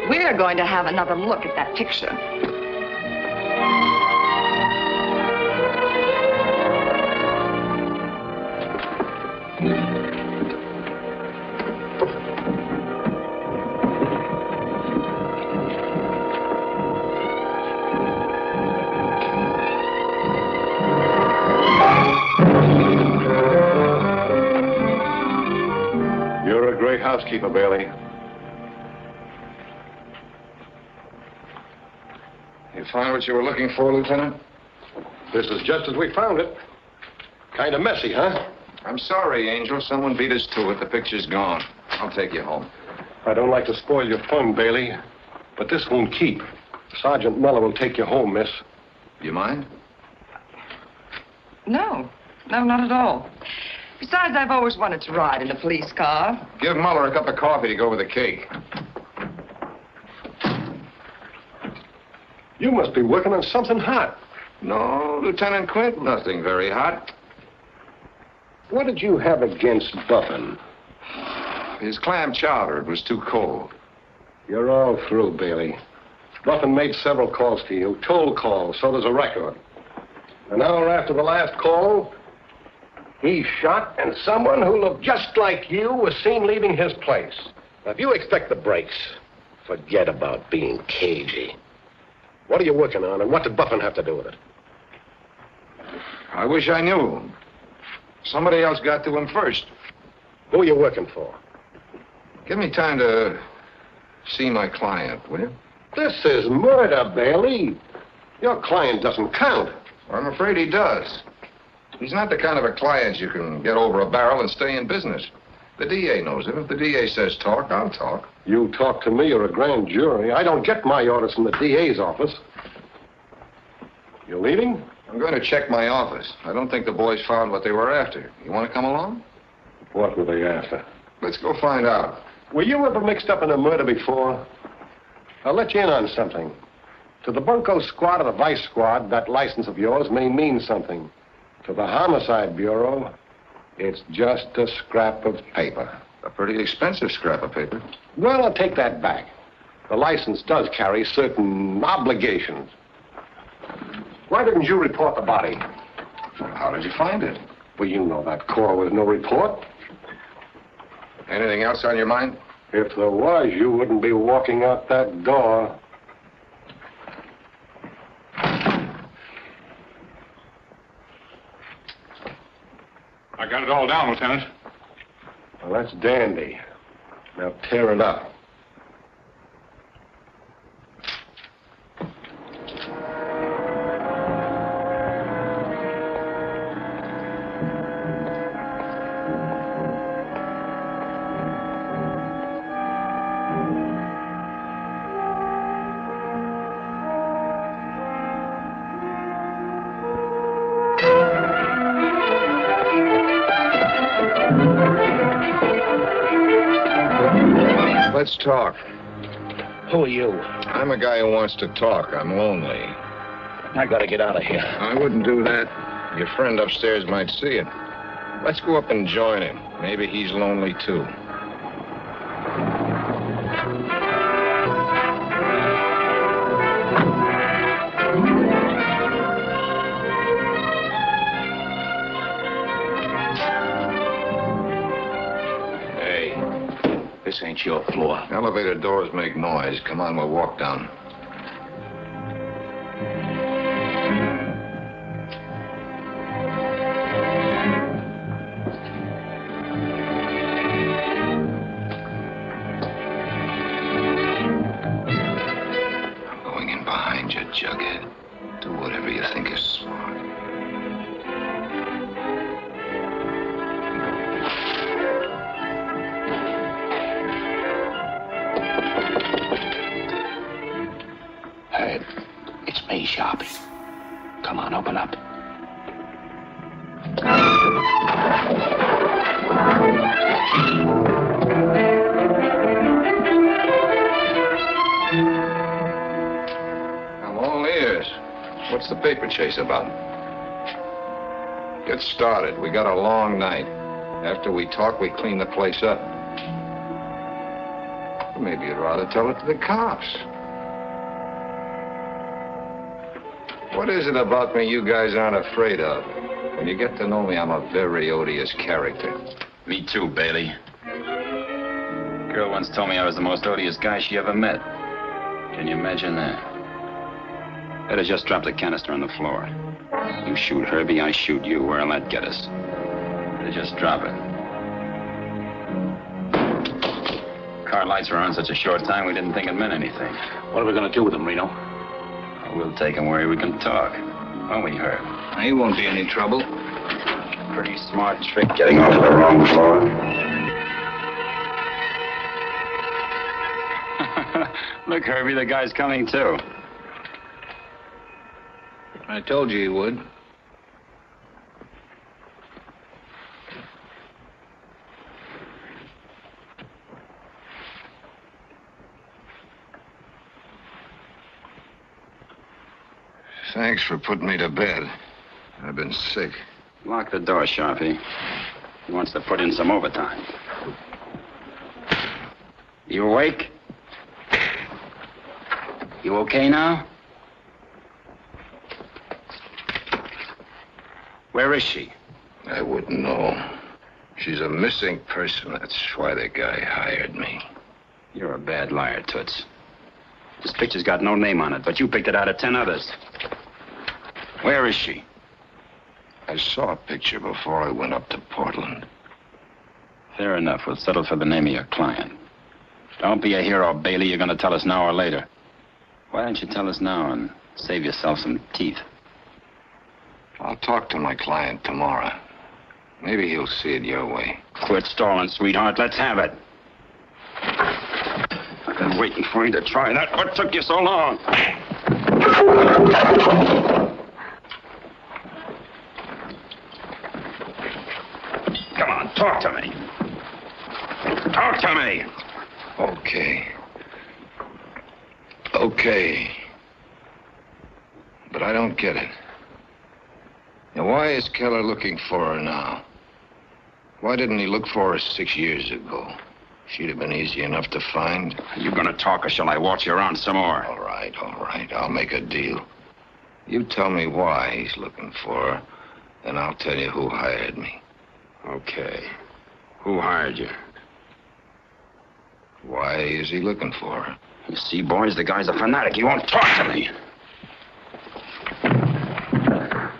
We're going to have another look at that picture. Housekeeper, Bailey. You find what you were looking for, Lieutenant? This is just as we found it. Kind of messy, huh? I'm sorry, Angel. Someone beat us to it. The picture's gone. I'll take you home. I don't like to spoil your fun, Bailey, but this won't keep. Sergeant Muller will take you home, miss. You mind? No, not at all. Besides, I've always wanted to ride in a police car. Give Muller a cup of coffee to go with the cake. You must be working on something hot. No, Lieutenant Quint, nothing very hot. What did you have against Buffin? His clam chowder, it was too cold. You're all through, Bailey. Buffin made several calls to you, toll calls, so there's a record. An hour after the last call, he shot, and someone who looked just like you was seen leaving his place. Now, if you expect the breaks, forget about being cagey. What are you working on, and what did Buffin have to do with it? I wish I knew. Somebody else got to him first. Who are you working for? Give me time to see my client, will you? This is murder, Bailey. Your client doesn't count. Well, I'm afraid he does. He's not the kind of a client you can get over a barrel and stay in business. The DA knows it. If the DA says talk, I'll talk. You talk to me, you're a grand jury. I don't get my orders from the DA's office. You leaving? I'm going to check my office. I don't think the boys found what they were after. You want to come along? What were they after? Let's go find out. Were you ever mixed up in a murder before? I'll let you in on something. To the Bunko Squad or the Vice Squad, that license of yours may mean something. To the Homicide Bureau, it's just a scrap of paper. A pretty expensive scrap of paper. Well, I'll take that back. the license does carry certain obligations. Why didn't you report the body? How did you find it? Well, you know that call with no report. Anything else on your mind? If there was, you wouldn't be walking out that door. I got it all down, Lieutenant. Well, that's dandy. Now tear it up. Let's talk. Who are you? I'm a guy who wants to talk. I'm lonely. I gotta get out of here. I wouldn't do that. Your friend upstairs might see it. Let's go up and join him. Maybe he's lonely, too. This ain't your floor. Elevator doors make noise. Come on, we'll walk down. I'm going in behind you, Jughead. Do whatever you think is smart. It's me, Sharpie. Come on, open up. I'm all ears. What's the paper chase about? Get started. We got a long night. After we talk, we clean the place up. Maybe you'd rather tell it to the cops. What is it about me you guys aren't afraid of? When you get to know me, I'm a very odious character. Me too, Bailey. Girl once told me I was the most odious guy she ever met. Can you imagine that? Better just drop the canister on the floor. You shoot Herbie, I shoot you. Where'll that get us? Better just drop it. Car lights were on such a short time, we didn't think it meant anything. What are we gonna do with him, Reno? We'll take him where we can talk. Won't we, Herb? He won't be any trouble. Pretty smart trick getting off the wrong floor. Look, Herbie, the guy's coming too. I told you he would. Thanks for putting me to bed. I've been sick. Lock the door, Sharpie. He wants to put in some overtime. You awake? You okay now? Where is she? I wouldn't know. She's a missing person. That's why the guy hired me. You're a bad liar, Toots. This picture's got no name on it, but you picked it out of 10 others. Where is she? I saw a picture before I went up to Portland. Fair enough. We'll settle for the name of your client. Don't be a hero, Bailey. You're going to tell us now or later. Why don't you tell us now and save yourself some teeth? I'll talk to my client tomorrow. Maybe he'll see it your way. Quit stalling, sweetheart. Let's have it. I've been waiting for you to try that. What took you so long? Come on, talk to me. Talk to me. Okay. Okay. But I don't get it. Now, why is Keller looking for her now? Why didn't he look for her 6 years ago? She'd have been easy enough to find. Are you gonna talk or shall I waltz you around some more? All right. I'll make a deal. You tell me why he's looking for her, and I'll tell you who hired me. Okay. Who hired you? Why is he looking for her? You see, boys, the guy's a fanatic. He won't talk to me.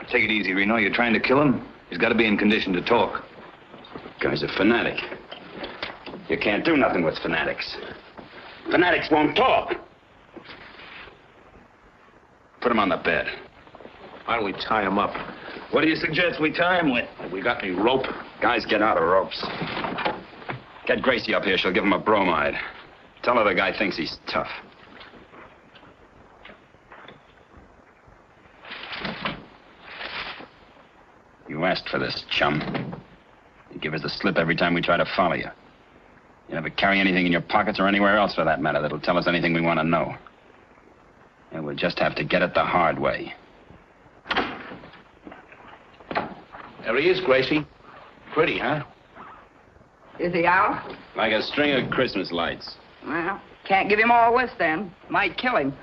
Take it easy, Reno. You're trying to kill him? He's got to be in condition to talk. Guy's a fanatic. You can't do nothing with fanatics. Fanatics won't talk. Put him on the bed. Why don't we tie him up? What do you suggest we tie him with? We got any rope? Guys get out of ropes. Get Gracie up here. She'll give him a bromide. Tell her the guy thinks he's tough. You asked for this, chum. You give us the slip every time we try to follow you. You never carry anything in your pockets or anywhere else, for that matter, that'll tell us anything we want to know. And we'll just have to get it the hard way. There he is, Gracie. Pretty, huh? Is he out? Like a string of Christmas lights. Well, can't give him all this then. Might kill him.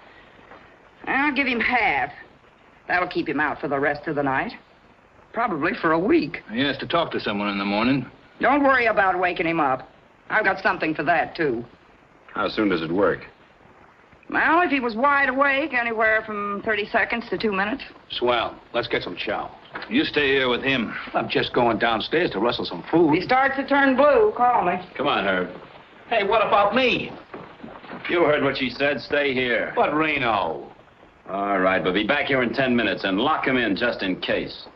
I'll give him half. That'll keep him out for the rest of the night. Probably for a week. He has to talk to someone in the morning. Don't worry about waking him up. I've got something for that, too. How soon does it work? Well, if he was wide awake, anywhere from 30 seconds to 2 minutes. Swell. Let's get some chow. You stay here with him. I'm just going downstairs to rustle some food. If he starts to turn blue, call me. Come on, Herb. Hey, what about me? You heard what she said. Stay here. But Reno. All right, we'll be back here in 10 minutes and lock him in just in case.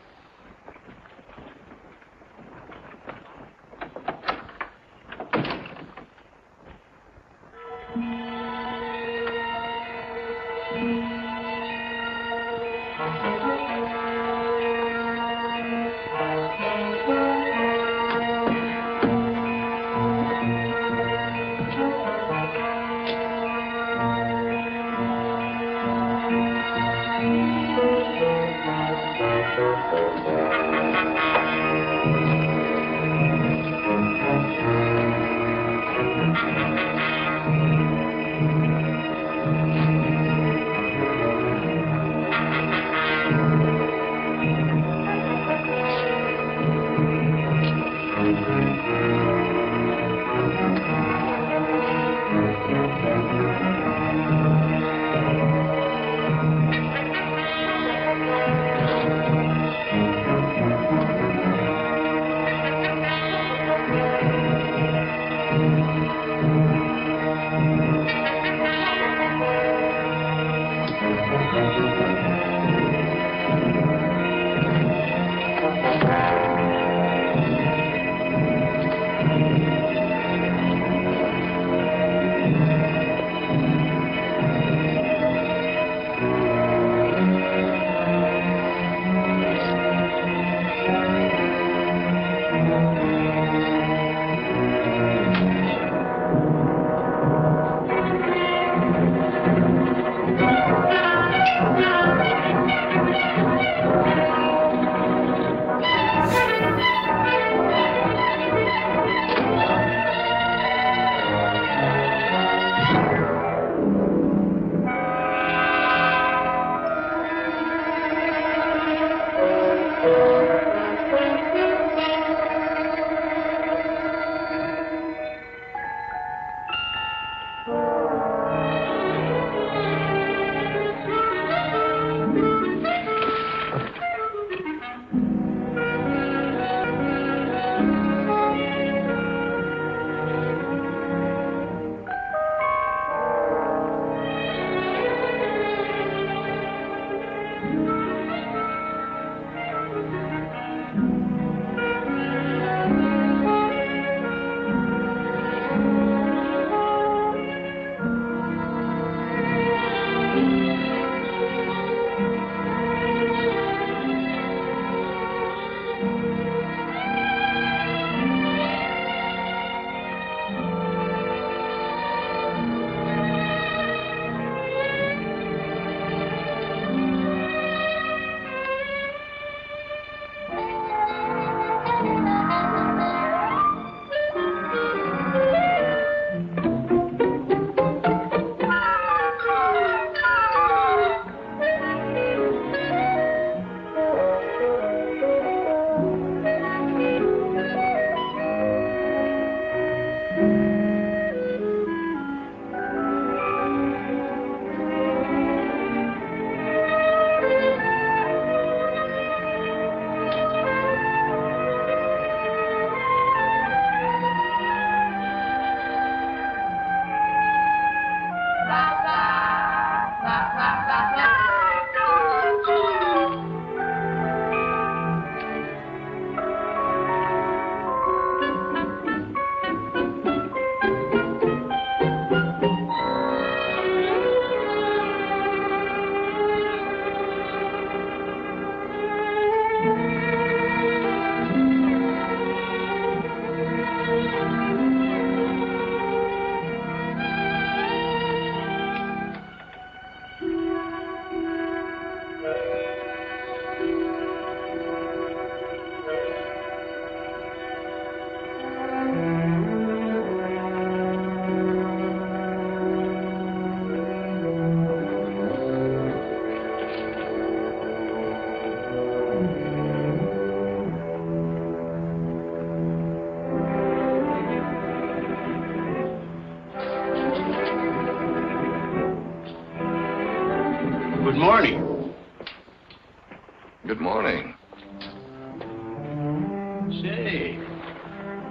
Say,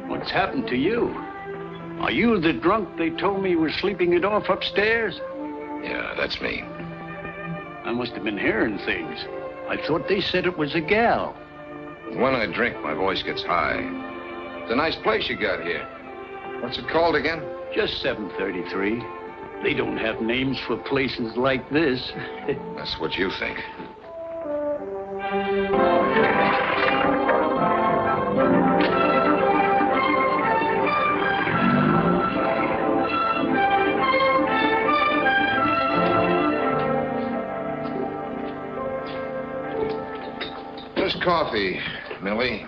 what's happened to you? Are you the drunk they told me was sleeping it off upstairs? Yeah, that's me. I must have been hearing things. I thought they said it was a gal. When I drink, my voice gets high. It's a nice place you got here. What's it called again? Just 733. They don't have names for places like this. That's what you think. Just coffee, Millie.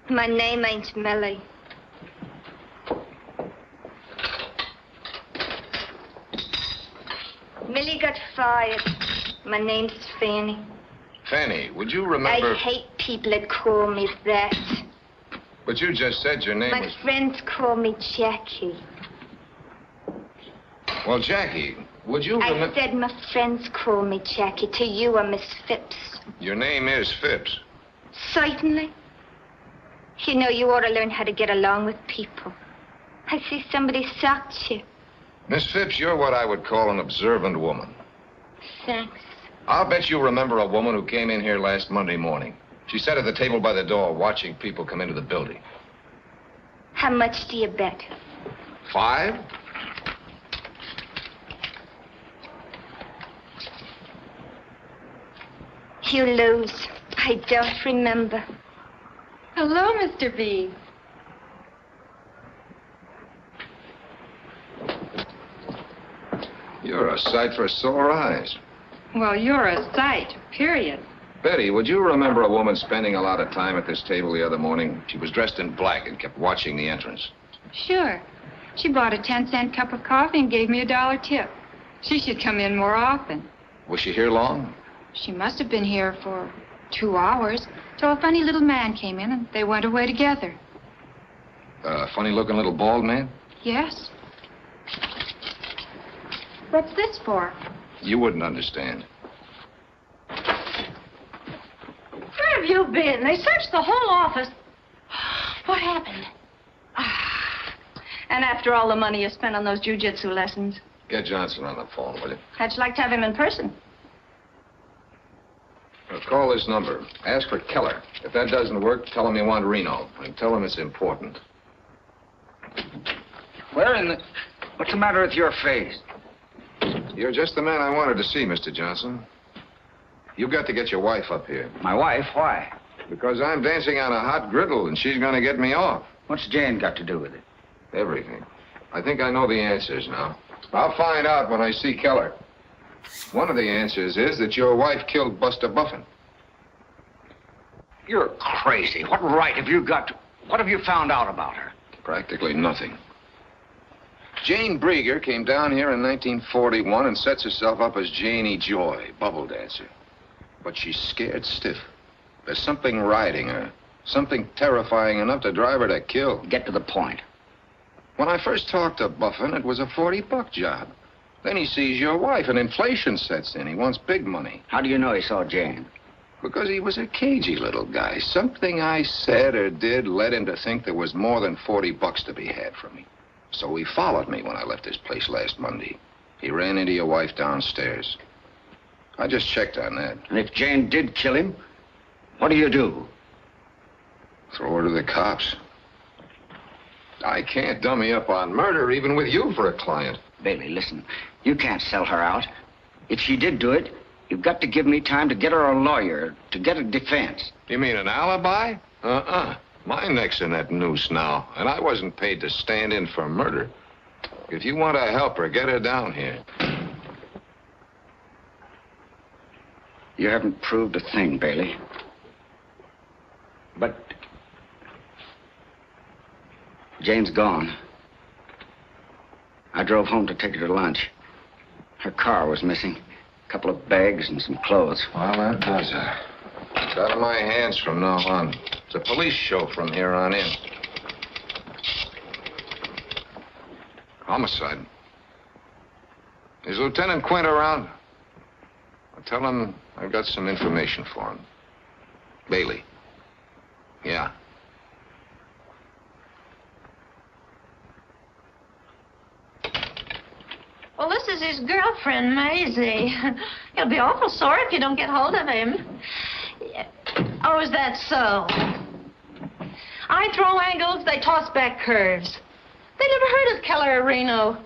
My name ain't Millie. Millie got fired. My name's Fanny. Fanny, would you remember... I hate people that call me that. But you just said your name My was... friends call me Jackie. Well, Jackie, would you I remember... said my friends call me Jackie. To you, I'm Miss Phipps. Your name is Phipps. Certainly. You know, you ought to learn how to get along with people. I see somebody socked you. Miss Phipps, you're what I would call an observant woman. Thanks. I'll bet you remember a woman who came in here last Monday morning. She sat at the table by the door watching people come into the building. How much do you bet? 5? You lose. I don't remember. Hello, Mr. B. You're a sight for sore eyes. Well, you're a sight, period. Betty, would you remember a woman spending a lot of time at this table the other morning? She was dressed in black and kept watching the entrance. Sure. She bought a 10-cent cup of coffee and gave me $1 tip. She should come in more often. Was she here long? She must have been here for 2 hours, till a funny little man came in and they went away together. A funny-looking little bald man? Yes. What's this for? You wouldn't understand. Where have you been? They searched the whole office. What happened? And after all the money you spent on those jiu-jitsu lessons, Get Johnson on the phone, will you? how'd you like to have him in person? Now, call this number. Ask for Keller. If that doesn't work, tell him you want Reno. And tell him it's important. Where in the... What's the matter with your face? You're just the man I wanted to see, Mr. Johnson. You've got to get your wife up here. My wife? Why? Because I'm dancing on a hot griddle, and she's going to get me off. What's Jane got to do with it? Everything. I think I know the answers now. I'll find out when I see Keller. One of the answers is that your wife killed Buster Buffin. You're crazy. What right have you got to... What have you found out about her? Practically nothing. Jane Brieger came down here in 1941 and sets herself up as Janie Joy, bubble dancer. But she's scared stiff. There's something riding her. Something terrifying enough to drive her to kill. Get to the point. When I first talked to Buffin, it was a $40 job. Then he sees your wife, and inflation sets in. He wants big money. How do you know he saw Jane? Because he was a cagey little guy. Something I said or did led him to think there was more than $40 to be had from me. So he followed me when I left this place last Monday. He ran into your wife downstairs. I just checked on that. And if Jane did kill him, what do you do? Throw her to the cops. I can't dummy up on murder, even with you for a client. Bailey, listen. You can't sell her out. If she did do it, you've got to give me time to get her a lawyer, to get a defense. You mean an alibi? My neck's in that noose now, and I wasn't paid to stand in for murder. If you want to help her, get her down here. You haven't proved a thing, Bailey. But Jane's gone. I drove home to take her to lunch. Her car was missing. A couple of bags and some clothes. Well, that does it. It's out of my hands from now on. It's a police show from here on in. Homicide. Is Lieutenant Quint around? I'll tell him I've got some information for him. Bailey. Yeah. is his girlfriend, Maisie. He'll be awful sore if you don't get hold of him. Oh, is that so? I throw angles, they toss back curves. They never heard of Keller or Reno.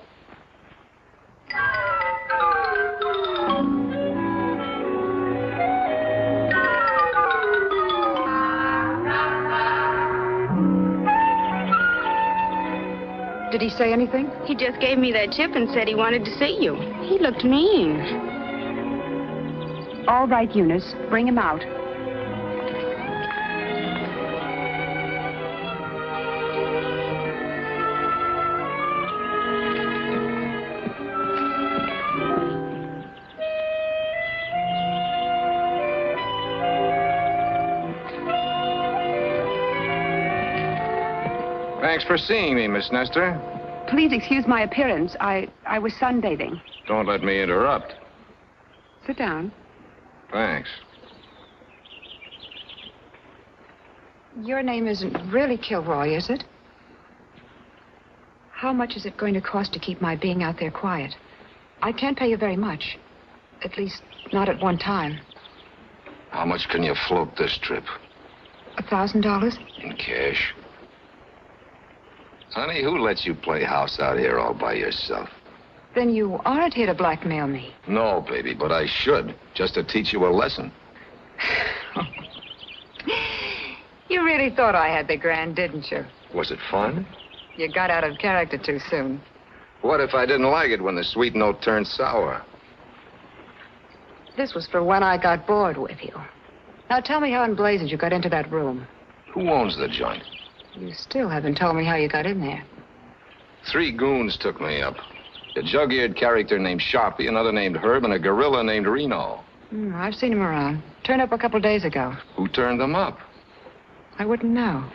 Did he say anything? He just gave me that chip and said he wanted to see you. He looked mean. All right, Eunice. Bring him out. Thanks for seeing me, Miss Nestor. Please excuse my appearance. I was sunbathing. Don't let me interrupt. Sit down. Thanks. Your name isn't really Kilroy, is it? How much is it going to cost to keep my being out there quiet? I can't pay you very much. At least, not at one time. How much can you float this trip? $1,000? In cash. Honey, who lets you play house out here all by yourself? Then you aren't here to blackmail me. No, baby, but I should, just to teach you a lesson. You really thought I had the grand, didn't you? Was it fun? You got out of character too soon. What if I didn't like it when the sweet note turned sour? This was for when I got bored with you. Now tell me how in blazes you got into that room. Who owns the joint? You still haven't told me how you got in there. 3 goons took me up. A jug-eared character named Sharpie, another named Herb, and a gorilla named Reno. I've seen him around. Turned up a couple days ago. Who turned them up? I wouldn't know.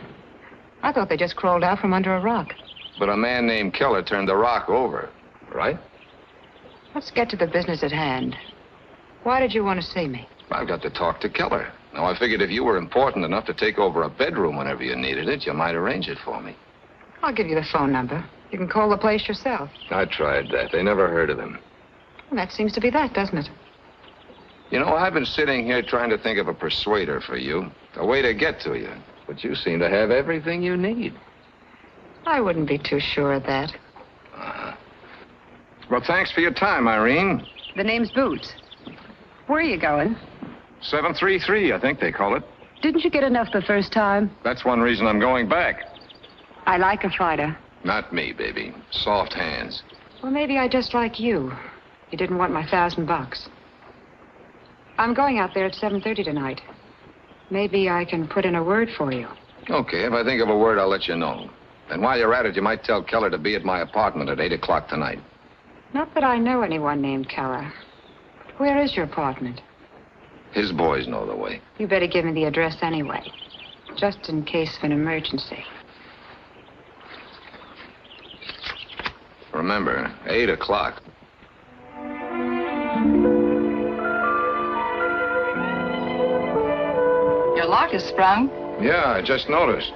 I thought they just crawled out from under a rock. But a man named Keller turned the rock over, right? Let's get to the business at hand. Why did you want to see me? I've got to talk to Keller. Now, I figured if you were important enough to take over a bedroom whenever you needed it, you might arrange it for me. I'll give you the phone number. You can call the place yourself. I tried that. They never heard of him. Well, that seems to be that, doesn't it? You know, I've been sitting here trying to think of a persuader for you, a way to get to you. But you seem to have everything you need. I wouldn't be too sure of that. Well, thanks for your time, Irene. The name's Boots. Where are you going? 733, I think they call it. Didn't you get enough the first time? That's one reason I'm going back. I like a fighter. Not me, baby. Soft hands. Well, maybe I just like you. You didn't want my $1,000. I'm going out there at 7:30 tonight. Maybe I can put in a word for you. Okay, if I think of a word, I'll let you know. And while you're at it, you might tell Keller to be at my apartment at 8 o'clock tonight. Not that I know anyone named Keller. Where is your apartment? His boys know the way. You better give me the address anyway, just in case of an emergency. Remember, 8 o'clock. Your lock is sprung. Yeah, I just noticed.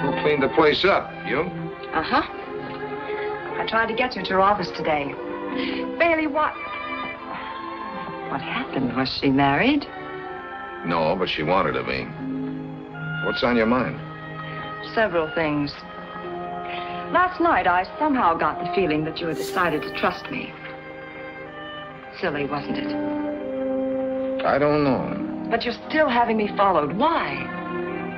Who cleaned the place up? You? Uh-huh. I tried to get you to her office today. Bailey, what happened? Was she married? No, but she wanted to be. What's on your mind? Several things. Last night, I somehow got the feeling that you had decided to trust me. Silly, wasn't it? I don't know. But you're still having me followed. Why?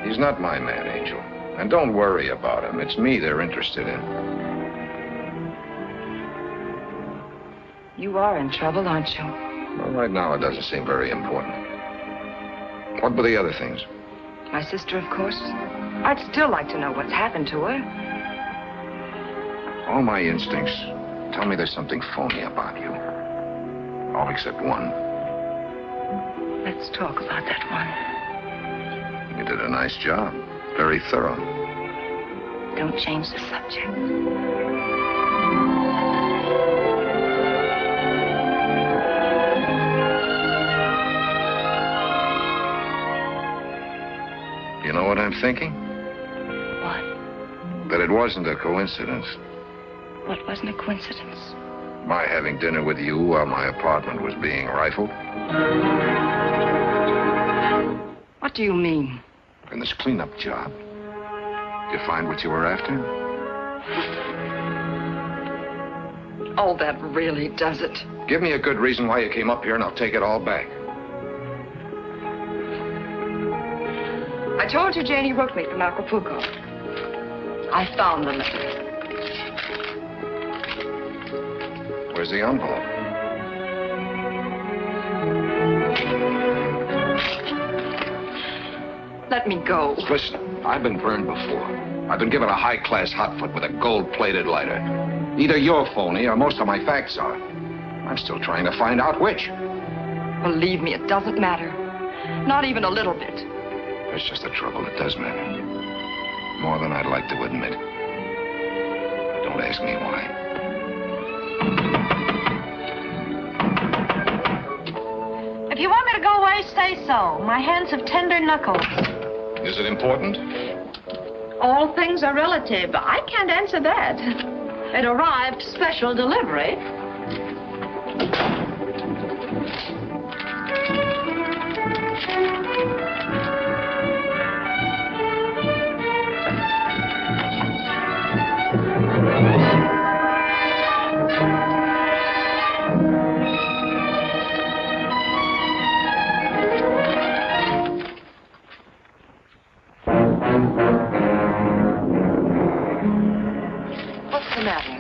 He's not my man, Angel. And don't worry about him. It's me they're interested in. You are in trouble, aren't you? Well, right now, it doesn't seem very important. What were the other things? My sister, of course. I'd still like to know what's happened to her. All my instincts tell me there's something phony about you. All except one. Let's talk about that one. You did a nice job. Very thorough. Don't change the subject. You know what I'm thinking? What? That it wasn't a coincidence. What wasn't a coincidence? My having dinner with you while my apartment was being rifled. What do you mean? In this cleanup job. Did you find what you were after? Oh, that really does it. Give me a good reason why you came up here and I'll take it all back. I told you Janie wrote me from Acapulco. I found the letter. Where's the envelope? Let me go. Listen, I've been burned before. I've been given a high-class hotfoot with a gold-plated lighter. Either you're phony or most of my facts are. I'm still trying to find out which. Believe me, it doesn't matter. Not even a little bit. That's just the trouble. It does matter. More than I'd like to admit. Don't ask me why. If you want me to go away, say so. My hands have tender knuckles. Is it important? All things are relative. I can't answer that. It arrived special delivery. What's the matter?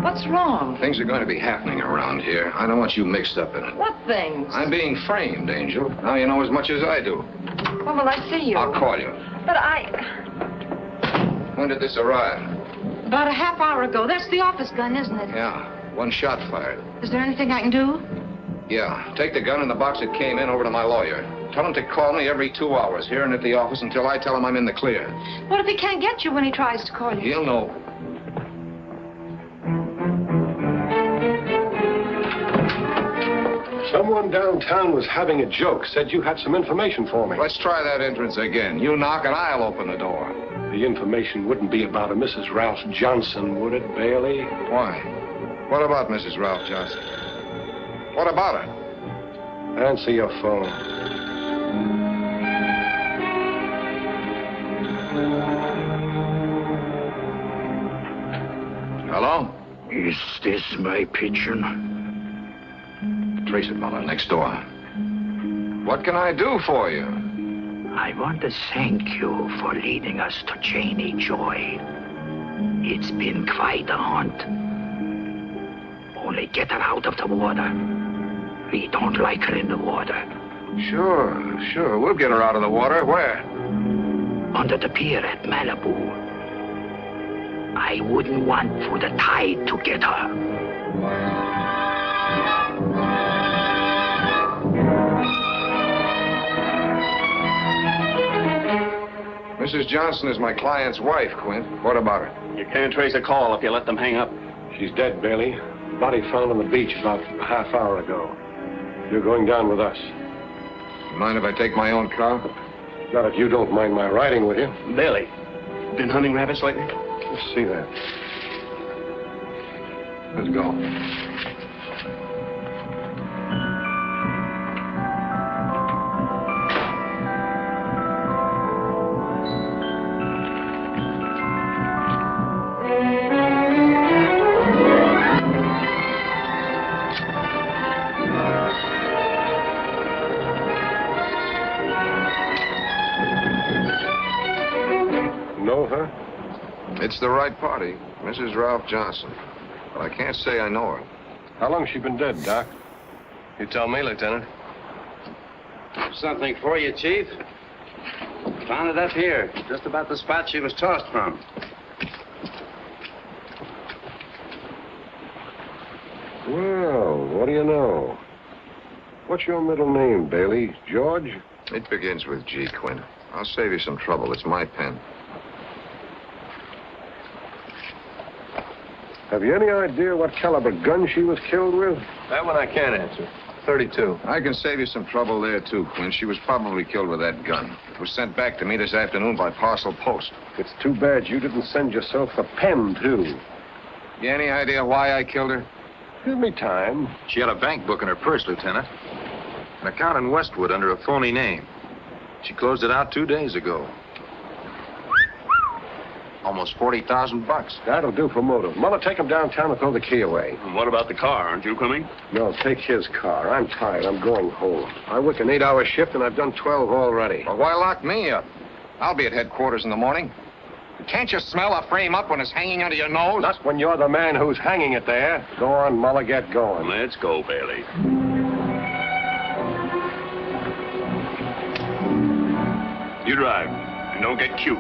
What's wrong? Things are going to be happening around here. I don't want you mixed up in it. What things? I'm being framed, Angel. Now you know as much as I do. When will I see you? I'll call you. But I... When did this arrive? About a half hour ago. That's the office gun, isn't it? Yeah, one shot fired. Is there anything I can do? Yeah, take the gun and the box it came in over to my lawyer. Tell him to call me every 2 hours here and at the office until I tell him I'm in the clear. What if he can't get you when he tries to call you? He'll know. Someone downtown was having a joke, said you had some information for me. Let's try that entrance again. You knock and I'll open the door. The information wouldn't be about a Mrs. Ralph Johnson, would it, Bailey? Why? What about Mrs. Ralph Johnson? What about her? Answer your phone. Hello? Is this my pigeon? Trace it, Muller, next door. What can I do for you? I want to thank you for leading us to Janie Joy. It's been quite a hunt. Only get her out of the water. We don't like her in the water. Sure. We'll get her out of the water. Where? Under the pier at Malibu. I wouldn't want for the tide to get her. Mrs. Johnson is my client's wife, Quint. What about her? You can't trace a call if you let them hang up. She's dead, Bailey. Body found on the beach about a half hour ago. You're going down with us. Mind if I take my own car? Not if you don't mind my riding with you. Bailey, been hunting rabbits lately? Let's see that. Let's go. Know her? It's the right party, Mrs. Ralph Johnson. But I can't say I know her. How long's she been dead, Doc? You tell me, Lieutenant. Something for you, Chief. Found it up here, just about the spot she was tossed from. Well, what do you know? What's your middle name, Bailey? George? It begins with G, Quint. I'll save you some trouble. It's my pen. Have you any idea what caliber gun she was killed with? That one I can't answer. 32. I can save you some trouble there, too, Quinn. She was probably killed with that gun. It was sent back to me this afternoon by parcel post. It's too bad you didn't send yourself the pen, too. You any idea why I killed her? Give me time. She had a bank book in her purse, Lieutenant. An account in Westwood under a phony name. She closed it out 2 days ago. Almost $40,000. That'll do for motive. Muller, take him downtown and throw the key away. And what about the car? Aren't you coming? No, take his car. I'm tired. I'm going home. I work an 8-hour shift, and I've done 12 already. Well, why lock me up? I'll be at headquarters in the morning. Can't you smell a frame up when it's hanging under your nose? Not when you're the man who's hanging it there. Go on, Muller, get going. Let's go, Bailey. You drive, and don't get cute.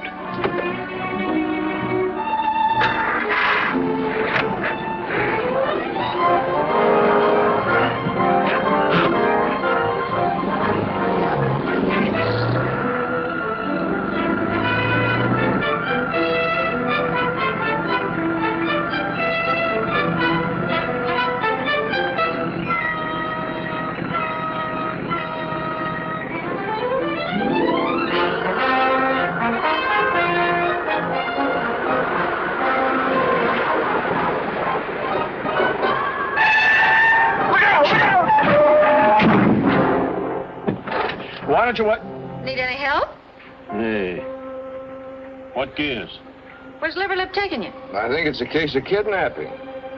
Why don't you what? Need any help? Hey. What gives? Where's Liverlip taking you? I think it's a case of kidnapping.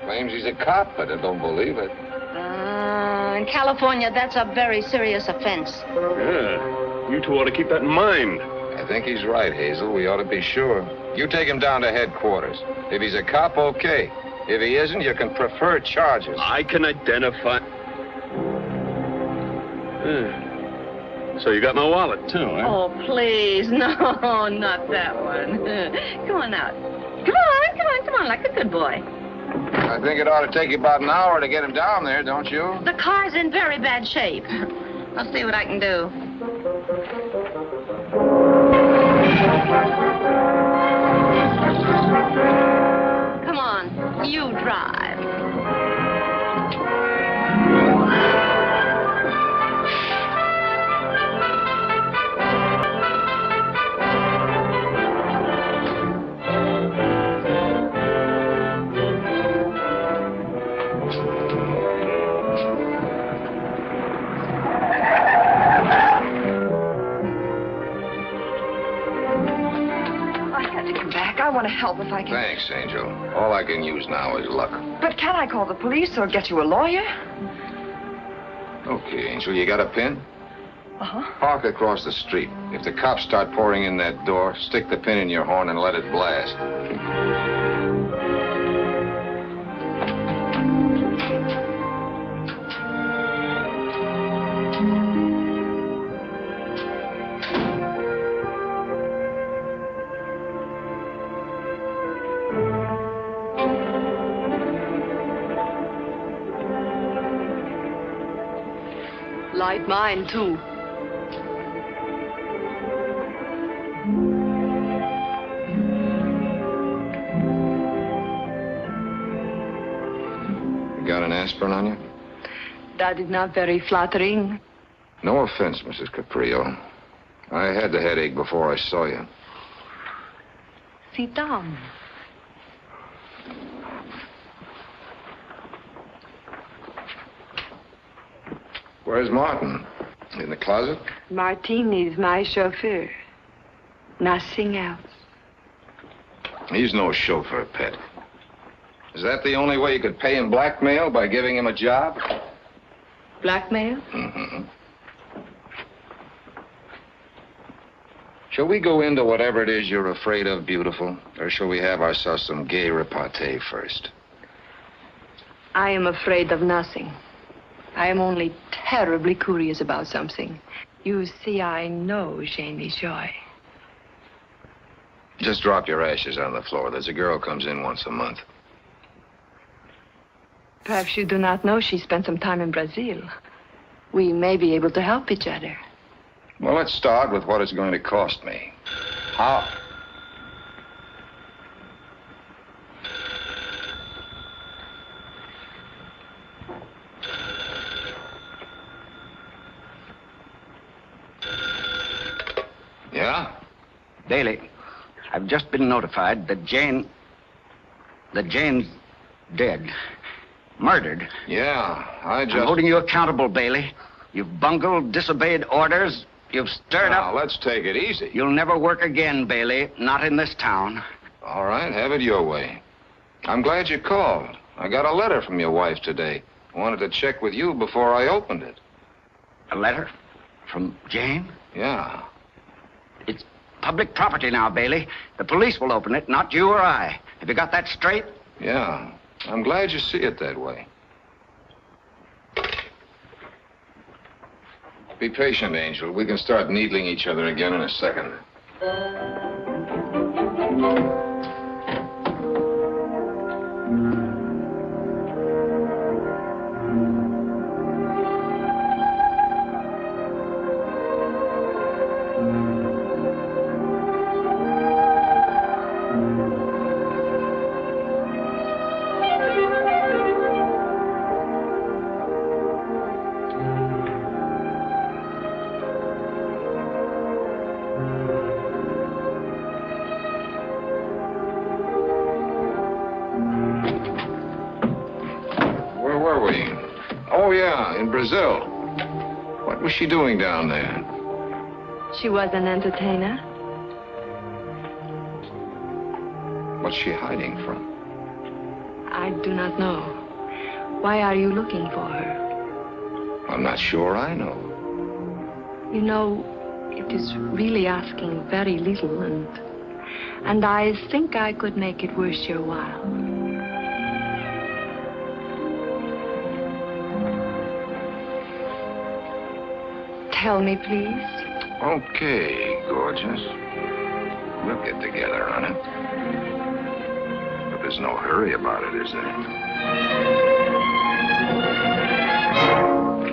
Claims he's a cop, but I don't believe it. In California, that's a very serious offense. Yeah. You two ought to keep that in mind. I think he's right, Hazel. We ought to be sure. You take him down to headquarters. If he's a cop, okay. If he isn't, you can prefer charges. I can identify... So you got my wallet, too, huh? Oh, please. No, not that one. Come on out. Come on, like a good boy. I think it ought to take you about an hour to get him down there, don't you? The car's in very bad shape. I'll see what I can do. Come on, you drive. I want to help if I can. Thanks, Angel. All I can use now is luck. But can I call the police or get you a lawyer? Okay, Angel, you got a pin? Uh-huh. Park across the street. If the cops start pouring in that door, stick the pin in your horn and let it blast. Light mine, too. You got an aspirin on you? That is not very flattering. No offense, Mrs. Caprio. I had the headache before I saw you. Sit down. Where's Martin? In the closet? Martin is my chauffeur. Nothing else. He's no chauffeur, Pet. Is that the only way you could pay him blackmail, by giving him a job? Blackmail? Mm-hmm. Shall we go into whatever it is you're afraid of, beautiful? Or shall we have ourselves some gay repartee first? I am afraid of nothing. I am only terribly curious about something. You see, I know Janie Joy. Just drop your ashes on the floor. There's a girl comes in once a month. Perhaps you do not know she spent some time in Brazil. We may be able to help each other. Well, let's start with what it's going to cost me. How? Yeah? Bailey, I've just been notified that Jane's dead. Murdered. Yeah, I'm holding you accountable, Bailey. You've bungled, disobeyed orders. You've stirred up. Now, let's take it easy. You'll never work again, Bailey. Not in this town. All right, have it your way. I'm glad you called. I got a letter from your wife today. I wanted to check with you before I opened it. A letter? From Jane? Yeah. It's public property now, Bailey. The police will open it, not you or I. Have you got that straight? Yeah. I'm glad you see it that way. Be patient, Angel. We can start needling each other again in a second. Brazil. What was she doing down there? She was an entertainer. What's she hiding from? I do not know. Why are you looking for her? I'm not sure I know. You know, it is really asking very little, and I think I could make it worth your while. Tell me, please. Okay, gorgeous. We'll get together on it. But there's no hurry about it, is there?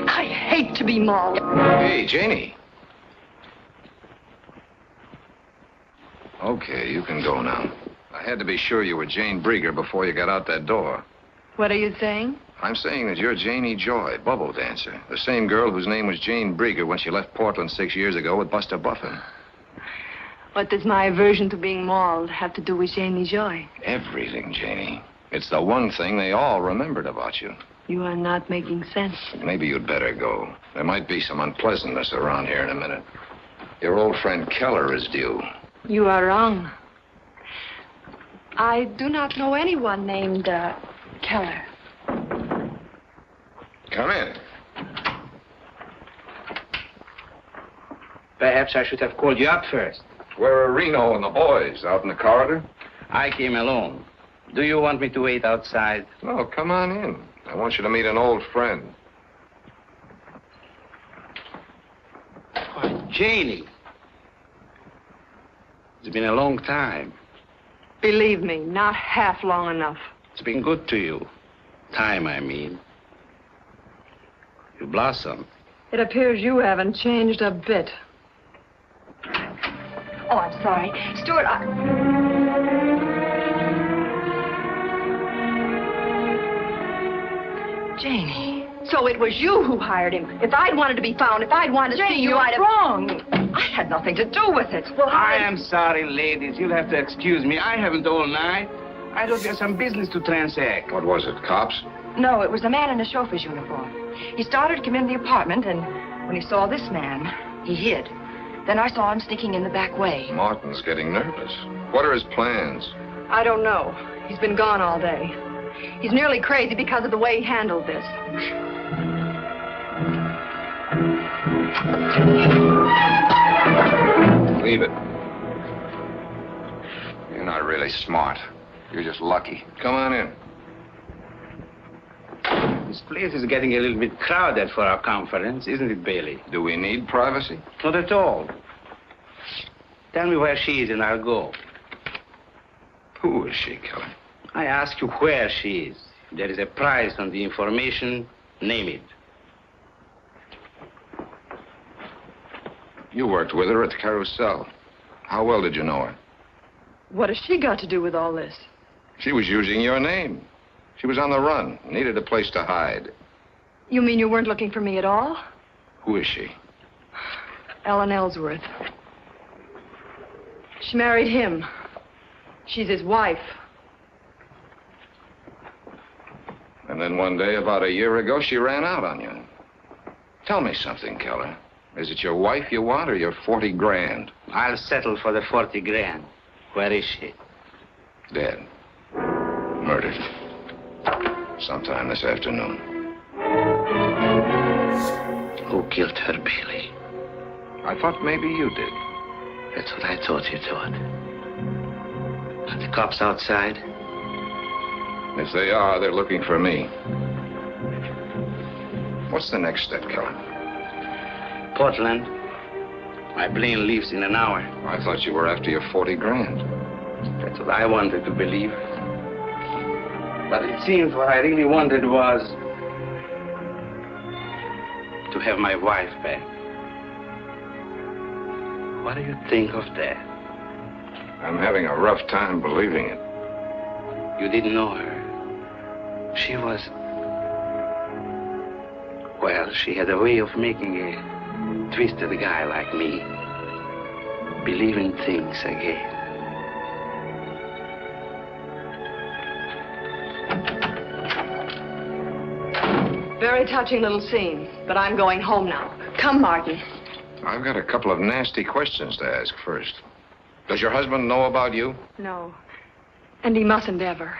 I hate to be mauled. Hey, Janie. Okay, you can go now. I had to be sure you were Jane Brieger before you got out that door. What are you saying? I'm saying that you're Janie Joy, bubble dancer. The same girl whose name was Jane Brieger when she left Portland 6 years ago with Buster Buffin. What does my aversion to being mauled have to do with Janie Joy? Everything, Janie. It's the one thing they all remembered about you. You are not making sense. Maybe you'd better go. There might be some unpleasantness around here in a minute. Your old friend Keller is due. You are wrong. I do not know anyone named Keller. Come in. Perhaps I should have called you up first. Where are Reno and the boys? Out in the corridor? I came alone. Do you want me to wait outside? No, come on in. I want you to meet an old friend. Why, Janie. It's been a long time. Believe me, not half long enough. It's been good to you. Time, I mean. You blossom. It appears you haven't changed a bit. Oh, I'm sorry. Stuart, Janie. So it was you who hired him. If I'd wanted to be found, if I'd wanted to see you, I'd have... wrong. I had nothing to do with it. Well, I am sorry, ladies. You'll have to excuse me. I haven't all night. I thought you had some business to transact. What was it, cops? No, it was a man in a chauffeur's uniform. He started to come into the apartment, and when he saw this man, he hid. Then I saw him sneaking in the back way. Martin's getting nervous. What are his plans? I don't know. He's been gone all day. He's nearly crazy because of the way he handled this. Leave it. You're not really smart. You're just lucky. Come on in. This place is getting a little bit crowded for our conference, isn't it, Bailey? Do we need privacy? Not at all. Tell me where she is and I'll go. Who is she, Keller? I ask you where she is. If there is a price on the information, name it. You worked with her at the Carousel. How well did you know her? What has she got to do with all this? She was using your name. She was on the run, needed a place to hide. You mean you weren't looking for me at all? Who is she? Ellen Ellsworth. She married him. She's his wife. And then one day, about a year ago, she ran out on you. Tell me something, Keller. Is it your wife you want or your 40 grand? I'll settle for the 40 grand. Where is she? Dead. Murdered. Sometime this afternoon. Who killed her, Bailey? I thought maybe you did. That's what I thought you thought. Are the cops outside? If they are, they're looking for me. What's the next step, Keller? Portland. My plane leaves in an hour. I thought you were after your 40 grand. That's what I wanted to believe. But it seems what I really wanted was to have my wife back. What do you think of that? I'm having a rough time believing it. You didn't know her. She was... Well, she had a way of making a twisted guy like me believe in things again. Very touching little scene, but I'm going home now. Come, Martin. I've got a couple of nasty questions to ask first. Does your husband know about you? No. And he mustn't ever.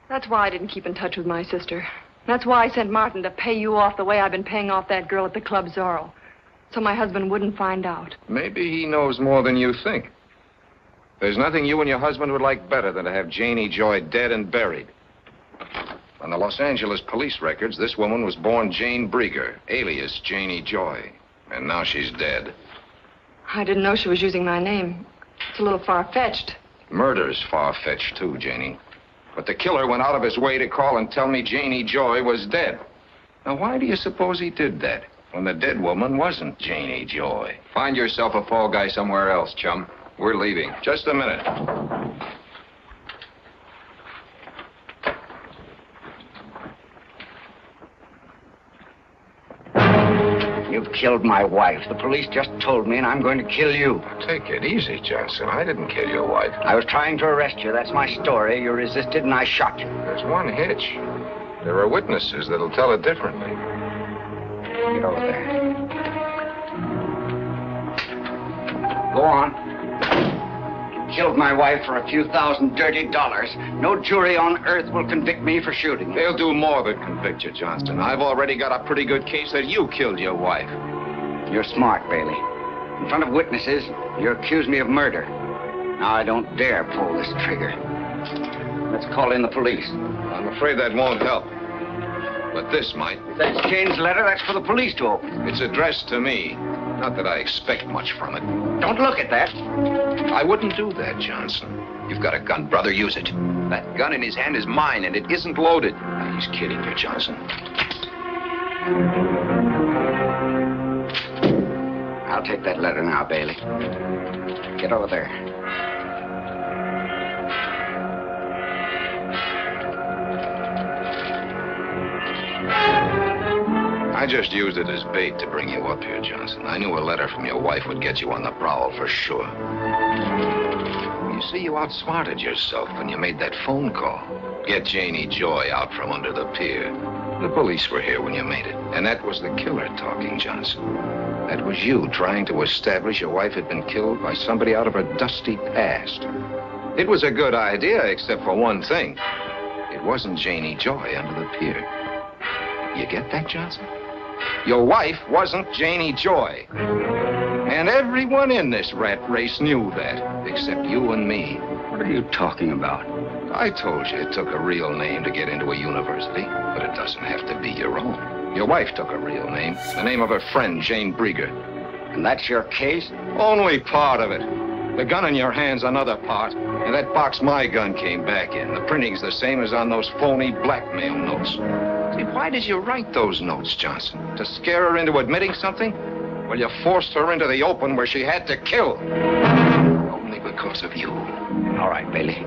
That's why I didn't keep in touch with my sister. That's why I sent Martin to pay you off the way I've been paying off that girl at the Club Zorro. So my husband wouldn't find out. Maybe he knows more than you think. There's nothing you and your husband would like better than to have Janie Joy dead and buried. On the Los Angeles police records, this woman was born Jane Brieger, alias Janie Joy. And now she's dead. I didn't know she was using my name. It's a little far-fetched. Murder's far-fetched, too, Janie. But the killer went out of his way to call and tell me Janie Joy was dead. Now, why do you suppose he did that, when the dead woman wasn't Janie Joy? Find yourself a fall guy somewhere else, chum. We're leaving. Just a minute. You've killed my wife. The police just told me, and I'm going to kill you. Take it easy, Johnson. I didn't kill your wife. I was trying to arrest you. That's my story. You resisted, and I shot you. There's one hitch. There are witnesses that'll tell it differently. Get over there. Go on. You killed my wife for a few $1,000 dirty dollars. No jury on earth will convict me for shooting. They'll do more than convict you, Johnston. I've already got a pretty good case that you killed your wife. You're smart, Bailey. In front of witnesses, you accuse me of murder. Now I don't dare pull this trigger. Let's call in the police. I'm afraid that won't help. But this might. If that's Jane's letter, that's for the police to open. It's addressed to me. Not that I expect much from it. Don't look at that. I wouldn't do that, Johnson. You've got a gun, brother. Use it. That gun in his hand is mine, and it isn't loaded. He's kidding you, Johnson. I'll take that letter now, Bailey. Get over there. I just used it as bait to bring you up here, Johnson. I knew a letter from your wife would get you on the prowl for sure. You see, you outsmarted yourself when you made that phone call. Get Janie Joy out from under the pier. The police were here when you made it. And that was the killer talking, Johnson. That was you trying to establish your wife had been killed by somebody out of her dusty past. It was a good idea, except for one thing. It wasn't Janie Joy under the pier. You get that, Johnson? Your wife wasn't Janie Joy. And everyone in this rat race knew that, except you and me. What are you talking about? I told you it took a real name to get into a university, but it doesn't have to be your own. Your wife took a real name, the name of her friend, Jane Brieger. And that's your case? Only part of it. The gun in your hand's another part, and that box my gun came back in. The printing's the same as on those phony blackmail notes. See, why did you write those notes, Johnson? To scare her into admitting something? Well, you forced her into the open where she had to kill. Only because of you. All right, Bailey.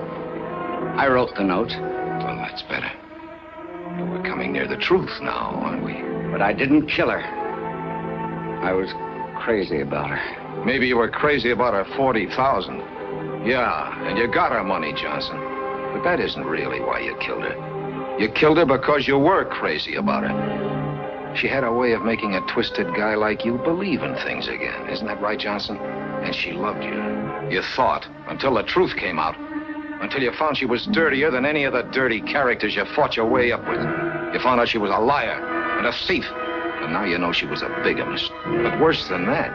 I wrote the notes. Well, that's better. But we're coming near the truth now, aren't we? But I didn't kill her. I was crazy about her. Maybe you were crazy about her 40,000. Yeah, and you got her money, Johnson. But that isn't really why you killed her. You killed her because you were crazy about her. She had a way of making a twisted guy like you believe in things again. Isn't that right, Johnson? And she loved you. You thought, until the truth came out. Until you found she was dirtier than any of the dirty characters you fought your way up with. You found out she was a liar and a thief. And now you know she was a bigamist. But worse than that,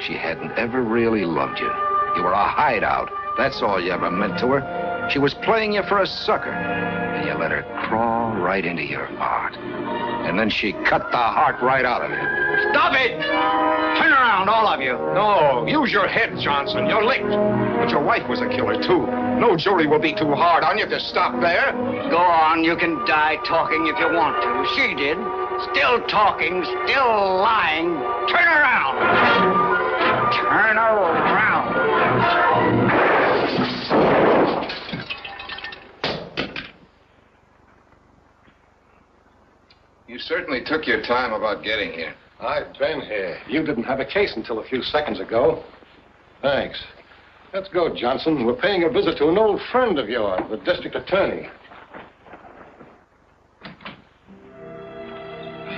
she hadn't ever really loved you. You were a hideout. That's all you ever meant to her. She was playing you for a sucker. And you let her crawl right into your heart. And then she cut the heart right out of you. Stop it! Turn around, all of you. No, use your head, Johnson. You're licked. But your wife was a killer, too. No jury will be too hard on you to stop there. Go on, you can die talking if you want to. She did. Still talking, still lying. Turn around! Turn around! You certainly took your time about getting here. I've been here. You didn't have a case until a few seconds ago. Thanks. Let's go, Johnson. We're paying a visit to an old friend of yours, the district attorney.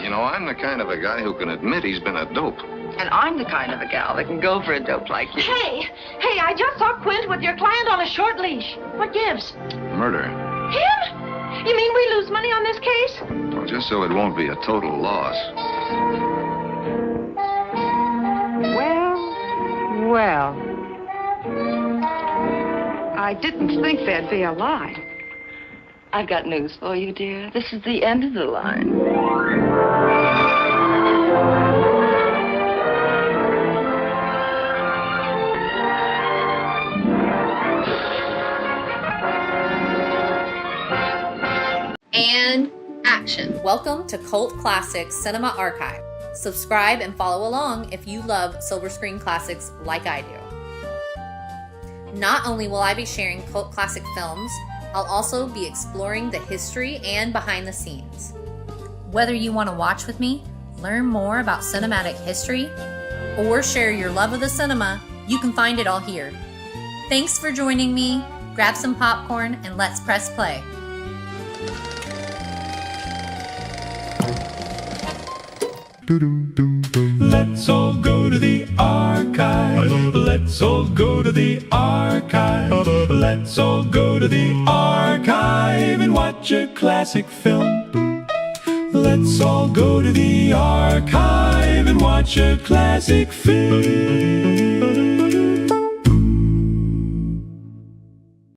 You know, I'm the kind of a guy who can admit he's been a dope. And I'm the kind of a gal that can go for a dope like you. Hey, I just saw Quint with your client on a short leash. What gives? Murder. Him? You mean we lose money on this case? Well, just so it won't be a total loss. Well. I didn't think there'd be a line. I've got news for you, dear. This is the end of the line. And action. Welcome to Cult Classics Cinema Archive. Subscribe and follow along if you love silver screen classics like I do. Not only will I be sharing cult classic films, I'll also be exploring the history and behind the scenes. Whether you want to watch with me, learn more about cinematic history, or share your love of the cinema, you can find it all here. Thanks for joining me. Grab some popcorn and let's press play. Let's all go to the archive. Let's all go to the archive. Let's all go to the archive and watch a classic film. Let's all go to the archive and watch a classic film.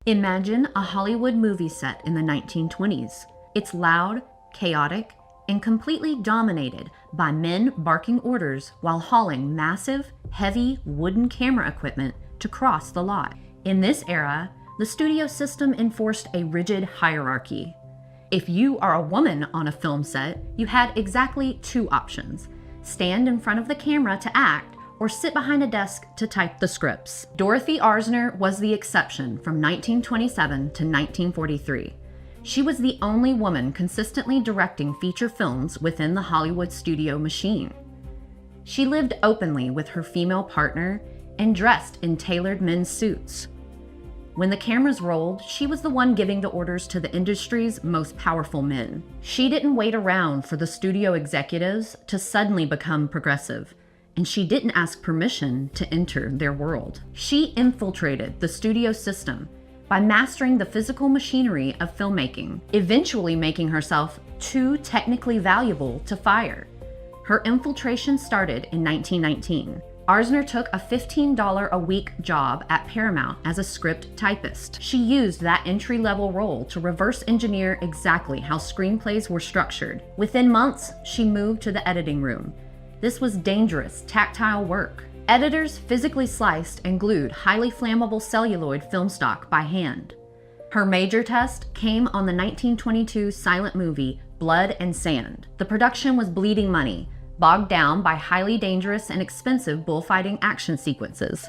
Imagine a Hollywood movie set in the 1920s. It's loud, chaotic, and completely dominated by men barking orders while hauling massive, heavy wooden camera equipment to cross the lot. In this era, the studio system enforced a rigid hierarchy. If you are a woman on a film set, you had exactly two options: stand in front of the camera to act, or sit behind a desk to type the scripts. Dorothy Arzner was the exception from 1927 to 1943. She was the only woman consistently directing feature films within the Hollywood studio machine. She lived openly with her female partner and dressed in tailored men's suits. When the cameras rolled, she was the one giving the orders to the industry's most powerful men. She didn't wait around for the studio executives to suddenly become progressive, and she didn't ask permission to enter their world. She infiltrated the studio system by mastering the physical machinery of filmmaking, eventually making herself too technically valuable to fire. Her infiltration started in 1919. Arzner took a $15 a week job at Paramount as a script typist. She used that entry-level role to reverse engineer exactly how screenplays were structured. Within months, she moved to the editing room. This was dangerous, tactile work. Editors physically sliced and glued highly flammable celluloid film stock by hand. Her major test came on the 1922 silent movie Blood and Sand. The production was bleeding money, bogged down by highly dangerous and expensive bullfighting action sequences.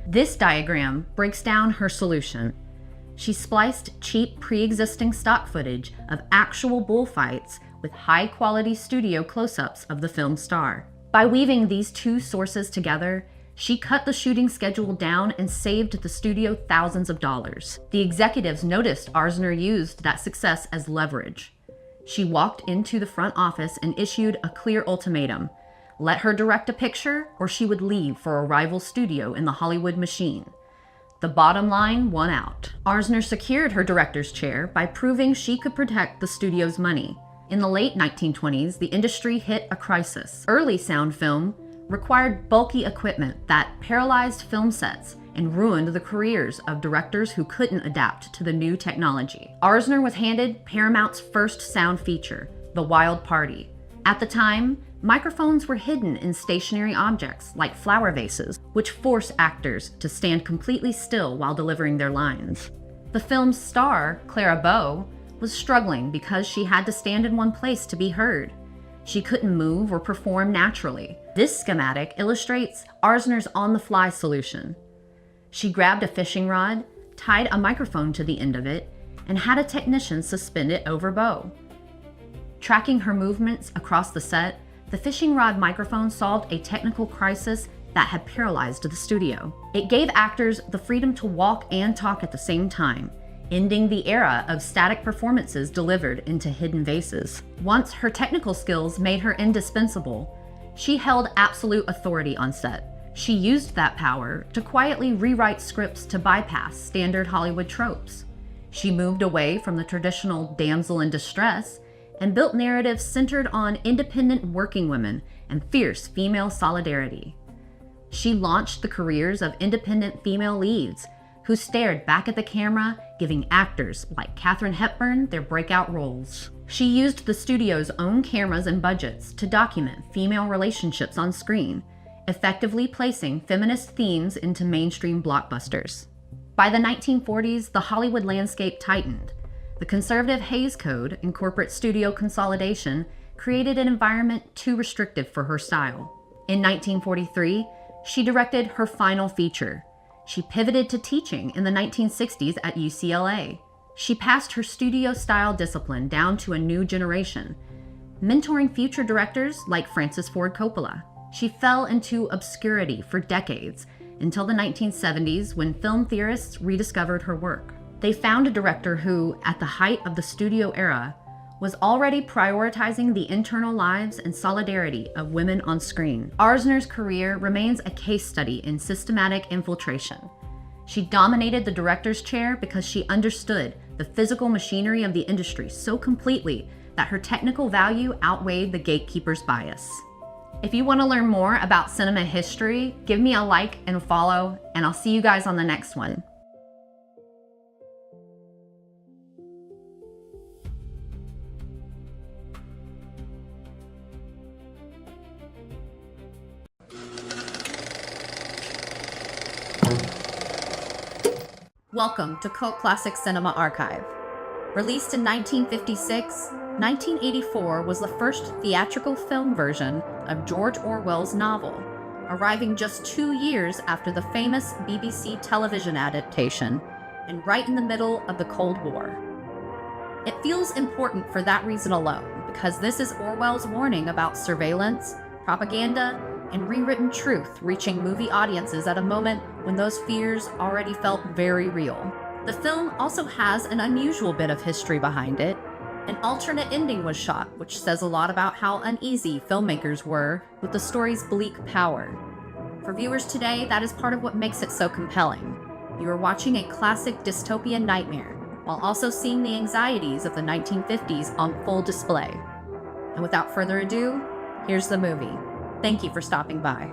This diagram breaks down her solution. She spliced cheap pre-existing stock footage of actual bullfights with high-quality studio close-ups of the film star. By weaving these two sources together, She cut the shooting schedule down and saved the studio thousands of dollars. The executives noticed Arzner used that success as leverage. She walked into the front office and issued a clear ultimatum: let her direct a picture or she would leave for a rival studio in the Hollywood machine. The bottom line won out. Arzner secured her director's chair by proving she could protect the studio's money. In the late 1920s, the industry hit a crisis. Early sound film required bulky equipment that paralyzed film sets and ruined the careers of directors who couldn't adapt to the new technology. Arzner was handed Paramount's first sound feature, The Wild Party. At the time, microphones were hidden in stationary objects like flower vases, which forced actors to stand completely still while delivering their lines. The film's star, Clara Bow, was struggling because she had to stand in one place to be heard. She couldn't move or perform naturally. This schematic illustrates Arzner's on-the-fly solution. She grabbed a fishing rod, tied a microphone to the end of it, and had a technician suspend it over Bow. Tracking her movements across the set, the fishing rod microphone solved a technical crisis that had paralyzed the studio. It gave actors the freedom to walk and talk at the same time, ending the era of static performances delivered into hidden vases. Once her technical skills made her indispensable, she held absolute authority on set. She used that power to quietly rewrite scripts to bypass standard Hollywood tropes. She moved away from the traditional damsel in distress and built narratives centered on independent working women and fierce female solidarity. She launched the careers of independent female leads who stared back at the camera, giving actors like Katharine Hepburn their breakout roles. She used the studio's own cameras and budgets to document female relationships on screen, effectively placing feminist themes into mainstream blockbusters. By the 1940s, the Hollywood landscape tightened. The conservative Hays Code and corporate studio consolidation created an environment too restrictive for her style. In 1943, she directed her final feature. She pivoted to teaching in the 1960s at UCLA. She passed her studio-style discipline down to a new generation, mentoring future directors like Francis Ford Coppola. She fell into obscurity for decades until the 1970s when film theorists rediscovered her work. They found a director who, at the height of the studio era, was already prioritizing the internal lives and solidarity of women on screen. Arzner's career remains a case study in systematic infiltration. She dominated the director's chair because she understood the physical machinery of the industry so completely that her technical value outweighed the gatekeeper's bias. If you want to learn more about cinema history, give me a like and a follow, and I'll see you guys on the next one. Welcome to Cult Classic Cinema Archive. Released in 1956, 1984 was the first theatrical film version of George Orwell's novel, arriving just 2 years after the famous BBC television adaptation and right in the middle of the Cold War. It feels important for that reason alone, because this is Orwell's warning about surveillance, propaganda, and rewritten truth reaching movie audiences at a moment when those fears already felt very real. The film also has an unusual bit of history behind it. An alternate ending was shot, which says a lot about how uneasy filmmakers were with the story's bleak power. For viewers today, that is part of what makes it so compelling. You are watching a classic dystopian nightmare, while also seeing the anxieties of the 1950s on full display. And without further ado, here's the movie. Thank you for stopping by.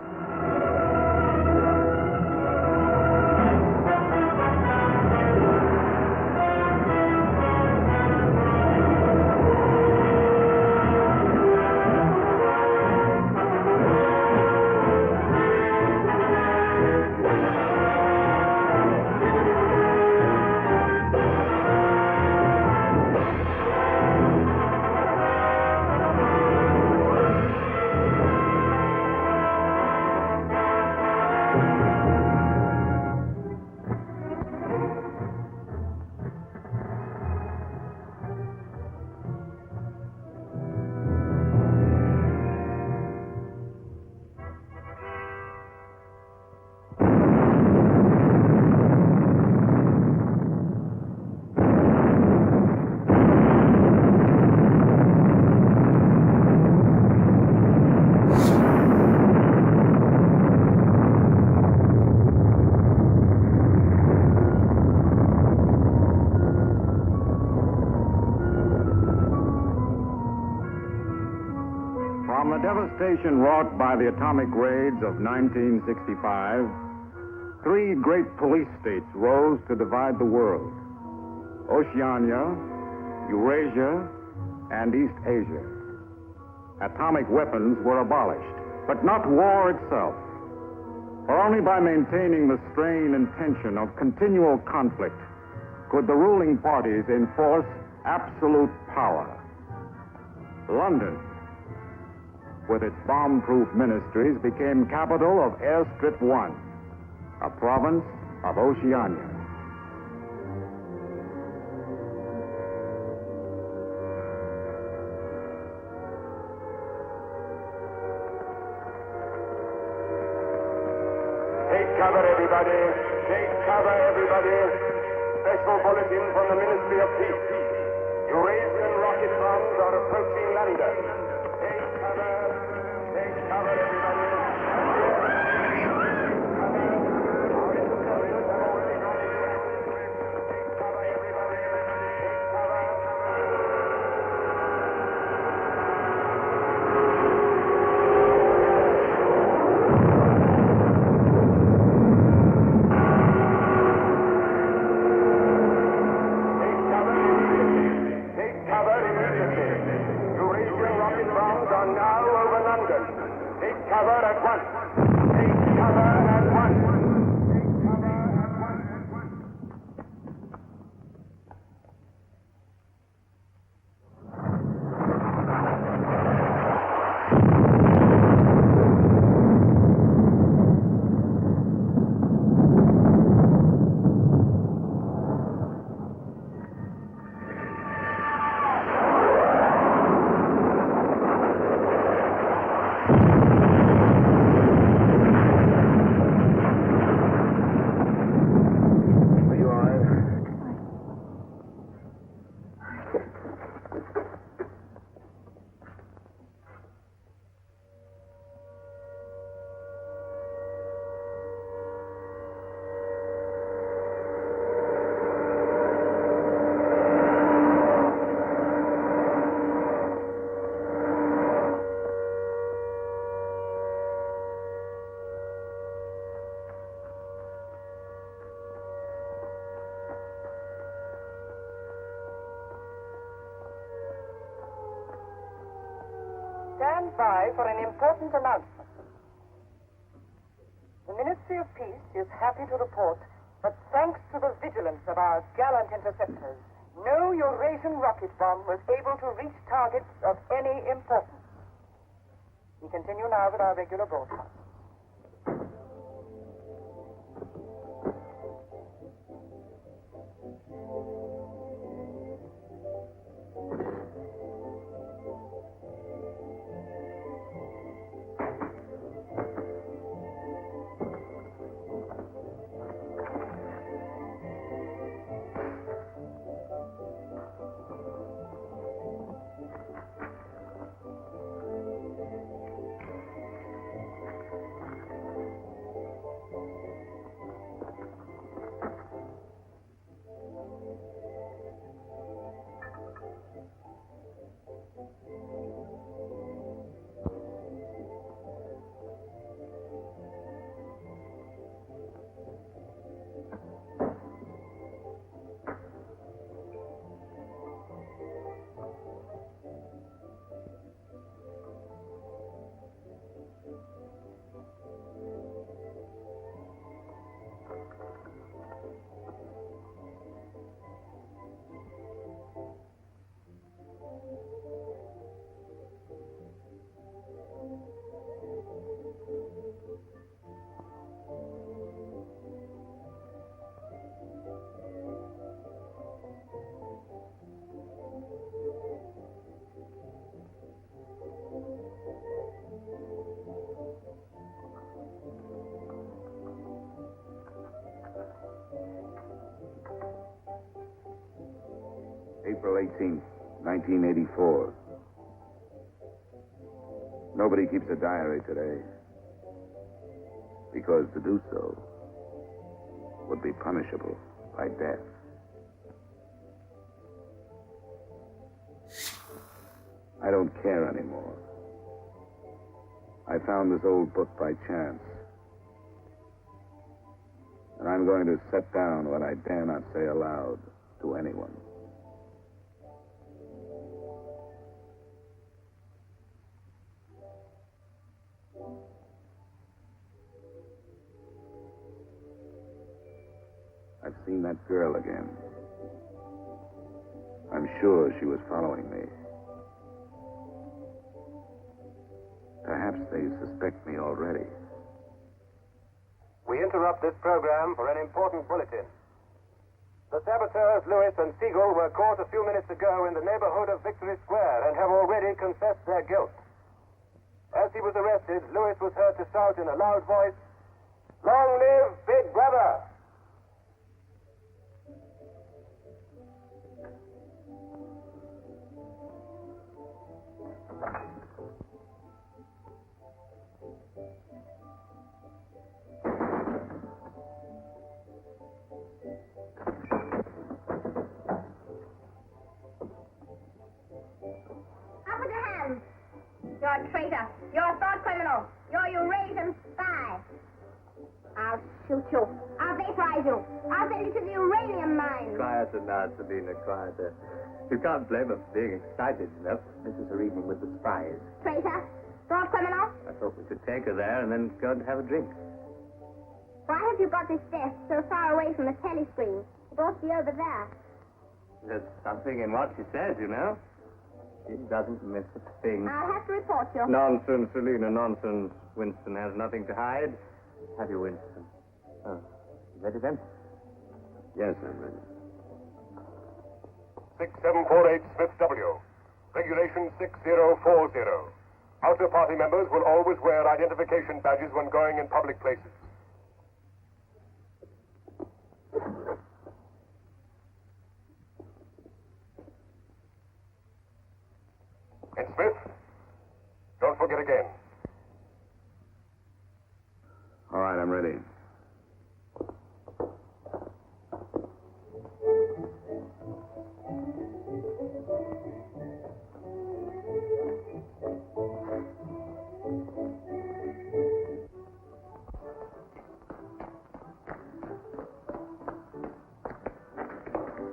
devastation wrought by the atomic raids of 1965, three great police states rose to divide the world: Oceania, Eurasia, and East Asia. Atomic weapons were abolished, but not war itself. For only by maintaining the strain and tension of continual conflict could the ruling parties enforce absolute power. London, with its bomb-proof ministries, became capital of Airstrip 1, a province of Oceania. Take cover, everybody. Take cover, everybody. Special bulletin from the Ministry of Peace. Eurasian rocket bombs are approaching London. Take cover. Take cover, everybody. Stand by for an important announcement. The Ministry of Peace is happy to report that thanks to the vigilance of our gallant interceptors, no Eurasian rocket bomb was able to reach targets of any importance. We continue now with our regular broadcast. April 18th, 1984. Nobody keeps a diary today, because to do so would be punishable by death. I don't care anymore. I found this old book by chance. And I'm going to set down what I dare not say aloud to anyone. I've seen that girl again. I'm sure she was following me. Perhaps they suspect me already. We interrupt this program for an important bulletin. The saboteurs, Lewis and Siegel, were caught a few minutes ago in the neighborhood of Victory Square and have already confessed their guilt. As he was arrested, Lewis was heard to shout in a loud voice, "Long live Big Brother!" You're a traitor. You're a thought criminal. You're a Eurasian spy. I'll shoot you. I'll vaporize you. I'll send you to the uranium mine. Quiet now, Sabina, quiet. You can't blame us for being excited enough. This is her evening with the spies. Traitor. Thought criminal. I thought we could take her there and then go and have a drink. Why have you got this desk so far away from the telescreen? It ought to be over there. There's something in what she says, you know. She doesn't miss a thing. I'll have to report you. Nonsense, Selina, nonsense. Winston has nothing to hide. Have you, Winston? Oh, ready then? Yes, I'm ready. 6748 Smith W. Regulation 6040. Outer party members will always wear identification badges when going in public places. And Smith, don't forget again. All right, I'm ready.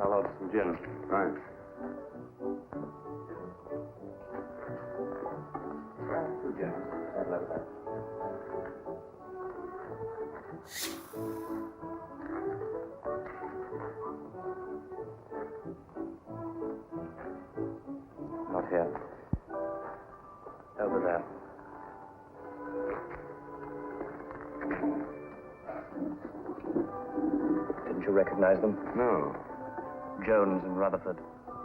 I'll order some gin. Right. Not here. Over there. Didn't you recognize them? No. Jones and Rutherford.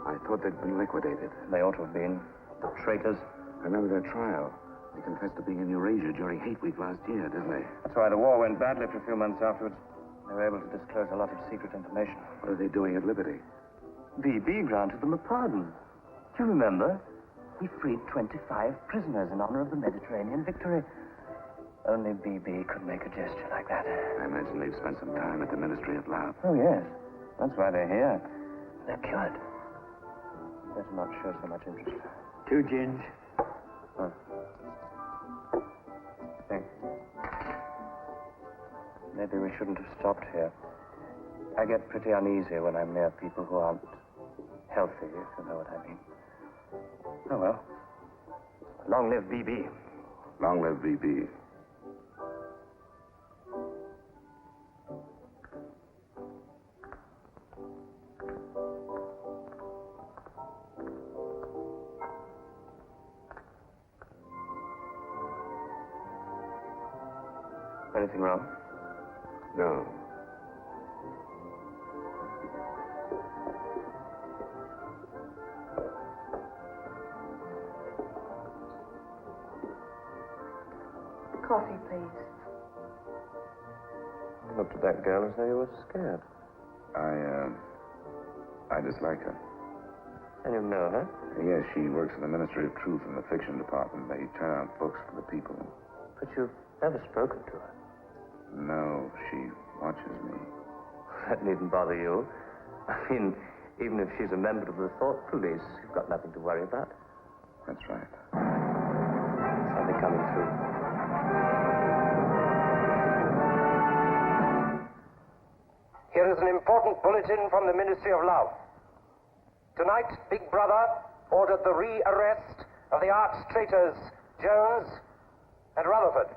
I thought they'd been liquidated. They ought to have been. The traitors. I remember their trial. They confessed to being in Eurasia during Hate Week last year, didn't they? That's why the war went badly for a few months afterwards. They were able to disclose a lot of secret information. What are they doing at Liberty? BB granted them a pardon. Do you remember? He freed 25 prisoners in honor of the Mediterranean victory. Only BB could make a gesture like that. I imagine they've spent some time at the Ministry of Love. Oh, yes. That's why they're here. They're cured. Better not show so much interest. 2 gins. Oh. Thanks. Maybe we shouldn't have stopped here. I get pretty uneasy when I'm near people who aren't healthy, if you know what I mean. Oh, well. Long live BB. Long live BB. Anything wrong? No. Coffee, please. You looked at that girl as though you were scared. I dislike her. And you know her? Yes, she works in the Ministry of Truth in the fiction department. They turn out books for the people. But you've never spoken to her. No, she watches me. That needn't bother you. I mean, even if she's a member of the Thought Police, you've got nothing to worry about. That's right. Something coming through. important bulletin from the Ministry of Love. Tonight, Big Brother ordered the re-arrest of the arch-traitors Jones and Rutherford.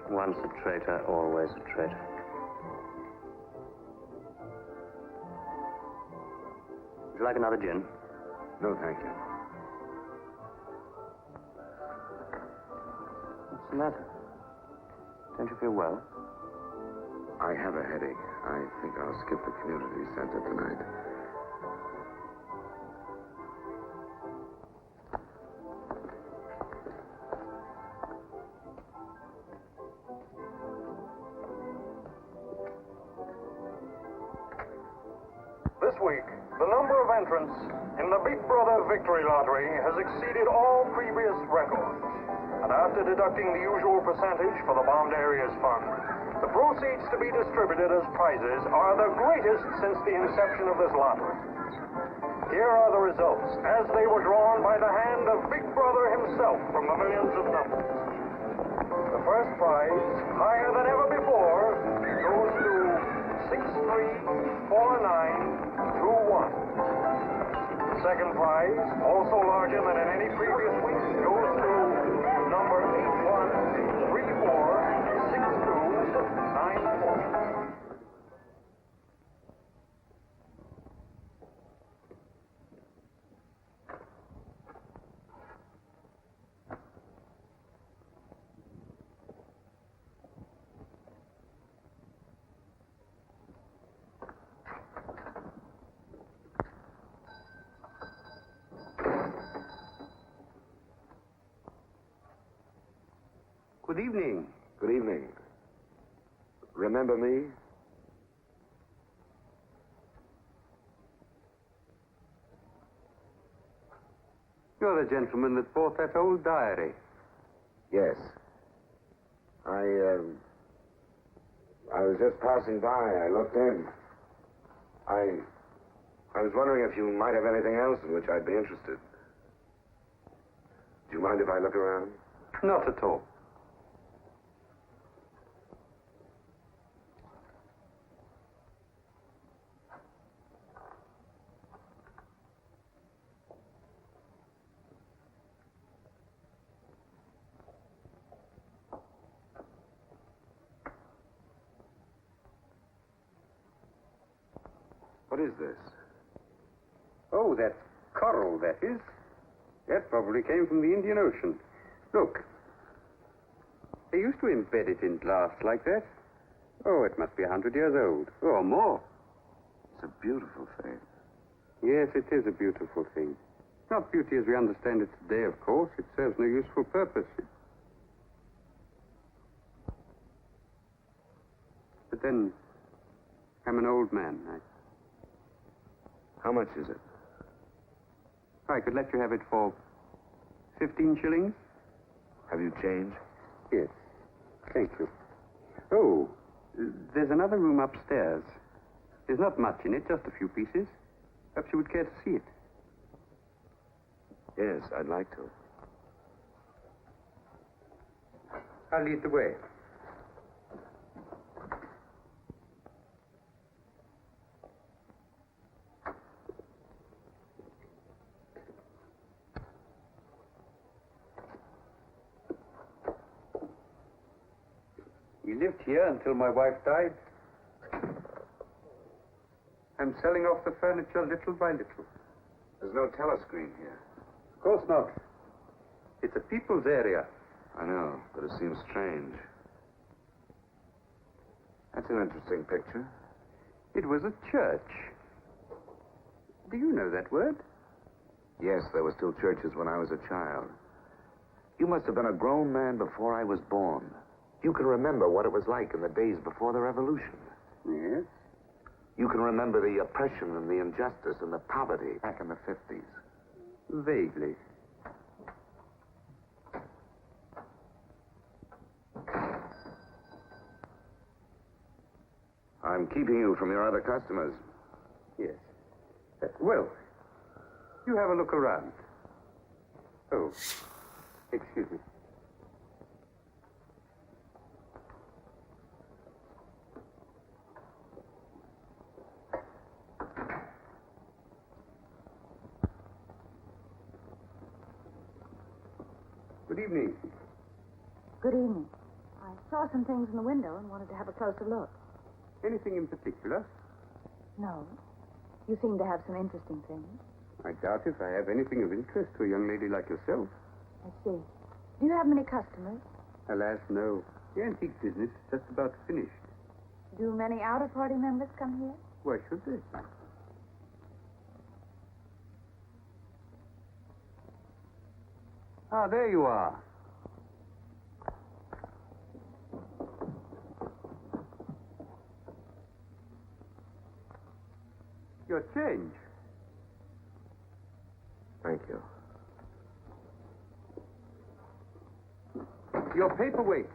Once a traitor, always a traitor. Would you like another gin? No, thank you. What's the matter? Don't you feel well? I have a headache. I think I'll skip the community center tonight. This week, the number of entrants in the Big Brother Victory Lottery has exceeded all previous records. And after deducting the usual percentage for the bombed areas fund, the proceeds to be distributed as prizes are the greatest since the inception of this lottery. Here are the results, as they were drawn by the hand of Big Brother himself from the millions of numbers. The first prize, higher than ever before, goes to 634921. The second prize, also larger than in any previous week, goes to number 81346294. Good evening. Good evening. Remember me? You're the gentleman that bought that old diary. Yes. I was just passing by. I looked in. I was wondering if you might have anything else in which I'd be interested. Do you mind if I look around? Not at all. What is this? Oh, that's coral, that is. That probably came from the Indian Ocean. Look. They used to embed it in glass like that. Oh, it must be 100 years old, or more. It's a beautiful thing. Yes, it is a beautiful thing. Not beauty as we understand it today, of course. It serves no useful purpose. But then, I'm an old man. How much is it? I could let you have it for 15 shillings. Have you change? Yes. Thank you. Oh, there's another room upstairs. There's not much in it, just a few pieces. Perhaps you would care to see it. Yes, I'd like to. I'll lead the way. We lived here until my wife died. I'm selling off the furniture little by little. There's no telescreen here. Of course not. It's a people's area. I know, but it seems strange. That's an interesting picture. It was a church. Do you know that word? Yes, there were still churches when I was a child. You must have been a grown man before I was born. You can remember what it was like in the days before the revolution. Yes? You can remember the oppression and the injustice and the poverty back in the 50s. Vaguely. I'm keeping you from your other customers. Yes. Well, you have a look around. Oh, excuse me. Good evening. Good evening. I saw some things in the window and wanted to have a closer look. Anything in particular? No. You seem to have some interesting things. I doubt if I have anything of interest to a young lady like yourself. I see. Do you have many customers? Alas, no. The antique business is just about finished. Do many outer-party members come here? Why should they? Ah, there you are. Your change. Thank you. Your paperweight.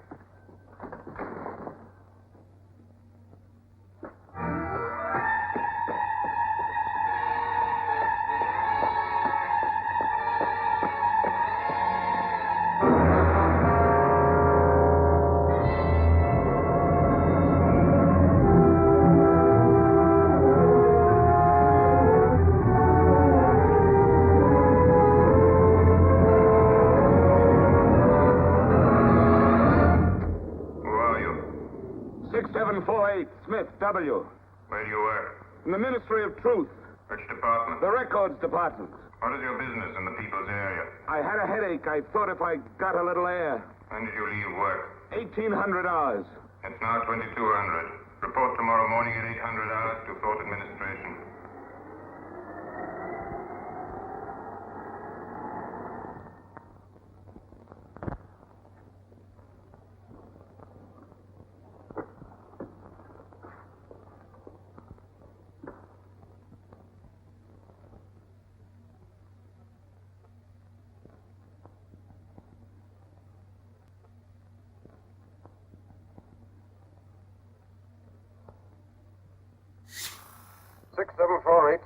W. Where do you work? In the Ministry of Truth. Which department? The Records Department. What is your business in the people's area? I had a headache. I thought if I got a little air. When did you leave work? 1800 hours. It's now 2200. Report tomorrow morning at 800 hours to Fort Administration.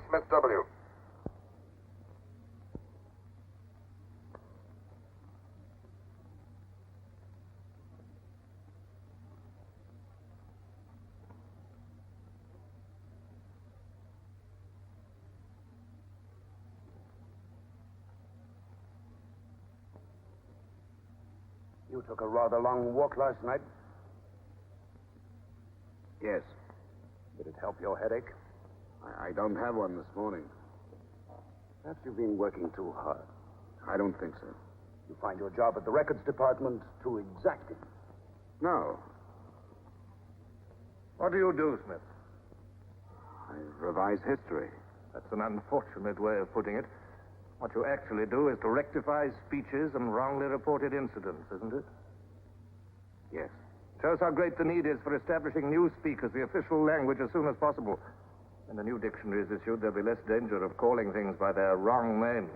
Smith W. You took a rather long walk last night. Yes. Did it help your headache? I don't have one this morning. Perhaps you've been working too hard. I don't think so. You find your job at the Records Department too exacting. No. What do you do, Smith? I revise history. That's an unfortunate way of putting it. What you actually do is to rectify speeches and wrongly reported incidents, isn't it? Yes. Shows how great the need is for establishing newspeak as the official language as soon as possible. When the new dictionary is issued, there'll be less danger of calling things by their wrong names.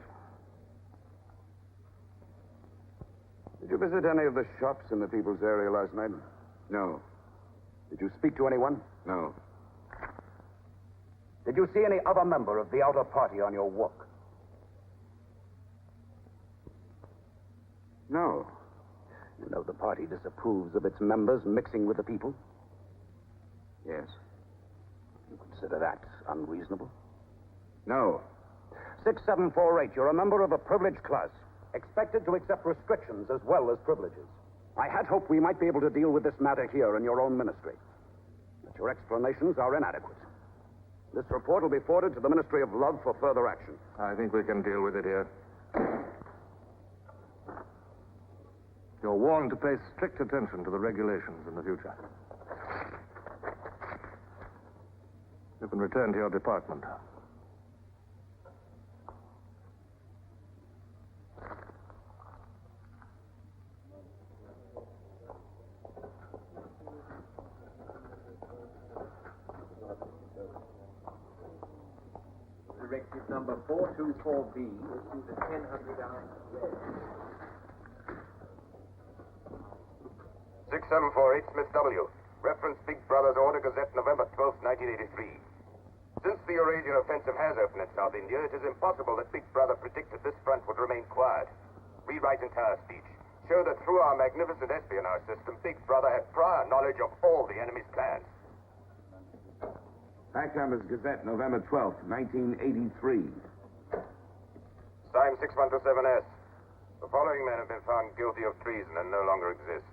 Did you visit any of the shops in the people's area last night? No. Did you speak to anyone? No. Did you see any other member of the outer party on your walk? No. You know the party disapproves of its members mixing with the people? Yes. You consider that unreasonable? No. 6748, you're a member of a privileged class, expected to accept restrictions as well as privileges. I had hoped we might be able to deal with this matter here in your own ministry. But your explanations are inadequate. This report will be forwarded to the Ministry of Love for further action. I think we can deal with it here. You're warned to pay strict attention to the regulations in the future. You can return to your department. number 424B issued a $1,000 red. 6748 Smith W. Reference Big Brother's Order Gazette, November 12, 1983. Since the Eurasian offensive has opened in South India, it is impossible that Big Brother predicted this front would remain quiet. Rewrite entire speech. Show that through our magnificent espionage system, Big Brother had prior knowledge of all the enemy's plans. Fact Numbers Gazette, November 12th, 1983. Signed 6127S. The following men have been found guilty of treason and no longer exist.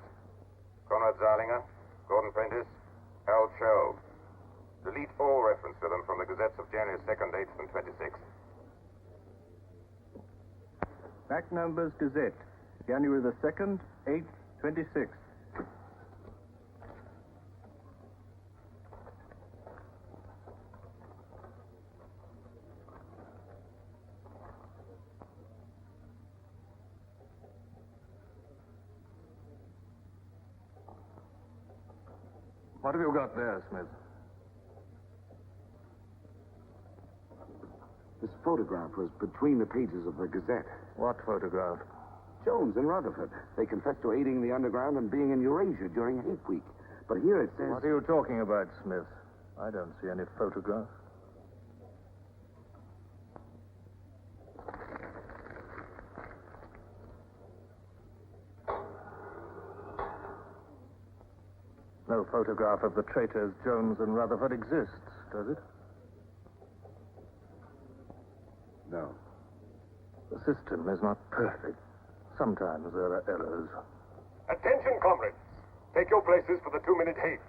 Conrad Zarlinger, Gordon Prentice, Harold Shelve. Delete all reference to them from the gazettes of January 2nd, 8th, and 26th. Fact Numbers Gazette, January the 2nd, 8th, 26th. What have you got there, Smith? This photograph was between the pages of the Gazette. What photograph? Jones and Rutherford. They confessed to aiding the underground and being in Eurasia during Hate Week. But here it says... What are you talking about, Smith? I don't see any photograph. No photograph of the traitors Jones and Rutherford exists, does it? No. The system is not perfect. Sometimes there are errors. Attention, comrades. Take your places for the 2-minute hate.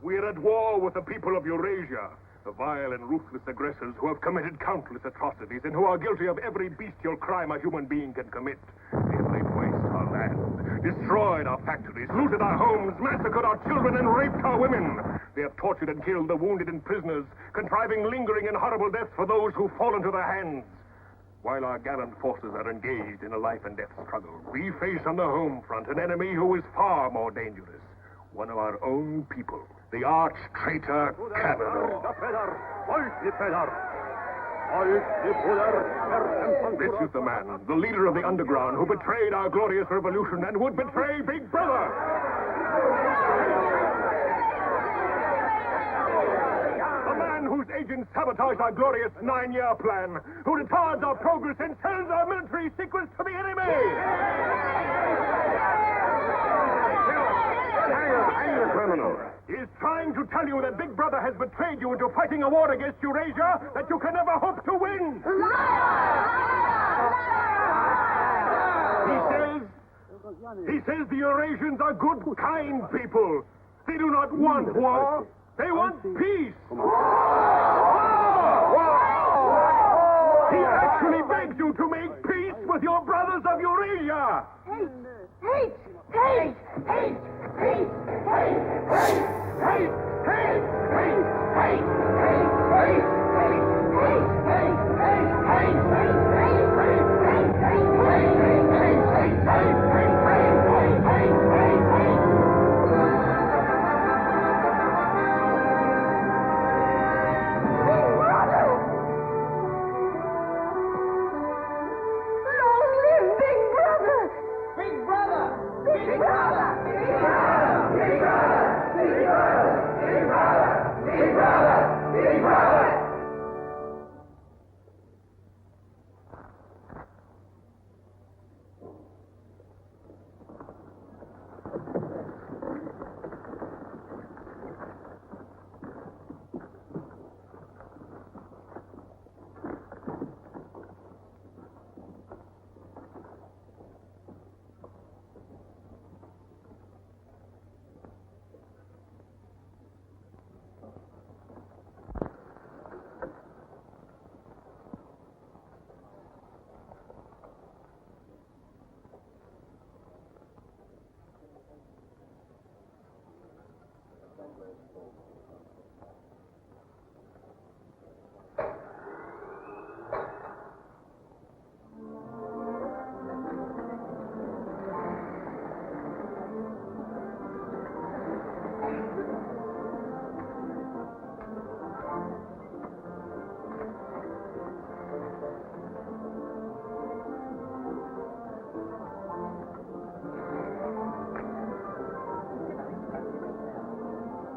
We're at war with the people of Eurasia, the vile and ruthless aggressors who have committed countless atrocities and who are guilty of every bestial crime a human being can commit. They have laid waste our land, destroyed our factories, looted our homes, massacred our children, and raped our women. They have tortured and killed the wounded and prisoners, contriving lingering and horrible deaths for those who fall into their hands. While our gallant forces are engaged in a life and death struggle, we face on the home front an enemy who is far more dangerous. One of our own people, the arch-traitor Cavanaugh. This is the man, the leader of the underground, who betrayed our glorious revolution and would betray Big Brother. The man whose agents sabotaged our glorious 9-year plan, who retards our progress and sells our military secrets to the enemy. Hang the criminal. He is trying to tell you that Big Brother has betrayed you into fighting a war against Eurasia that you can never hope to win. He says the Eurasians are good, kind people. They do not want war. They want peace. He actually begs you to make peace with your brothers of Eurasia. Hate! Hate! Hate! Hate! Hate! Hate! Hate! Hate! Hate! Hate!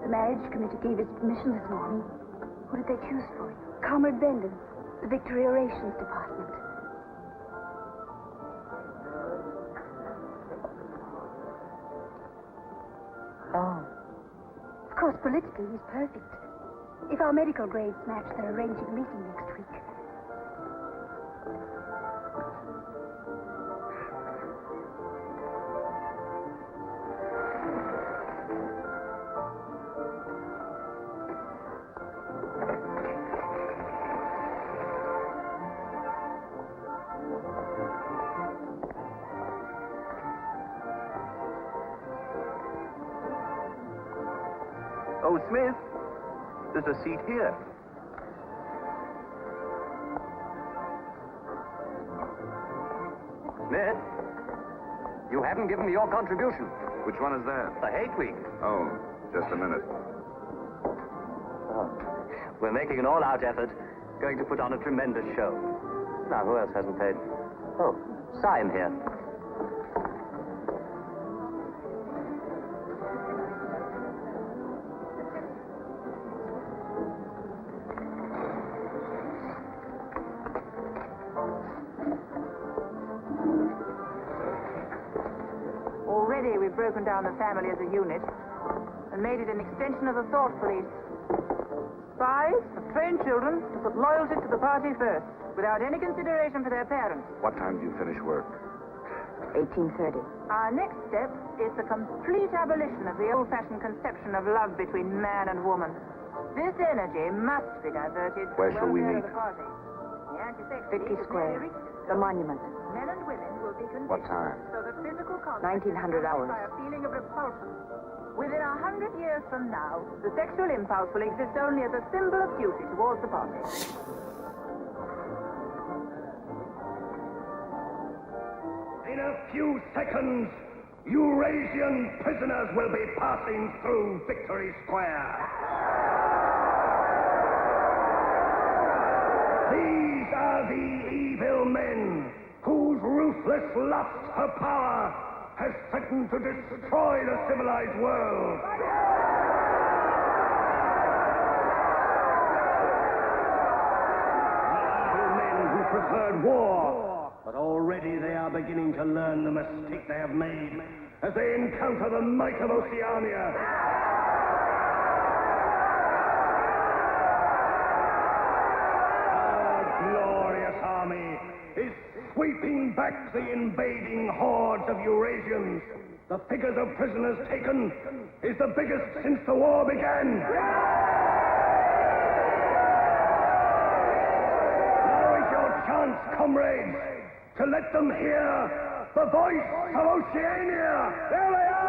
The marriage committee gave its permission this morning. Who did they choose for you? Comrade Bendon, the Victory Orations Department. Oh. Of course, politically, he's perfect. If our medical grades match, they're arranging a meeting next week. Oh, Smith, there's a seat here. Smith, you haven't given me your contribution. Which one is that? The Hate Week. Oh, just a minute. Oh, we're making an all-out effort, going to put on a tremendous show. Now, who else hasn't paid? Oh, Sion here. Already we've broken down the family as a unit and made it an extension of the thought police. Spies have trained children to put loyalty to the party first, without any consideration for their parents. What time do you finish work? 18:30. Our next step is the complete abolition of the old-fashioned conception of love between man and woman. This energy must be diverted. Where shall we welfare of meet? the party. The anti-sex Vicky league has Square. nearly reached it. The monument. Men and women will be conditioned What time? so that physical contact 1900 is hours. by a feeling of repulsion. Within 100 years from now, the sexual impulse will exist only as a symbol of duty towards the party. In a few seconds, Eurasian prisoners will be passing through Victory Square. These are the evil men whose ruthless lust for power has threatened to destroy the civilized world. Evil men who preferred war, but already they are beginning to learn the mistake they have made as they encounter the might of Oceania. Glorious army is sweeping back the invading hordes of Eurasians. The figures of prisoners taken is the biggest since the war began. Now is your chance, comrades, to let them hear the voice of Oceania. There they are!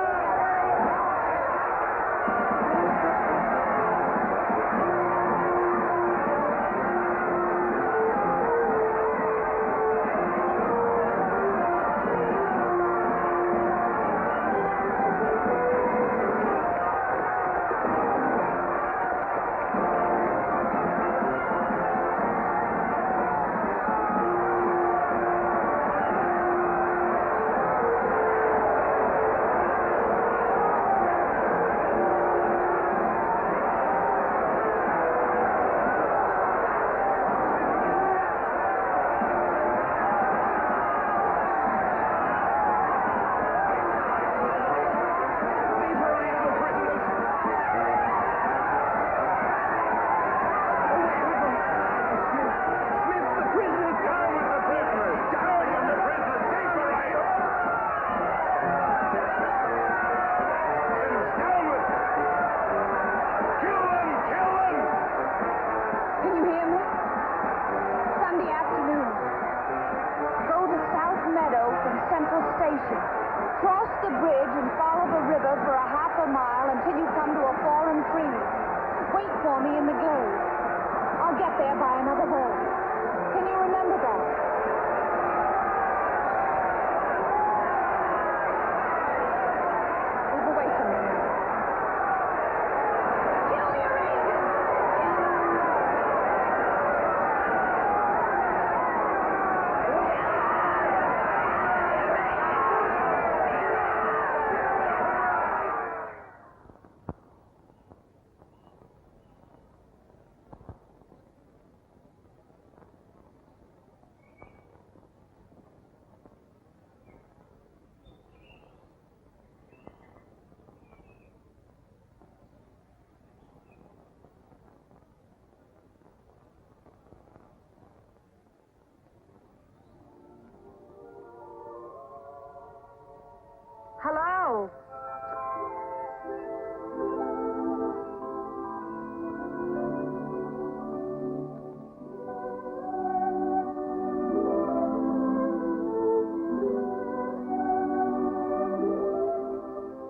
Cross the bridge and follow the river for a half a mile until you come to a fallen tree. Wait for me in the grove. I'll get there by another boat. Can you remember that? Move away from me. Kill the Eurasians! go.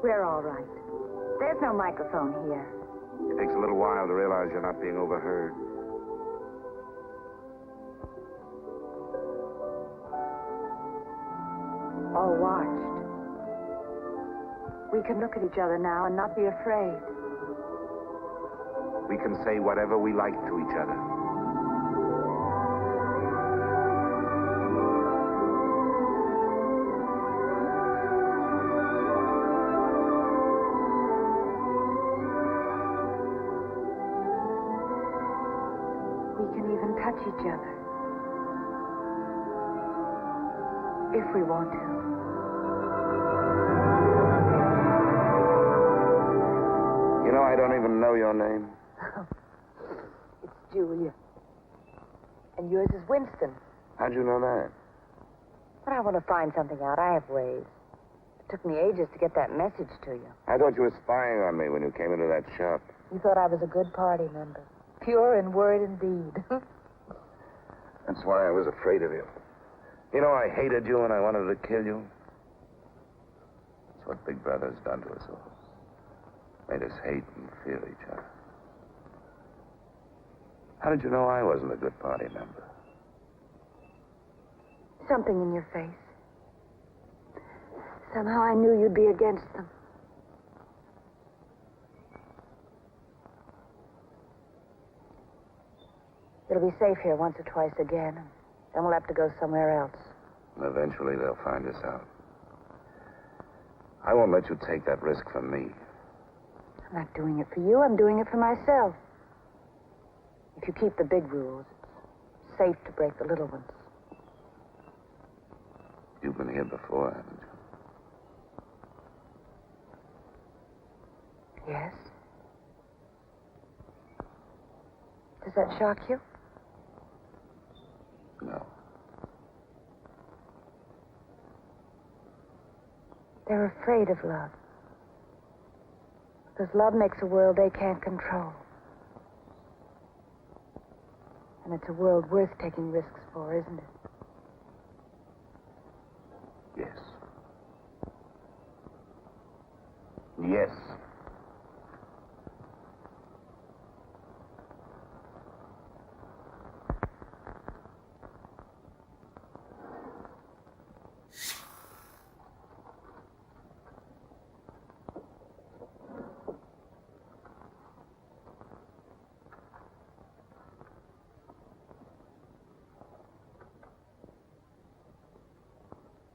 We're all right. There's no microphone here. It takes a little while to realize you're not being overheard. Or watched. We can look at each other now and not be afraid. We can say whatever we like to each other. We can even touch each other. If we want to. You know, I don't even know your name. It's Julia. And yours is Winston. How'd you know that? But I want to find something out. I have ways. It took me ages to get that message to you. I thought you were spying on me when you came into that shop. You thought I was a good party member. Pure in word and deed. That's why I was afraid of you. You know, I hated you and I wanted to kill you. That's what Big Brother's done to us all. Made us hate and fear each other. How did you know I wasn't a good party member? Something in your face. Somehow I knew you'd be against them. It'll be safe here once or twice again, and then we'll have to go somewhere else. Eventually they'll find us out. I won't let you take that risk for me. I'm not doing it for you. I'm doing it for myself. If you keep the big rules, it's safe to break the little ones. You've been here before, haven't you? Yes? Does that shock you? No. They're afraid of love. Because love makes a world they can't control. And it's a world worth taking risks for, isn't it? Yes. Yes.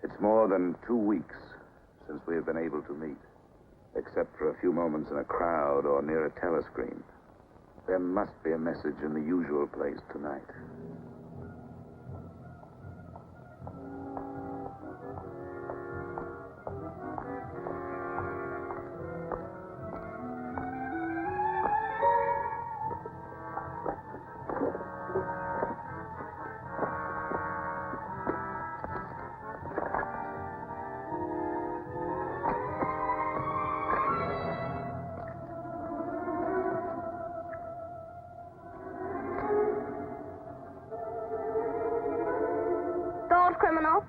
It's more than 2 weeks since we have been able to meet, except for a few moments in a crowd or near a telescreen. There must be a message in the usual place tonight. Don't, criminal.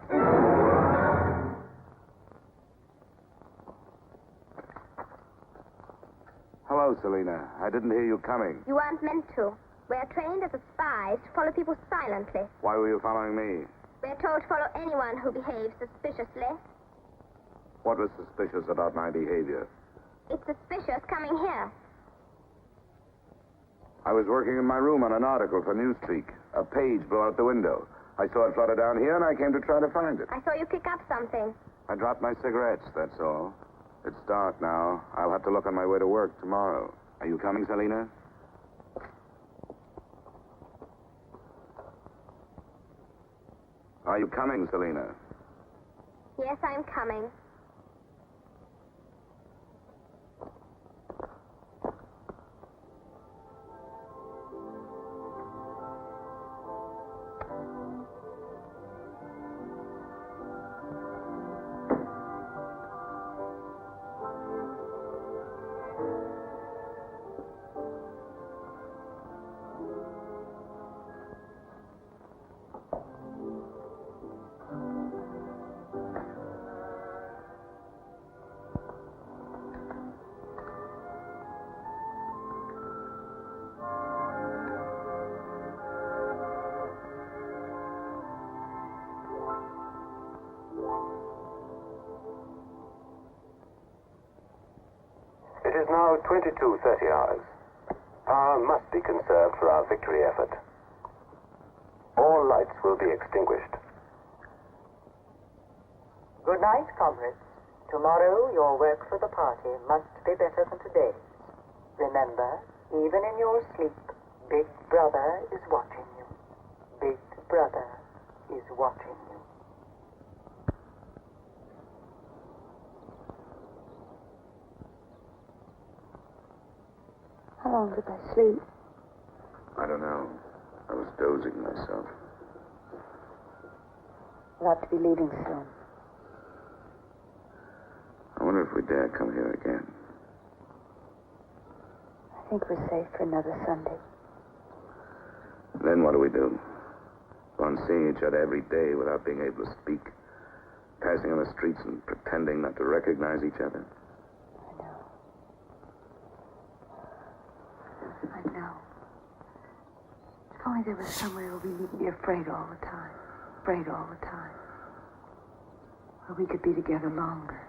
Hello, Selena. I didn't hear you coming. You weren't meant to. We're trained as spies to follow people silently. Why were you following me? We're told to follow anyone who behaves suspiciously. What was suspicious about my behavior? It's suspicious coming here. I was working in my room on an article for Newspeak. A page blew out the window. I saw it flutter down here, and I came to try to find it. I saw you pick up something. I dropped my cigarettes, that's all. It's dark now. I'll have to look on my way to work tomorrow. Are you coming, Selena? Are you coming, Selena? Yes, I'm coming. is now 22:30 hours. Power must be conserved for our victory effort. All lights will be extinguished. Good night, comrades. Tomorrow, your work for the party must be better than today's. Remember, even in your sleep, Big Brother is watching you. Big Brother is watching you. How long did I sleep? I don't know. I was dozing myself. We'll have to be leaving soon. I wonder if we dare come here again. I think we're safe for another Sunday. Then what do we do? Go on seeing each other every day without being able to speak? Passing on the streets and pretending not to recognize each other? I know. If only there was somewhere where we needn't be afraid all the time. Afraid all the time. Where we could be together longer.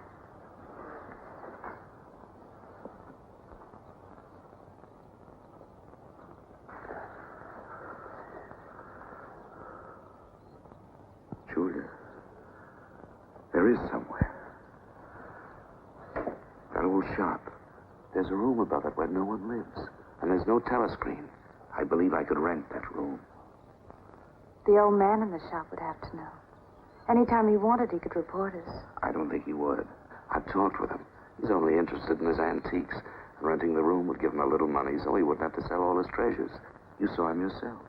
Julia, there is somewhere. That old shop. There's a room above it where no one lives. And there's no telescreen. I believe I could rent that room. The old man in the shop would have to know. Anytime he wanted, he could report us. I don't think he would. I've talked with him. He's only interested in his antiques. And renting the room would give him a little money so he wouldn't have to sell all his treasures. You saw him yourself.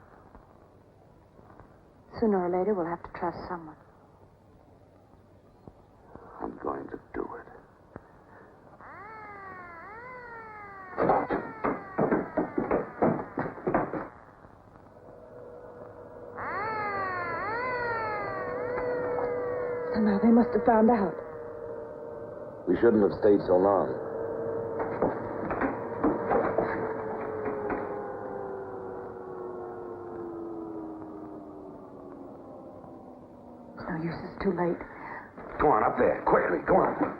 Sooner or later, we'll have to trust someone. I'm going to do it. Somehow they must have found out. We shouldn't have stayed so long. It's no use, it's too late. Go on, up there. Quickly, go on.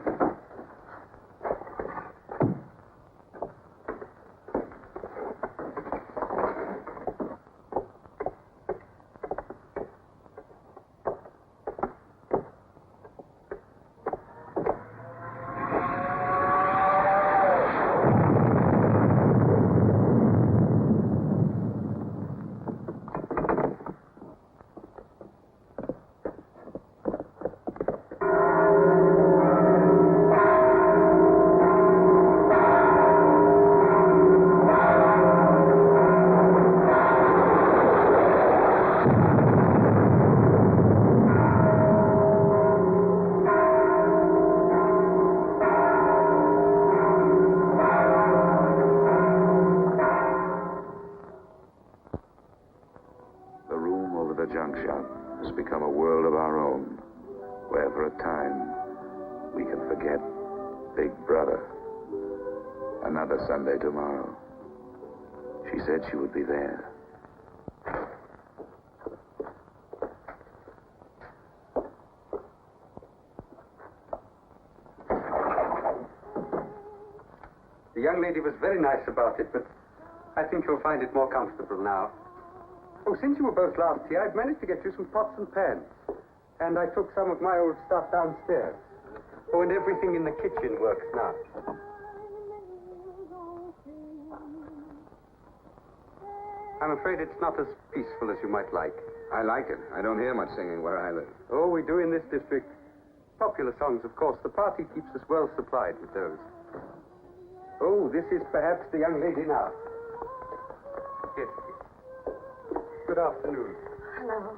Sunday tomorrow. She said she would be there. The young lady was very nice about it, but I think you'll find it more comfortable now. Oh, since you were both last here, I've managed to get you some pots and pans. And I took some of my old stuff downstairs. Oh, and everything in the kitchen works now. I'm afraid it's not as peaceful as you might like. I like it. I don't hear much singing where I live. Oh, we do in this district. Popular songs, of course. The party keeps us well supplied with those. Oh, this is perhaps the young lady now. Yes. Good afternoon. Hello.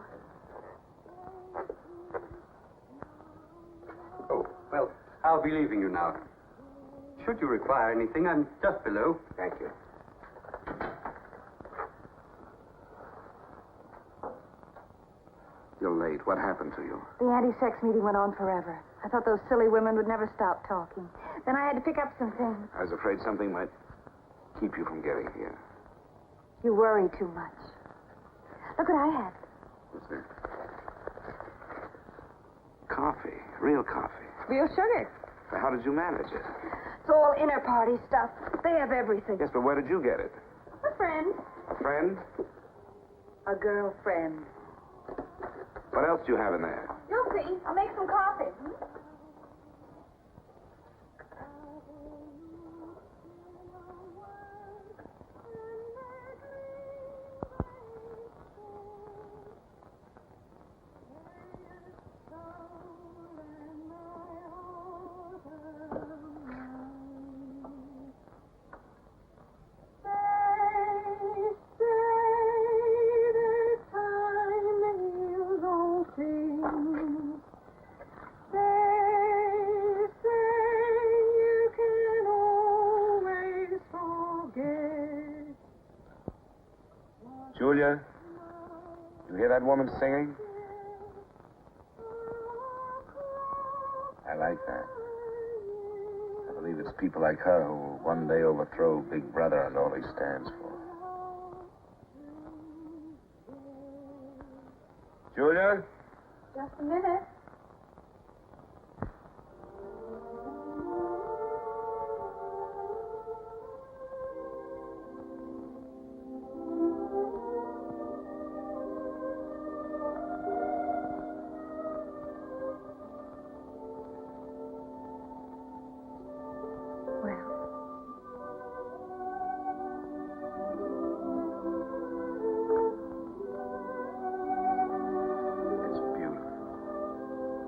Oh, well, I'll be leaving you now. Should you require anything, I'm just below. Thank you. You're late. What happened to you? The anti-sex meeting went on forever. I thought those silly women would never stop talking. Then I had to pick up some things. I was afraid something might keep you from getting here. You worry too much. Look what I had. What's that? Coffee. Real coffee. Real sugar. How did you manage it? all inner party stuff. They have everything. Yes, but where did you get it? A friend. A friend? A girlfriend. What else do you have in there? You'll see. I'll make some coffee. Julia, you hear that woman singing? I like that. I believe it's people like her who will one day overthrow Big Brother and all he stands for. Julia? Just a minute.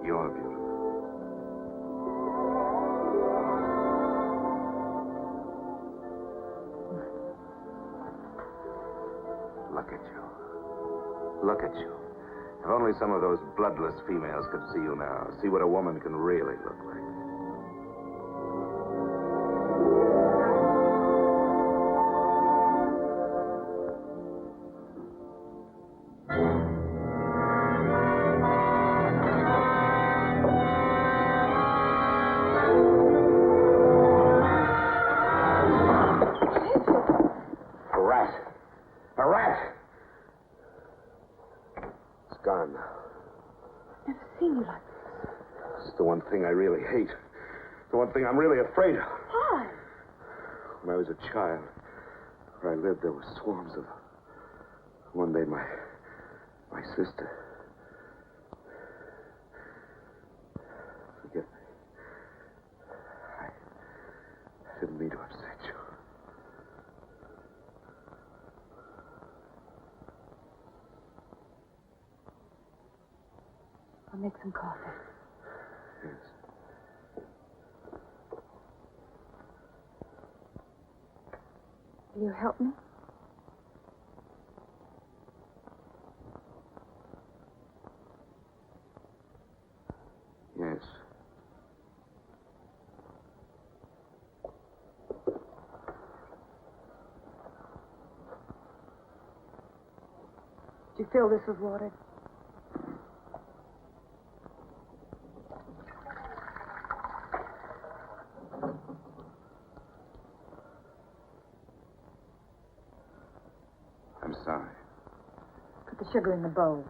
You're beautiful. Look at you. Look at you. If only some of those bloodless females could see you now. See what a woman can really look like. Gone now. Never seen you like this. It's the one thing I really hate. The one thing I'm really afraid of. Why? When I was a child, where I lived, there were swarms of them. One day, my sister. Forgive me. I didn't mean to upset you. I'll make some coffee. Yes. Will you help me? Yes. Did you fill this with water? I'm sorry. Put the sugar in the bowl.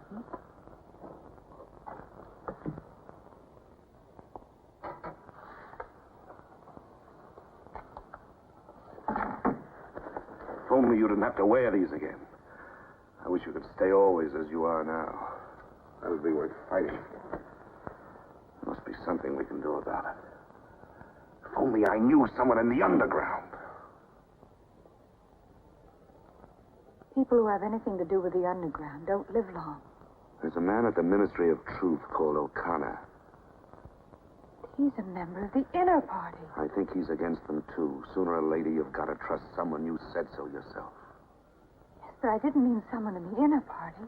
If only you didn't have to wear these again. I wish you could stay always as you are now. That would be worth fighting for. There must be something we can do about it. If only I knew someone in the underground. People who have anything to do with the underground don't live long. There's a man at the Ministry of Truth called O'Connor. He's a member of the inner party. I think he's against them, too. Sooner or later, you've got to trust someone. You said so yourself. Yes, but I didn't mean someone in the inner party.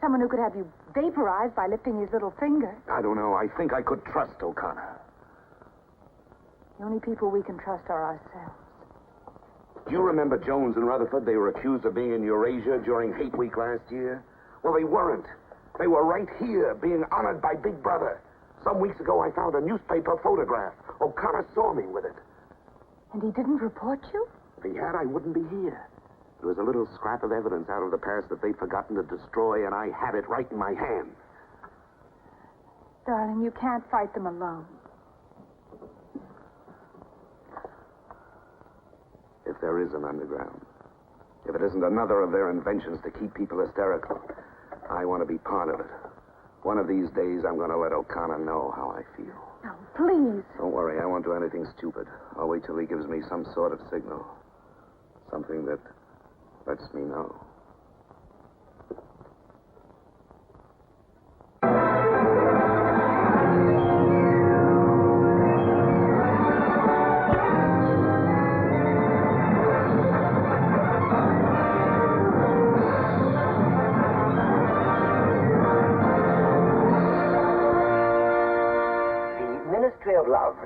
Someone who could have you vaporized by lifting his little finger. I don't know. I think I could trust O'Connor. The only people we can trust are ourselves. Do you remember Jones and Rutherford? They were accused of being in Eurasia during Hate Week last year. Well, they weren't. They were right here, being honored by Big Brother. Some weeks ago, I found a newspaper photograph. O'Connor saw me with it. And he didn't report you? If he had, I wouldn't be here. There was a little scrap of evidence out of the past that they'd forgotten to destroy, and I had it right in my hand. Darling, you can't fight them alone. there is an underground. If it isn't another of their inventions to keep people hysterical, I want to be part of it. One of these days, I'm going to let O'Connor know how I feel. Now, please. Don't worry, I won't do anything stupid. I'll wait till he gives me some sort of signal. Something that lets me know.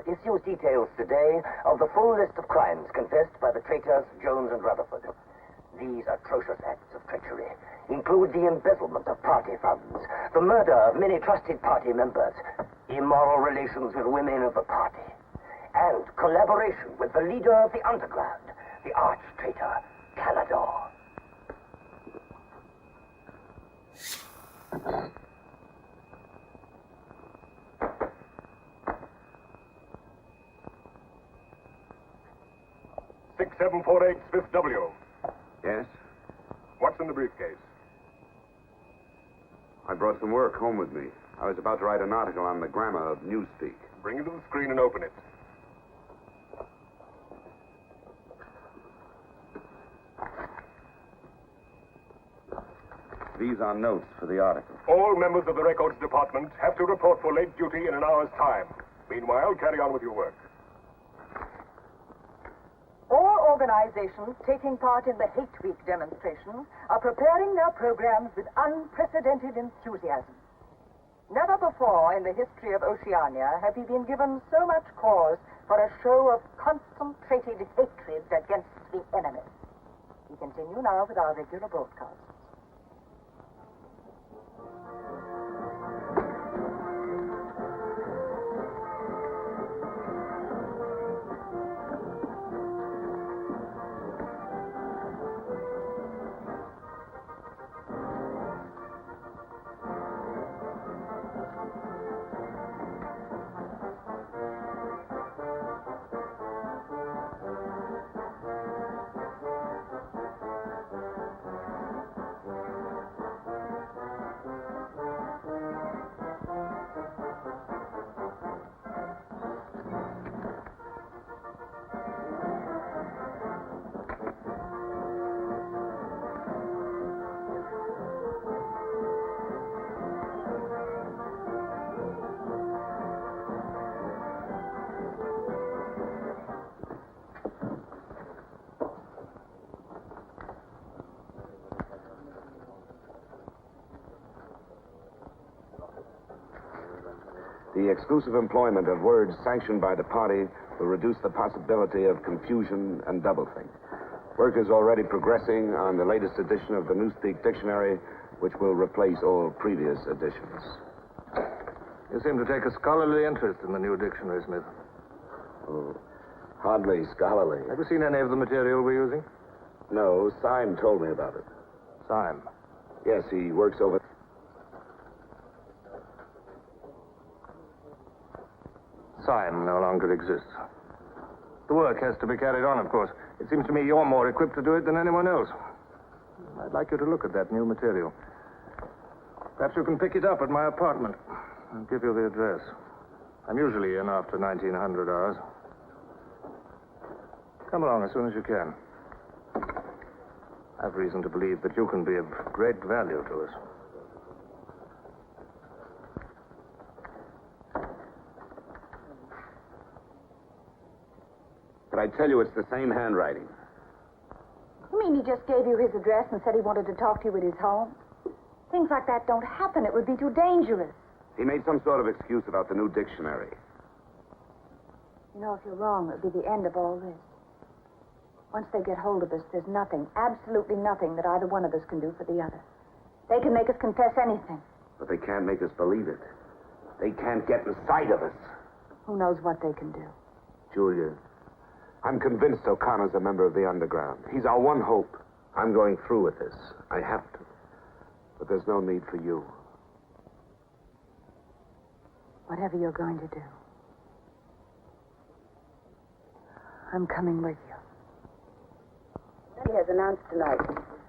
Issues details today of the full list of crimes confessed by the traitors Jones and Rutherford. These atrocious acts of treachery include the embezzlement of party funds, the murder of many trusted party members, immoral relations with women of the party, and collaboration with the leader of the underground, the arch-traitor, Canador. $6748 Fifth W. Yes? What's in the briefcase? I brought some work home with me. I was about to write an article on the grammar of newspeak. Bring it to the screen and open it. These are notes for the article. All members of the records department have to report for late duty in an hour's time. Meanwhile, carry on with your work. All organizations taking part in the Hate Week demonstration are preparing their programs with unprecedented enthusiasm. Never before in the history of Oceania have we been given so much cause for a show of concentrated hatred against the enemy. We continue now with our regular broadcast. The exclusive employment of words sanctioned by the party will reduce the possibility of confusion and doublethink. Work is already progressing on the latest edition of the Newspeak Dictionary, which will replace all previous editions. You seem to take a scholarly interest in the new dictionary, Smith. Oh, hardly scholarly. Have you seen any of the material we're using? No, Syme told me about it. Syme? Yes, he works over... Syme no longer exists. The work has to be carried on, of course. It seems to me you're more equipped to do it than anyone else. I'd like you to look at that new material. Perhaps you can pick it up at my apartment. I'll give you the address. I'm usually in after 1900 hours. Come along as soon as you can. I've reason to believe that you can be of great value to us. But I tell you, it's the same handwriting. You mean he just gave you his address and said he wanted to talk to you at his home? Things like that don't happen. It would be too dangerous. He made some sort of excuse about the new dictionary. You know, if you're wrong, it would be the end of all this. Once they get hold of us, there's nothing, absolutely nothing that either one of us can do for the other. They can make us confess anything. But they can't make us believe it. They can't get inside of us. Who knows what they can do? Julia, I'm convinced O'Connor's a member of the underground. He's our one hope. I'm going through with this. I have to. But there's no need for you. Whatever you're going to do, I'm coming with you. He has announced tonight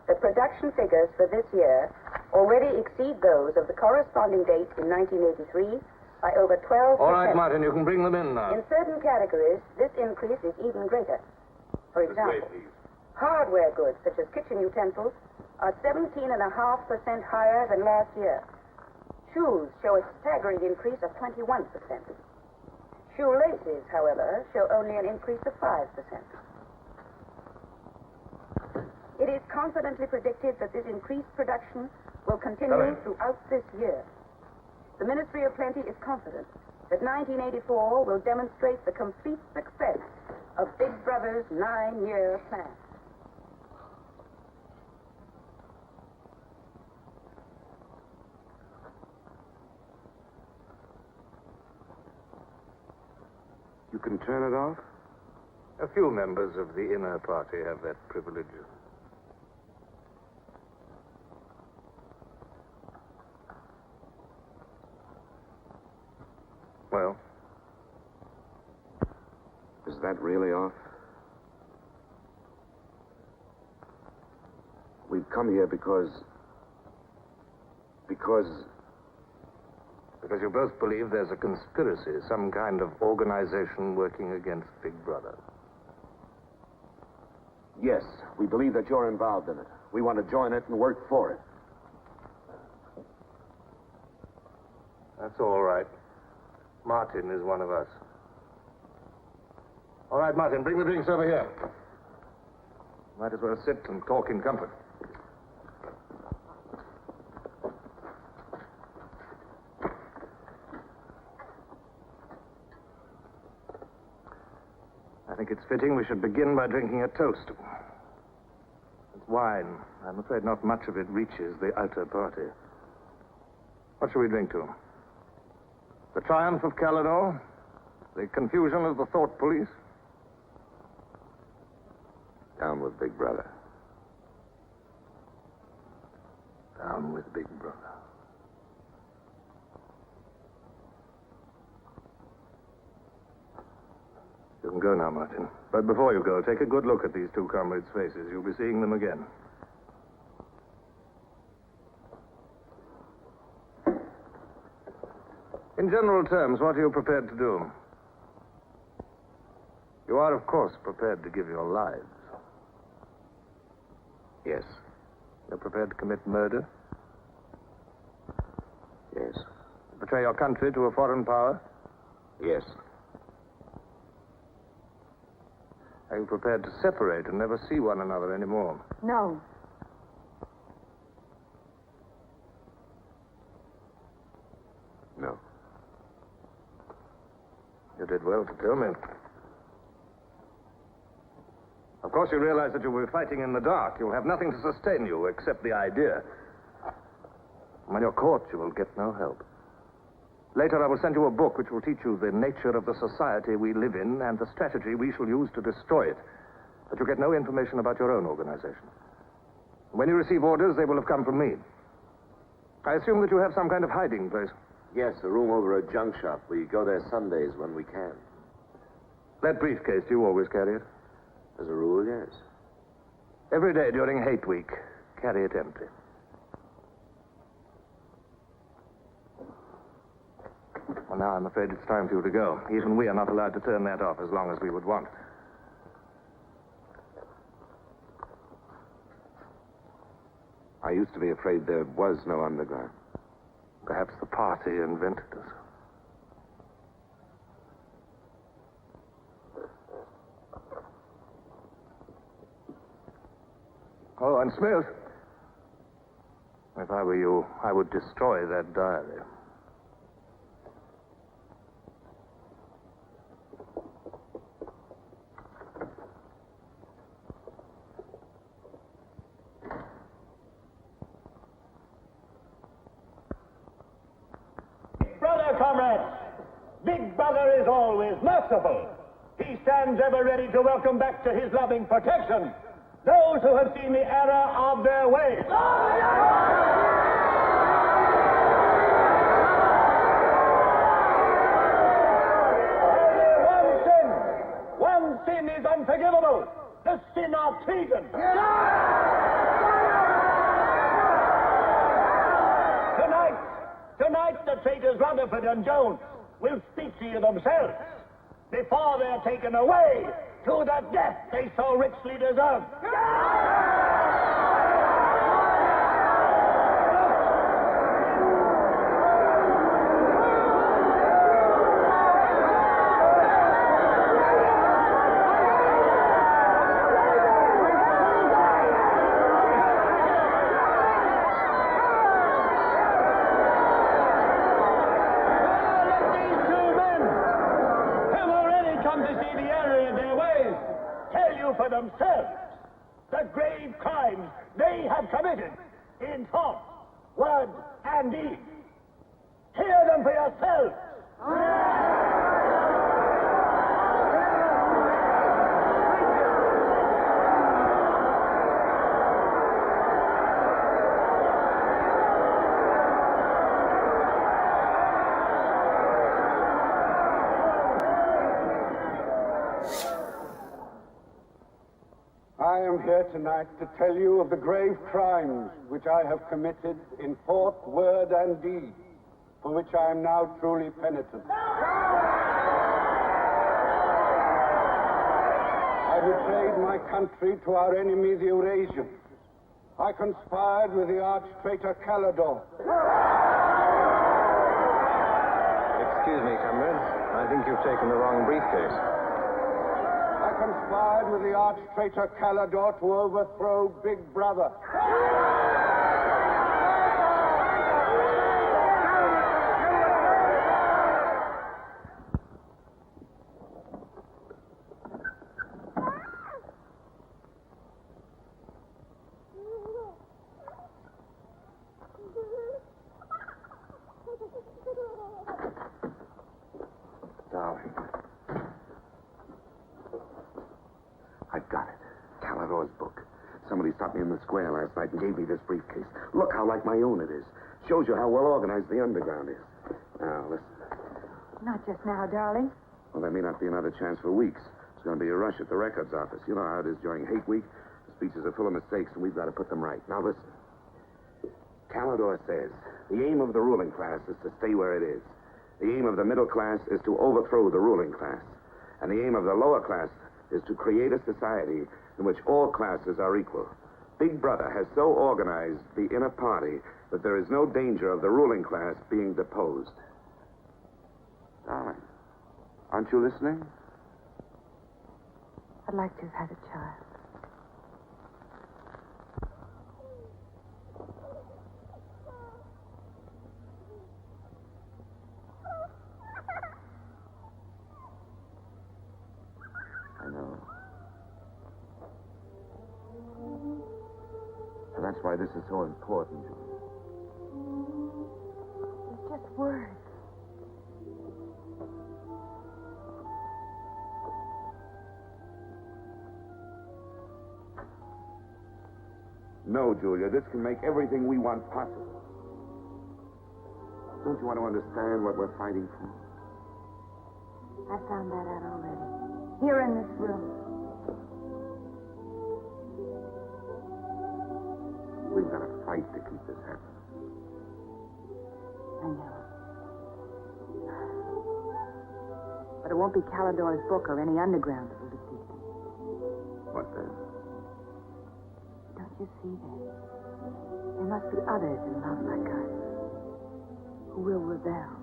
that production figures for this year already exceed those of the corresponding date in 1983 by over 12%. All right, Martin, you can bring them in now. In certain categories, this increase is even greater. For example, hardware goods such as kitchen utensils are 17.5% higher than last year. Shoes show a staggering increase of 21%. Shoelaces, however, show only an increase of 5%. It is confidently predicted that this increased production will continue throughout this year. The Ministry of Plenty is confident that 1984 will demonstrate the complete success of Big Brother's 9-year plan. You can turn it off? A few members of the inner party have that privilege. Well? Is that really off? We've come here because you both believe there's a conspiracy, some kind of organization working against Big Brother. Yes, we believe that you're involved in it. We want to join it and work for it. That's all right. Martin is one of us. All right, Martin, bring the drinks over here. Might as well sit and talk in comfort. I think it's fitting we should begin by drinking a toast. It's wine. I'm afraid not much of it reaches the outer party. What shall we drink to? The triumph of Calidor? The confusion of the thought police? Down with Big Brother. Down with Big Brother. You can go now, Martin. But before you go, take a good look at these two comrades' faces. You'll be seeing them again. In general terms, what are you prepared to do? You are, of course, prepared to give your lives. Yes. You're prepared to commit murder? Yes. Betray your country to a foreign power? Yes. Are you prepared to separate and never see one another anymore? No. No. You did well to tell me. Of course, you realize that you'll be fighting in the dark. You'll have nothing to sustain you except the idea. When you're caught, you will get no help. Later, I will send you a book which will teach you the nature of the society we live in and the strategy we shall use to destroy it. But you get no information about your own organization. When you receive orders, they will have come from me. I assume that you have some kind of hiding place. Yes, a room over a junk shop. We go there Sundays when we can. That briefcase, do you always carry it? As a rule, yes. Every day during hate week, carry it empty. Well, now I'm afraid it's time for you to go. Even we are not allowed to turn that off as long as we would want. I used to be afraid there was no underground. Perhaps the party invented us. Oh, and Smith. If I were you, I would destroy that diary. Comrades, Big Brother is always merciful. He stands ever ready to welcome back to his loving protection those who have seen the error of their ways. Only one sin is unforgivable, the sin of treason. traitors Rutherford and Jones will speak to you themselves before they're taken away to the death they so richly deserve. For themselves the grave crimes they have committed in thought, word, and deed. Hear them for yourselves. I am here tonight to tell you of the grave crimes which I have committed in thought, word, and deed, for which I am now truly penitent. I betrayed my country to our enemy, the Eurasians. I conspired with the arch-traitor Calidore. Excuse me, comrade. I think you've taken the wrong briefcase. I conspired with the arch-traitor Calidore to overthrow Big Brother. Darling. I've got it. Calidore's book. Somebody stopped me in the square last night and gave me this briefcase. Look how like my own it is. Shows you how well organized the underground is. Now, listen. Not just now, darling. Well, there may not be another chance for weeks. There's going to be a rush at the records office. You know how it is during hate week. The speeches are full of mistakes, and we've got to put them right. Now, listen. Calidore says the aim of the ruling class is to stay where it is. The aim of the middle class is to overthrow the ruling class. And the aim of the lower class is to create a society in which all classes are equal. Big Brother has so organized the inner party that there is no danger of the ruling class being deposed. Darling, aren't you listening? I'd like to have had a child. I know. And that's why this is so important, Julie. It's just words. No, Julia, this can make everything we want possible. Don't you want to understand what we're fighting for? I found that out already. Here in this room. We've got to fight to keep this happening. I know. But it won't be Calidore's book or any underground that will defeat them. What then? Don't you see that? There must be others in love like us who will rebel.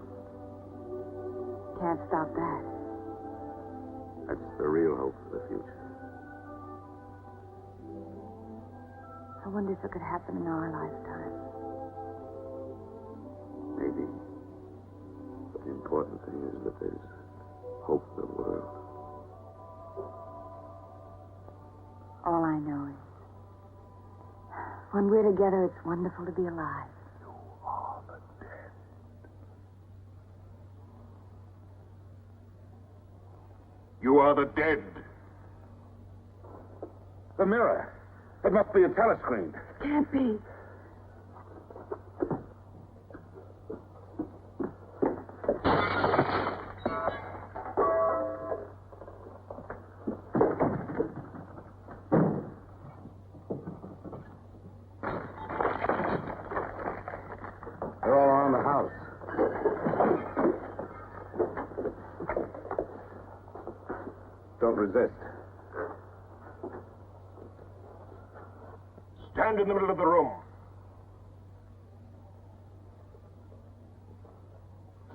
Can't stop that. That's the real hope for the future. I wonder if it could happen in our lifetime. Maybe. But the important thing is that there's hope in the world. All I know is when we're together, it's wonderful to be alive. You are the dead. The mirror. It must be a telescreen. Can't be. They're all around the house. Don't resist. Stand in the middle of the room.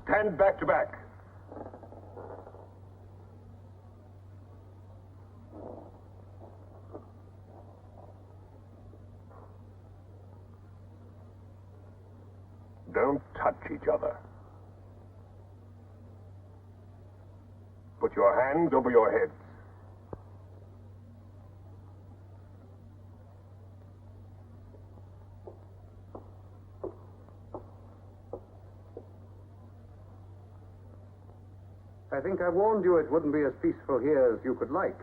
Stand back to back. Don't touch each other. Put your hands over your heads. I think I warned you it wouldn't be as peaceful here as you could like.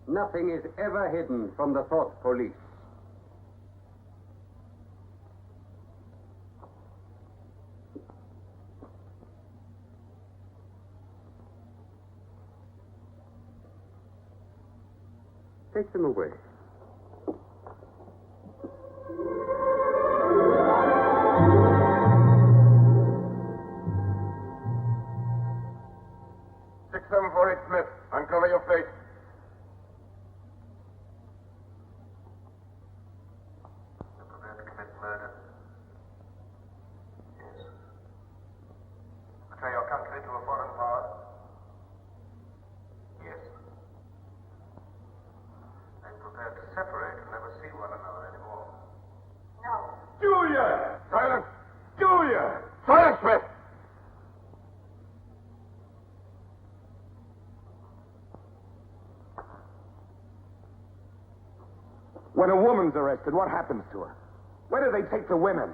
Nothing is ever hidden from the thought police. Take them away. Smith, uncover your face. You're prepared to commit murder? Yes. Betray your country to a foreign power? Yes. Are you prepared to separate and never see one another anymore? No. Julia! Silence! Julia! Silence, Smith! When a woman's arrested, what happens to her? Where do they take the women?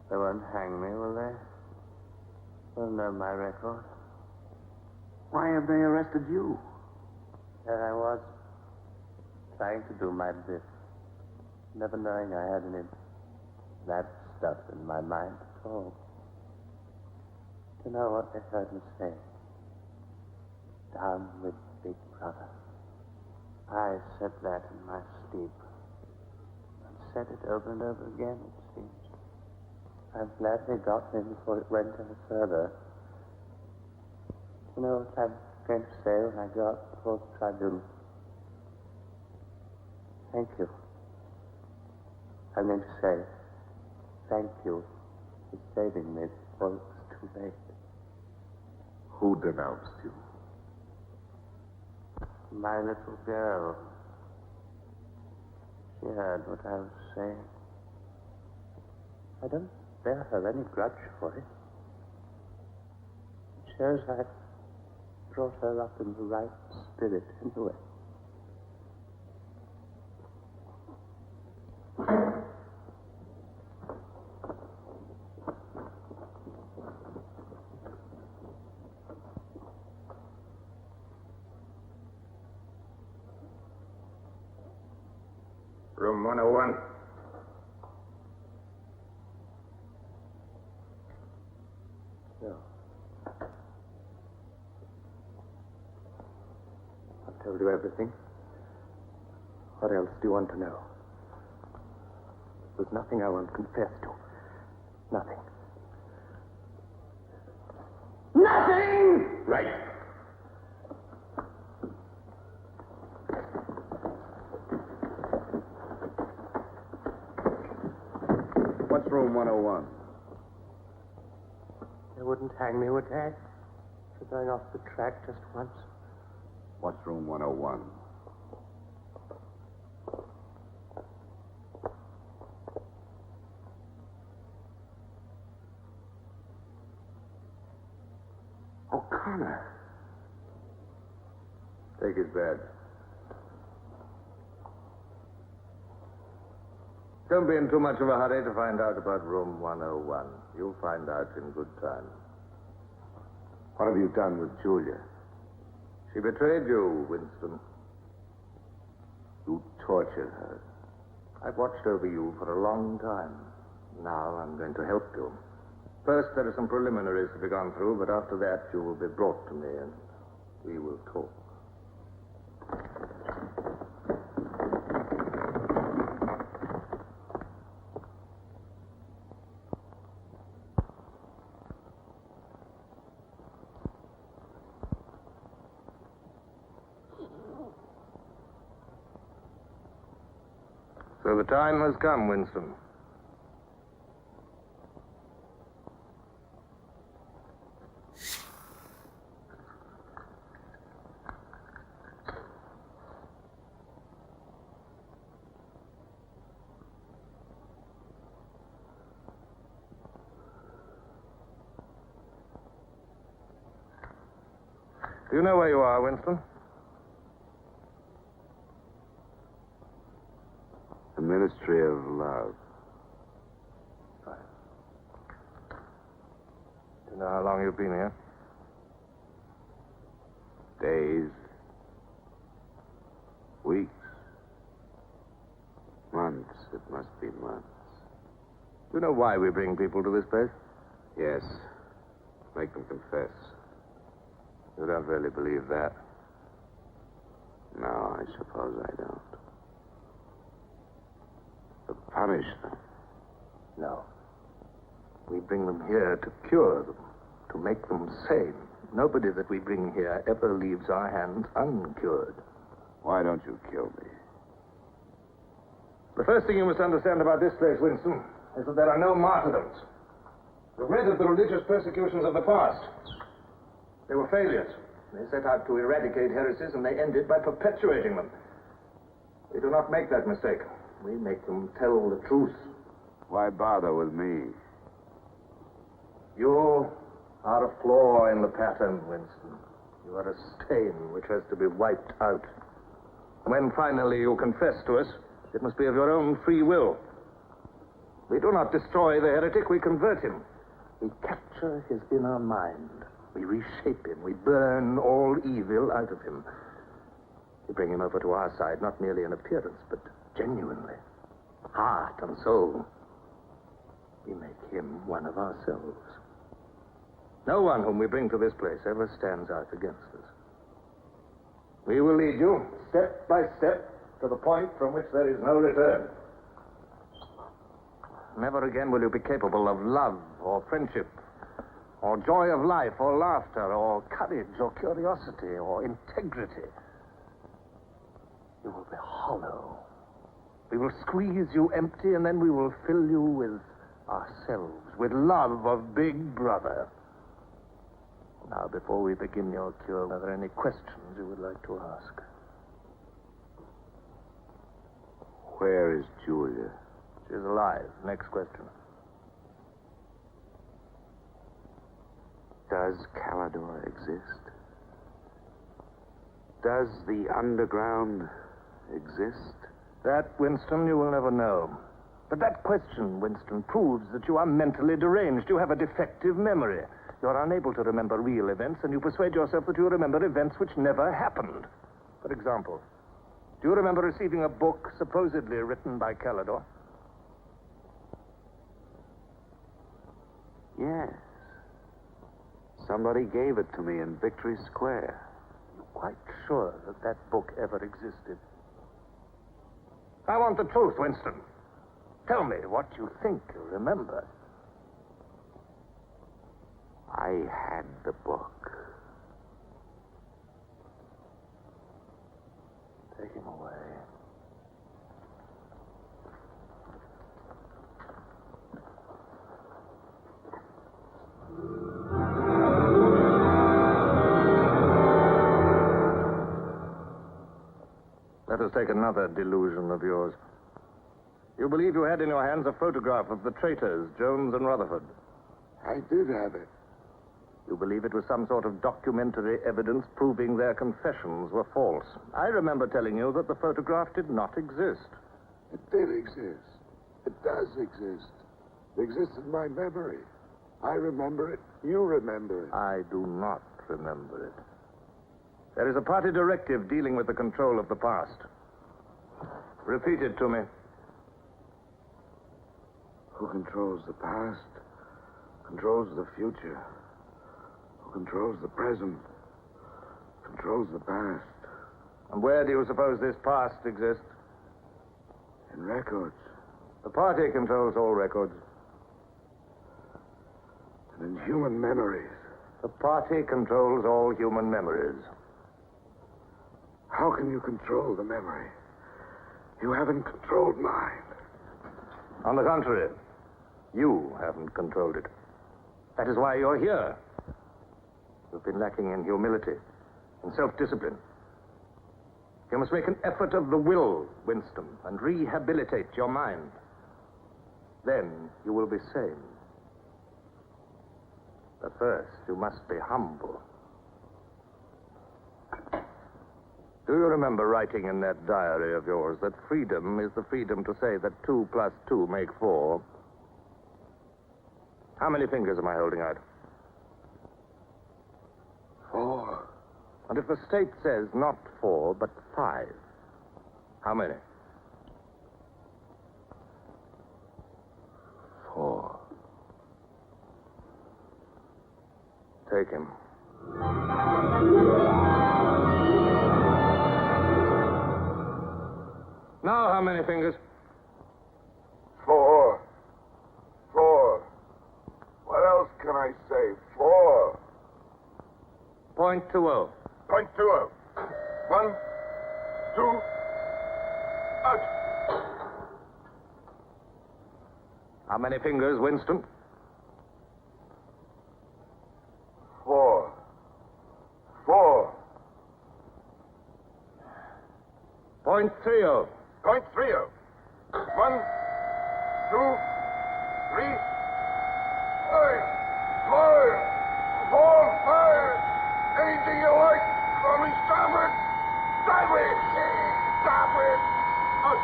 They won't hang me, will they? They'll know my record. Why have they arrested you? There I was, trying to do my bit, never knowing I had any bad stuff in my mind at all. You know what they heard me say? Down with Big Brother. I said that in my sleep. And said it over and over again, it seems. I'm glad they got me before it went any further. You know what I'm going to say when I go up before the tribunal? Thank you. I'm going to say, thank you for saving me before it was too late. Who denounced you? My little girl. She heard what I was saying. I don't bear her any grudge for it. It shows I brought her up in the right spirit anyway. Room 101. No. I've told you everything. What else do you want to know? There's nothing I won't confess to. Nothing. Nothing! Right. What's room 101? They wouldn't hang me, would they? For going off the track just once. What's room 101? O'Connor. Take his bed. Don't be in too much of a hurry to find out about room 101. You'll find out in good time. What have you done with Julia? She betrayed you, Winston. You tortured her. I've watched over you for a long time. Now I'm going to help you. First, there are some preliminaries to be gone through, but after that, you will be brought to me and we will talk. So the time has come, Winston. Do you know where you are, Winston? The Ministry of Love. Fine. Do you know how long you've been here? Days. Weeks. Months. It must be months. Do you know why we bring people to this place? Yes. Make them confess. You don't really believe that? No, I suppose I don't. To punish them. No. We bring them here to cure them, to make them sane. Nobody that we bring here ever leaves our hands uncured. Why don't you kill me? The first thing you must understand about this place, Winston, is that there are no martyrdoms. We've read of the religious persecutions of the past. They were failures. They set out to eradicate heresies, and they ended by perpetuating them. We do not make that mistake. We make them tell the truth. Why bother with me? You are a flaw in the pattern, Winston. You are a stain which has to be wiped out. When finally you confess to us, it must be of your own free will. We do not destroy the heretic, we convert him. We capture his inner mind. We reshape him. We burn all evil out of him. We bring him over to our side, not merely in appearance, but genuinely. Heart and soul. We make him one of ourselves. No one whom we bring to this place ever stands out against us. We will lead you, step by step, to the point from which there is no return. Never again will you be capable of love or friendship, or joy of life, or laughter, or courage, or curiosity, or integrity. You will be hollow. We will squeeze you empty, and then we will fill you with ourselves, with love of Big Brother. Now, before we begin your cure, are there any questions you would like to ask? Where is Julia? She's alive. Next question. Does Calidor exist? Does the underground exist? That, Winston, you will never know. But that question, Winston, proves that you are mentally deranged. You have a defective memory. You are unable to remember real events, and you persuade yourself that you remember events which never happened. For example, do you remember receiving a book supposedly written by Calidor? Yes. Somebody gave it to me in Victory Square. You're quite sure that that book ever existed? I want the truth, Winston. Tell me what you think you remember. I had the book. Take him away. Let us take another delusion of yours. You believe you had in your hands a photograph of the traitors, Jones and Rutherford. I did have it. You believe it was some sort of documentary evidence proving their confessions were false. I remember telling you that the photograph did not exist. It did exist. It does exist. It exists in my memory. I remember it. You remember it. I do not remember it. There is a party directive dealing with the control of the past. Repeat it to me. Who controls the past controls the future. Who controls the present controls the past. And where do you suppose this past exists? In records. The party controls all records. And in human memories. The party controls all human memories. How can you control the memory? You haven't controlled mine. On the contrary, you haven't controlled it. That is why you're here. You've been lacking in humility, in self-discipline. You must make an effort of the will, Winston, and rehabilitate your mind. Then you will be sane. But first, you must be humble. Do you remember writing in that diary of yours that freedom is the freedom to say that 2 plus 2 make 4? How many fingers am I holding out? 4. And if the state says not 4, but 5, how many? 4. Take him. Now, how many fingers? 4. 4. What else can I say? 4. .20. .20. 1, 2, out. How many fingers, Winston? 4. 4. .30. .30. 1, 2, 3, 4, 5. Anything you like. Call me starboard. Sideways. Starboard. Out.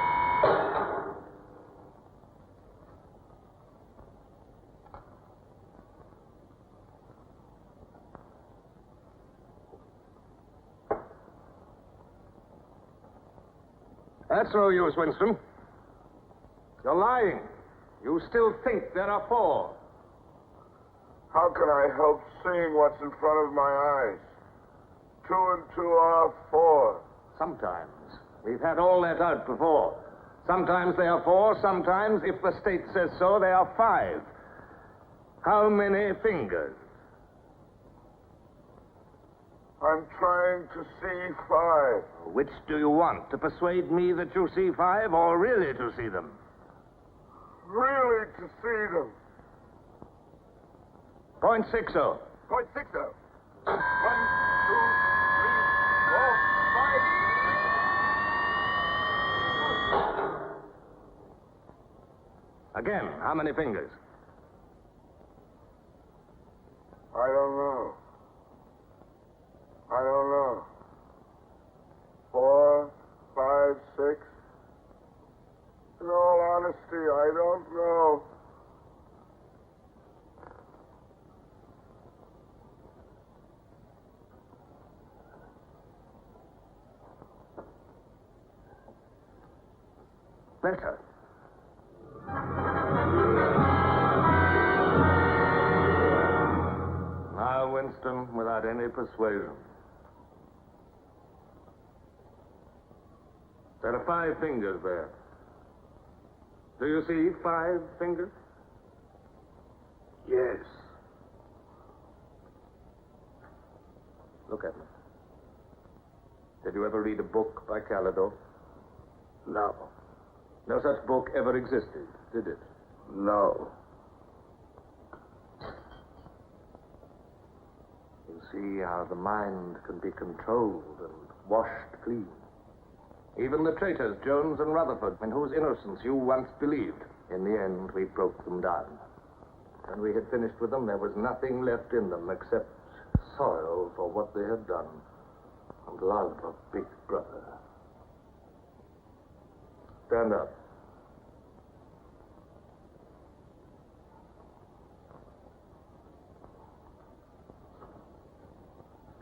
That's no use, Winston. You're lying. You still think there are 4. How can I help seeing what's in front of my eyes? 2 and 2 are 4. Sometimes. We've had all that out before. Sometimes they are 4, sometimes, if the state says so, they are 5. How many fingers? I'm trying to see 5. Which do you want? To persuade me that you see 5 or really to see them? Really to see them. .60. .60. 1, 2, 3, 4, 5. Again, how many fingers? I don't know. I don't know. 4, 5, 6. In all honesty, I don't know. Better. Now, Winston, without any persuasion. There are 5 fingers there. Do you see 5 fingers? Yes. Look at me. Did you ever read a book by Calidore? No. No such book ever existed, did it? No. You see how the mind can be controlled and washed clean. Even the traitors, Jones and Rutherford, in whose innocence you once believed, in the end we broke them down. When we had finished with them, there was nothing left in them except sorrow for what they had done and love of Big Brother. Stand up.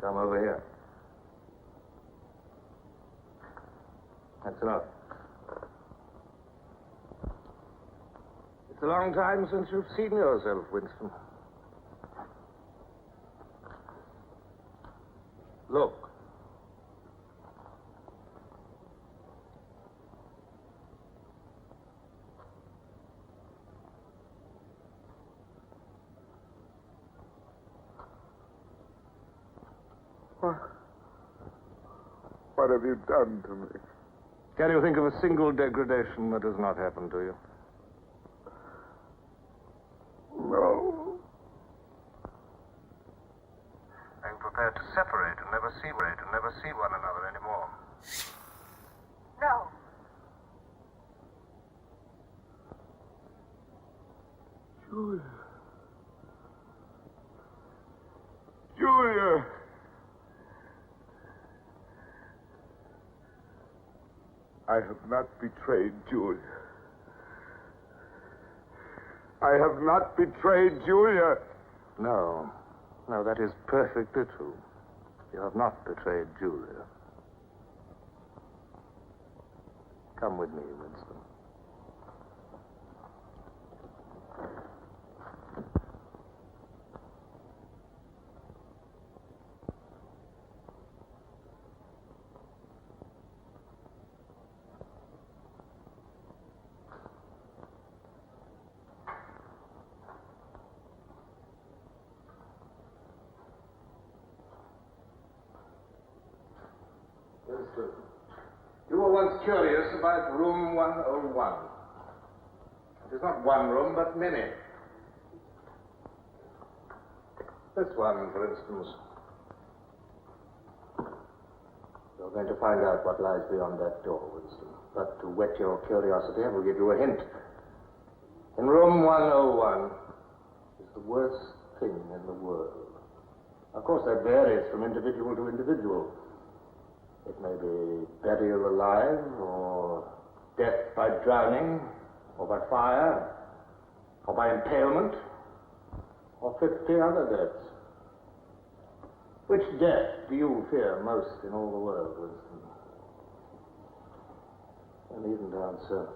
Come over here. That's enough. It's a long time since you've seen yourself, Winston. Look. What have you done to me? Can you think of a single degradation that has not happened to you? No. Are you prepared to separate and never see one another anymore? No. Julia. Julia. I have not betrayed Julia. I have not betrayed Julia. No. No, that is perfectly true. You have not betrayed Julia. Come with me, Winston. You were once curious about room 101. It is not one room, but many. This one, for instance. You're going to find out what lies beyond that door, Winston. But to whet your curiosity, I will give you a hint. In room 101 is the worst thing in the world. Of course, that varies from individual to individual. It may be burial alive, or death by drowning, or by fire, or by impalement, or 50 other deaths. Which death do you fear most in all the world, Winston? You needn't answer.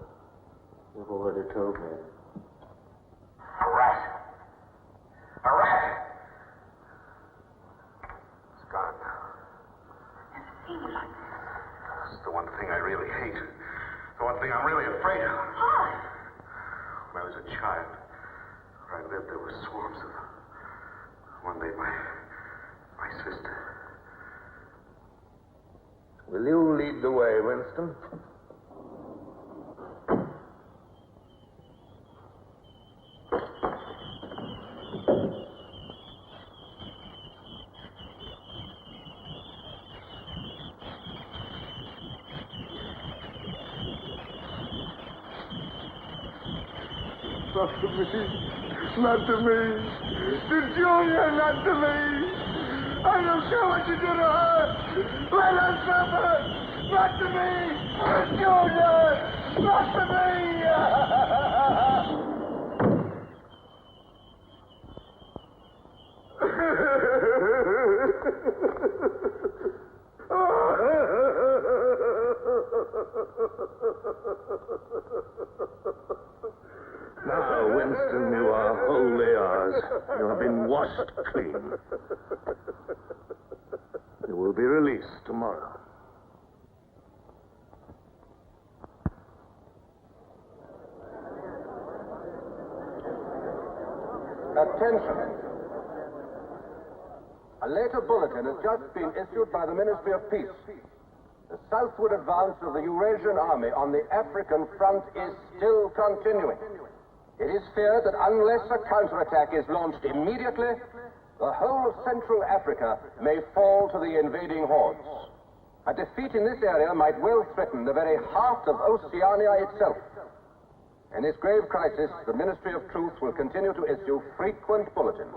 You've already told me. A rat. A rat. It's gone now. It's the one thing I really hate. The one thing I'm really afraid of. When I was a child, where I lived, there were swarms of them. One day, my sister. Will you lead the way, Winston? Not to me. Not to me. To Julia, not to me. I don't care what you do to her. Let her suffer. Not to me. To Julia. Not to me. Now, Winston, you are wholly ours. You have been washed clean. You will be released tomorrow. Attention. A later bulletin has just been issued by the Ministry of Peace. The southward advance of the Eurasian army on the African front is still continuing. It is feared that unless a counterattack is launched immediately, the whole of Central Africa may fall to the invading hordes. A defeat in this area might well threaten the very heart of Oceania itself. In this grave crisis, the Ministry of Truth will continue to issue frequent bulletins.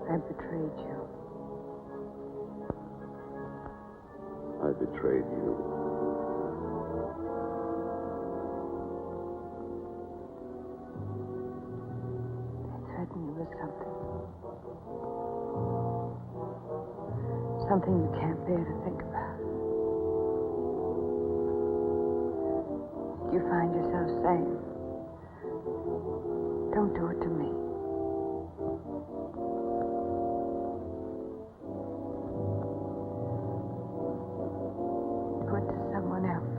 I betrayed you. I betrayed you. They threatened you with something. Something you can't bear to think about. You find yourself saying, don't do it to me. Do it to someone else.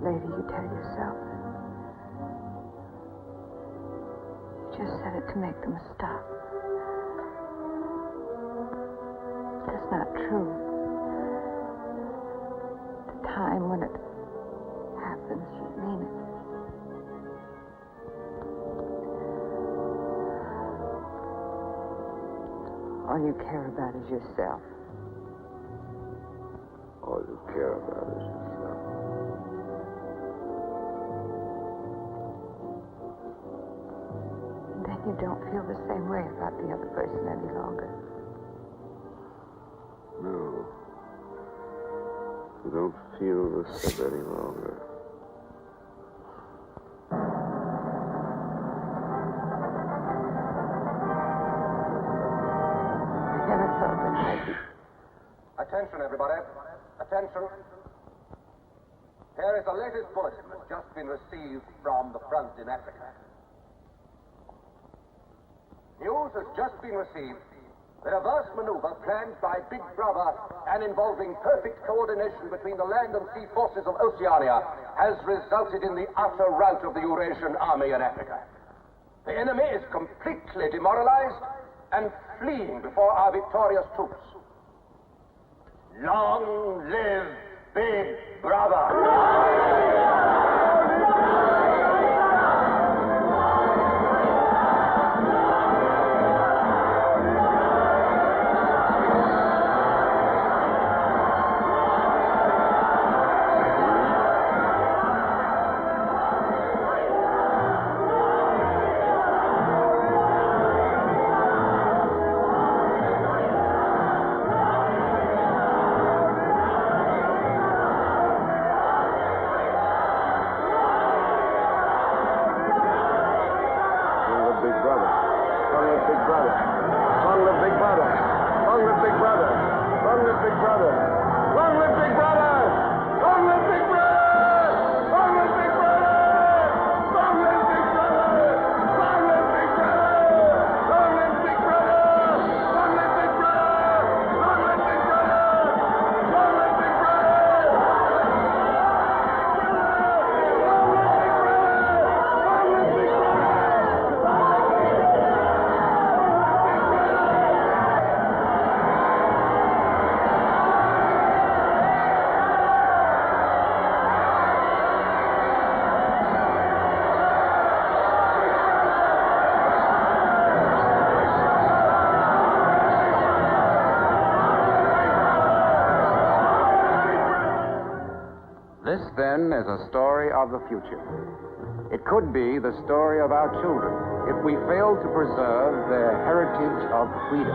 Later, you tell yourself, you just said it to make them stop. That's not true. The time when it happens, you mean it. All you care about is yourself. All you care about is yourself. And then you don't feel the same way about the other person any longer. No. You don't feel the same any longer. I never thought that I'd be... Attention, everybody. Attention. Here is the latest bulletin that's just been received from the front in Africa. News has just been received that a vast maneuver planned by Big Brother and involving perfect coordination between the land and sea forces of Oceania has resulted in the utter rout of the Eurasian army in Africa. The enemy is completely demoralized and fleeing before our victorious troops. Long live Big Brother! Big Brother. Long live Big Brother. Long live Big Brother. Long live Big Brother. Long live Big Brother. Long live Big Brother. Long live Big Brother. Long live Big Brother. Long live Big Brother. Long live Big Brother. Long live Big Brother. Long live Big Brother. Long live Big This, then, is a story of the future. It could be the story of our children if we fail to preserve their heritage of freedom.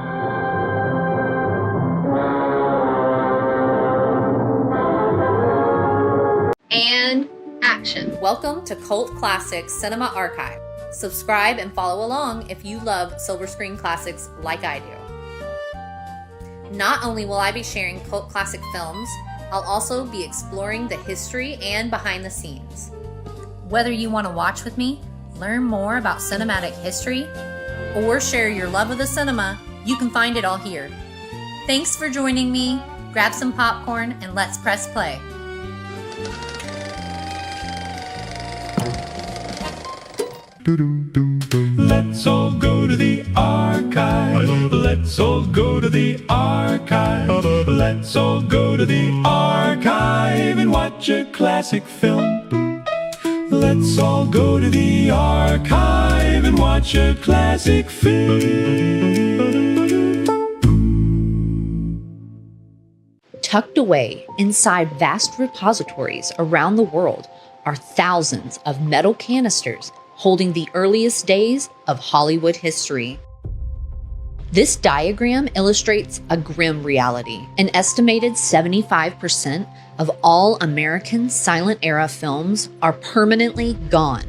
And action. Welcome to Cult Classics Cinema Archive. Subscribe and follow along if you love silver screen classics like I do. Not only will I be sharing cult classic films, I'll also be exploring the history and behind the scenes. Whether you want to watch with me, learn more about cinematic history, or share your love of the cinema, you can find it all here. Thanks for joining me. Grab some popcorn and let's press play. Let's all go to the archive. Let's all go to the archive. Let's all go to the archive and watch a classic film. Let's all go to the archive and watch a classic film. Tucked away inside vast repositories around the world are thousands of metal canisters holding the earliest days of Hollywood history. This diagram illustrates a grim reality. An estimated 75% of all American silent era films are permanently gone,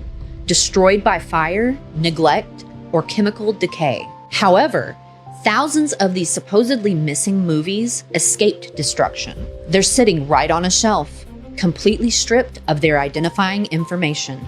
destroyed by fire, neglect, or chemical decay. However, thousands of these supposedly missing movies escaped destruction. They're sitting right on a shelf, completely stripped of their identifying information.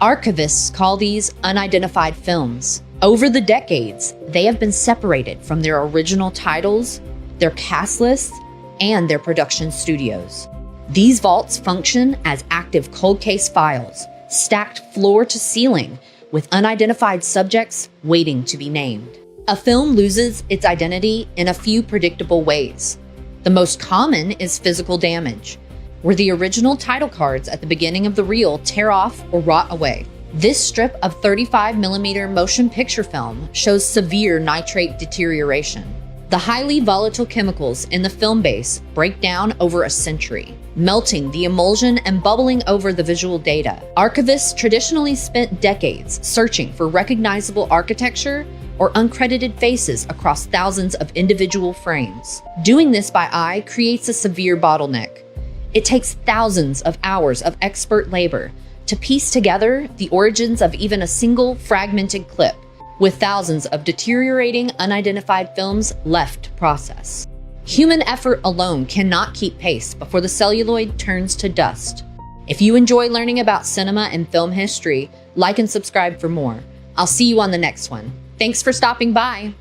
Archivists call these unidentified films. Over the decades, they have been separated from their original titles, their cast lists, and their production studios. These vaults function as active cold case files, stacked floor to ceiling, with unidentified subjects waiting to be named. A film loses its identity in a few predictable ways. The most common is physical damage, where the original title cards at the beginning of the reel tear off or rot away. This strip of 35mm motion picture film shows severe nitrate deterioration. The highly volatile chemicals in the film base break down over a century, melting the emulsion and bubbling over the visual data. Archivists traditionally spent decades searching for recognizable architecture or uncredited faces across thousands of individual frames. Doing this by eye creates a severe bottleneck. It takes thousands of hours of expert labor to piece together the origins of even a single fragmented clip, with thousands of deteriorating unidentified films left to process. Human effort alone cannot keep pace before the celluloid turns to dust. If you enjoy learning about cinema and film history, like and subscribe for more. I'll see you on the next one. Thanks for stopping by.